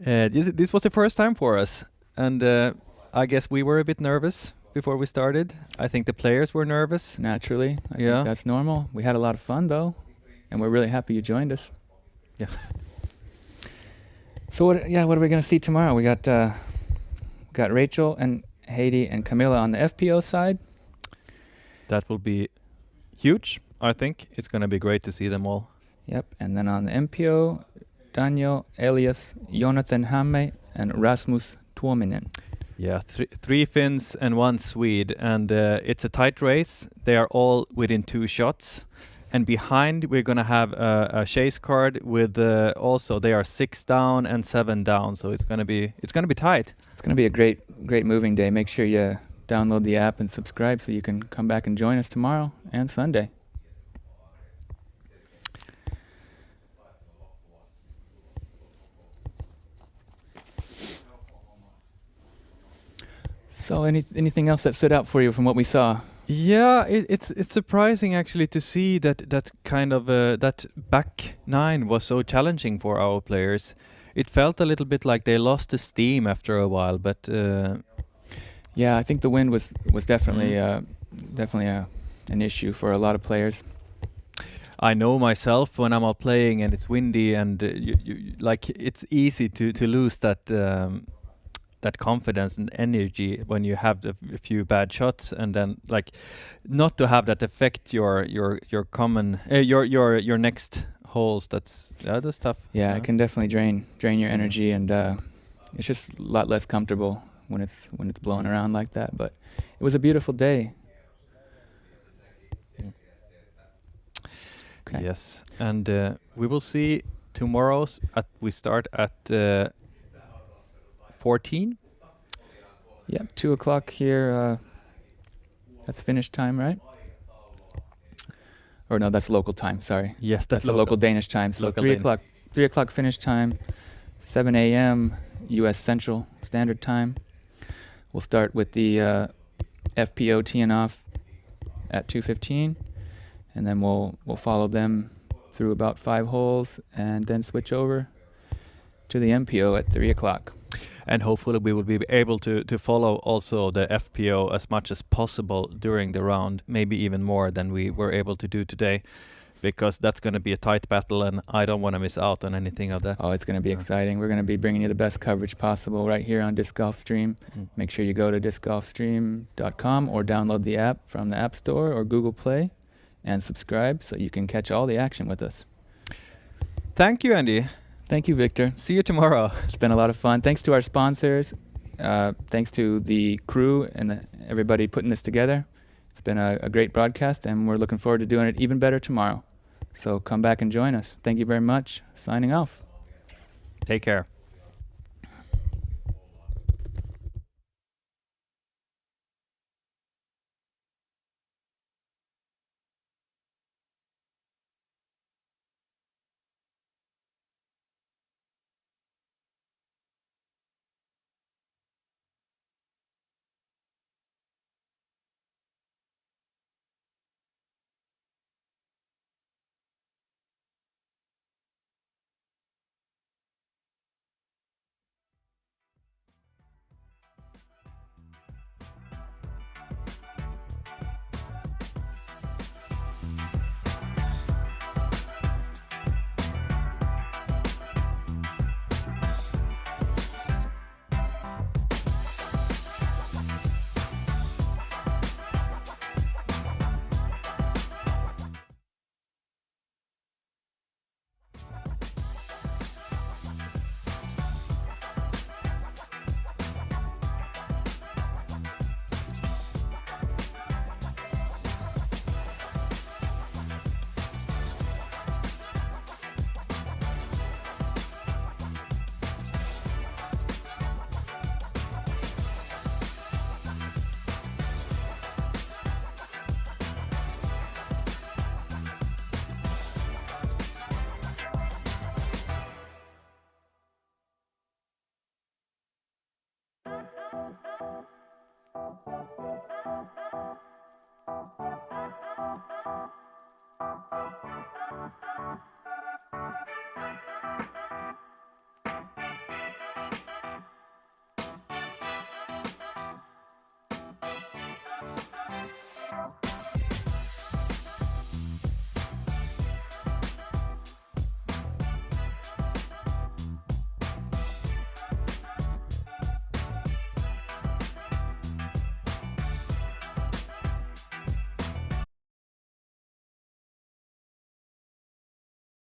This was the first time for us, and I guess we were a bit nervous before we started. I think the players were nervous. Naturally, I Yeah. think that's normal. We had a lot of fun though, and we're really happy you joined us. Yeah. So what are we gonna see tomorrow? We got Rachel and Heidi and Camilla on the FPO side. That will be huge. I think it's going to be great to see them all. Yep, and then on the MPO, Daniel, Elias, Jonathan Hamme, and Rasmus Tuominen. Yeah, three Finns and one Swede, and it's a tight race. They are all within 2 shots, and behind we're gonna have a chase card with also they are 6 down and 7 down, so it's gonna be tight. It's gonna be a great moving day. Make sure you download the app and subscribe so you can come back and join us tomorrow and Sunday. So anything else that stood out for you from what we saw? Yeah, it's surprising actually to see that kind of that back 9 was so challenging for our players. It felt a little bit like they lost the steam after a while, but yeah, I think the wind was definitely an issue for a lot of players. I know myself when I'm out playing and it's windy and you like it's easy to lose that that confidence and energy when you have a few bad shots, and then like not to have that affect your common your next holes. That's tough. Yeah, it can definitely drain your energy, and it's just a lot less comfortable when it's blowing around like that. But it was a beautiful day. Okay. Yes, and we will see tomorrow's we start at 14. Yep, 2:00 here. That's Finnish time, right? Or no, that's local time. Sorry. Yes, that's the local Danish time. So 3:00, 3:00 Finnish time, 7 a.m. U.S. Central Standard Time. We'll start with the FPO teeing off at 2:15, and then we'll follow them through about 5 holes, and then switch over to the MPO at 3:00. And hopefully we will be able to follow also the FPO as much as possible during the round, maybe even more than we were able to do today, because that's going to be a tight battle, and I don't want to miss out on anything of that. Oh, it's going to be exciting. We're going to be bringing you the best coverage possible right here on Disc Golf Stream. Make sure you go to discgolfstream.com or download the app from the App Store or Google Play and subscribe so you can catch all the action with us. Thank you, Andy. Thank you, Victor. See you tomorrow. It's been a lot of fun. Thanks to our sponsors. Thanks to the crew and everybody putting this together. It's been a great broadcast, and we're looking forward to doing it even better tomorrow. So come back and join us. Thank you very much. Signing off. Take care. Zuka.